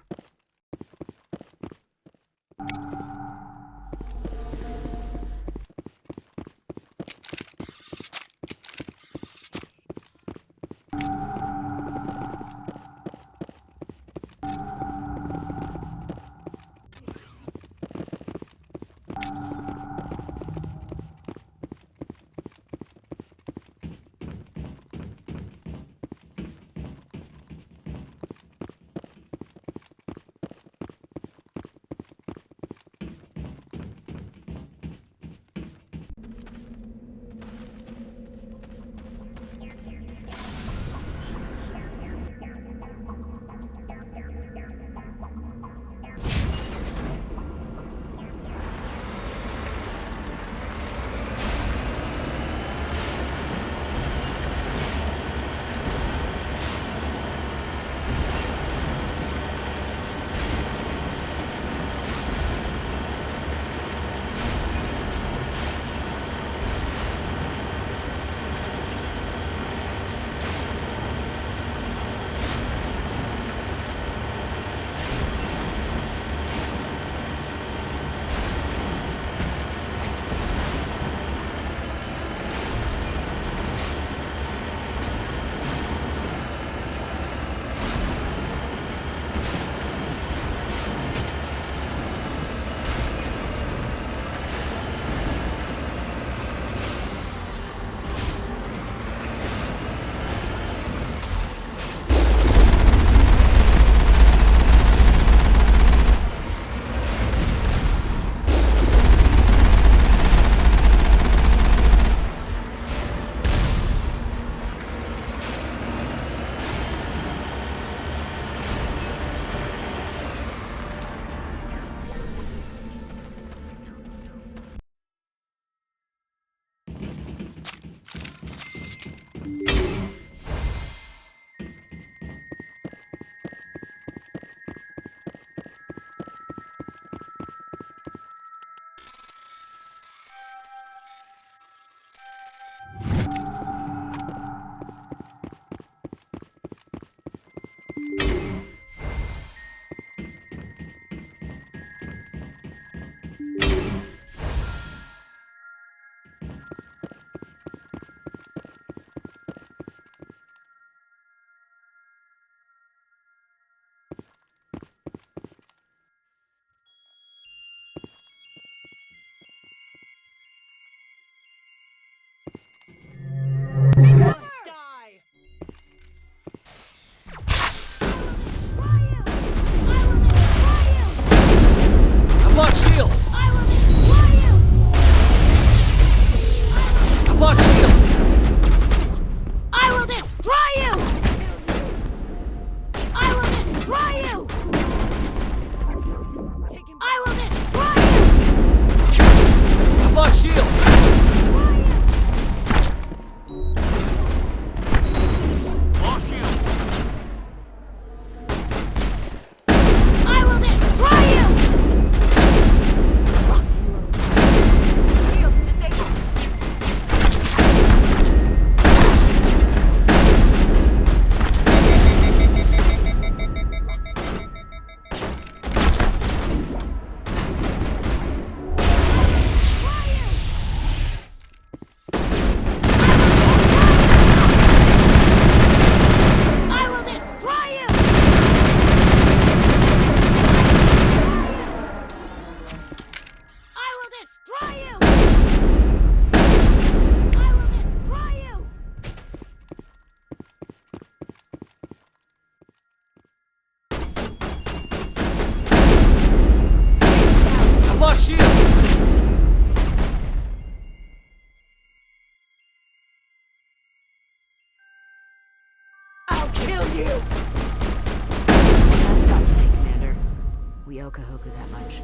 we owe Kahoku that much.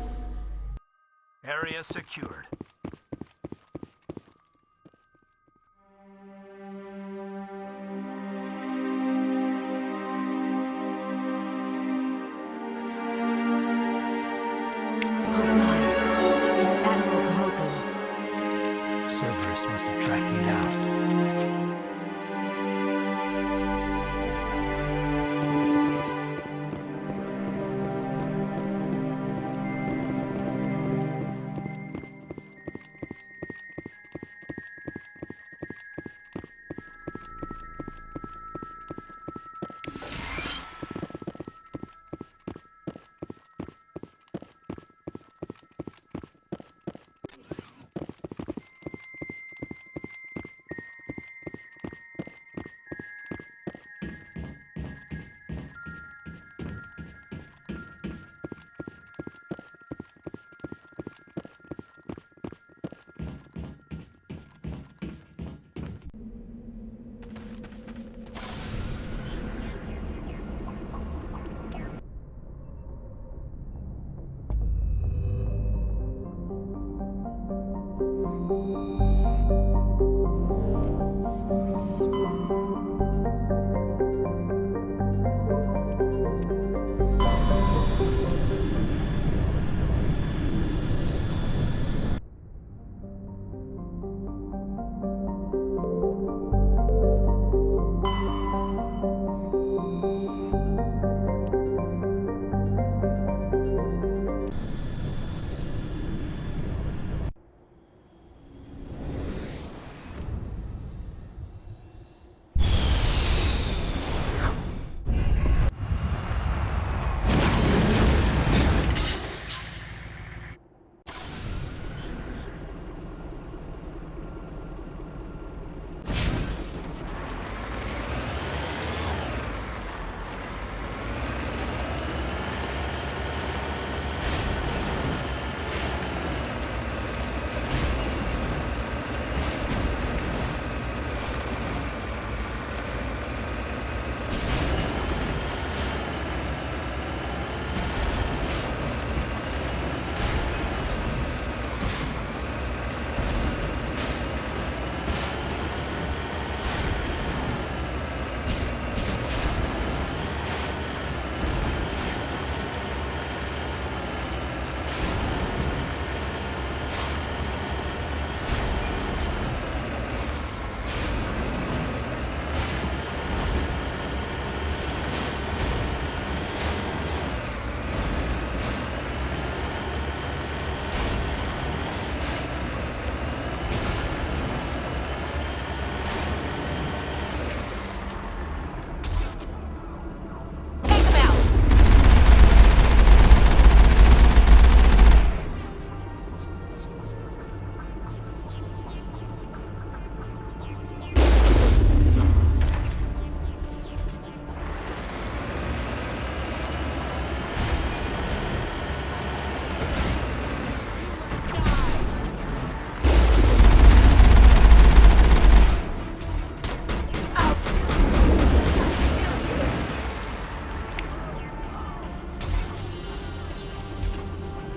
Area secured. Oh god, it's Admiral Kahoku. Cerberus must have tracked him down.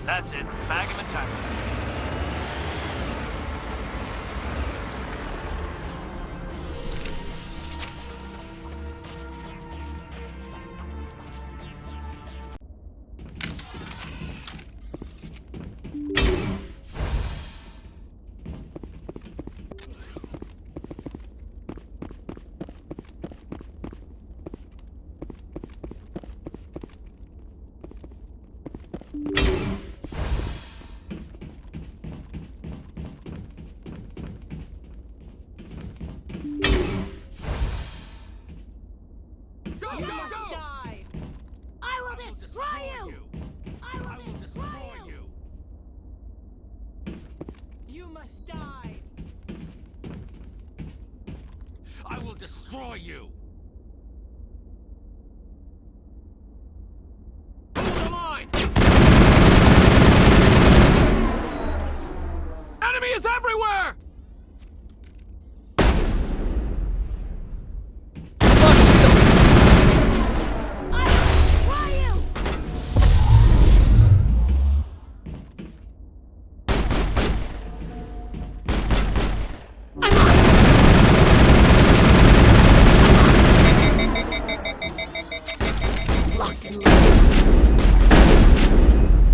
That's it. Bag him and tackle him. Destroy you! Hold the line! Enemy is everywhere! locked and loaded.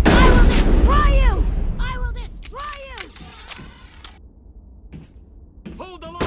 I will destroy you! I will destroy you! Hold the line!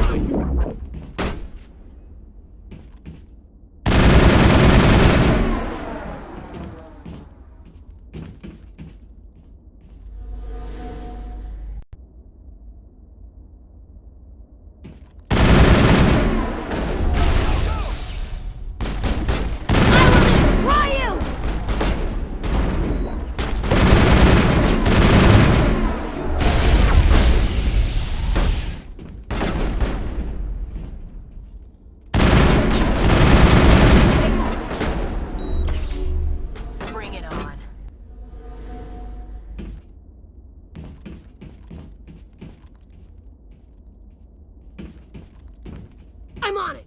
I'm on it!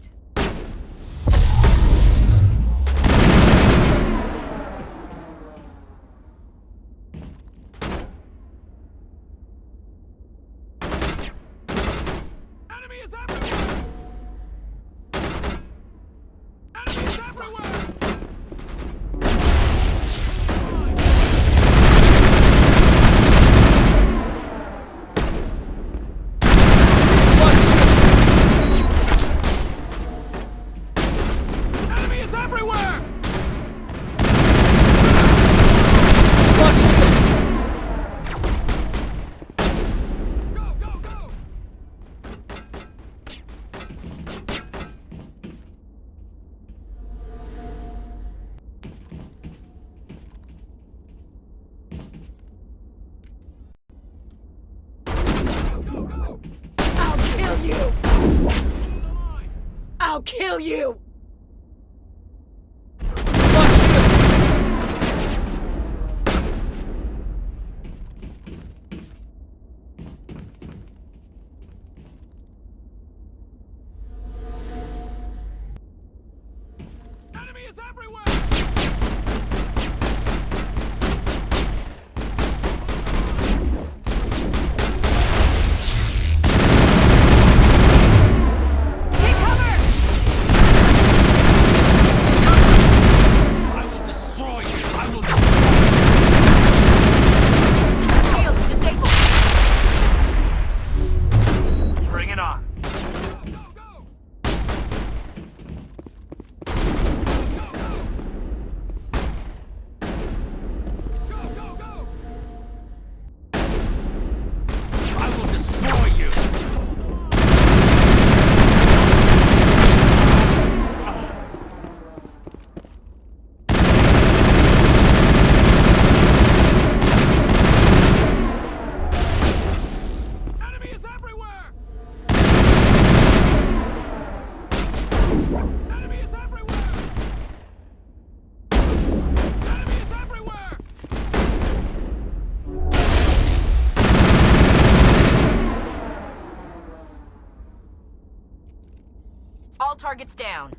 Enemy is everywhere! Enemy is everywhere! I'll kill you! Enemy is everywhere! All targets down.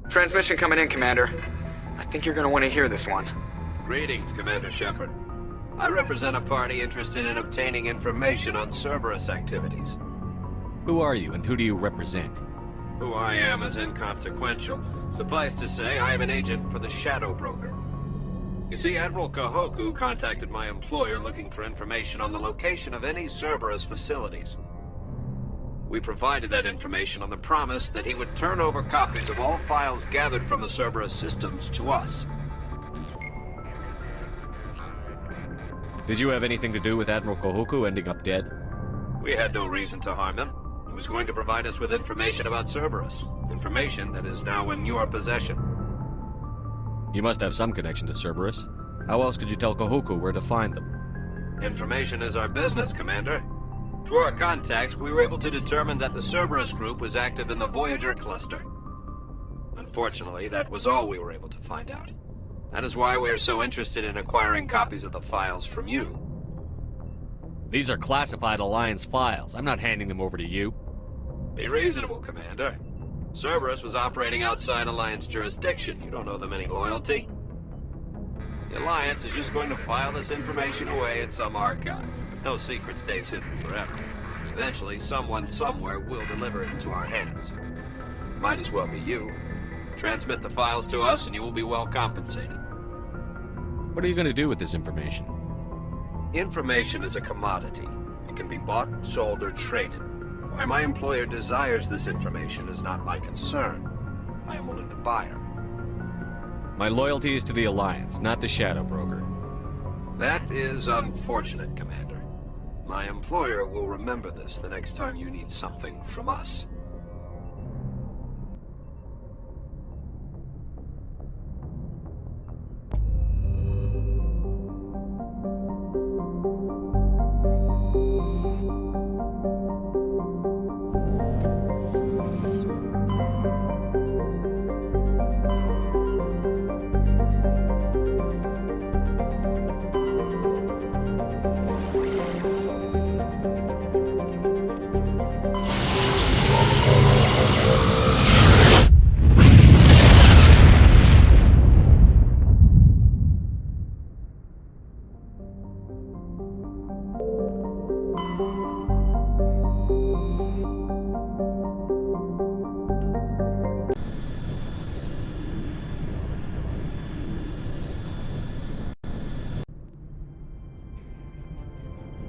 Transmission coming in, Commander. I think you're gonna want to hear this one. Greetings, Commander Shepard. I represent a party interested in obtaining information on Cerberus activities. Who are you, and who do you represent? Who I am is inconsequential. Suffice to say, I am an agent for the Shadow Broker. You see, Admiral Kahoku contacted my employer looking for information on the location of any Cerberus facilities. We provided that information on the promise that he would turn over copies of all files gathered from the Cerberus systems to us. Did you have anything to do with Admiral Kahoku ending up dead? We had no reason to harm him. He was going to provide us with information about Cerberus. Information that is now in your possession. You must have some connection to Cerberus. How else could you tell Kahoku where to find them? Information is our business, Commander. Through our contacts, we were able to determine that the Cerberus group was active in the Voyager cluster. Unfortunately, that was all we were able to find out. That is why we are so interested in acquiring copies of the files from you. These are classified Alliance files. I'm not handing them over to you. Be reasonable, Commander. Cerberus was operating outside Alliance jurisdiction. You don't owe them any loyalty. The Alliance is just going to file this information away in some archive. No secret stays hidden forever. Eventually, someone somewhere will deliver it into our hands. Might as well be you. Transmit the files to us and you will be well compensated. What are you going to do with this information? Information is a commodity. It can be bought, sold, or traded. Why my employer desires this information is not my concern. I am only the buyer. My loyalty is to the Alliance, not the Shadow Broker. That is unfortunate, Commander. My employer will remember this the next time you need something from us.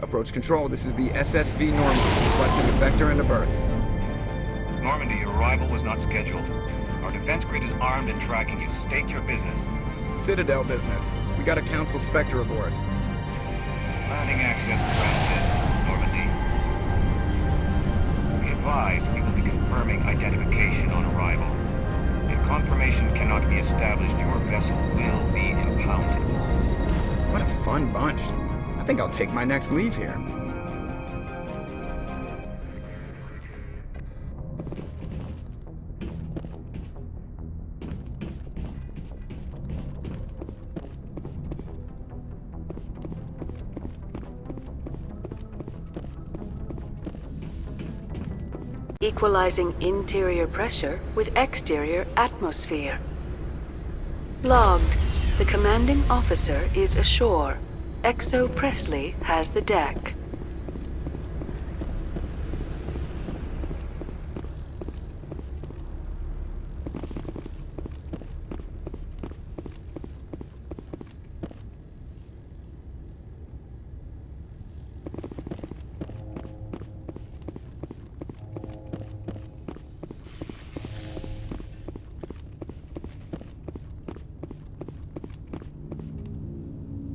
Approach control, this is the SSV Normandy, requesting a vector and a berth. Normandy, your arrival was not scheduled. Our defense grid is armed and tracking you. State your business. Citadel business. We got a Council Spectre aboard. Landing access granted, Normandy. Be advised, we will be confirming identification on arrival. If confirmation cannot be established, your vessel will be impounded. What a fun bunch. I think I'll take my next leave here. Equalizing interior pressure with exterior atmosphere. Logged. The commanding officer is ashore. Exo Presley has the deck.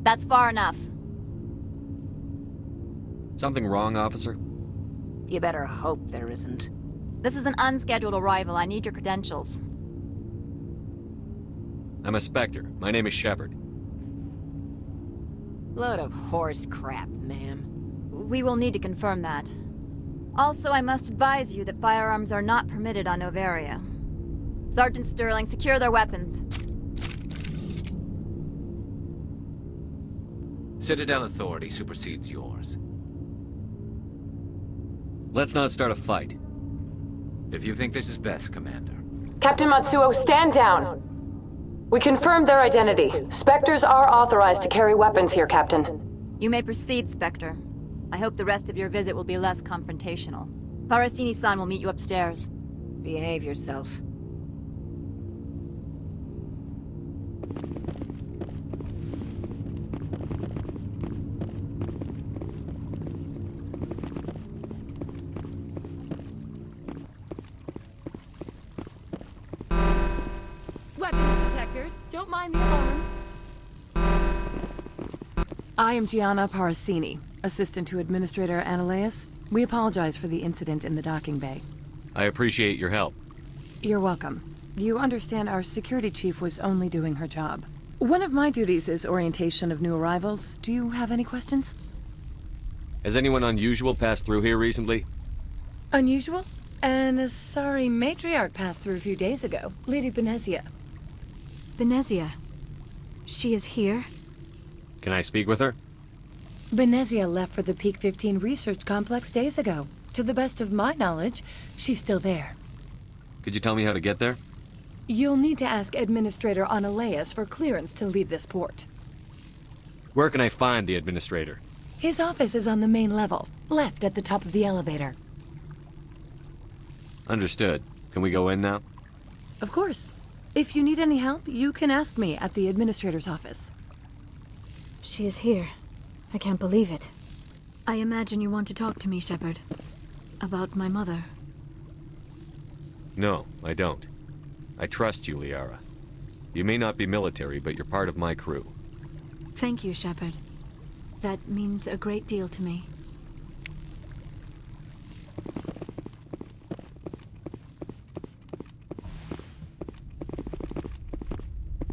That's far enough. Something wrong, officer? You better hope there isn't. This is an unscheduled arrival. I need your credentials. I'm a Spectre. My name is Shepard. Load of horse crap, ma'am. We will need to confirm that. Also, I must advise you that firearms are not permitted on Noveria. Sergeant Sterling, secure their weapons. Citadel authority supersedes yours. Let's not start a fight. If you think this is best, Commander. Captain Matsuo, stand down. We confirmed their identity. Spectres are authorized to carry weapons here, Captain. You may proceed, Spectre. I hope the rest of your visit will be less confrontational. Parasini-san will meet you upstairs. Behave yourself. Weapons detectors. Don't mind the alarms. I am Gianna Parasini, assistant to Administrator Ananias. We apologize for the incident in the docking bay. I appreciate your help. You're welcome. You understand our security chief was only doing her job. One of my duties is orientation of new arrivals. Do you have any questions? Has anyone unusual passed through here recently? Unusual? And a sorry matriarch passed through a few days ago. Lady Benezia. Benezia? She is here? Can I speak with her? Benezia left for the Peak 15 research complex days ago. To the best of my knowledge, she's still there. Could you tell me how to get there? You'll need to ask Administrator Ananias for clearance to leave this port. Where can I find the administrator? His office is on the main level, left at the top of the elevator. Understood. Can we go in now? Of course. If you need any help, you can ask me at the administrator's office. She is here. I can't believe it. I imagine you want to talk to me, Shepard. About my mother. No, I don't. I trust you, Liara. You may not be military, but you're part of my crew. Thank you, Shepard. That means a great deal to me.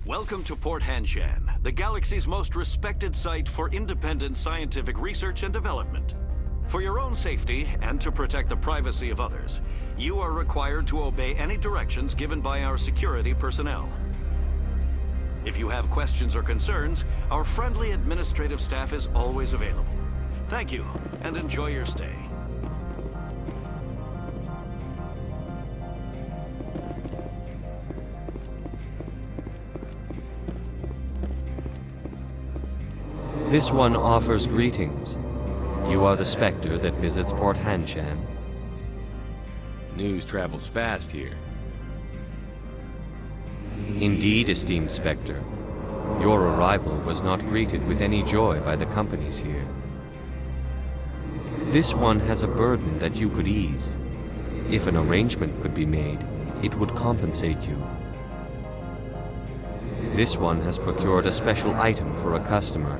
Welcome to Port Hanshan, the galaxy's most respected site for independent scientific research and development. For your own safety, and to protect the privacy of others, you are required to obey any directions given by our security personnel. If you have questions or concerns, our friendly administrative staff is always available. Thank you, and enjoy your stay. This one offers greetings. You are the Spectre that visits Port Hanshan. News travels fast here. Indeed, esteemed Spectre. Your arrival was not greeted with any joy by the companies here. This one has a burden that you could ease. If an arrangement could be made, it would compensate you. This one has procured a special item for a customer.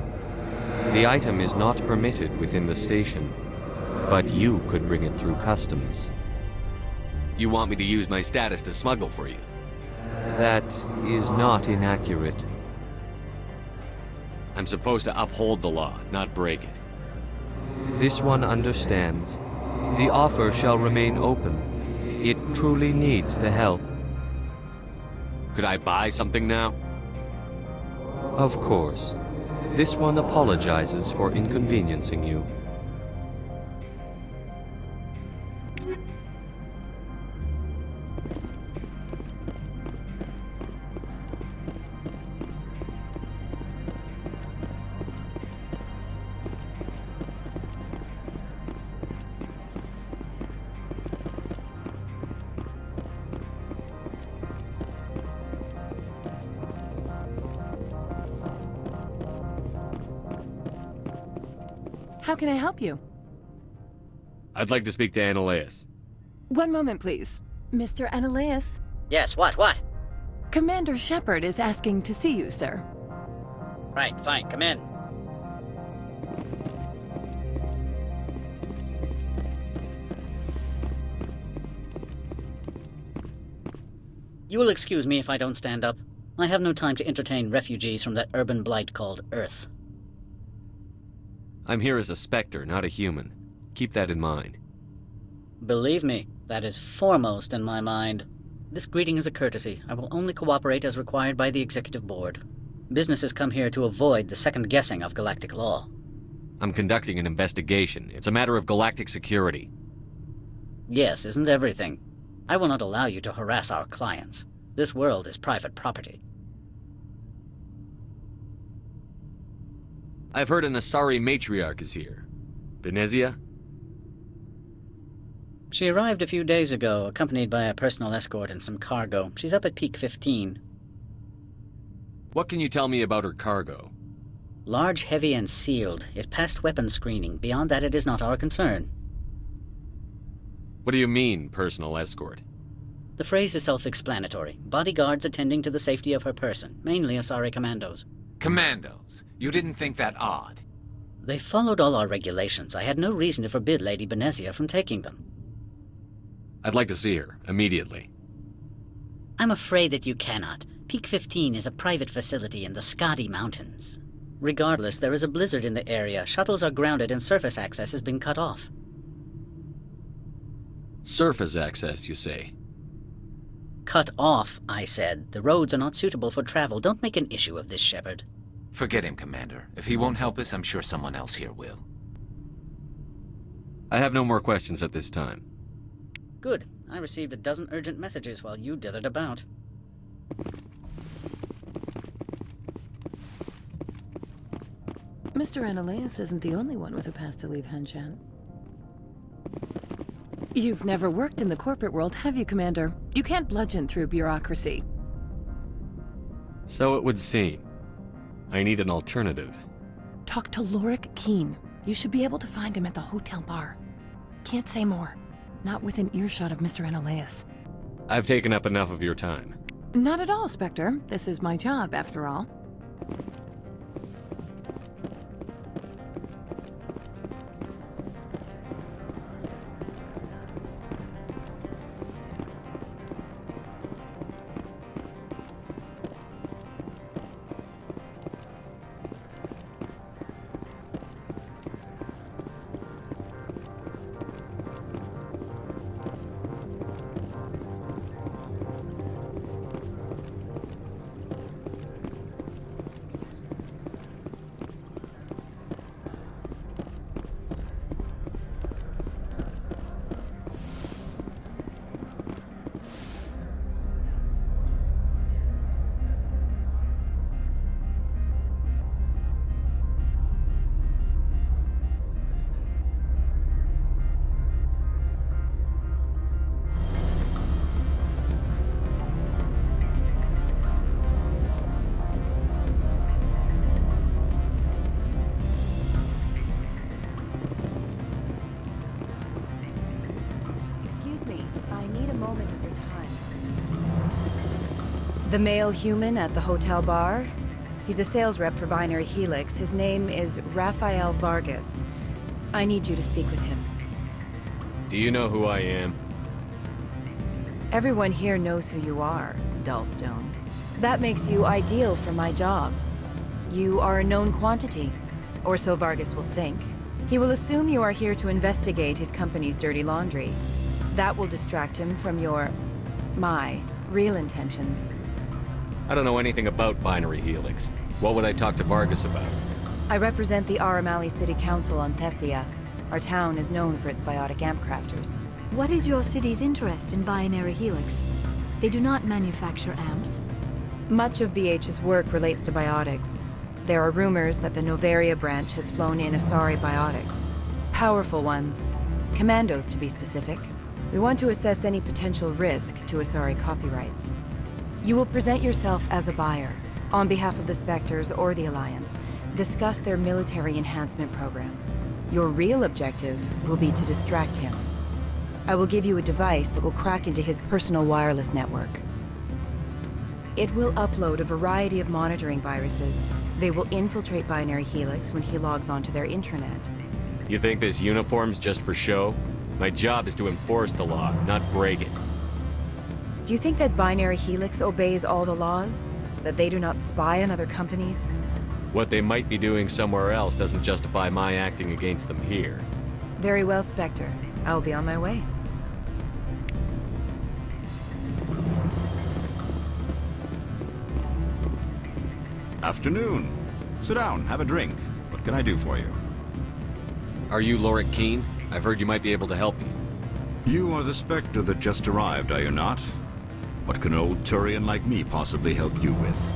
The item is not permitted within the station, but you could bring it through customs. You want me to use my status to smuggle for you? That is not inaccurate. I'm supposed to uphold the law, not break it. This one understands. The offer shall remain open. It truly needs the help. Could I buy something now? Of course. This one apologizes for inconveniencing you. How can I help you? I'd like to speak to Ananias. One moment, please. Mr. Ananias? Yes, what? Commander Shepard is asking to see you, sir. Right, fine, come in. You will excuse me if I don't stand up. I have no time to entertain refugees from that urban blight called Earth. I'm here as a Spectre, not a human. Keep that in mind. Believe me, that is foremost in my mind. This greeting is a courtesy. I will only cooperate as required by the Executive Board. Businesses come here to avoid the second guessing of galactic law. I'm conducting an investigation. It's a matter of galactic security. Yes, isn't everything? I will not allow you to harass our clients. This world is private property. I've heard an Asari matriarch is here. Venezia? She arrived a few days ago, accompanied by a personal escort and some cargo. She's up at Peak 15. What can you tell me about her cargo? Large, heavy, and sealed. It passed weapons screening. Beyond that, it is not our concern. What do you mean, personal escort? The phrase is self-explanatory. Bodyguards attending to the safety of her person, mainly Asari commandos. Commandos? You didn't think that odd? They followed all our regulations. I had no reason to forbid Lady Venezia from taking them. I'd like to see her, immediately. I'm afraid that you cannot. Peak 15 is a private facility in the Skadi Mountains. Regardless, there is a blizzard in the area. Shuttles are grounded and surface access has been cut off. Surface access, you say? Cut off, I said. The roads are not suitable for travel. Don't make an issue of this, Shepard. Forget him, Commander. If he won't help us, I'm sure someone else here will. I have no more questions at this time. Good. I received a dozen urgent messages while you dithered about. Mr. Ananias isn't the only one with a past to leave Hanshan. You've never worked in the corporate world, have you, Commander? You can't bludgeon through bureaucracy. So it would seem. I need an alternative. Talk to Lorik Keen. You should be able to find him at the hotel bar. Can't say more. Not within earshot of Mr. Ananias. I've taken up enough of your time. Not at all, Spectre. This is my job, after all. The male human at the hotel bar? He's a sales rep for Binary Helix. His name is Rafael Vargas. I need you to speak with him. Do you know who I am? Everyone here knows who you are, Dullstone. That makes you ideal for my job. You are a known quantity, or so Vargas will think. He will assume you are here to investigate his company's dirty laundry. That will distract him from my real intentions. I don't know anything about Binary Helix. What would I talk to Vargas about? I represent the Aramali City Council on Thessia. Our town is known for its biotic amp crafters. What is your city's interest in Binary Helix? They do not manufacture amps. Much of BH's work relates to biotics. There are rumors that the Noveria branch has flown in Asari biotics. Powerful ones. Commandos, to be specific. We want to assess any potential risk to Asari copyrights. You will present yourself as a buyer, on behalf of the Spectres or the Alliance. Discuss their military enhancement programs. Your real objective will be to distract him. I will give you a device that will crack into his personal wireless network. It will upload a variety of monitoring viruses. They will infiltrate Binary Helix when he logs onto their intranet. You think this uniform's just for show? My job is to enforce the law, not break it. Do you think that Binary Helix obeys all the laws? That they do not spy on other companies? What they might be doing somewhere else doesn't justify my acting against them here. Very well, Spectre. I will be on my way. Afternoon. Sit down, have a drink. What can I do for you? Are you Lorik Keen? I've heard you might be able to help me. You are the Spectre that just arrived, are you not? What can an old Turian like me possibly help you with?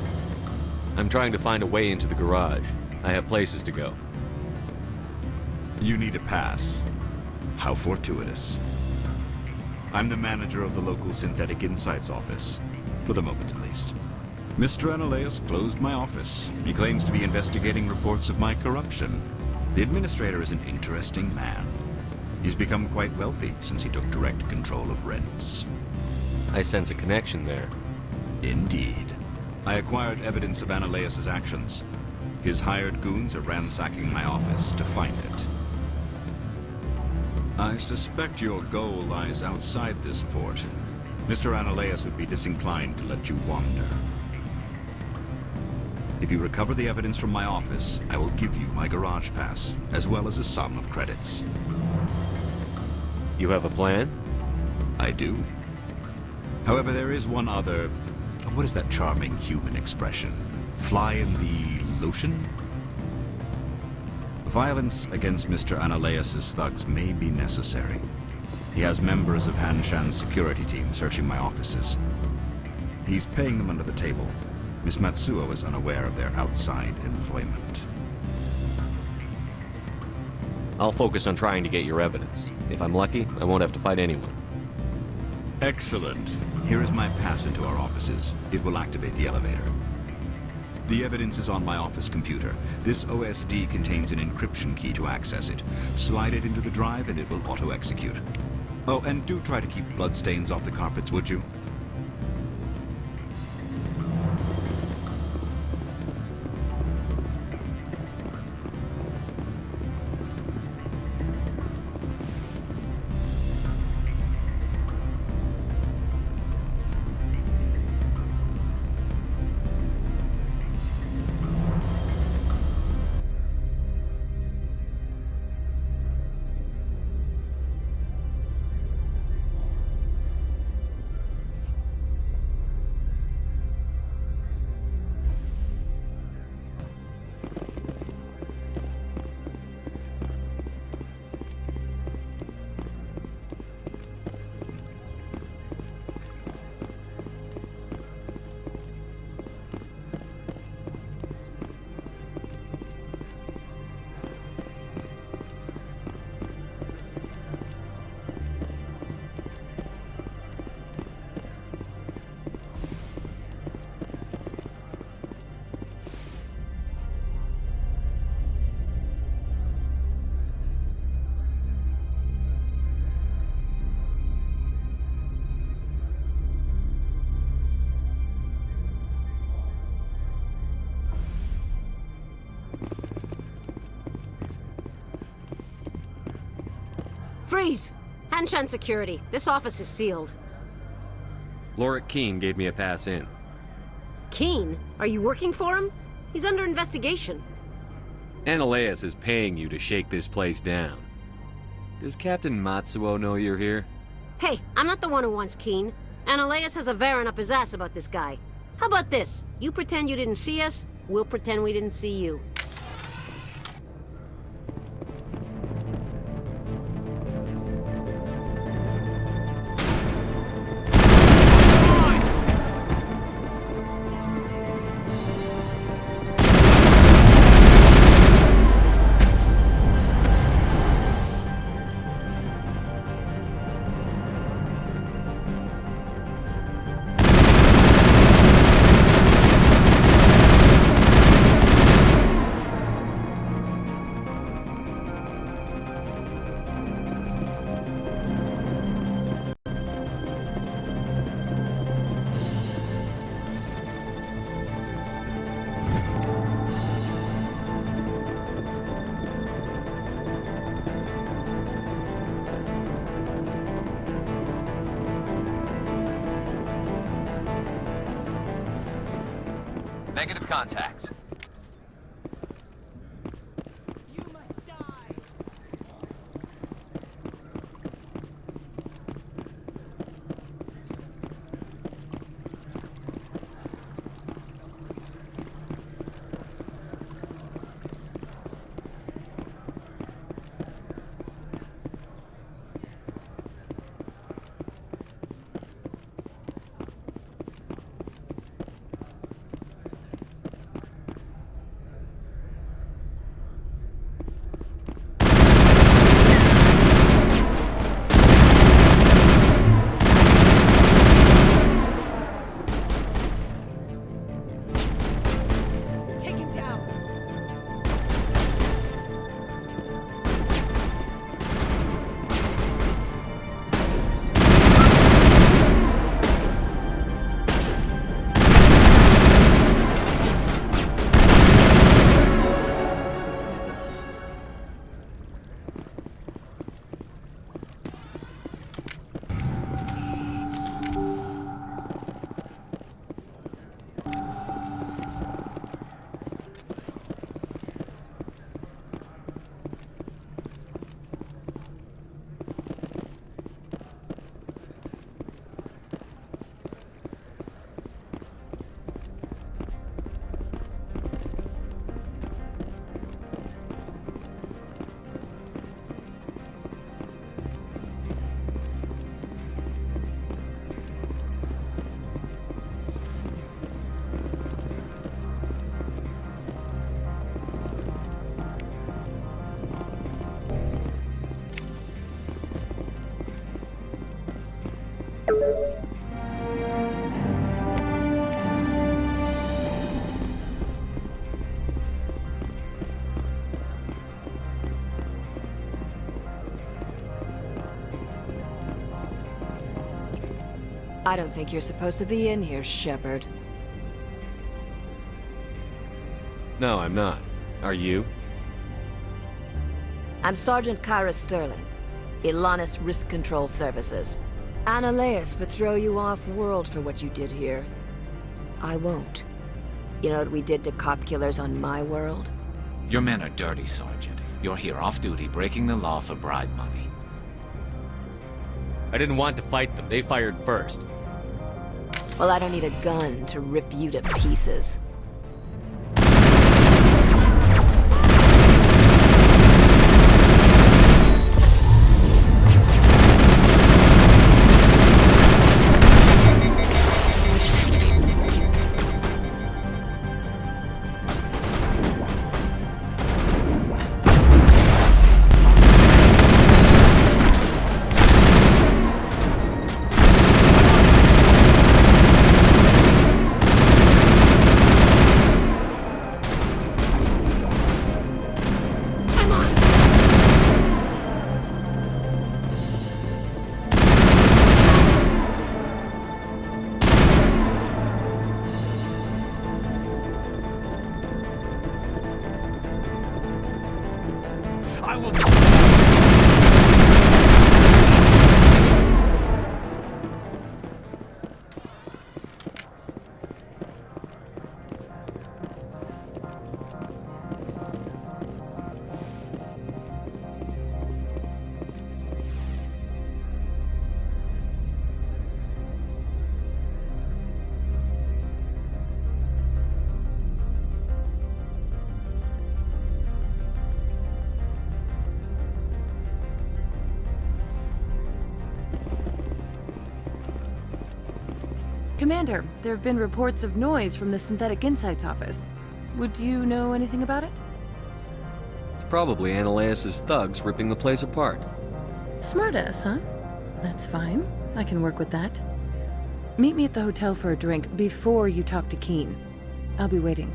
I'm trying to find a way into the garage. I have places to go. You need a pass. How fortuitous. I'm the manager of the local Synthetic Insights office. For the moment, at least. Mr. Analaeus closed my office. He claims to be investigating reports of my corruption. The administrator is an interesting man. He's become quite wealthy since he took direct control of rents. I sense a connection there. Indeed. I acquired evidence of Analaeus' actions. His hired goons are ransacking my office to find it. I suspect your goal lies outside this port. Mr. Analaeus would be disinclined to let you wander. If you recover the evidence from my office, I will give you my garage pass, as well as a sum of credits. You have a plan? I do. However, there is one other... What is that charming human expression? Fly in the lotion? Violence against Mr. Analaeus' thugs may be necessary. He has members of Hanshan's security team searching my offices. He's paying them under the table. Miss Matsuo is unaware of their outside employment. I'll focus on trying to get your evidence. If I'm lucky, I won't have to fight anyone. Excellent. Here is my pass into our offices. It will activate the elevator. The evidence is on my office computer. This OSD contains an encryption key to access it. Slide it into the drive and it will auto-execute. Oh, and do try to keep bloodstains off the carpets, would you? Freeze! Hanshan security. This office is sealed. Lorik Keene gave me a pass in. Keene? Are you working for him? He's under investigation. Analaeus is paying you to shake this place down. Does Captain Matsuo know you're here? Hey, I'm not the one who wants Keene. Analaeus has a Varen up his ass about this guy. How about this? You pretend you didn't see us, we'll pretend we didn't see you. Negative contacts. I don't think you're supposed to be in here, Shepard. No, I'm not. Are you? I'm Sergeant Kyra Sterling, Ilanis Risk Control Services. Ananias would throw you off-world for what you did here. I won't. You know what we did to cop killers on my world? Your men are dirty, Sergeant. You're here off-duty, breaking the law for bribe money. I didn't want to fight them. They fired first. Well, I don't need a gun to rip you to pieces. Commander, there have been reports of noise from the Synthetic Insights office. Would you know anything about it? It's probably Ananias' thugs ripping the place apart. Smartass, huh? That's fine. I can work with that. Meet me at the hotel for a drink before you talk to Keen. I'll be waiting.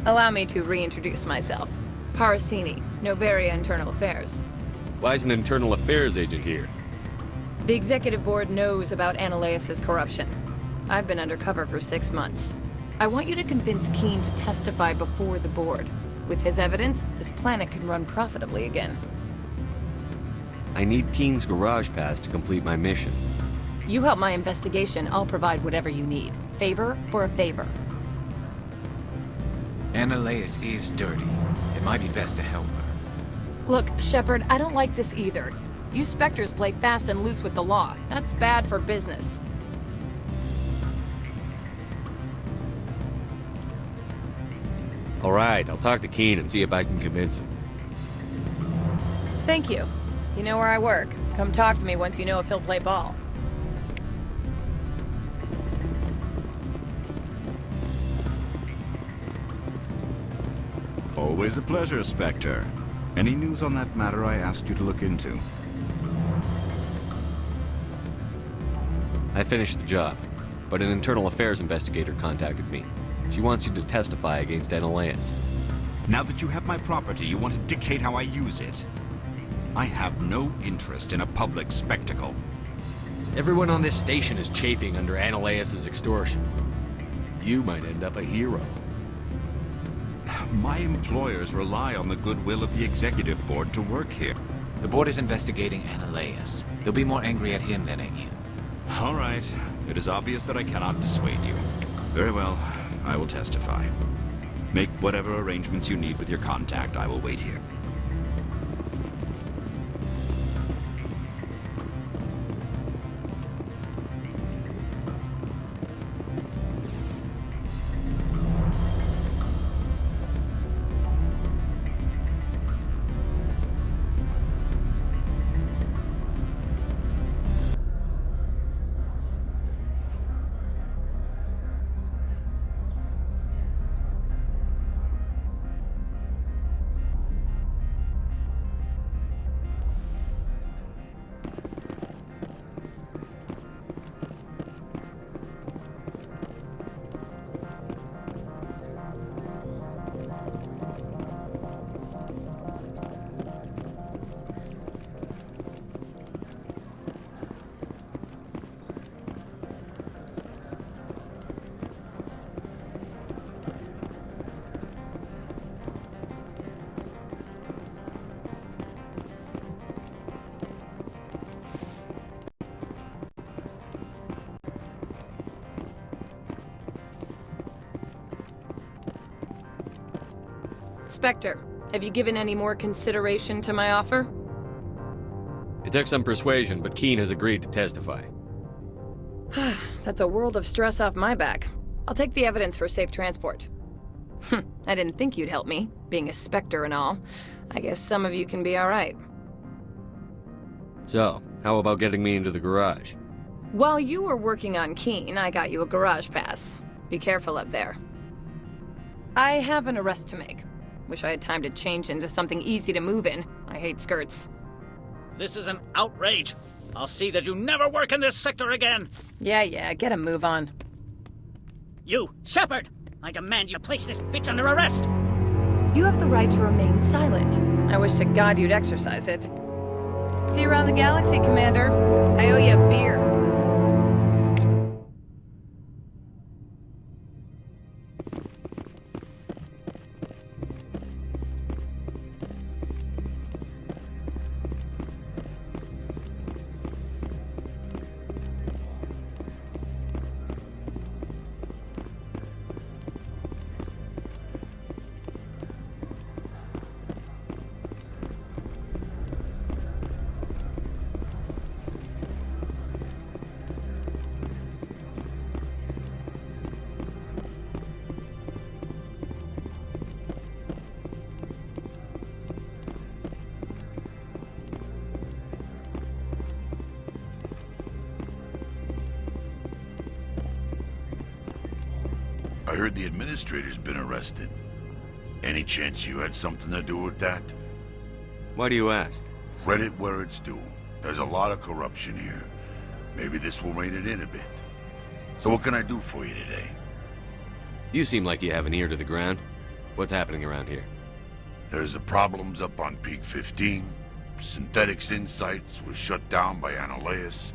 Allow me to reintroduce myself. Parasini, Noveria Internal Affairs. Why is an internal affairs agent here? The executive board knows about Ananias' corruption. I've been undercover for 6 months. I want you to convince Keen to testify before the board. With his evidence, this planet can run profitably again. I need Keen's garage pass to complete my mission. You help my investigation, I'll provide whatever you need. Favor for a favor. Ananias is dirty. It might be best to help her. Look, Shepard, I don't like this either. You Spectres play fast and loose with the law. That's bad for business. All right, I'll talk to Keen and see if I can convince him. Thank you. You know where I work. Come talk to me once you know if he'll play ball. Always a pleasure, Spectre. Any news on that matter I asked you to look into? I finished the job, but an internal affairs investigator contacted me. She wants you to testify against Ananias. Now that you have my property, you want to dictate how I use it? I have no interest in a public spectacle. Everyone on this station is chafing under Ananias' extortion. You might end up a hero. My employers rely on the goodwill of the executive board to work here. The board is investigating Ananias. They'll be more angry at him than at you. All right. It is obvious that I cannot dissuade you. Very well. I will testify. Make whatever arrangements you need with your contact. I will wait here. Spectre, have you given any more consideration to my offer? It took some persuasion, but Keene has agreed to testify. That's a world of stress off my back. I'll take the evidence for safe transport. I didn't think you'd help me, being a Spectre and all. I guess some of you can be alright. So, how about getting me into the garage? While you were working on Keene, I got you a garage pass. Be careful up there. I have an arrest to make. Wish I had time to change into something easy to move in. I hate skirts. This is an outrage. I'll see that you never work in this sector again. Yeah, get a move on. You, Shepard! I demand you place this bitch under arrest! You have the right to remain silent. I wish to God you'd exercise it. See you around the galaxy, Commander. I owe you a beer. I heard the administrator's been arrested. Any chance you had something to do with that? Why do you ask? Credit where it's due. There's a lot of corruption here. Maybe this will rein it in a bit. So what can I do for you today? You seem like you have an ear to the ground. What's happening around here? There's the problems up on Peak 15. Synthetics Insights was shut down by Ananias,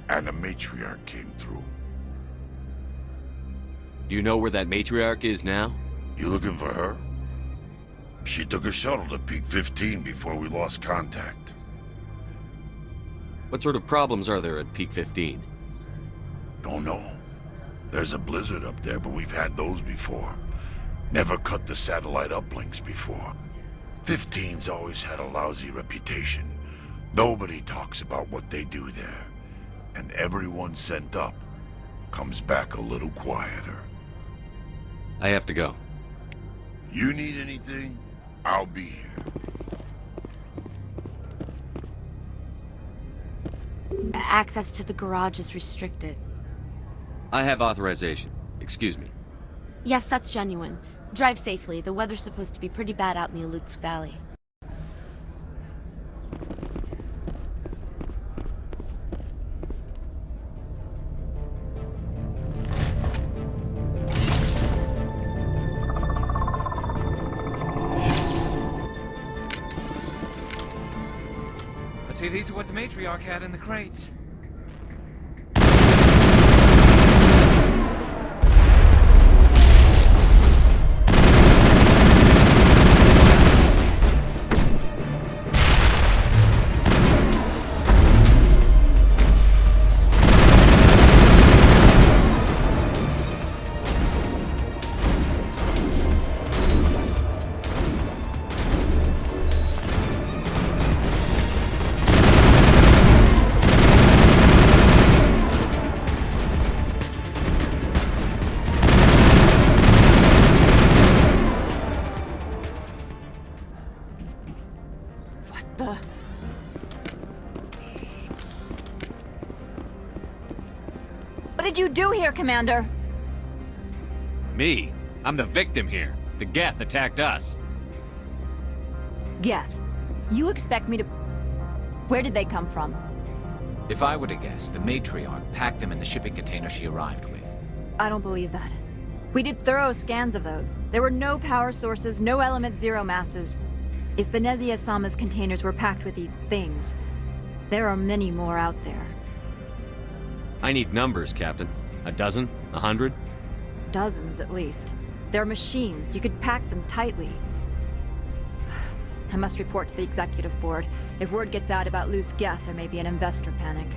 and the matriarch came through. Do you know where that matriarch is now? You looking for her? She took a shuttle to Peak 15 before we lost contact. What sort of problems are there at Peak 15? Don't know. There's a blizzard up there, but we've had those before. Never cut the satellite uplinks before. 15's always had a lousy reputation. Nobody talks about what they do there. And everyone sent up comes back a little quieter. I have to go. You need anything? I'll be here. Access to the garage is restricted. I have authorization. Excuse me. Yes, that's genuine. Drive safely. The weather's supposed to be pretty bad out in the Alutsk Valley. See, these are what the matriarch had in the crates. What did you do here, Commander? Me? I'm the victim here. The Geth attacked us. Geth. You expect me to... Where did they come from? If I were to guess, the matriarch packed them in the shipping container she arrived with. I don't believe that. We did thorough scans of those. There were no power sources, no element zero masses. If Benezia-sama's containers were packed with these things, there are many more out there. I need numbers, Captain. A dozen? 100? Dozens, at least. They're machines. You could pack them tightly. I must report to the executive board. If word gets out about loose Geth, there may be an investor panic.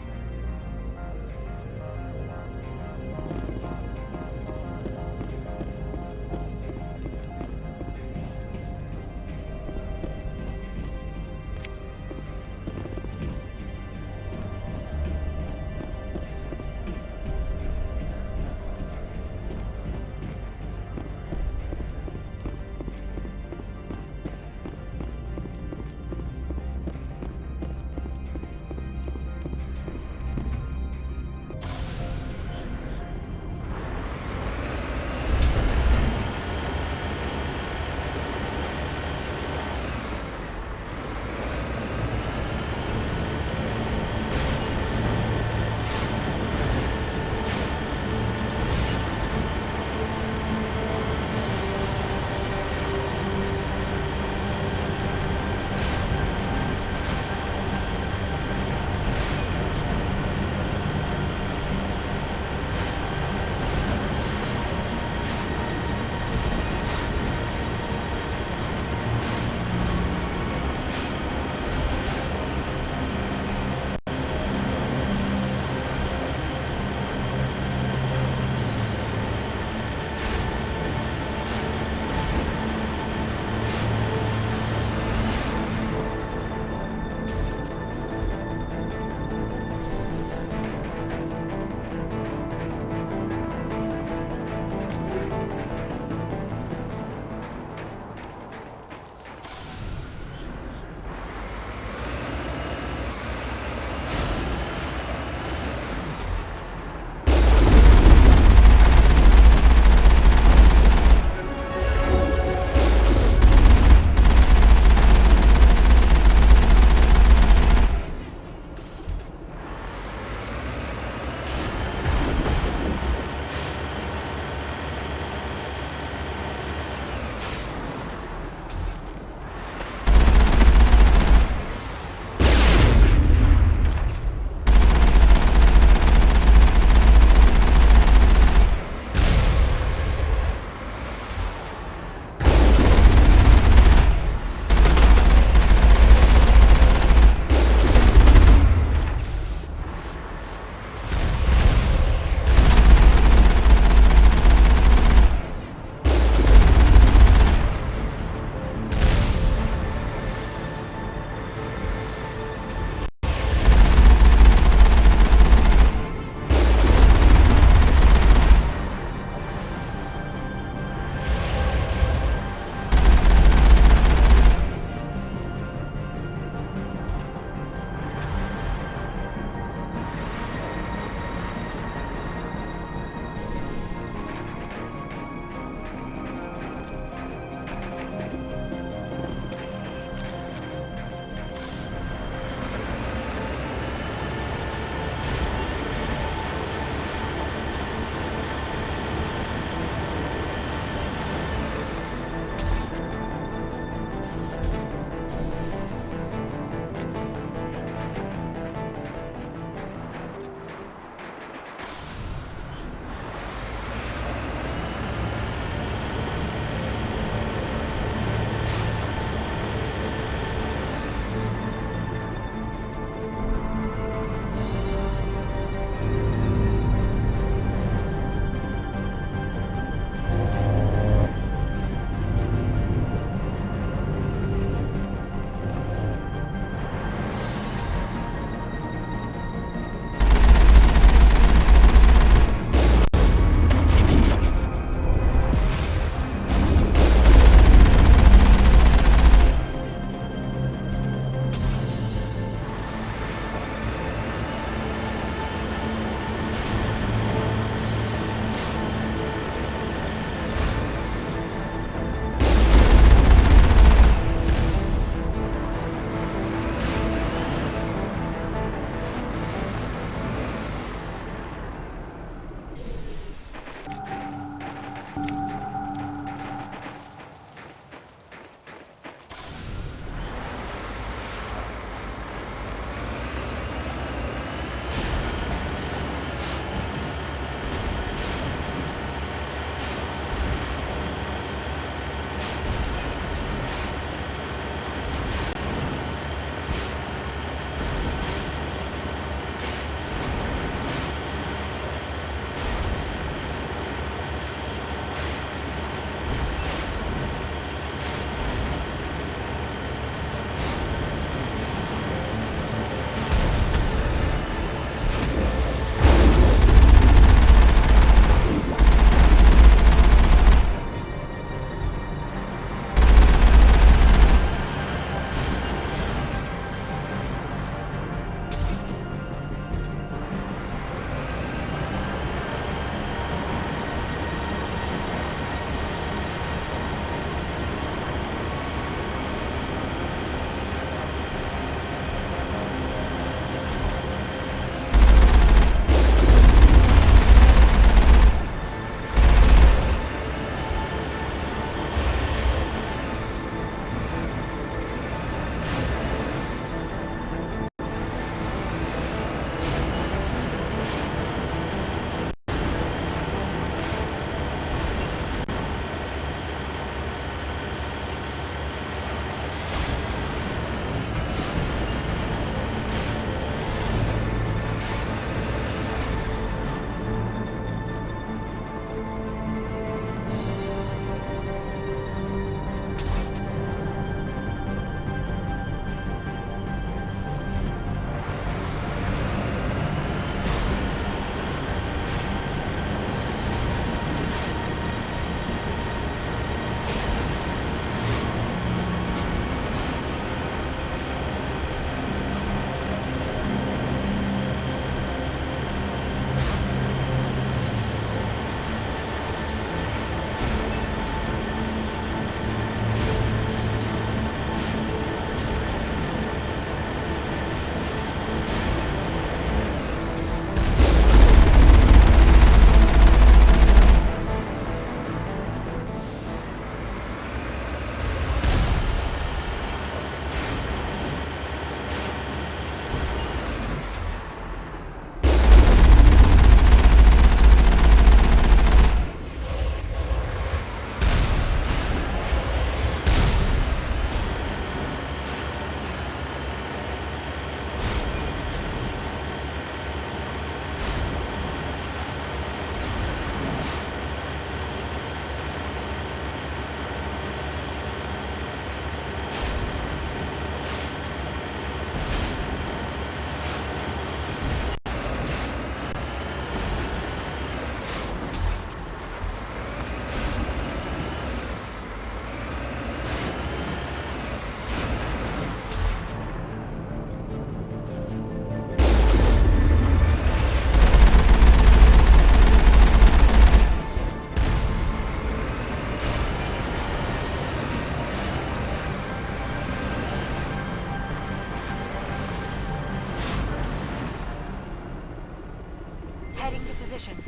position.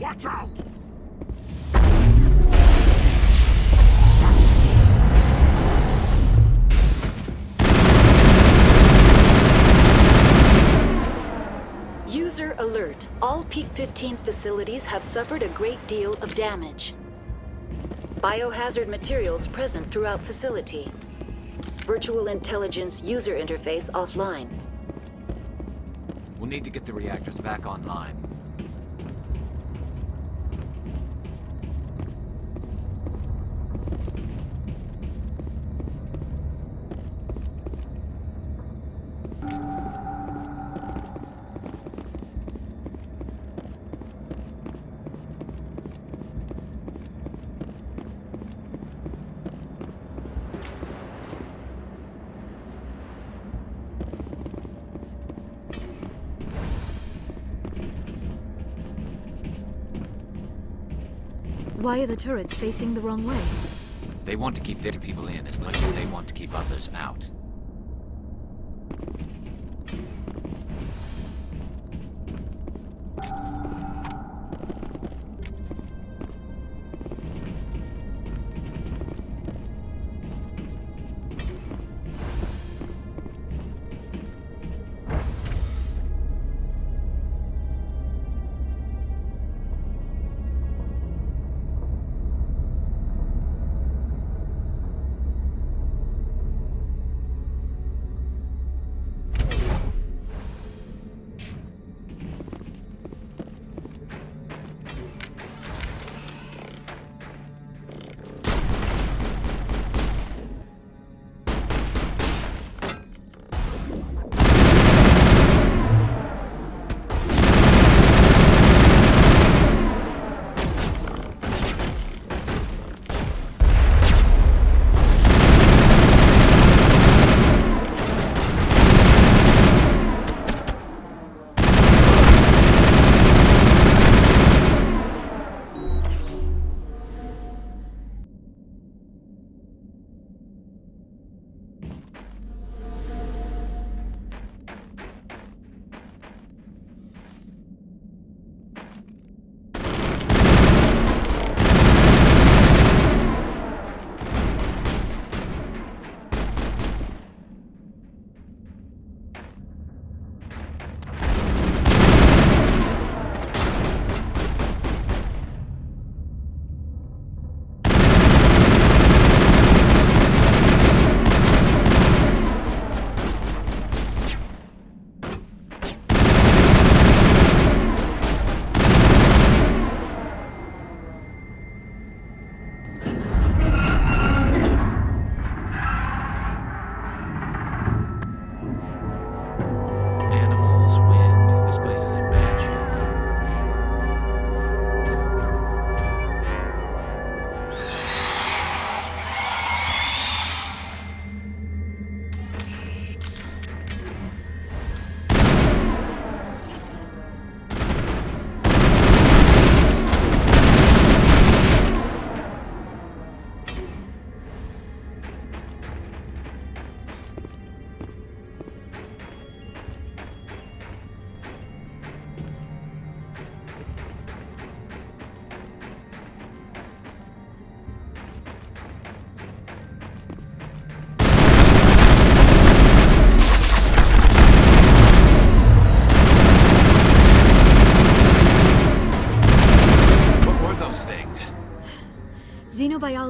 Watch out! User alert. All Peak 15 facilities have suffered a great deal of damage. Biohazard materials present throughout facility. Virtual intelligence user interface offline. We'll need to get the reactors back online. Why are the turrets facing the wrong way? They want to keep their people in as much as they want to keep others out.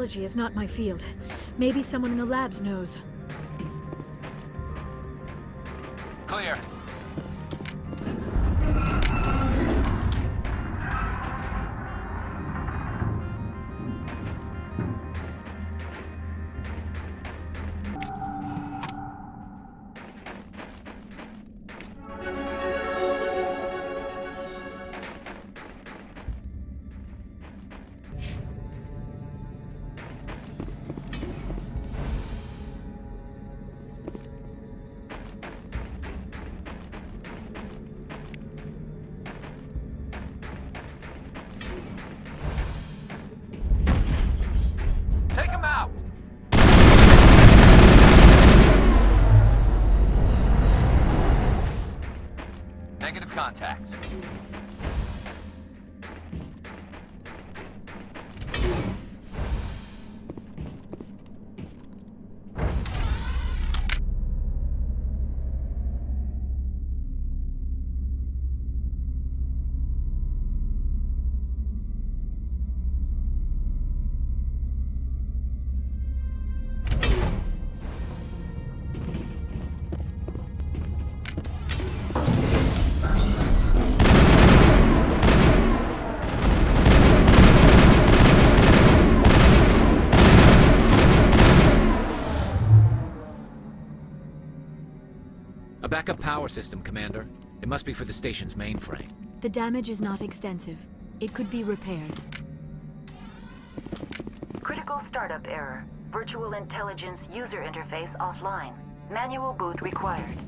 Biology is not my field. Maybe someone in the labs knows. Clear. Take him out! Negative contacts. A backup power system, Commander. It must be for the station's mainframe. The damage is not extensive. It could be repaired. Critical startup error. Virtual intelligence user interface offline. Manual boot required.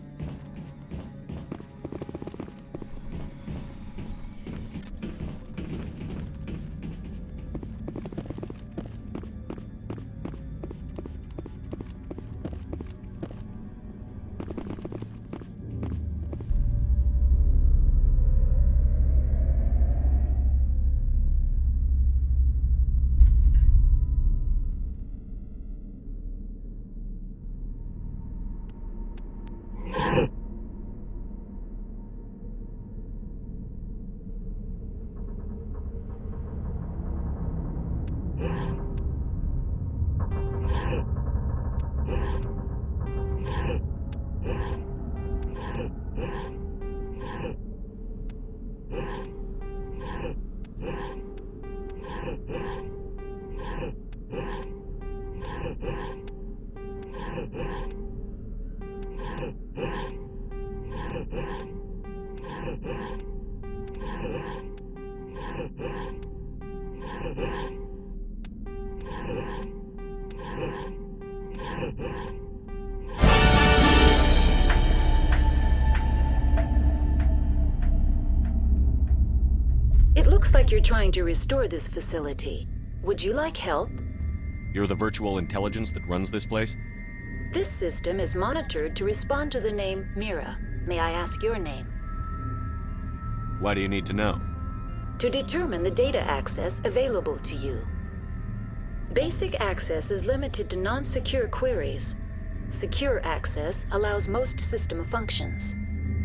It looks like you're trying to restore this facility. Would you like help? You're the virtual intelligence that runs this place? This system is monitored to respond to the name Mira. May I ask your name? Why do you need to know? To determine the data access available to you. Basic access is limited to non-secure queries. Secure access allows most system functions.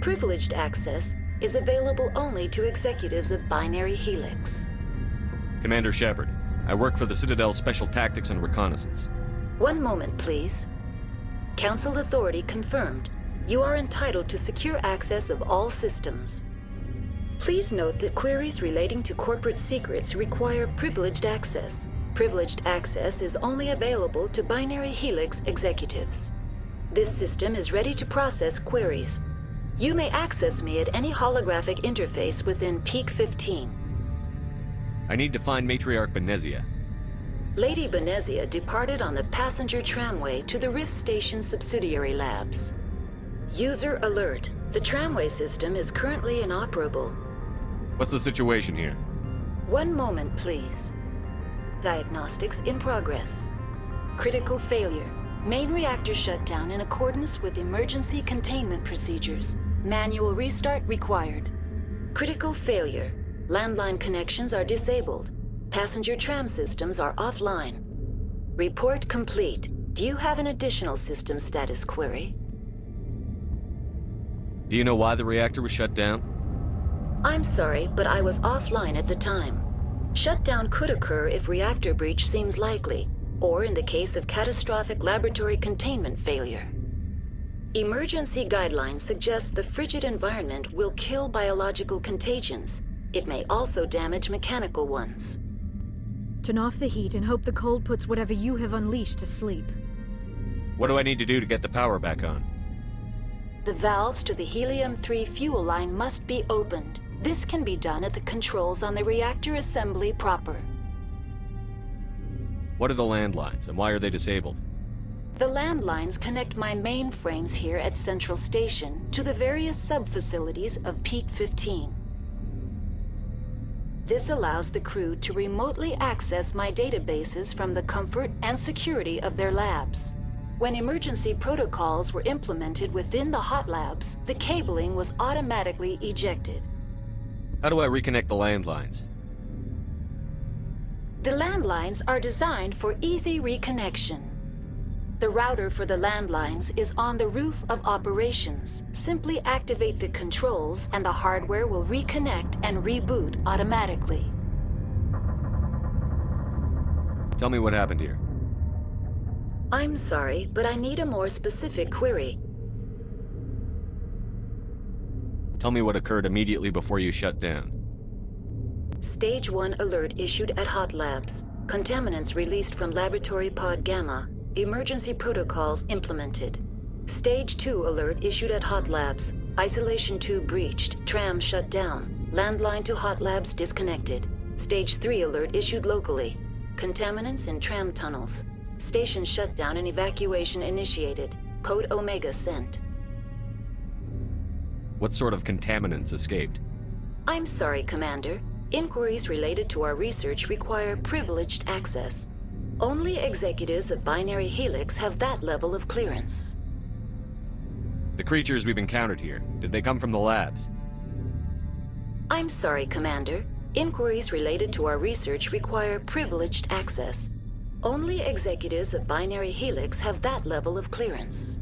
Privileged access is available only to executives of Binary Helix. Commander Shepard, I work for the Citadel's Special Tactics and Reconnaissance. One moment, please. Council authority confirmed. You are entitled to secure access of all systems. Please note that queries relating to corporate secrets require privileged access. Privileged access is only available to Binary Helix executives. This system is ready to process queries. You may access me at any holographic interface within Peak 15. I need to find Matriarch Benezia. Lady Benezia departed on the passenger tramway to the Rift Station subsidiary labs. User alert. The tramway system is currently inoperable. What's the situation here? One moment, please. Diagnostics in progress. Critical failure. Main reactor shut down in accordance with emergency containment procedures. Manual restart required. Critical failure. Landline connections are disabled. Passenger tram systems are offline. Report complete. Do you have an additional system status query? Do you know why the reactor was shut down? I'm sorry, but I was offline at the time. Shutdown could occur if reactor breach seems likely. or in the case of catastrophic laboratory containment failure. Emergency guidelines suggest the frigid environment will kill biological contagions. It may also damage mechanical ones. Turn off the heat and hope the cold puts whatever you have unleashed to sleep. What do I need to do to get the power back on? The valves to the helium-3 fuel line must be opened. This can be done at the controls on the reactor assembly proper. What are the landlines, and why are they disabled? The landlines connect my mainframes here at Central Station to the various sub-facilities of Peak 15. This allows the crew to remotely access my databases from the comfort and security of their labs. When emergency protocols were implemented within the hot labs, the cabling was automatically ejected. How do I reconnect the landlines? The landlines are designed for easy reconnection. The router for the landlines is on the roof of operations. Simply activate the controls and the hardware will reconnect and reboot automatically. Tell me what happened here. I'm sorry, but I need a more specific query. Tell me what occurred immediately before you shut down. Stage 1 alert issued at Hot Labs. Contaminants released from Laboratory Pod Gamma. Emergency protocols implemented. Stage 2 alert issued at Hot Labs. Isolation tube breached. Tram shut down. Landline to Hot Labs disconnected. Stage 3 alert issued locally. Contaminants in tram tunnels. Station shutdown and evacuation initiated. Code Omega sent. What sort of contaminants escaped? I'm sorry, Commander. Inquiries related to our research require privileged access. Only executives of Binary Helix have that level of clearance. The creatures we've encountered here, did they come from the labs? I'm sorry, Commander. Inquiries related to our research require privileged access. Only executives of Binary Helix have that level of clearance.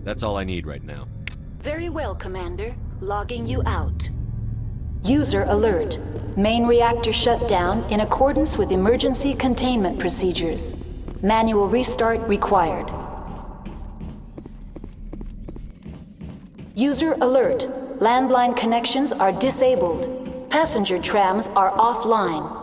That's all I need right now. Very well, Commander. Logging you out. User alert. Main reactor shut down in accordance with emergency containment procedures. Manual restart required. User alert. Landline connections are disabled. Passenger trams are offline.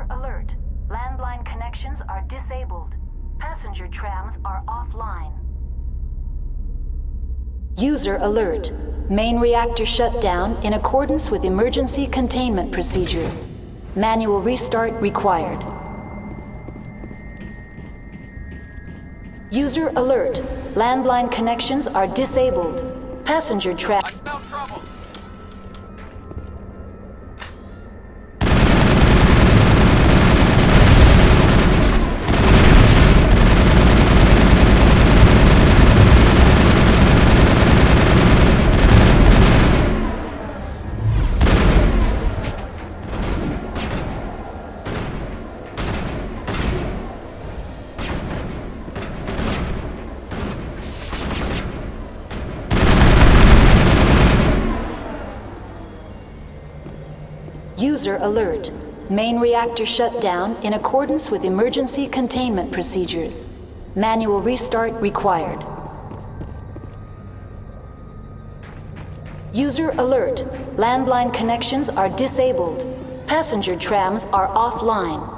Alert. Landline connections are disabled. Passenger trams are offline. User alert. Main reactor shut down in accordance with emergency containment procedures. Manual restart required. User alert. Landline connections are disabled. Passenger trams. I smell trouble. User alert. Main reactor shut down in accordance with emergency containment procedures. Manual restart required. User alert. Landline connections are disabled. Passenger trams are offline.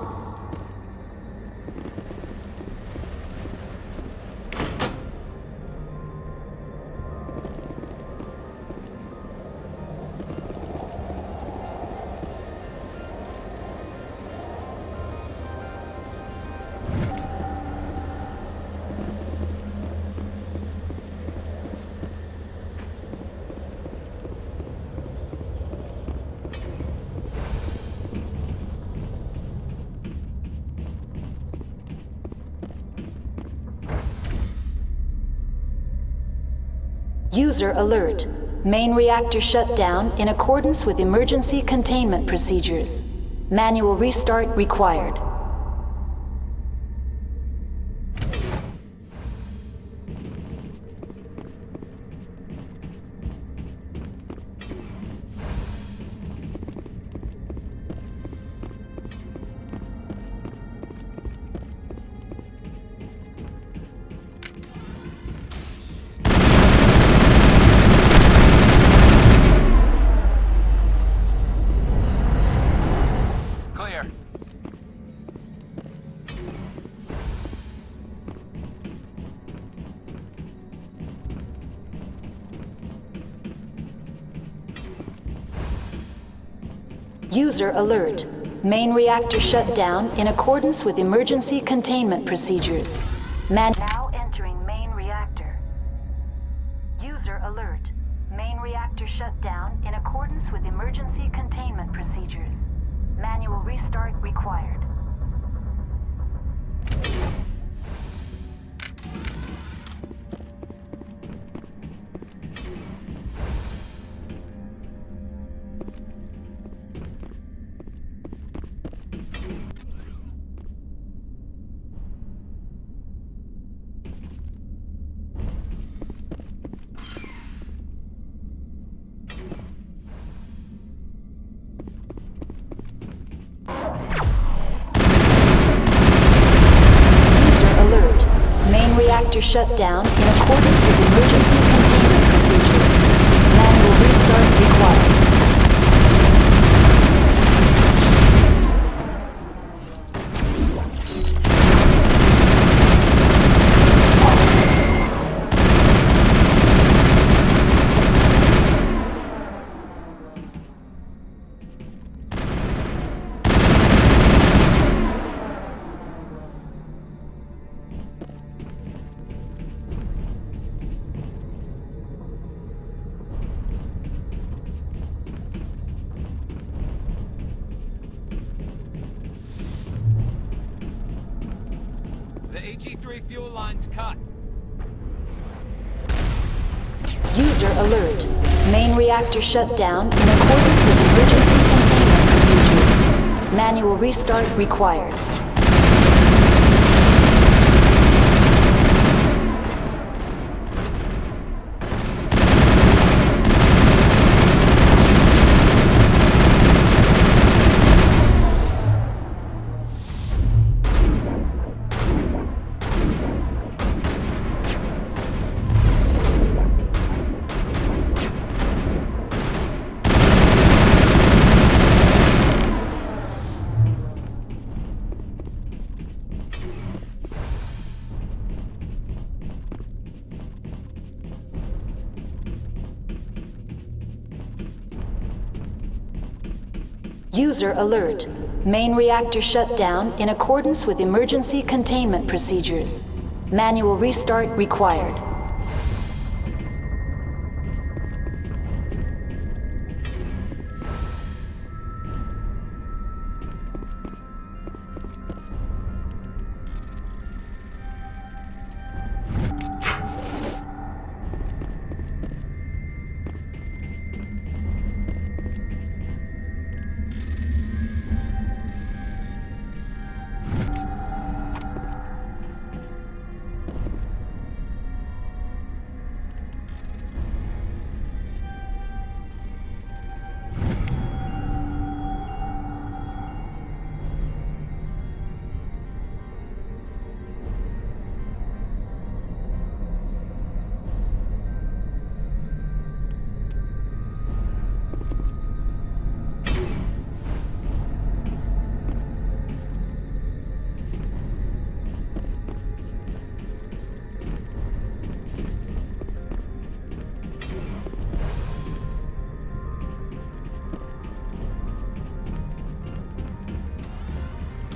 User alert. Main reactor shut down in accordance with emergency containment procedures. Manual restart required. User alert. Main reactor shut down in accordance with emergency containment procedures. Now entering main reactor. User alert. Main reactor shut down in accordance with emergency containment procedures. Manual restart required. Reactor shut down in accordance with emergency containment procedures. Manual restart required. AG3 fuel line's cut. User alert. Main reactor shut down in accordance with emergency containment procedures. Manual restart required. User alert. Main reactor shut down in accordance with emergency containment procedures. Manual restart required.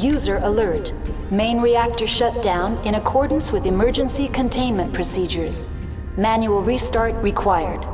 User alert. Main reactor shut down in accordance with emergency containment procedures. Manual restart required.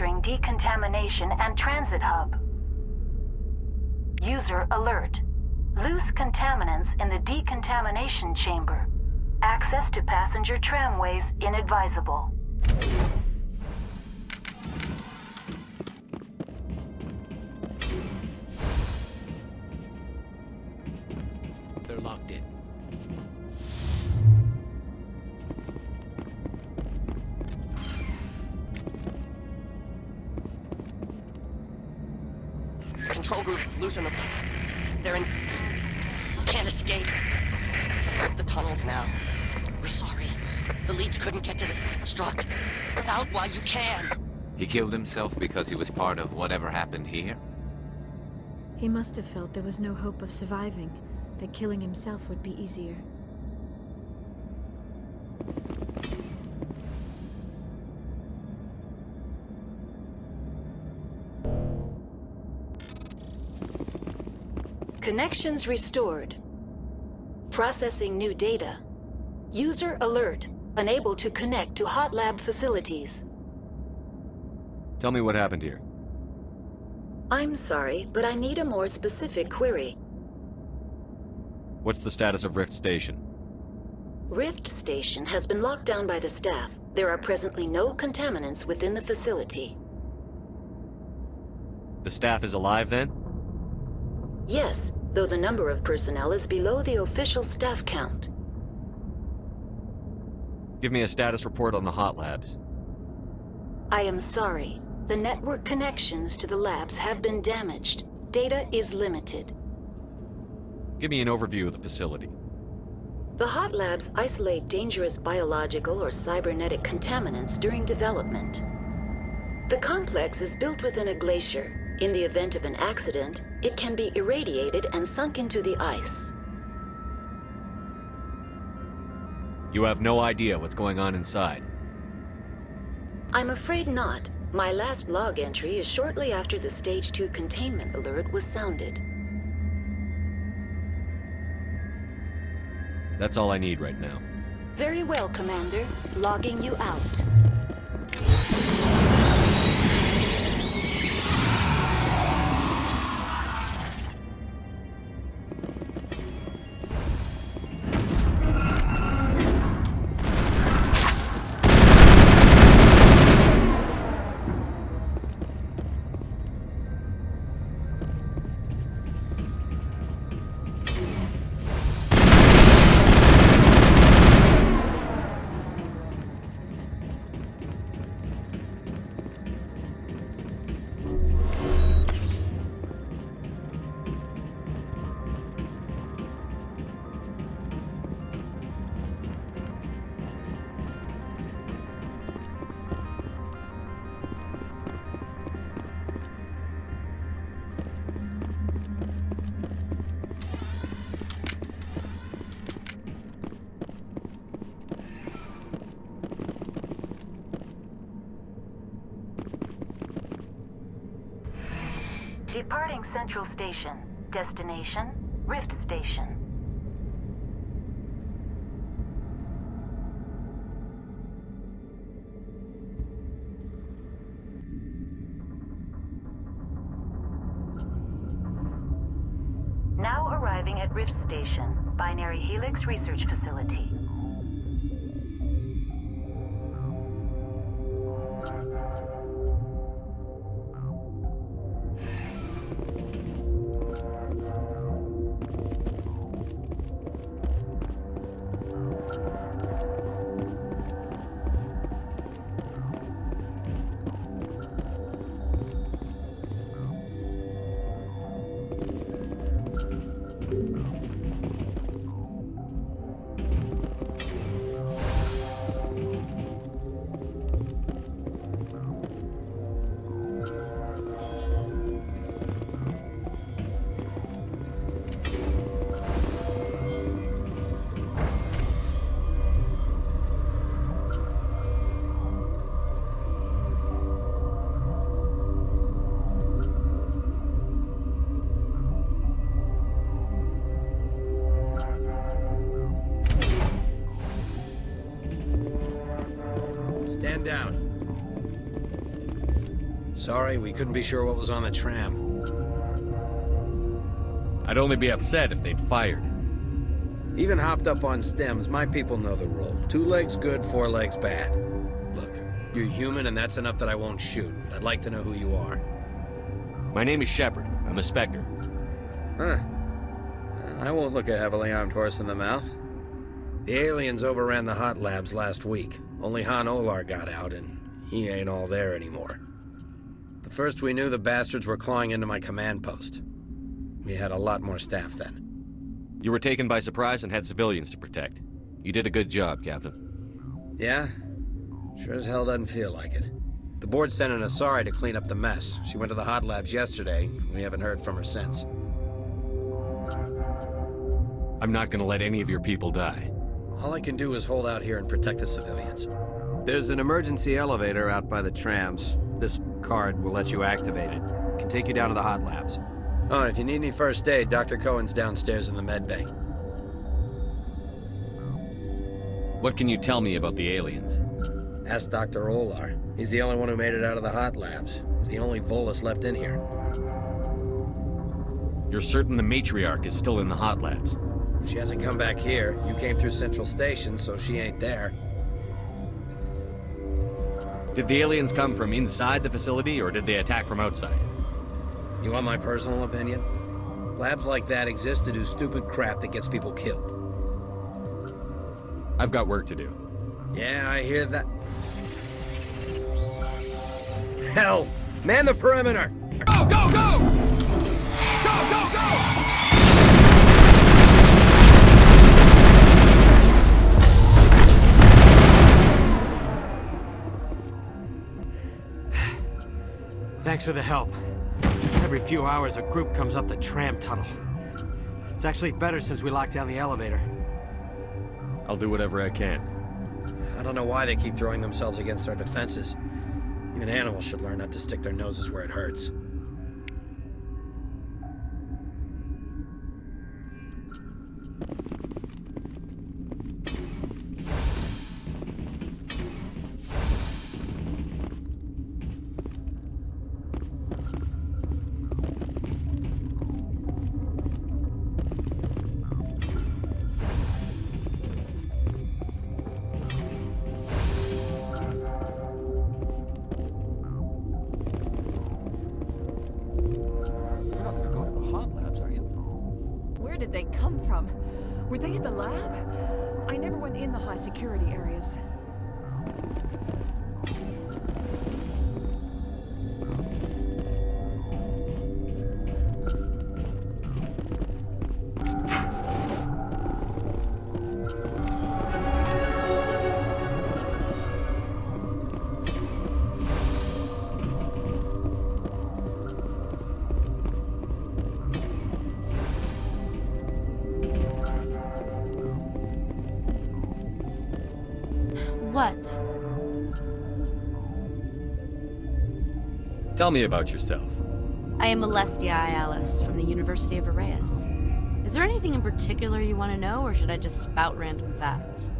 entering decontamination and transit hub. User alert. Loose contaminants in the decontamination chamber. Access to passenger tramways inadvisable. They're locked in. Control group, loosen them. They're in... Can't escape. Rip the tunnels now. We're sorry. The leads couldn't get to the struck. Get out while you can. He killed himself because he was part of whatever happened here? He must have felt there was no hope of surviving, that killing himself would be easier. Connections restored. Processing new data. User alert. Unable to connect to hot lab facilities. Tell me what happened here. I'm sorry, but I need a more specific query. What's the status of Rift Station? Rift Station has been locked down by the staff. There are presently no contaminants within the facility. The staff is alive then? Yes, though the number of personnel is below the official staff count. Give me a status report on the hot labs. I am sorry. The network connections to the labs have been damaged. Data is limited. Give me an overview of the facility. The hot labs isolate dangerous biological or cybernetic contaminants during development. The complex is built within a glacier. In the event of an accident, it can be irradiated and sunk into the ice. You have no idea what's going on inside. I'm afraid not. My last log entry is shortly after the Stage 2 containment alert was sounded. That's all I need right now. Very well, Commander. Logging you out. Departing Central Station. Destination, Rift Station. Now arriving at Rift Station, Binary Helix Research Facility. Stand down. Sorry, we couldn't be sure what was on the tram. I'd only be upset if they'd fired. Even hopped up on stems, my people know the rule. 2 legs good, 4 legs bad. Look, you're human and that's enough that I won't shoot, but I'd like to know who you are. My name is Shepard. I'm a Spectre. Huh. I won't look a heavily armed horse in the mouth. The aliens overran the hot labs last week. Only Han Olar got out, and he ain't all there anymore. The first we knew, the bastards were clawing into my command post. We had a lot more staff then. You were taken by surprise and had civilians to protect. You did a good job, Captain. Yeah? Sure as hell doesn't feel like it. The board sent an Asari to clean up the mess. She went to the hot labs yesterday. We haven't heard from her since. I'm not gonna let any of your people die. All I can do is hold out here and protect the civilians. There's an emergency elevator out by the trams. This card will let you activate it. It can take you down to the hot labs. Oh, and if you need any first aid, Dr. Cohen's downstairs in the med bay. What can you tell me about the aliens? Ask Dr. Olar. He's the only one who made it out of the hot labs. He's the only Volus left in here. You're certain the matriarch is still in the hot labs? She hasn't come back here. You came through Central Station, so she ain't there. Did the aliens come from inside the facility, or did they attack from outside? You want my personal opinion? Labs like that exist to do stupid crap that gets people killed. I've got work to do. Yeah, I hear that. Hell! Man the perimeter! Go, go, go! Go, go, go! Thanks for the help. Every few hours, a group comes up the tram tunnel. It's actually better since we locked down the elevator. I'll do whatever I can. I don't know why they keep throwing themselves against our defenses. Even animals should learn not to stick their noses where it hurts. Were they in the lab? I never went in the high security areas. What? Tell me about yourself. I am Alestia Ayalis from the University of Arraeus. Is there anything in particular you want to know, or should I just spout random facts?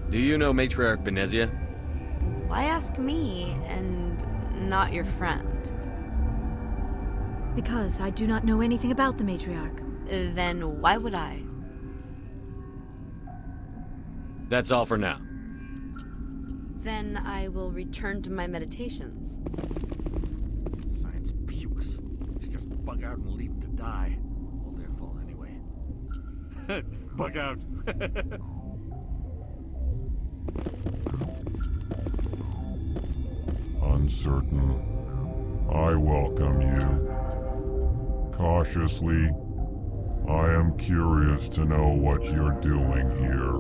Do you know Matriarch Benezia? Why ask me, and not your friend? Because I do not know anything about the matriarch. Then why would I? That's all for now. Then I will return to my meditations. Science pukes. Should just bug out and leave to die. All their fault anyway. Bug out. Uncertain. I welcome you. Cautiously, I am curious to know what you're doing here.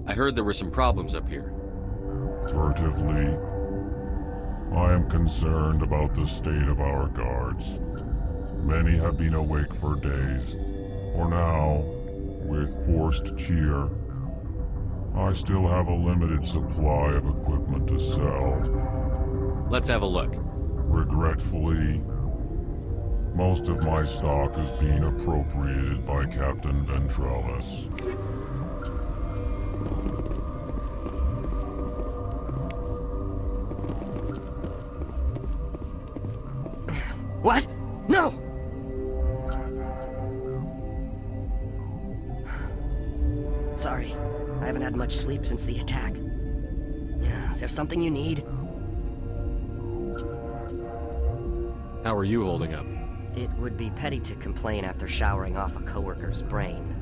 I heard there were some problems up here. Furtively, I am concerned about the state of our guards. Many have been awake for days, or now, with forced cheer. I still have a limited supply of equipment to sell. Let's have a look. Regretfully, most of my stock is being appropriated by Captain Ventrellus. What? No! Sorry. I haven't had much sleep since the attack. Yeah, is there something you need? How are you holding up? It would be petty to complain after showering off a coworker's brain.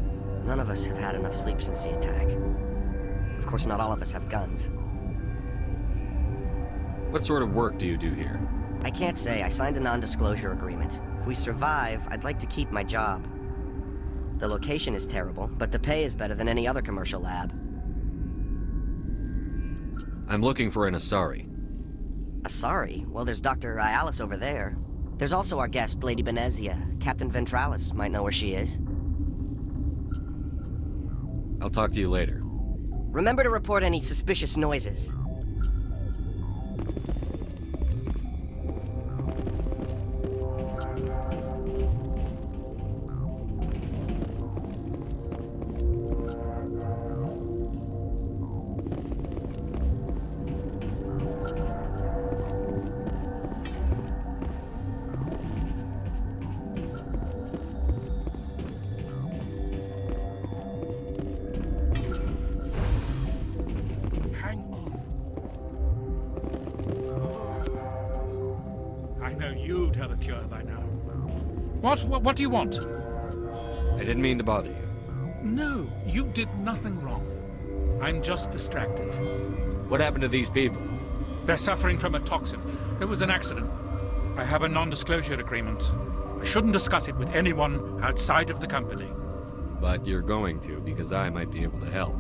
None of us have had enough sleep since the attack. Of course, not all of us have guns. What sort of work do you do here? I can't say. I signed a non-disclosure agreement. If we survive, I'd like to keep my job. The location is terrible, but the pay is better than any other commercial lab. I'm looking for an Asari. Asari? Well, there's Dr. Ialis over there. There's also our guest, Lady Benezia. Captain Ventralis might know where she is. I'll talk to you later. Remember to report any suspicious noises. What do you want? I didn't mean to bother you. No, you did nothing wrong. I'm just distracted. What happened to these people? They're suffering from a toxin. There was an accident. I have a non-disclosure agreement. I shouldn't discuss it with anyone outside of the company. But you're going to, because I might be able to help.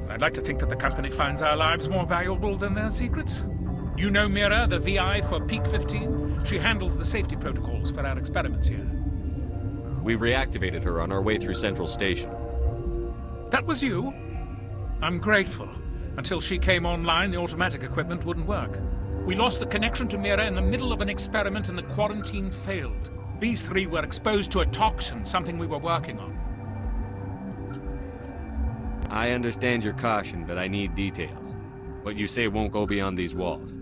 I'd like to think that the company finds our lives more valuable than their secrets. You know Mira, the VI for Peak 15? She handles the safety protocols for our experiments here. We reactivated her on our way through Central Station. That was you? I'm grateful. Until she came online, the automatic equipment wouldn't work. We lost the connection to Mira in the middle of an experiment and the quarantine failed. These three were exposed to a toxin, something we were working on. I understand your caution, but I need details. What you say won't go beyond these walls.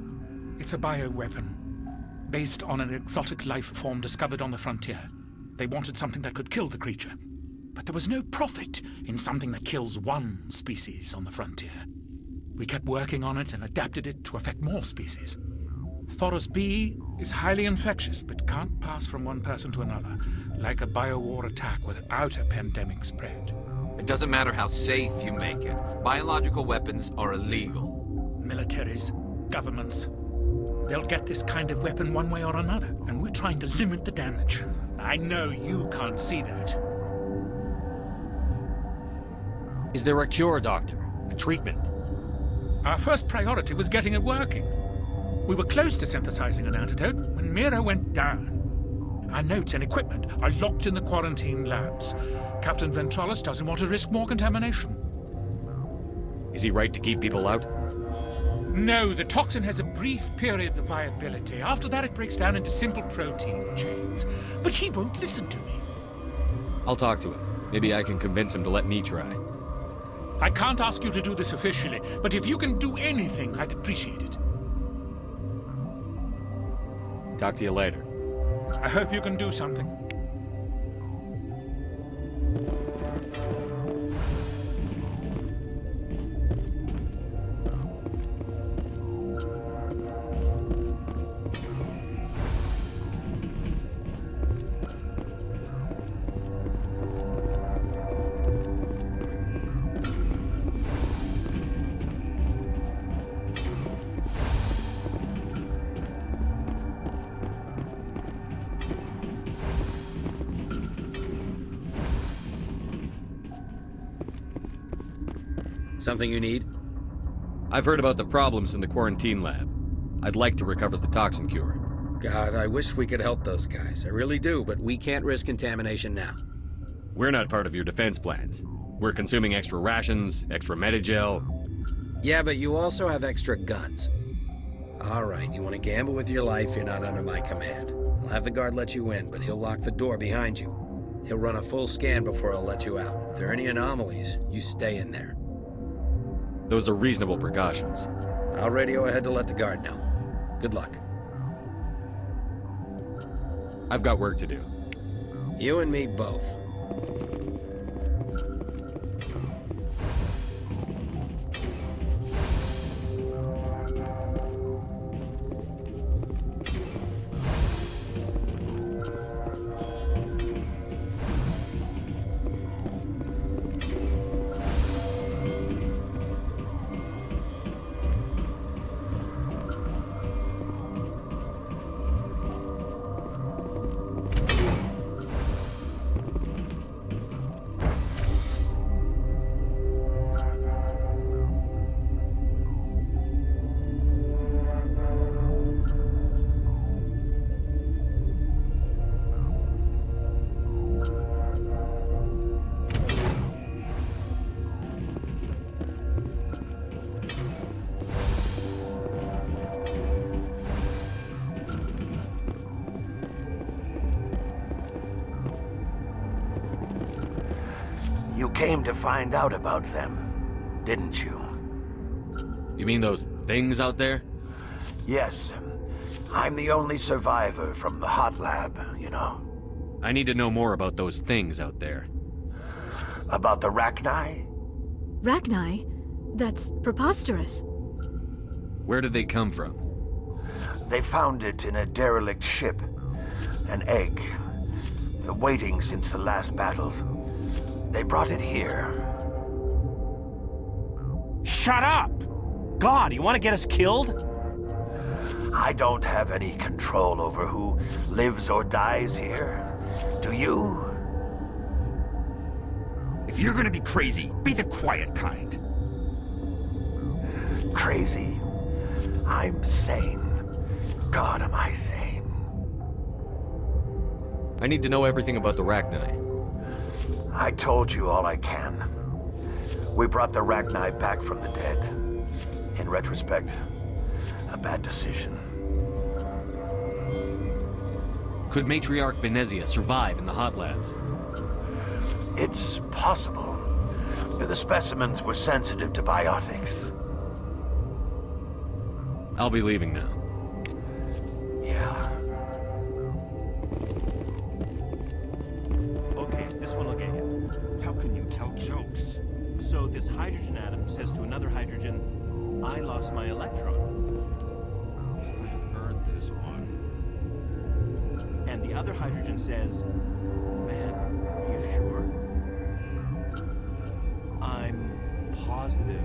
It's a bioweapon, based on an exotic life form discovered on the frontier. They wanted something that could kill the creature. But there was no profit in something that kills one species on the frontier. We kept working on it and adapted it to affect more species. Thoros B is highly infectious, but can't pass from one person to another, like a biowar attack without a pandemic spread. It doesn't matter how safe you make it. Biological weapons are illegal. Militaries, governments, they'll get this kind of weapon one way or another, and we're trying to limit the damage. I know you can't see that. Is there a cure, Doctor? A treatment? Our first priority was getting it working. We were close to synthesizing an antidote when Mira went down. Our notes and equipment are locked in the quarantine labs. Captain Ventralis doesn't want to risk more contamination. Is he right to keep people out? No, the toxin has a brief period of viability. After that, it breaks down into simple protein chains. But he won't listen to me. I'll talk to him. Maybe I can convince him to let me try. I can't ask you to do this officially, but if you can do anything, I'd appreciate it. Talk to you later. I hope you can do something. Something you need? I've heard about the problems in the quarantine lab. I'd like to recover the toxin cure. God, I wish we could help those guys. I really do, but we can't risk contamination now. We're not part of your defense plans. We're consuming extra rations, extra Medigel. Yeah, but you also have extra guns. All right, you want to gamble with your life, you're not under my command. I'll have the guard let you in, but he'll lock the door behind you. He'll run a full scan before he'll let you out. If there are any anomalies, you stay in there. Those are reasonable precautions. I'll radio ahead to let the guard know. Good luck. I've got work to do. You and me both. You came to find out about them, didn't you? You mean those things out there? Yes. I'm the only survivor from the hot lab, you know. I need to know more about those things out there. About the Rachni? Rachni? That's preposterous. Where did they come from? They found it in a derelict ship. An egg. Waiting since the last battles. They brought it here. Shut up! God, you want to get us killed? I don't have any control over who lives or dies here. Do you? If you're gonna be crazy, be the quiet kind. Crazy? I'm sane. God, am I sane. I need to know everything about the Rachni. I told you all I can. We brought the Rachni back from the dead. In retrospect, a bad decision. Could Matriarch Benezia survive in the hot labs? It's possible. The specimens were sensitive to biotics. I'll be leaving now. Yeah. Okay, this one will get you. How can you tell jokes? So this hydrogen atom says to another hydrogen, I lost my electron. I've heard this one. And the other hydrogen says, man, are you sure? I'm positive.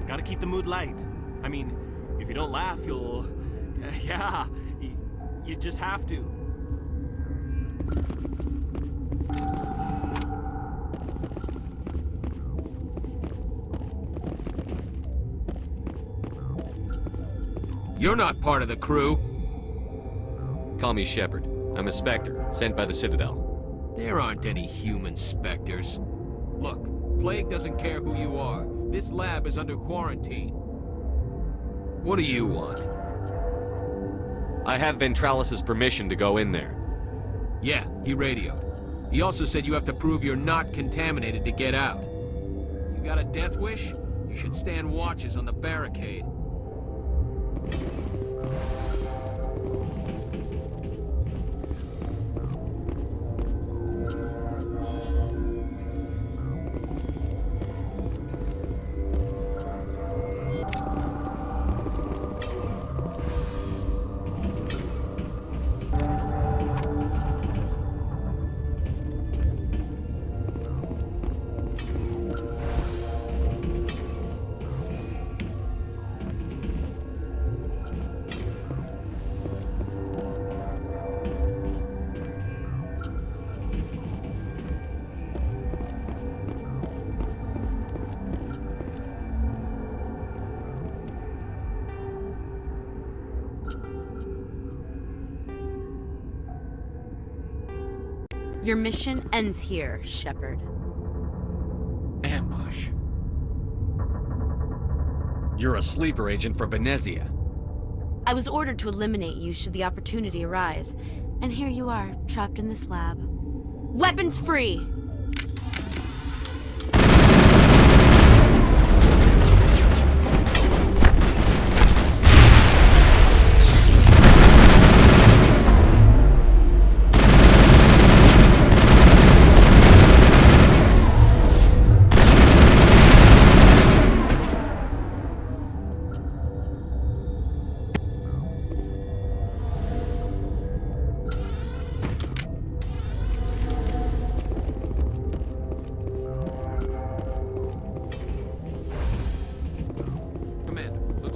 Gotta keep the mood light. I mean, if you don't laugh, you'll... yeah, you just have to. You're not part of the crew. Call me Shepard. I'm a Spectre, sent by the Citadel. There aren't any human specters. Look, Plague doesn't care who you are. This lab is under quarantine. What do you want? I have Ventralis's permission to go in there. Yeah, he radioed. He also said you have to prove you're not contaminated to get out. You got a death wish? You should stand watches on the barricade. Your mission ends here, Shepard. Ambush. You're a sleeper agent for Benezia. I was ordered to eliminate you should the opportunity arise, and here you are, trapped in this lab. Weapons free!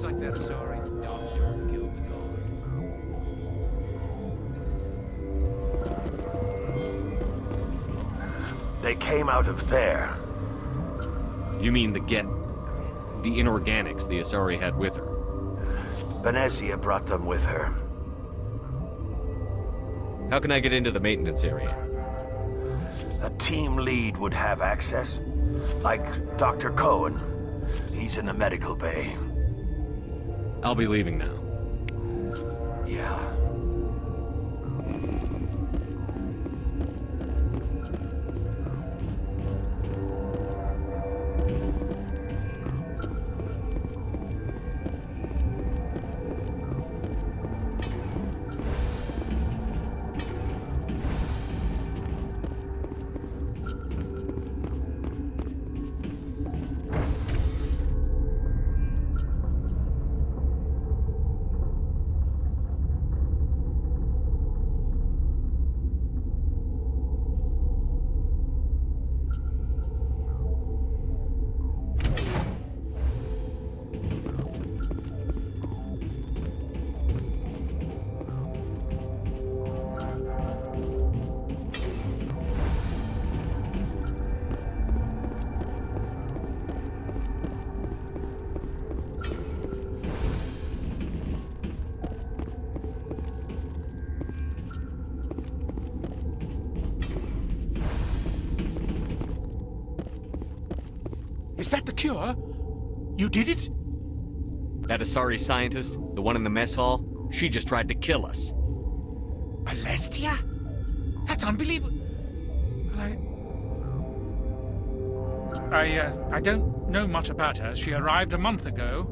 Looks like that Asari doctor killed the guard. They came out of there. You mean the inorganics the Asari had with her? Venezia brought them with her. How can I get into the maintenance area? A team lead would have access. Like Dr. Cohen. He's in the medical bay. I'll be leaving now. Yeah. Is that the cure? You did it? That Asari scientist, the one in the mess hall, she just tried to kill us. Alestia? That's unbelievable. I don't know much about her. She arrived a month ago.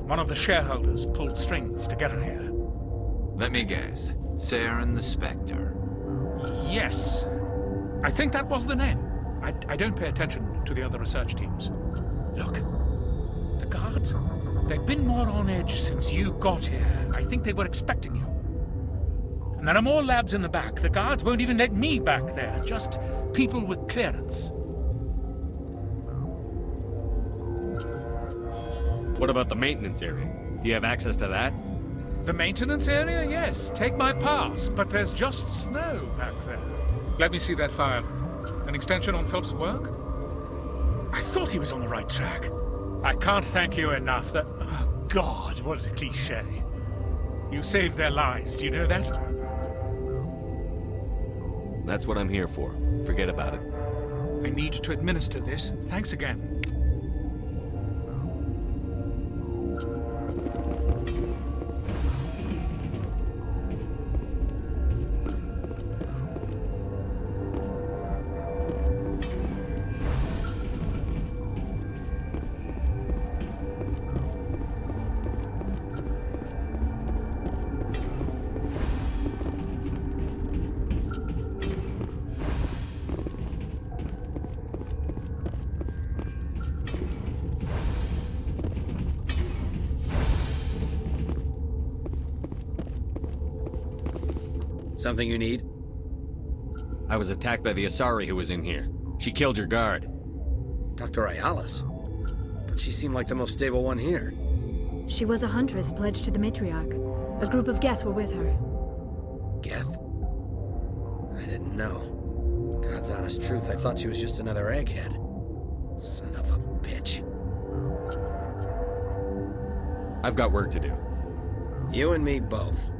One of the shareholders pulled strings to get her here. Let me guess. Serán the Spectre. Yes. I think that was the name. I don't pay attention to the other research teams. Look, the guards, they've been more on edge since you got here. I think they were expecting you. And there are more labs in the back. The guards won't even let me back there, just people with clearance. What about the maintenance area? Do you have access to that? The maintenance area? Yes. Take my pass, but there's just snow back there. Let me see that file. An extension on Phelps' work? I thought he was on the right track. I can't thank you enough that... Oh, God, what a cliché. You saved their lives, do you know that? That's what I'm here for. Forget about it. I need to administer this. Thanks again. Something you need? I was attacked by the Asari who was in here. She killed your guard. Dr. Ayalis? But she seemed like the most stable one here. She was a huntress pledged to the matriarch. A group of Geth were with her. Geth? I didn't know. God's honest truth, I thought she was just another egghead. Son of a bitch. I've got work to do. You and me both.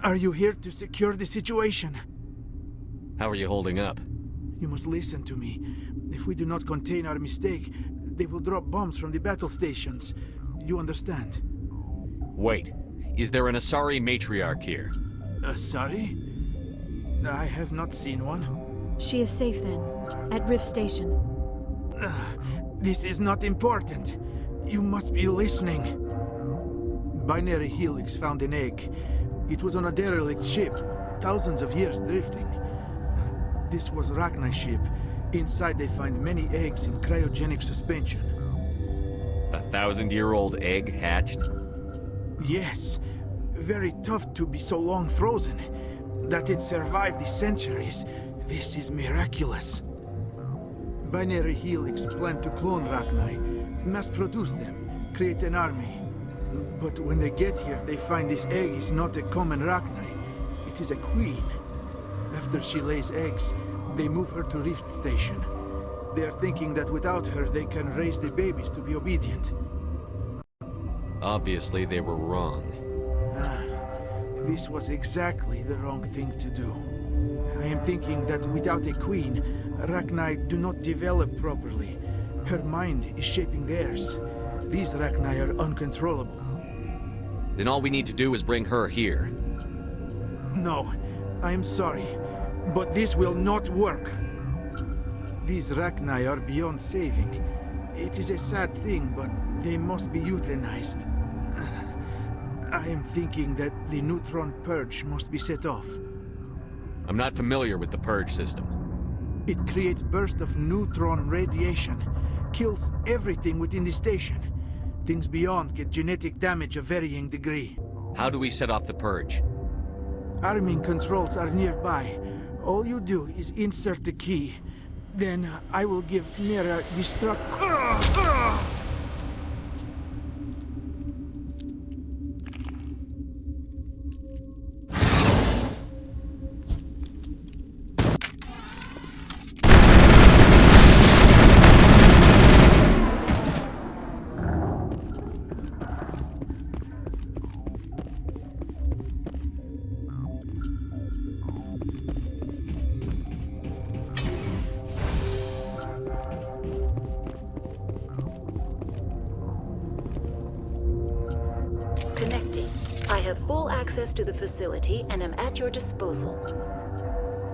Are you here to secure the situation? How are you holding up? You must listen to me. If we do not contain our mistake, they will drop bombs from the battle stations. You understand? Wait. Is there an Asari matriarch here? Asari? I have not seen one. She is safe then, at Rift Station. This is not important. You must be listening. Binary Helix found an egg. It was on a derelict ship, thousands of years drifting. This was Rachni's ship. Inside they find many eggs in cryogenic suspension. 1,000-year-old egg hatched? Yes. Very tough to be so long frozen. That it survived the centuries. This is miraculous. Binary Helix planned to clone Rachni, mass-produce them, create an army. But when they get here, they find this egg is not a common Rachni. It is a queen. After she lays eggs, they move her to Rift Station. They are thinking that without her, they can raise the babies to be obedient. Obviously, they were wrong. This was exactly the wrong thing to do. I am thinking that without a queen, Rachni do not develop properly. Her mind is shaping theirs. These Rachni are uncontrollable. Then all we need to do is bring her here. No, I am sorry, but this will not work. These Rachni are beyond saving. It is a sad thing, but they must be euthanized. I am thinking that the neutron purge must be set off. I'm not familiar with the purge system. It creates bursts of neutron radiation, kills everything within the station. Things beyond get genetic damage of varying degree. How do we set off the purge? Arming controls are nearby. All you do is insert the key. Then I will give Mira destruct... Connecting. I have full access to the facility and am at your disposal.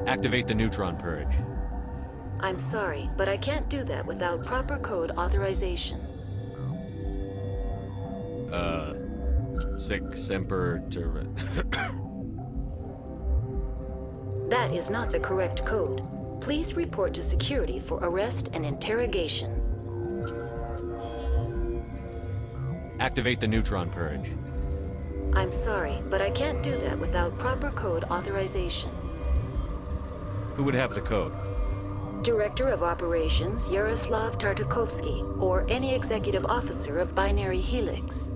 Activate the neutron purge. I'm sorry, but I can't do that without proper code authorization. Sic semper That is not the correct code. Please report to security for arrest and interrogation. Activate the neutron purge. I'm sorry, but I can't do that without proper code authorization. Who would have the code? Director of Operations Yaroslav Tartakovsky, or any executive officer of Binary Helix.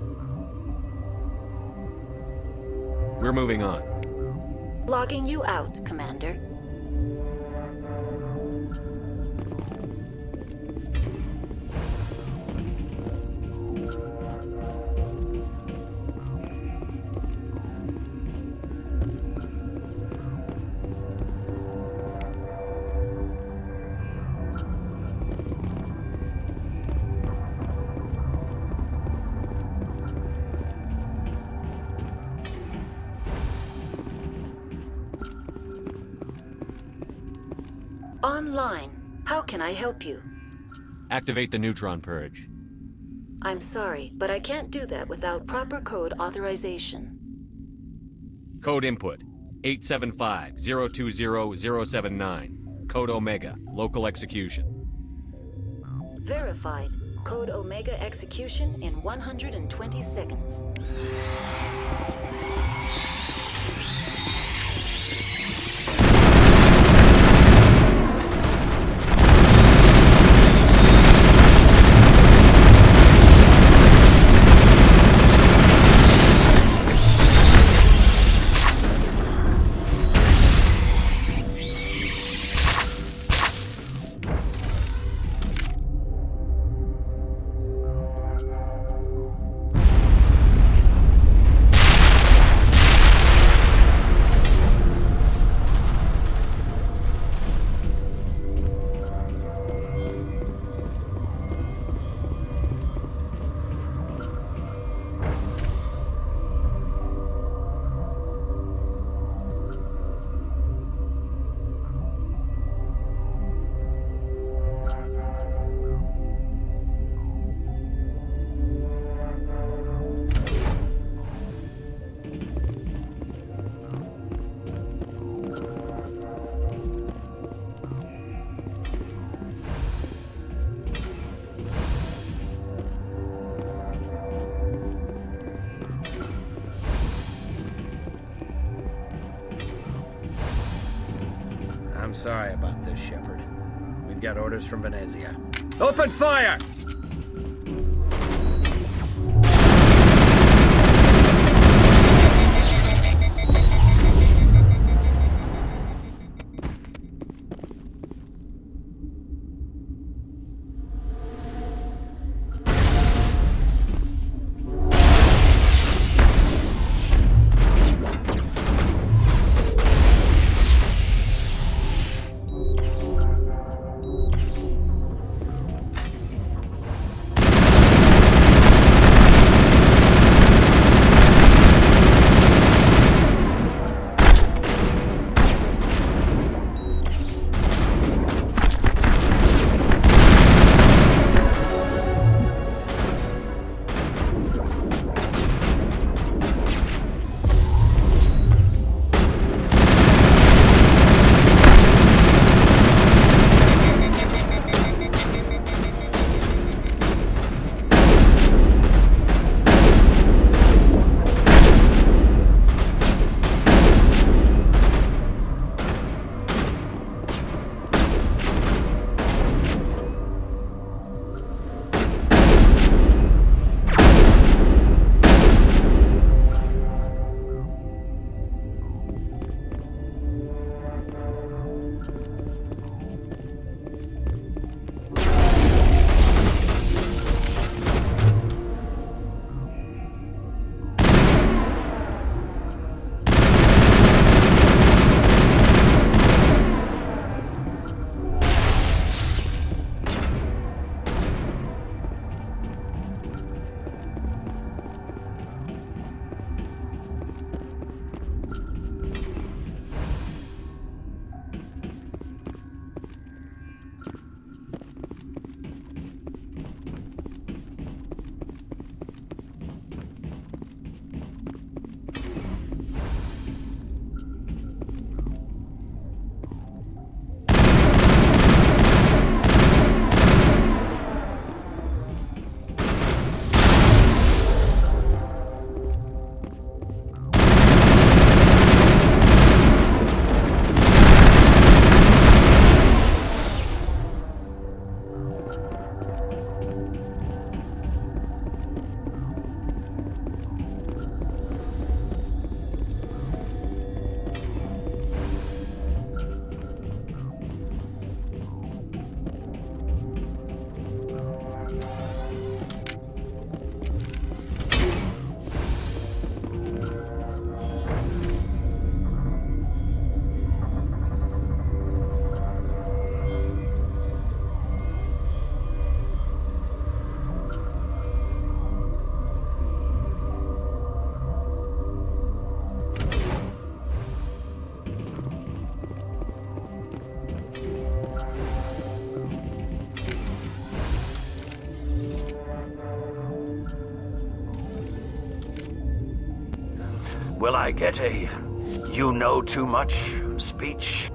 We're moving on. Logging you out, Commander. Online. How can I help you? Activate the neutron purge. I'm sorry, but I can't do that without proper code authorization. Code input 875-020-079. Code Omega. Local execution. Verified. Code Omega execution in 120 seconds. Sorry about this, Shepard. We've got orders from Venezia. Open fire! Will I get a you know too much speech?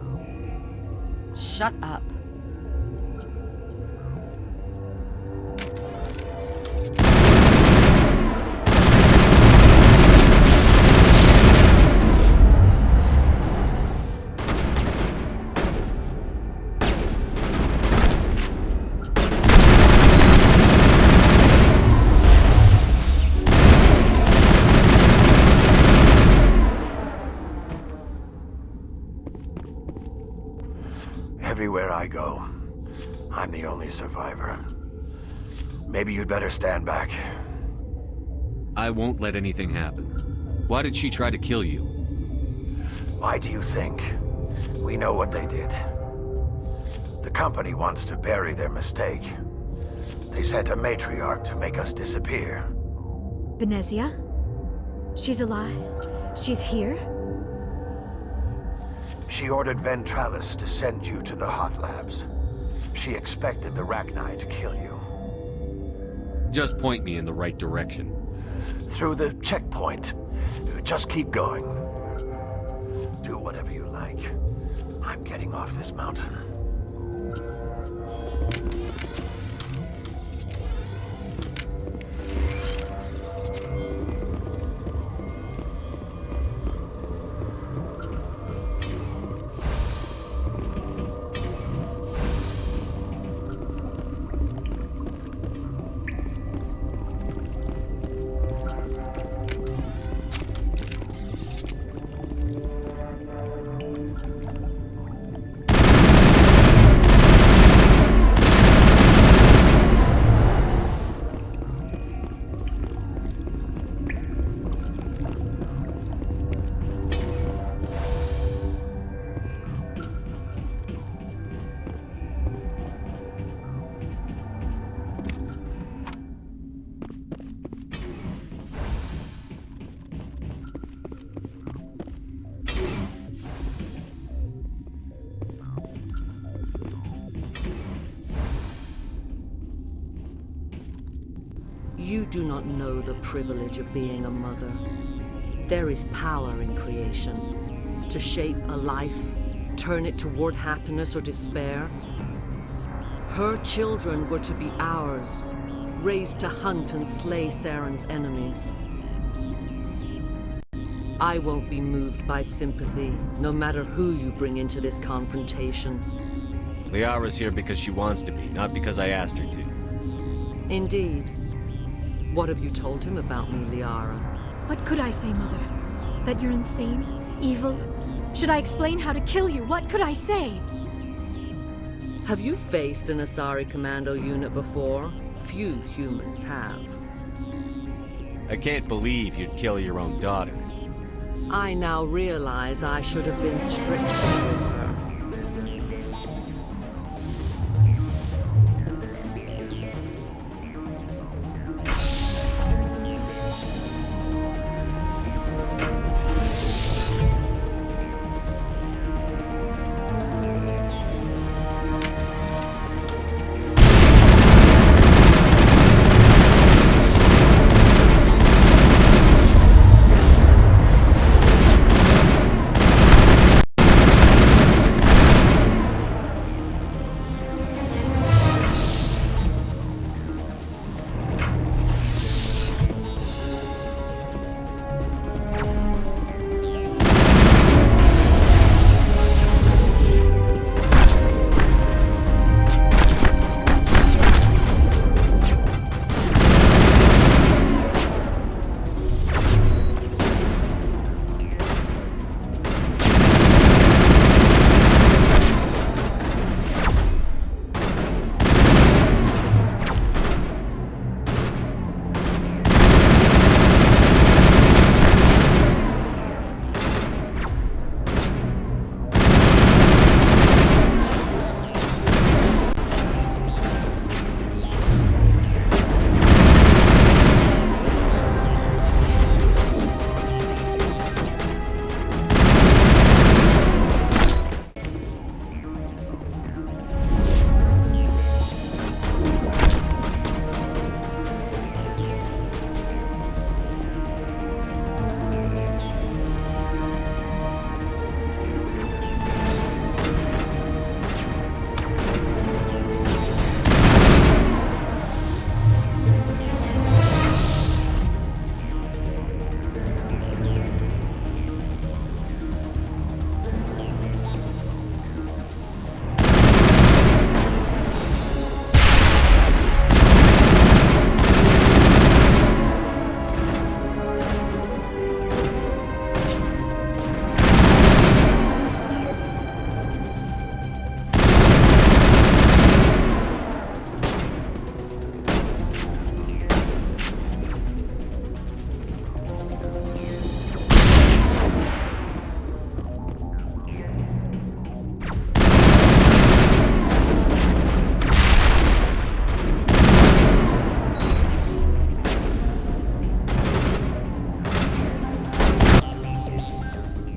Shut up. Everywhere I go, I'm the only survivor. Maybe you'd better stand back. I won't let anything happen. Why did she try to kill you? Why do you think? We know what they did. The company wants to bury their mistake. They sent a matriarch to make us disappear. Venezia? She's alive? She's here? She ordered Ventralis to send you to the hot labs. She expected the Rachni to kill you. Just point me in the right direction. Through the checkpoint. Just keep going. Do whatever you like. I'm getting off this mountain. You do not know the privilege of being a mother. There is power in creation. To shape a life, turn it toward happiness or despair. Her children were to be ours, raised to hunt and slay Saren's enemies. I won't be moved by sympathy, no matter who you bring into this confrontation. Liara's here because she wants to be, not because I asked her to. Indeed. What have you told him about me, Liara? What could I say, Mother? That you're insane? Evil? Should I explain how to kill you? What could I say? Have you faced an Asari commando unit before? Few humans have. I can't believe you'd kill your own daughter. I now realize I should have been stricter with her.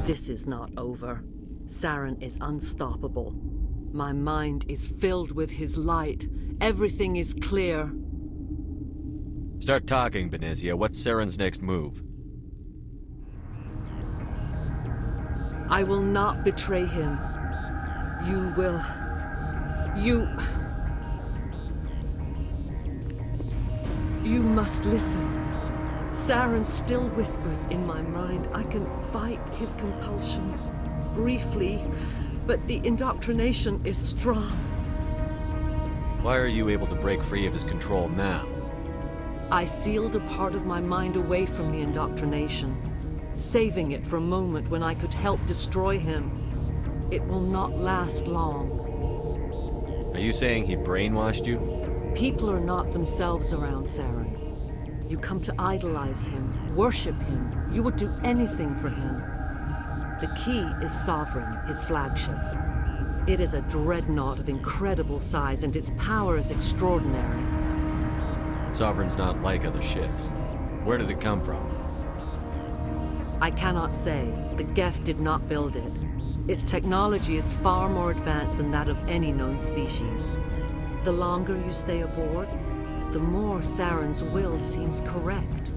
This is not over. Saren is unstoppable. My mind is filled with his light. Everything is clear. Start talking, Benezia. What's Saren's next move? I will not betray him. You will... You must listen. Saren still whispers in my mind. I can fight his compulsions. Briefly, but the indoctrination is strong. Why are you able to break free of his control now? I sealed a part of my mind away from the indoctrination, saving it for a moment when I could help destroy him. It will not last long. Are you saying he brainwashed you? People are not themselves around Saren. You come to idolize him, worship him. You would do anything for him. The key is Sovereign, his flagship. It is a dreadnought of incredible size, and its power is extraordinary. Sovereign's not like other ships. Where did it come from? I cannot say. The Geth did not build it. Its technology is far more advanced than that of any known species. The longer you stay aboard, the more Saren's will seems correct.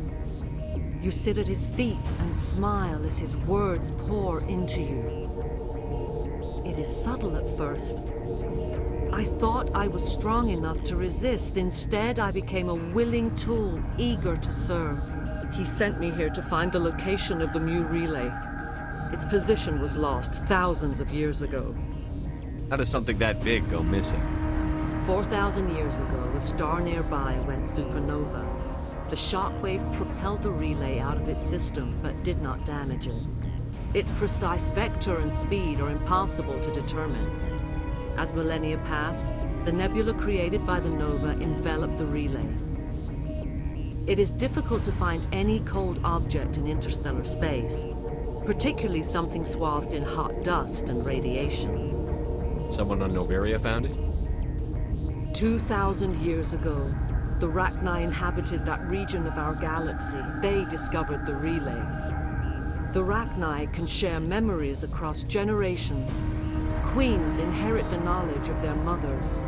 You sit at his feet and smile as his words pour into you. It is subtle at first. I thought I was strong enough to resist. Instead, I became a willing tool, eager to serve. He sent me here to find the location of the Mu relay. Its position was lost thousands of years ago. How does something that big go missing? 4,000 years ago, a star nearby went supernova. The shockwave propelled the relay out of its system, but did not damage it. Its precise vector and speed are impossible to determine. As millennia passed, the nebula created by the nova enveloped the relay. It is difficult to find any cold object in interstellar space, particularly something swathed in hot dust and radiation. Someone on Noveria found it? 2,000 years ago, the Rachni inhabited that region of our galaxy. They discovered the relay. The Rachni can share memories across generations. Queens inherit the knowledge of their mothers.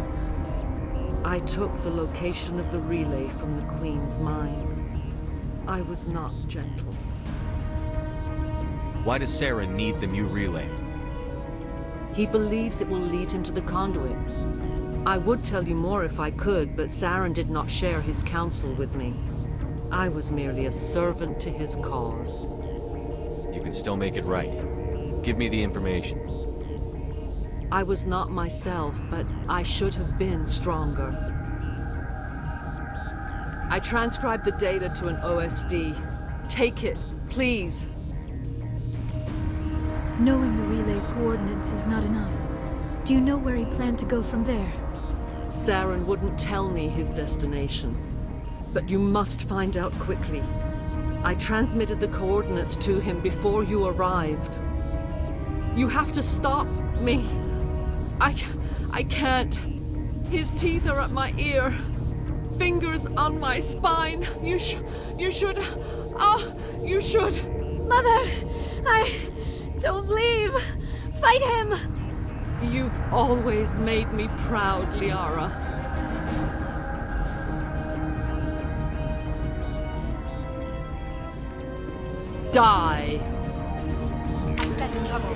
I took the location of the relay from the Queen's mind. I was not gentle. Why does Saren need the Mu relay? He believes it will lead him to the conduit. I would tell you more if I could, but Saren did not share his counsel with me. I was merely a servant to his cause. You can still make it right. Give me the information. I was not myself, but I should have been stronger. I transcribed the data to an OSD. Take it, please. Knowing the relay's coordinates is not enough. Do you know where he planned to go from there? Saren wouldn't tell me his destination. But you must find out quickly. I transmitted the coordinates to him before you arrived. You have to stop me. I can't. His teeth are at my ear. Fingers on my spine. You should. You should. Mother! Don't leave! Fight him! You've always made me proud, Liara. Die! I sense trouble.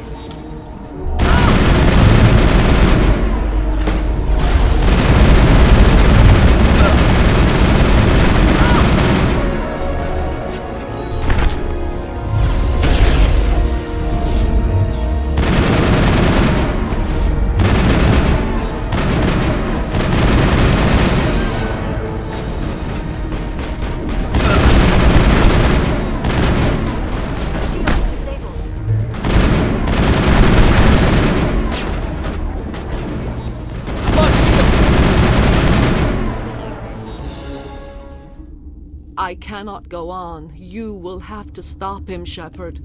I cannot go on. You will have to stop him, Shepard.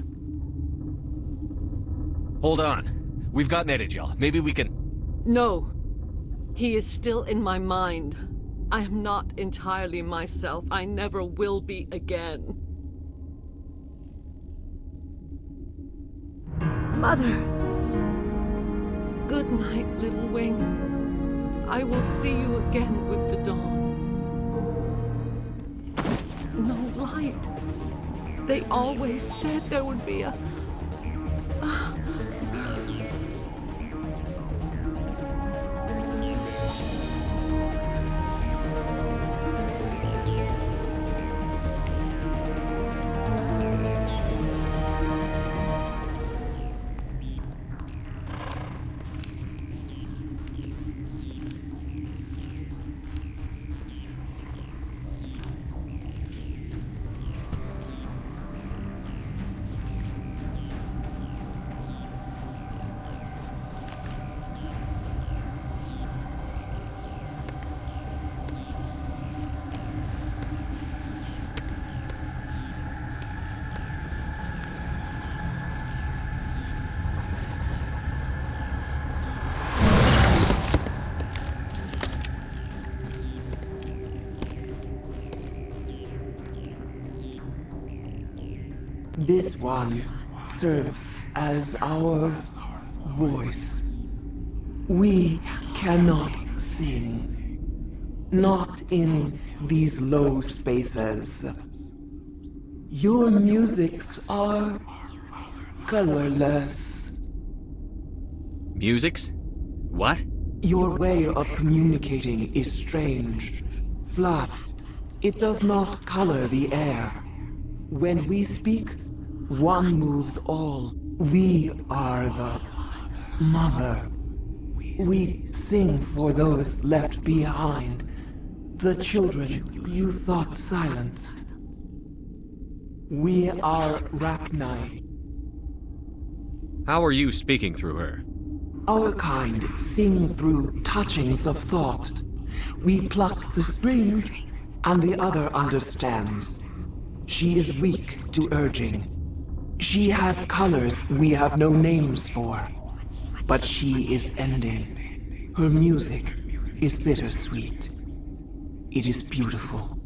Hold on. We've got Netigel. Maybe we can... No. He is still in my mind. I am not entirely myself. I never will be again. Mother! Good night, little wing. I will see you again with the dawn. No light. They always said there would be a... This one serves as our voice. We cannot sing. Not in these low spaces. Your musics are colorless. Musics? What? Your way of communicating is strange. Flat. It does not color the air. When we speak, one moves all. We are the mother. We sing for those left behind. The children you thought silenced. We are Rachni. How are you speaking through her? Our kind sing through touchings of thought. We pluck the strings, and the other understands. She is weak to urging. She has colors we have no names for. But she is ending. Her music is bittersweet. It is beautiful.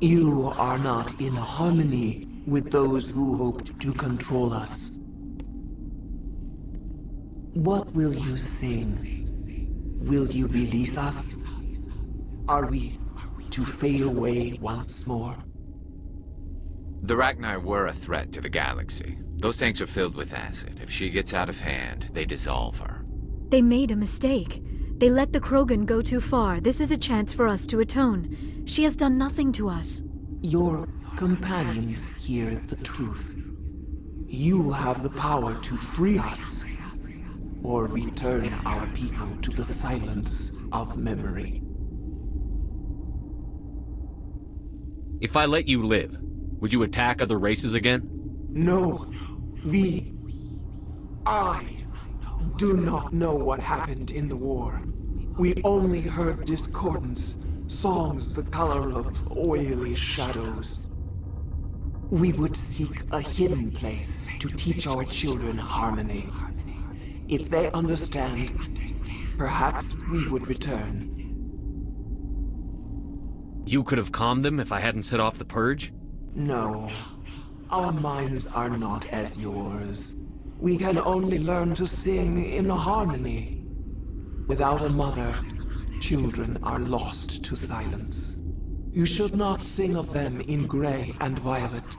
You are not in harmony with those who hoped to control us. What will you sing? Will you release us? Are we to fade away once more? The Rachni were a threat to the galaxy. Those tanks are filled with acid. If she gets out of hand, they dissolve her. They made a mistake. They let the Krogan go too far. This is a chance for us to atone. She has done nothing to us. Your companions hear the truth. You have the power to free us, or return our people to the silence of memory. If I let you live, would you attack other races again? No. I do not know what happened in the war. We only heard discordance, songs the color of oily shadows. We would seek a hidden place to teach our children harmony. If they understand, perhaps we would return. You could have calmed them if I hadn't set off the purge? No. Our minds are not as yours. We can only learn to sing in harmony. Without a mother, children are lost to silence. You should not sing of them in gray and violet.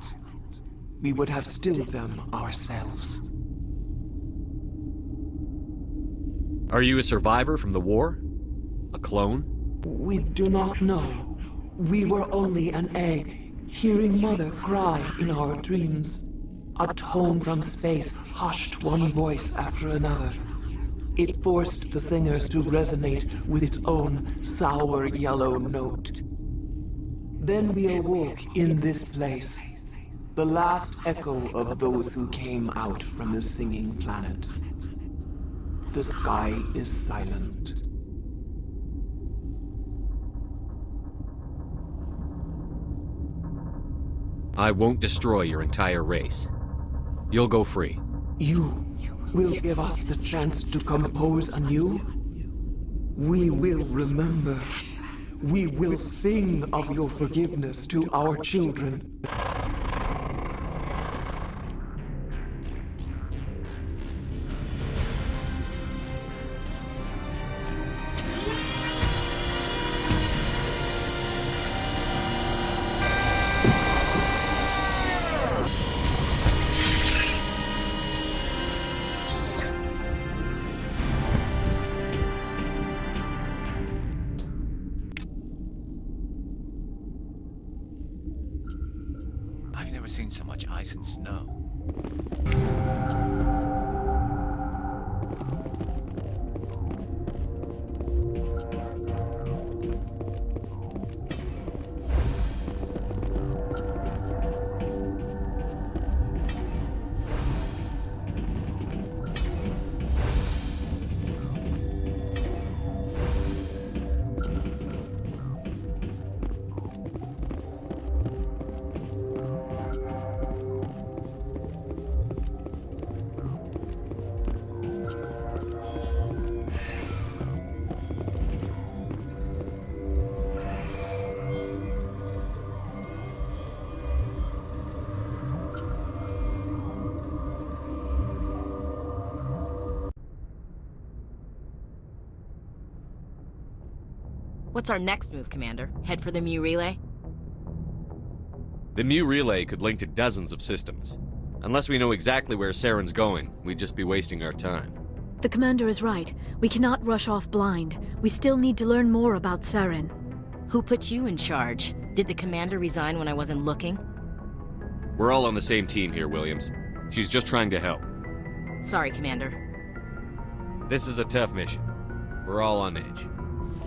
We would have stilled them ourselves. Are you a survivor from the war? A clone? We do not know. We were only an egg, hearing Mother cry in our dreams. A tone from space hushed one voice after another. It forced the singers to resonate with its own sour yellow note. Then we awoke in this place, the last echo of those who came out from the singing planet. The sky is silent. I won't destroy your entire race. You'll go free. You will give us the chance to compose anew? We will remember. We will sing of your forgiveness to our children. I've never seen so much ice and snow. What's our next move, Commander? Head for the Mu relay? The Mu relay could link to dozens of systems. Unless we know exactly where Saren's going, we'd just be wasting our time. The commander is right. We cannot rush off blind. We still need to learn more about Saren. Who put you in charge? Did the commander resign when I wasn't looking? We're all on the same team here, Williams. She's just trying to help. Sorry, Commander. This is a tough mission. We're all on edge.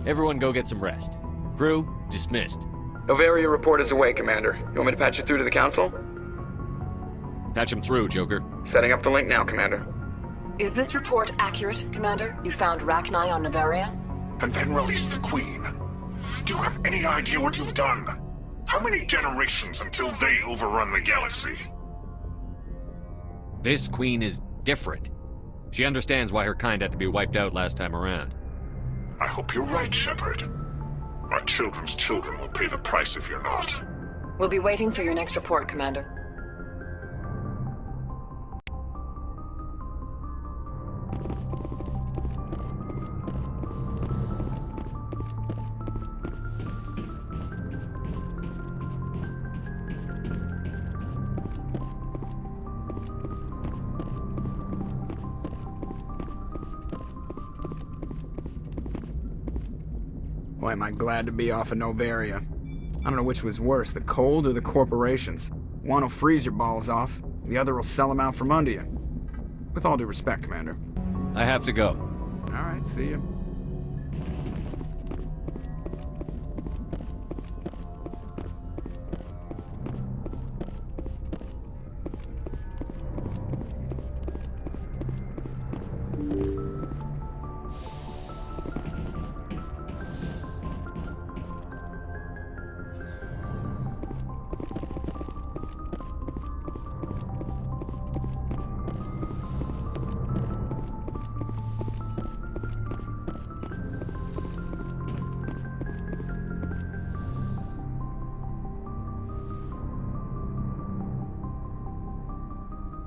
Everyone go get some rest. Crew, dismissed. Noveria report is away, Commander. You want me to patch you through to the Council? Patch him through, Joker. Setting up the link now, Commander. Is this report accurate, Commander? You found Rachni on Noveria? And then released the Queen. Do you have any idea what you've done? How many generations until they overrun the galaxy? This Queen is different. She understands why her kind had to be wiped out last time around. I hope you're right, Shepard. Our children's children will pay the price if you're not. We'll be waiting for your next report, Commander. Boy, am I glad to be off of Noveria. I don't know which was worse, the cold or the corporations. One will freeze your balls off, the other will sell them out from under you. With all due respect, Commander. I have to go. All right, see you.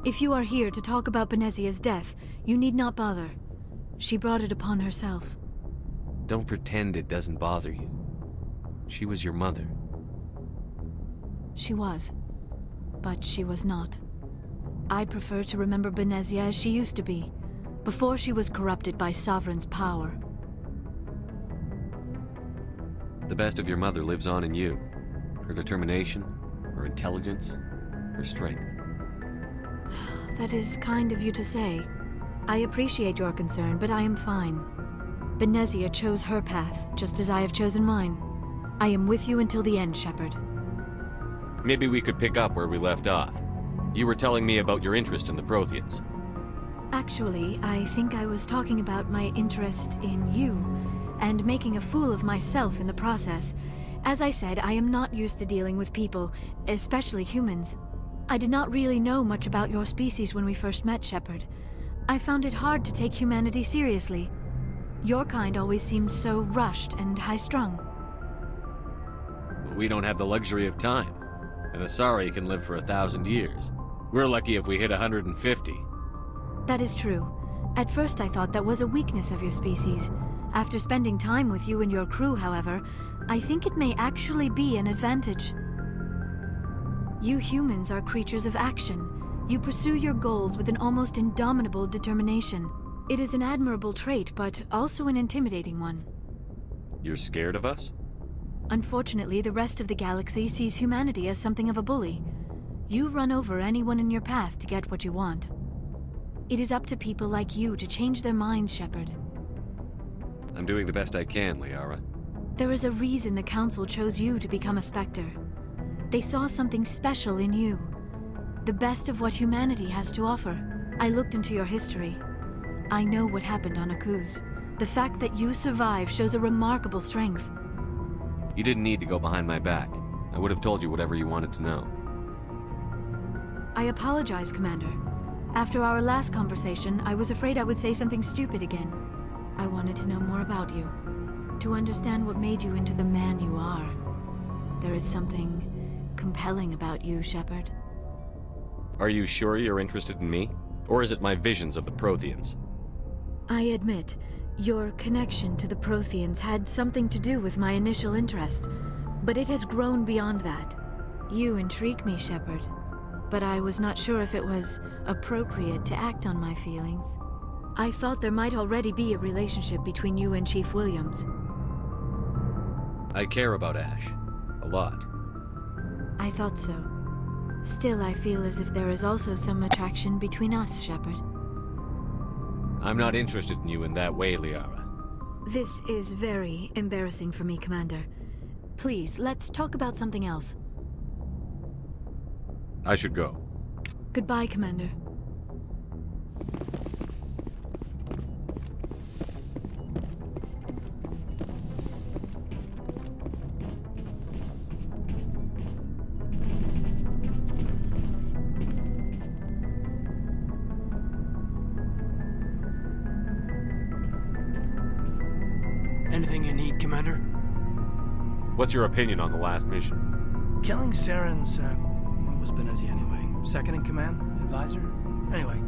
If you are here to talk about Benezia's death, you need not bother. She brought it upon herself. Don't pretend it doesn't bother you. She was your mother. She was. But she was not. I prefer to remember Benezia as she used to be, before she was corrupted by Sovereign's power. The best of your mother lives on in you. Her determination, her intelligence, her strength. That is kind of you to say. I appreciate your concern, but I am fine. Benezia chose her path, just as I have chosen mine. I am with you until the end, Shepard. Maybe we could pick up where we left off. You were telling me about your interest in the Protheans. Actually, I think I was talking about my interest in you, and making a fool of myself in the process. As I said, I am not used to dealing with people, especially humans. I did not really know much about your species when we first met, Shepard. I found it hard to take humanity seriously. Your kind always seemed so rushed and high-strung. We don't have the luxury of time. An Asari can live for 1,000 years. We're lucky if we hit 150. That is true. At first I thought that was a weakness of your species. After spending time with you and your crew, however, I think it may actually be an advantage. You humans are creatures of action. You pursue your goals with an almost indomitable determination. It is an admirable trait, but also an intimidating one. You're scared of us? Unfortunately, the rest of the galaxy sees humanity as something of a bully. You run over anyone in your path to get what you want. It is up to people like you to change their minds, Shepard. I'm doing the best I can, Liara. There is a reason the Council chose you to become a Spectre. They saw something special in you. The best of what humanity has to offer. I looked into your history. I know what happened on Akuz. The fact that you survived shows a remarkable strength. You didn't need to go behind my back. I would have told you whatever you wanted to know. I apologize, Commander. After our last conversation, I was afraid I would say something stupid again. I wanted to know more about you. To understand what made you into the man you are. There is something compelling about you, Shepard. Are you sure you're interested in me? Or is it my visions of the Protheans? I admit, Your connection to the Protheans had something to do with my initial interest, but it has grown beyond that. You intrigue me, Shepard, but I was not sure if it was appropriate to act on my feelings. I thought there might already be a relationship between you and Chief Williams. I care about Ash. A lot. I thought so. Still, I feel as if there is also some attraction between us, Shepard. I'm not interested in you in that way, Liara. This is very embarrassing for me, Commander. Please, let's talk about something else. I should go. Goodbye, Commander. Anything you need, Commander? What's your opinion on the last mission? Killing Saren's, what was Benezi anyway? Second in command? Advisor? Anyway,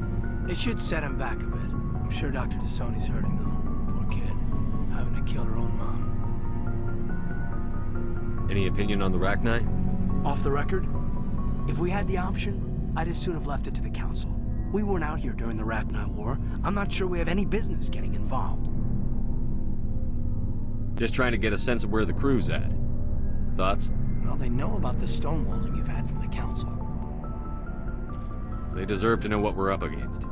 it should set him back a bit. I'm sure Dr. Tassoni's hurting, though. Poor kid. Having to kill her own mom. Any opinion on the Rachni? Off the record? If we had the option, I'd as soon have left it to the Council. We weren't out here during the Rachni War. I'm not sure we have any business getting involved. Just trying to get a sense of where the crew's at. Thoughts? Well, they know about the stonewalling you've had from the Council. They deserve to know what we're up against.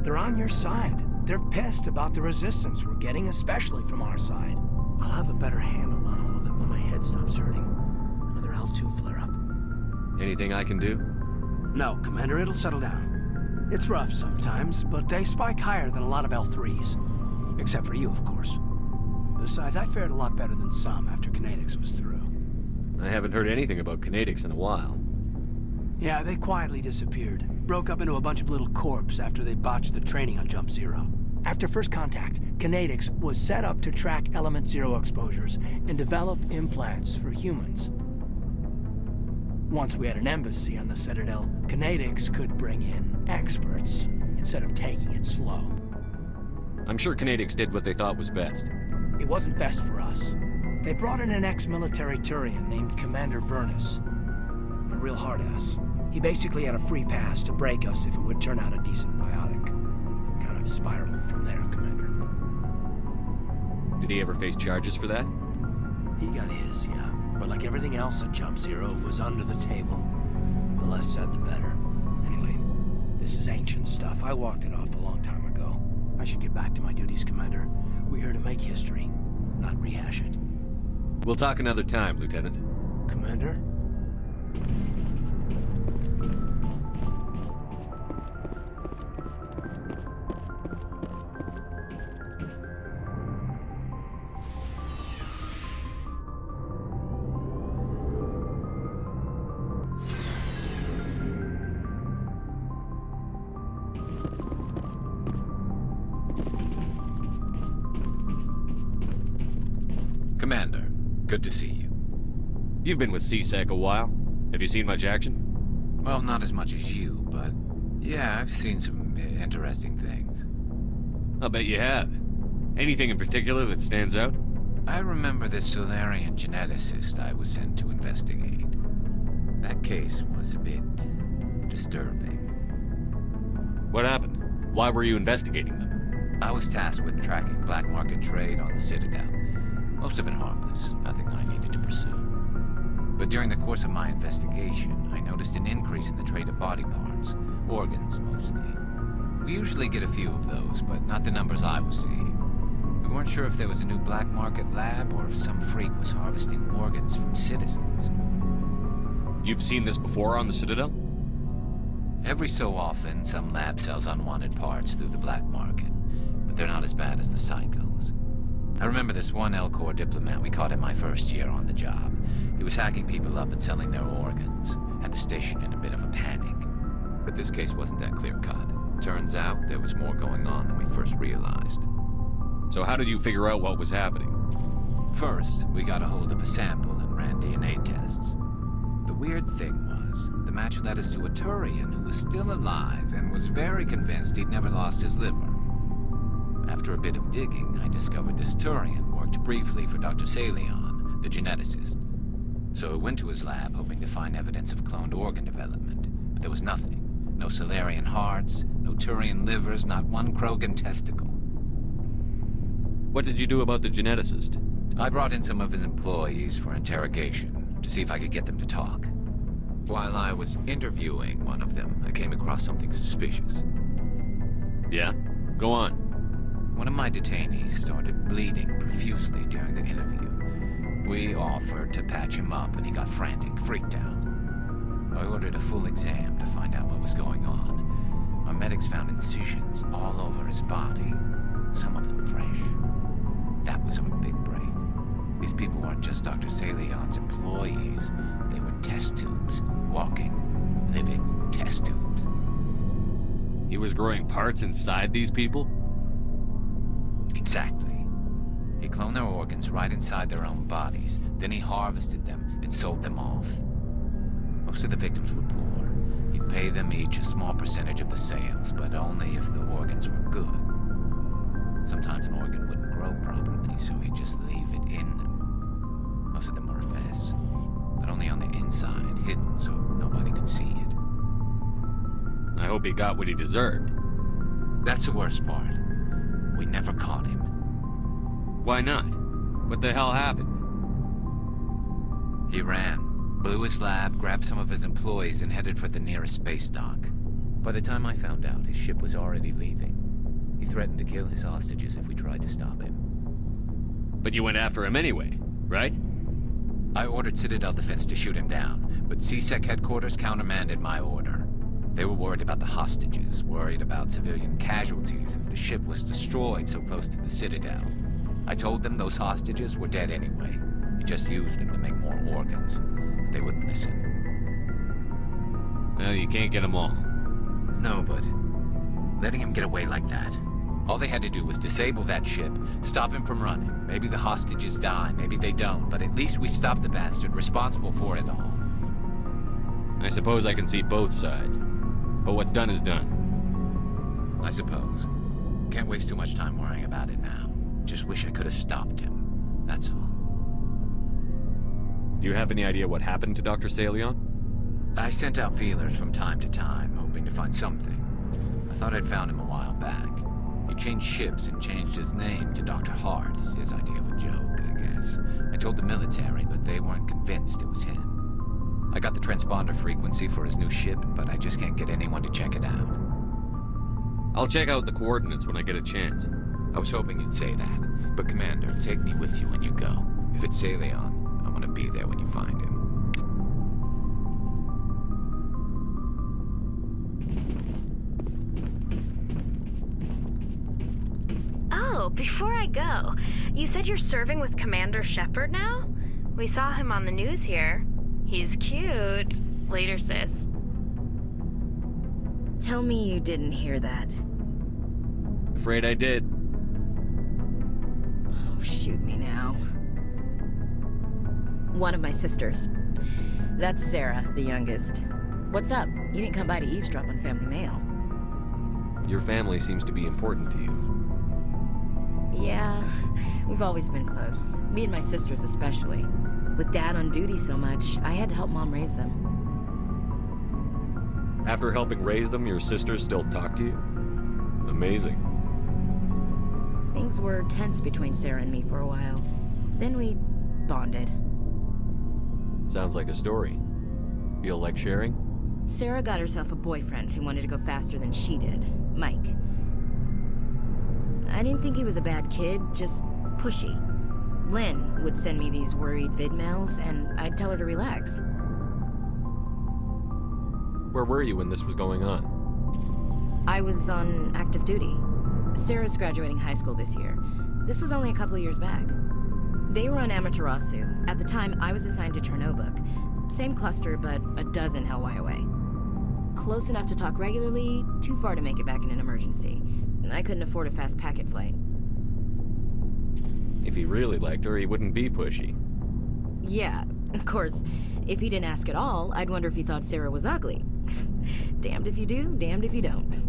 They're on your side. They're pissed about the resistance we're getting, especially from our side. I'll have a better handle on all of it when my head stops hurting. Another L2 flare-up. Anything I can do? No, Commander, it'll settle down. It's rough sometimes, but they spike higher than a lot of L3s. Except for you, of course. Besides, I fared a lot better than some after Kinetics was through. I haven't heard anything about Kinetics in a while. Yeah, they quietly disappeared. Broke up into a bunch of little corps after they botched the training on Jump Zero. After first contact, Kinetics was set up to track Element Zero exposures and develop implants for humans. Once we had an embassy on the Citadel, Kinetics could bring in experts instead of taking it slow. I'm sure Kinetics did what they thought was best. It wasn't best for us. They brought in an ex-military Turian named Commander Vernus. A real hard-ass. He basically had a free pass to break us if it would turn out a decent biotic. Kind of spiraled from there, Commander. Did he ever face charges for that? He got his, yeah. But like everything else at Jump Zero, it was under the table. The less said, the better. Anyway, this is ancient stuff. I walked it off a long time ago. I should get back to my duties, Commander. We're here to make history, not rehash it. We'll talk another time, Lieutenant. Commander? Commander, good to see you. You've been with CSEC a while. Have you seen much action? Well, not as much as you, but yeah, I've seen some interesting things. I'll bet you have. Anything in particular that stands out? I remember this Solarian geneticist I was sent to investigate. That case was a bit disturbing. What happened? Why were you investigating them? I was tasked with tracking black market trade on the Citadel. Most of it harmless, nothing I needed to pursue. But during the course of my investigation, I noticed an increase in the trade of body parts, organs mostly. We usually get a few of those, but not the numbers I was seeing. We weren't sure if there was a new black market lab or if some freak was harvesting organs from citizens. You've seen this before on the Citadel? Every so often, some lab sells unwanted parts through the black market, but they're not as bad as the psychos. I remember this one L-Corps diplomat we caught in my first year on the job. He was hacking people up and selling their organs. Had the station in a bit of a panic. But this case wasn't that clear-cut. Turns out there was more going on than we first realized. So how did you figure out what was happening? First, we got a hold of a sample and ran DNA tests. The weird thing was, the match led us to a Turian who was still alive and was very convinced he'd never lost his liver. After a bit of digging, I discovered this Turian worked briefly for Dr. Salion, the geneticist. So I went to his lab hoping to find evidence of cloned organ development, but there was nothing. No Salarian hearts, no Turian livers, not one Krogan testicle. What did you do about the geneticist? I brought in some of his employees for interrogation, to see if I could get them to talk. While I was interviewing one of them, I came across something suspicious. Yeah? Go on. One of my detainees started bleeding profusely during the interview. We offered to patch him up, and he got frantic, freaked out. I ordered a full exam to find out what was going on. Our medics found incisions all over his body, some of them fresh. That was our big break. These people weren't just Dr. Salion's employees. They were test tubes. Walking, living test tubes. He was growing parts inside these people? Exactly. He cloned their organs right inside their own bodies. Then he harvested them and sold them off. Most of the victims were poor. He'd pay them each a small percentage of the sales, but only if the organs were good. Sometimes an organ wouldn't grow properly, so he'd just leave it in them. Most of them were a mess, but only on the inside, hidden so nobody could see it. I hope he got what he deserved. That's the worst part. We never caught him. Why not? What the hell happened? He ran, blew his lab, grabbed some of his employees, and headed for the nearest space dock. By the time I found out, his ship was already leaving. He threatened to kill his hostages if we tried to stop him. But you went after him anyway, right? I ordered Citadel Defense to shoot him down, but CSEC headquarters countermanded my order. They were worried about the hostages, worried about civilian casualties if the ship was destroyed so close to the Citadel. I told them those hostages were dead anyway. He just used them to make more organs. But they wouldn't listen. Well, you can't get them all. No, but letting him get away like that. All they had to do was disable that ship, stop him from running. Maybe the hostages die, maybe they don't, but at least we stopped the bastard responsible for it all. I suppose I can see both sides. But what's done is done. I suppose. Can't waste too much time worrying about it now. Just wish I could have stopped him. That's all. Do you have any idea what happened to Dr. Salion? I sent out feelers from time to time, hoping to find something. I thought I'd found him a while back. He changed ships and changed his name to Dr. Hart, his idea of a joke, I guess. I told the military, but they weren't convinced it was him. I got the transponder frequency for his new ship, but I just can't get anyone to check it out. I'll check out the coordinates when I get a chance. I was hoping you'd say that. But Commander, take me with you when you go. If it's Salion, I want to be there when you find him. Oh, before I go, you said you're serving with Commander Shepard now? We saw him on the news here. He's cute. Later, sis. Tell me you didn't hear that. Afraid I did. Oh, shoot me now. One of my sisters. That's Sarah, the youngest. What's up? You didn't come by to eavesdrop on family mail. Your family seems to be important to you. Yeah, we've always been close. Me and my sisters especially. With Dad on duty so much, I had to help Mom raise them. After helping raise them, your sisters still talk to you? Amazing. Things were tense between Sarah and me for a while. Then we bonded. Sounds like a story. Feel like sharing? Sarah got herself a boyfriend who wanted to go faster than she did, Mike. I didn't think he was a bad kid, just pushy. Lynn would send me these worried vid mails, and I'd tell her to relax. Where were you when this was going on? I was on active duty. Sarah's graduating high school this year. This was only a couple of years back. They were on Amaterasu. At the time, I was assigned to Chernobog. Same cluster, but a dozen LY away. Close enough to talk regularly, too far to make it back in an emergency. I couldn't afford a fast packet flight. If he really liked her, he wouldn't be pushy. Yeah, of course. If he didn't ask at all, I'd wonder if he thought Sarah was ugly. Damned if you do, damned if you don't.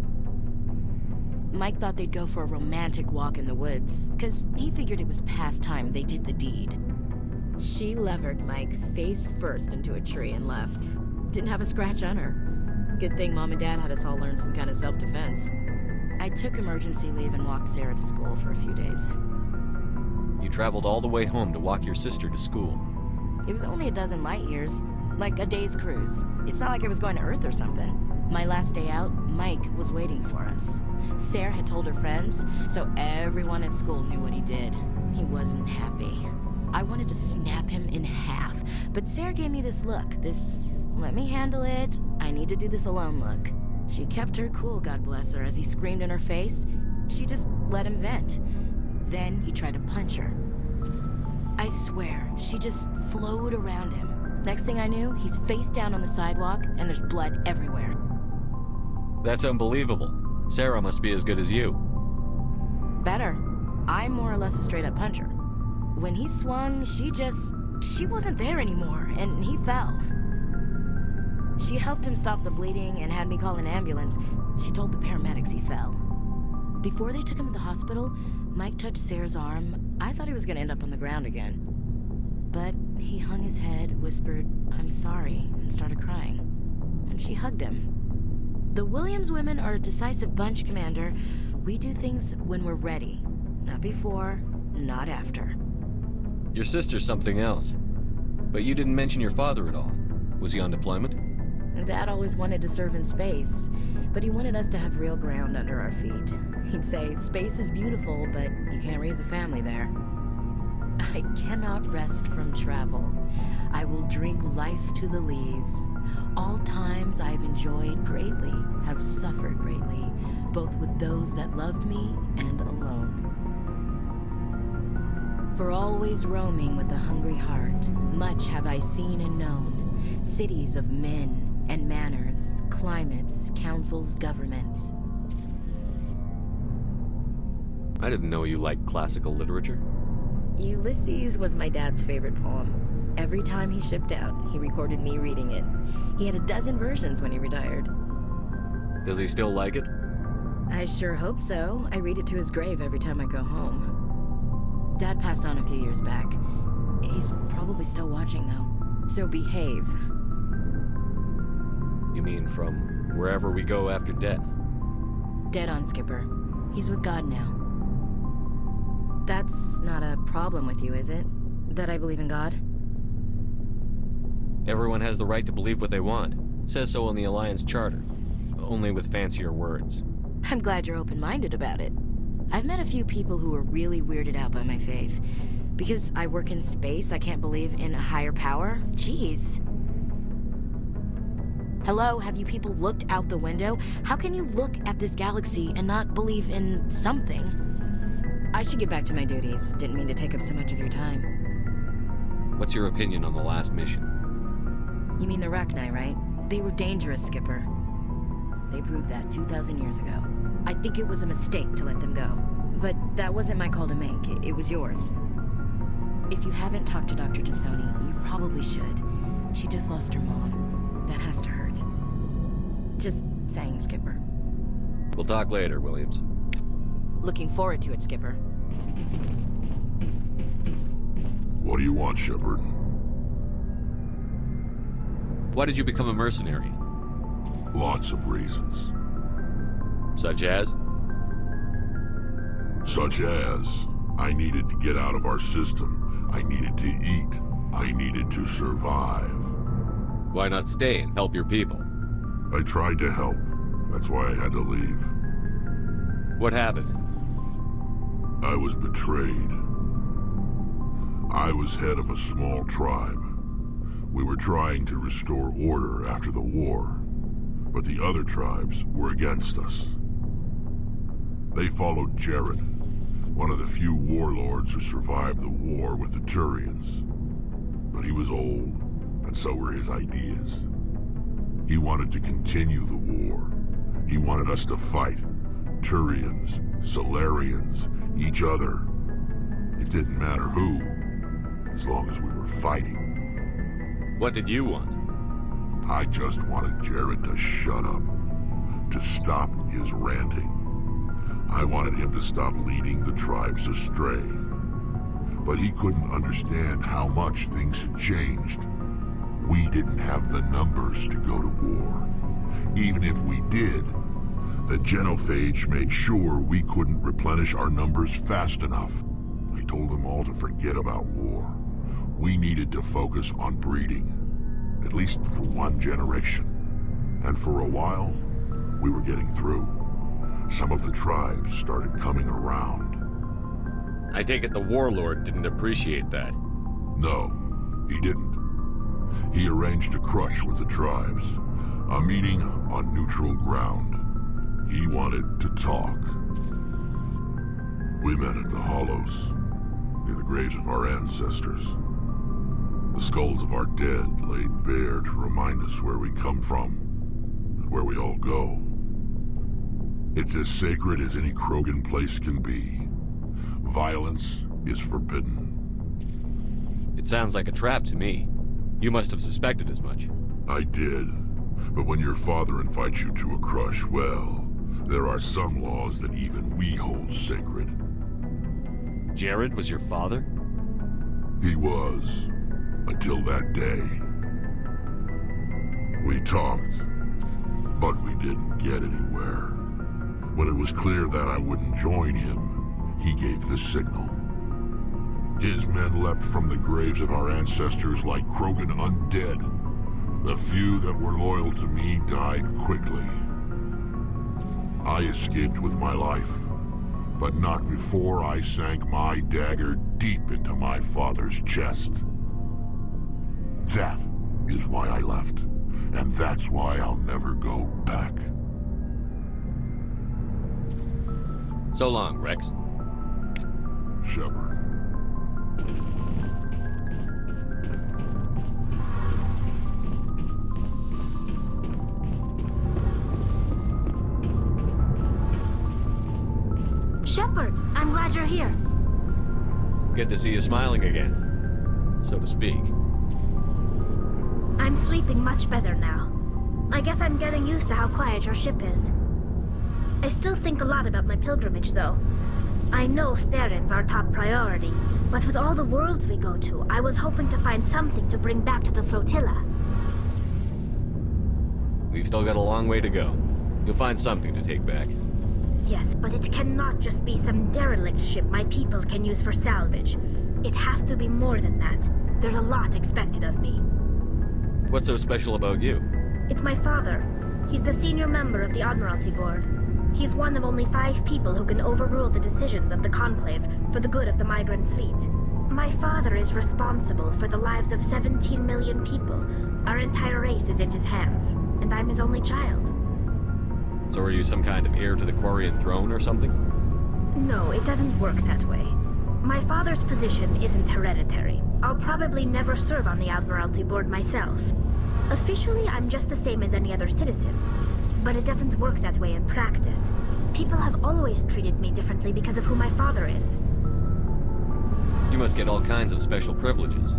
Mike thought they'd go for a romantic walk in the woods, because he figured it was past time they did the deed. She levered Mike face first into a tree and left. Didn't have a scratch on her. Good thing Mom and Dad had us all learn some kind of self-defense. I took emergency leave and walked Sarah to school for a few days. You traveled all the way home to walk your sister to school. It was only a dozen light years, like a day's cruise. It's not like I was going to Earth or something. My last day out, Mike was waiting for us. Sarah had told her friends, so everyone at school knew what he did. He wasn't happy. I wanted to snap him in half, but Sarah gave me this look, this let me handle it, I need to do this alone look. She kept her cool, God bless her, as he screamed in her face. She just let him vent. Then he tried to punch her. I swear, she just flowed around him. Next thing I knew, he's face down on the sidewalk, and there's blood everywhere. That's unbelievable. Sarah must be as good as you. Better. I'm more or less a straight-up puncher. When he swung, she wasn't there anymore, and he fell. She helped him stop the bleeding and had me call an ambulance. She told the paramedics he fell. Before they took him to the hospital, Mike touched Sarah's arm. I thought he was gonna end up on the ground again. But he hung his head, whispered, "I'm sorry," and started crying. And she hugged him. The Williams women are a decisive bunch, Commander. We do things when we're ready. Not before, not after. Your sister's something else. But you didn't mention your father at all. Was he on deployment? Dad always wanted to serve in space, but he wanted us to have real ground under our feet. He'd say, space is beautiful, but you can't raise a family there. I cannot rest from travel. I will drink life to the lees. All times I've enjoyed greatly, have suffered greatly, both with those that loved me and alone. For always roaming with a hungry heart, much have I seen and known, cities of men and manners, climates, councils, governments. I didn't know you liked classical literature. Ulysses was my dad's favorite poem. Every time he shipped out, he recorded me reading it. He had a dozen versions when he retired. Does he still like it? I sure hope so. I read it to his grave every time I go home. Dad passed on a few years back. He's probably still watching, though. So behave. You mean from wherever we go after death? Dead on, Skipper. He's with God now. That's not a problem with you, is it? That I believe in God? Everyone has the right to believe what they want. Says so in the Alliance Charter. Only with fancier words. I'm glad you're open-minded about it. I've met a few people who are really weirded out by my faith. Because I work in space, I can't believe in a higher power? Jeez. Hello, have you people looked out the window? How can you look at this galaxy and not believe in something? I should get back to my duties. Didn't mean to take up so much of your time. What's your opinion on the last mission? You mean the Rachni, right? They were dangerous, Skipper. They proved that 2,000 years ago. I think it was a mistake to let them go. But that wasn't my call to make. It was yours. If you haven't talked to Dr. Tassoni, you probably should. She just lost her mom. That has to hurt. Just saying, Skipper. We'll talk later, Williams. Looking forward to it, Skipper. What do you want, Shepard? Why did you become a mercenary? Lots of reasons. Such as? Such as, I needed to get out of our system. I needed to eat. I needed to survive. Why not stay and help your people? I tried to help. That's why I had to leave. What happened? I was betrayed. I was head of a small tribe. We were trying to restore order after the war, but the other tribes were against us. They followed Jared, one of the few warlords who survived the war with the Turians. But he was old, and so were his ideas. He wanted to continue the war. He wanted us to fight. Turians, Solarians, each other. It didn't matter who, as long as we were fighting. What did you want? I just wanted Jared to shut up, to stop his ranting. I wanted him to stop leading the tribes astray. But he couldn't understand how much things had changed. We didn't have the numbers to go to war. Even if we did, the genophage made sure we couldn't replenish our numbers fast enough. I told them all to forget about war. We needed to focus on breeding, at least for one generation. And for a while, we were getting through. Some of the tribes started coming around. I take it the warlord didn't appreciate that. No, he didn't. He arranged a crush with the tribes. A meeting on neutral ground. He wanted to talk. We met at the Hollows, near the graves of our ancestors. The skulls of our dead laid bare to remind us where we come from, and where we all go. It's as sacred as any Krogan place can be. Violence is forbidden. It sounds like a trap to me. You must have suspected as much. I did. But when your father invites you to a crush, well, there are some laws that even we hold sacred. Jared was your father? He was. Until that day. We talked, but we didn't get anywhere. When it was clear that I wouldn't join him, he gave the signal. His men leapt from the graves of our ancestors like Krogan undead. The few that were loyal to me died quickly. I escaped with my life, but not before I sank my dagger deep into my father's chest. That is why I left, and that's why I'll never go back. So long, Rex. Shepard. Shepard, I'm glad you're here. Good to see you smiling again, so to speak. I'm sleeping much better now. I guess I'm getting used to how quiet your ship is. I still think a lot about my pilgrimage, though. I know Steren's our top priority, but with all the worlds we go to, I was hoping to find something to bring back to the flotilla. We've still got a long way to go. You'll find something to take back. Yes, but it cannot just be some derelict ship my people can use for salvage. It has to be more than that. There's a lot expected of me. What's so special about you? It's my father. He's the senior member of the Admiralty Board. He's one of only 5 people who can overrule the decisions of the Conclave for the good of the migrant fleet. My father is responsible for the lives of 17 million people. Our entire race is in his hands, and I'm his only child. So are you some kind of heir to the Quarian throne or something? No, it doesn't work that way. My father's position isn't hereditary. I'll probably never serve on the Admiralty Board myself. Officially, I'm just the same as any other citizen. But it doesn't work that way in practice. People have always treated me differently because of who my father is. You must get all kinds of special privileges.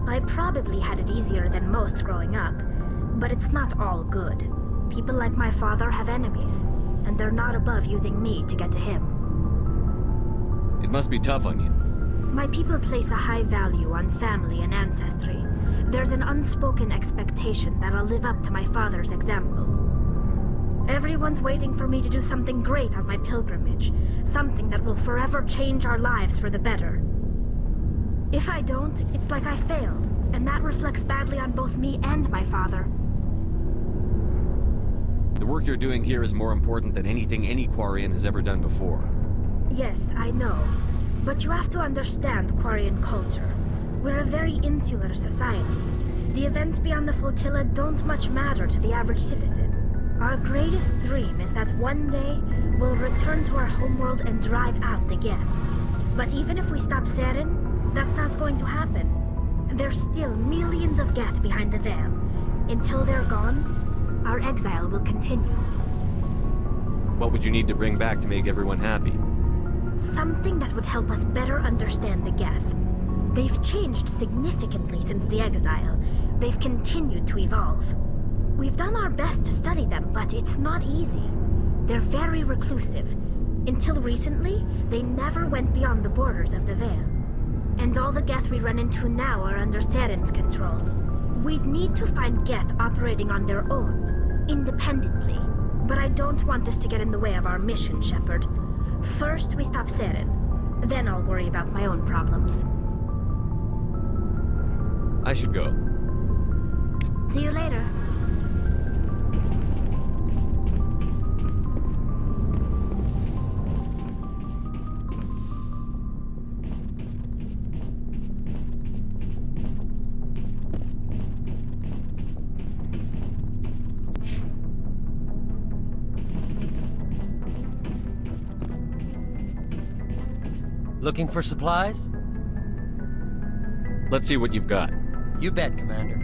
I probably had it easier than most growing up, but it's not all good. People like my father have enemies, and they're not above using me to get to him. It must be tough on you. My people place a high value on family and ancestry. There's an unspoken expectation that I'll live up to my father's example. Everyone's waiting for me to do something great on my pilgrimage, something that will forever change our lives for the better. If I don't, it's like I failed, and that reflects badly on both me and my father. The work you're doing here is more important than anything any Quarian has ever done before. Yes, I know. But you have to understand Quarian culture. We're a very insular society. The events beyond the flotilla don't much matter to the average citizen. Our greatest dream is that one day we'll return to our homeworld and drive out the Geth. But even if we stop Seren, that's not going to happen. There's still millions of Geth behind the veil. Until they're gone, our exile will continue. What would you need to bring back to make everyone happy? Something that would help us better understand the Geth. They've changed significantly since the exile. They've continued to evolve. We've done our best to study them, but it's not easy. They're very reclusive. Until recently, they never went beyond the borders of the Veil. And all the Geth we run into now are under Seren's control. We'd need to find Geth operating on their own, independently. But I don't want this to get in the way of our mission, Shepard. First, we stop Seren. Then I'll worry about my own problems. I should go. See you later. Looking for supplies? Let's see what you've got. You bet, Commander.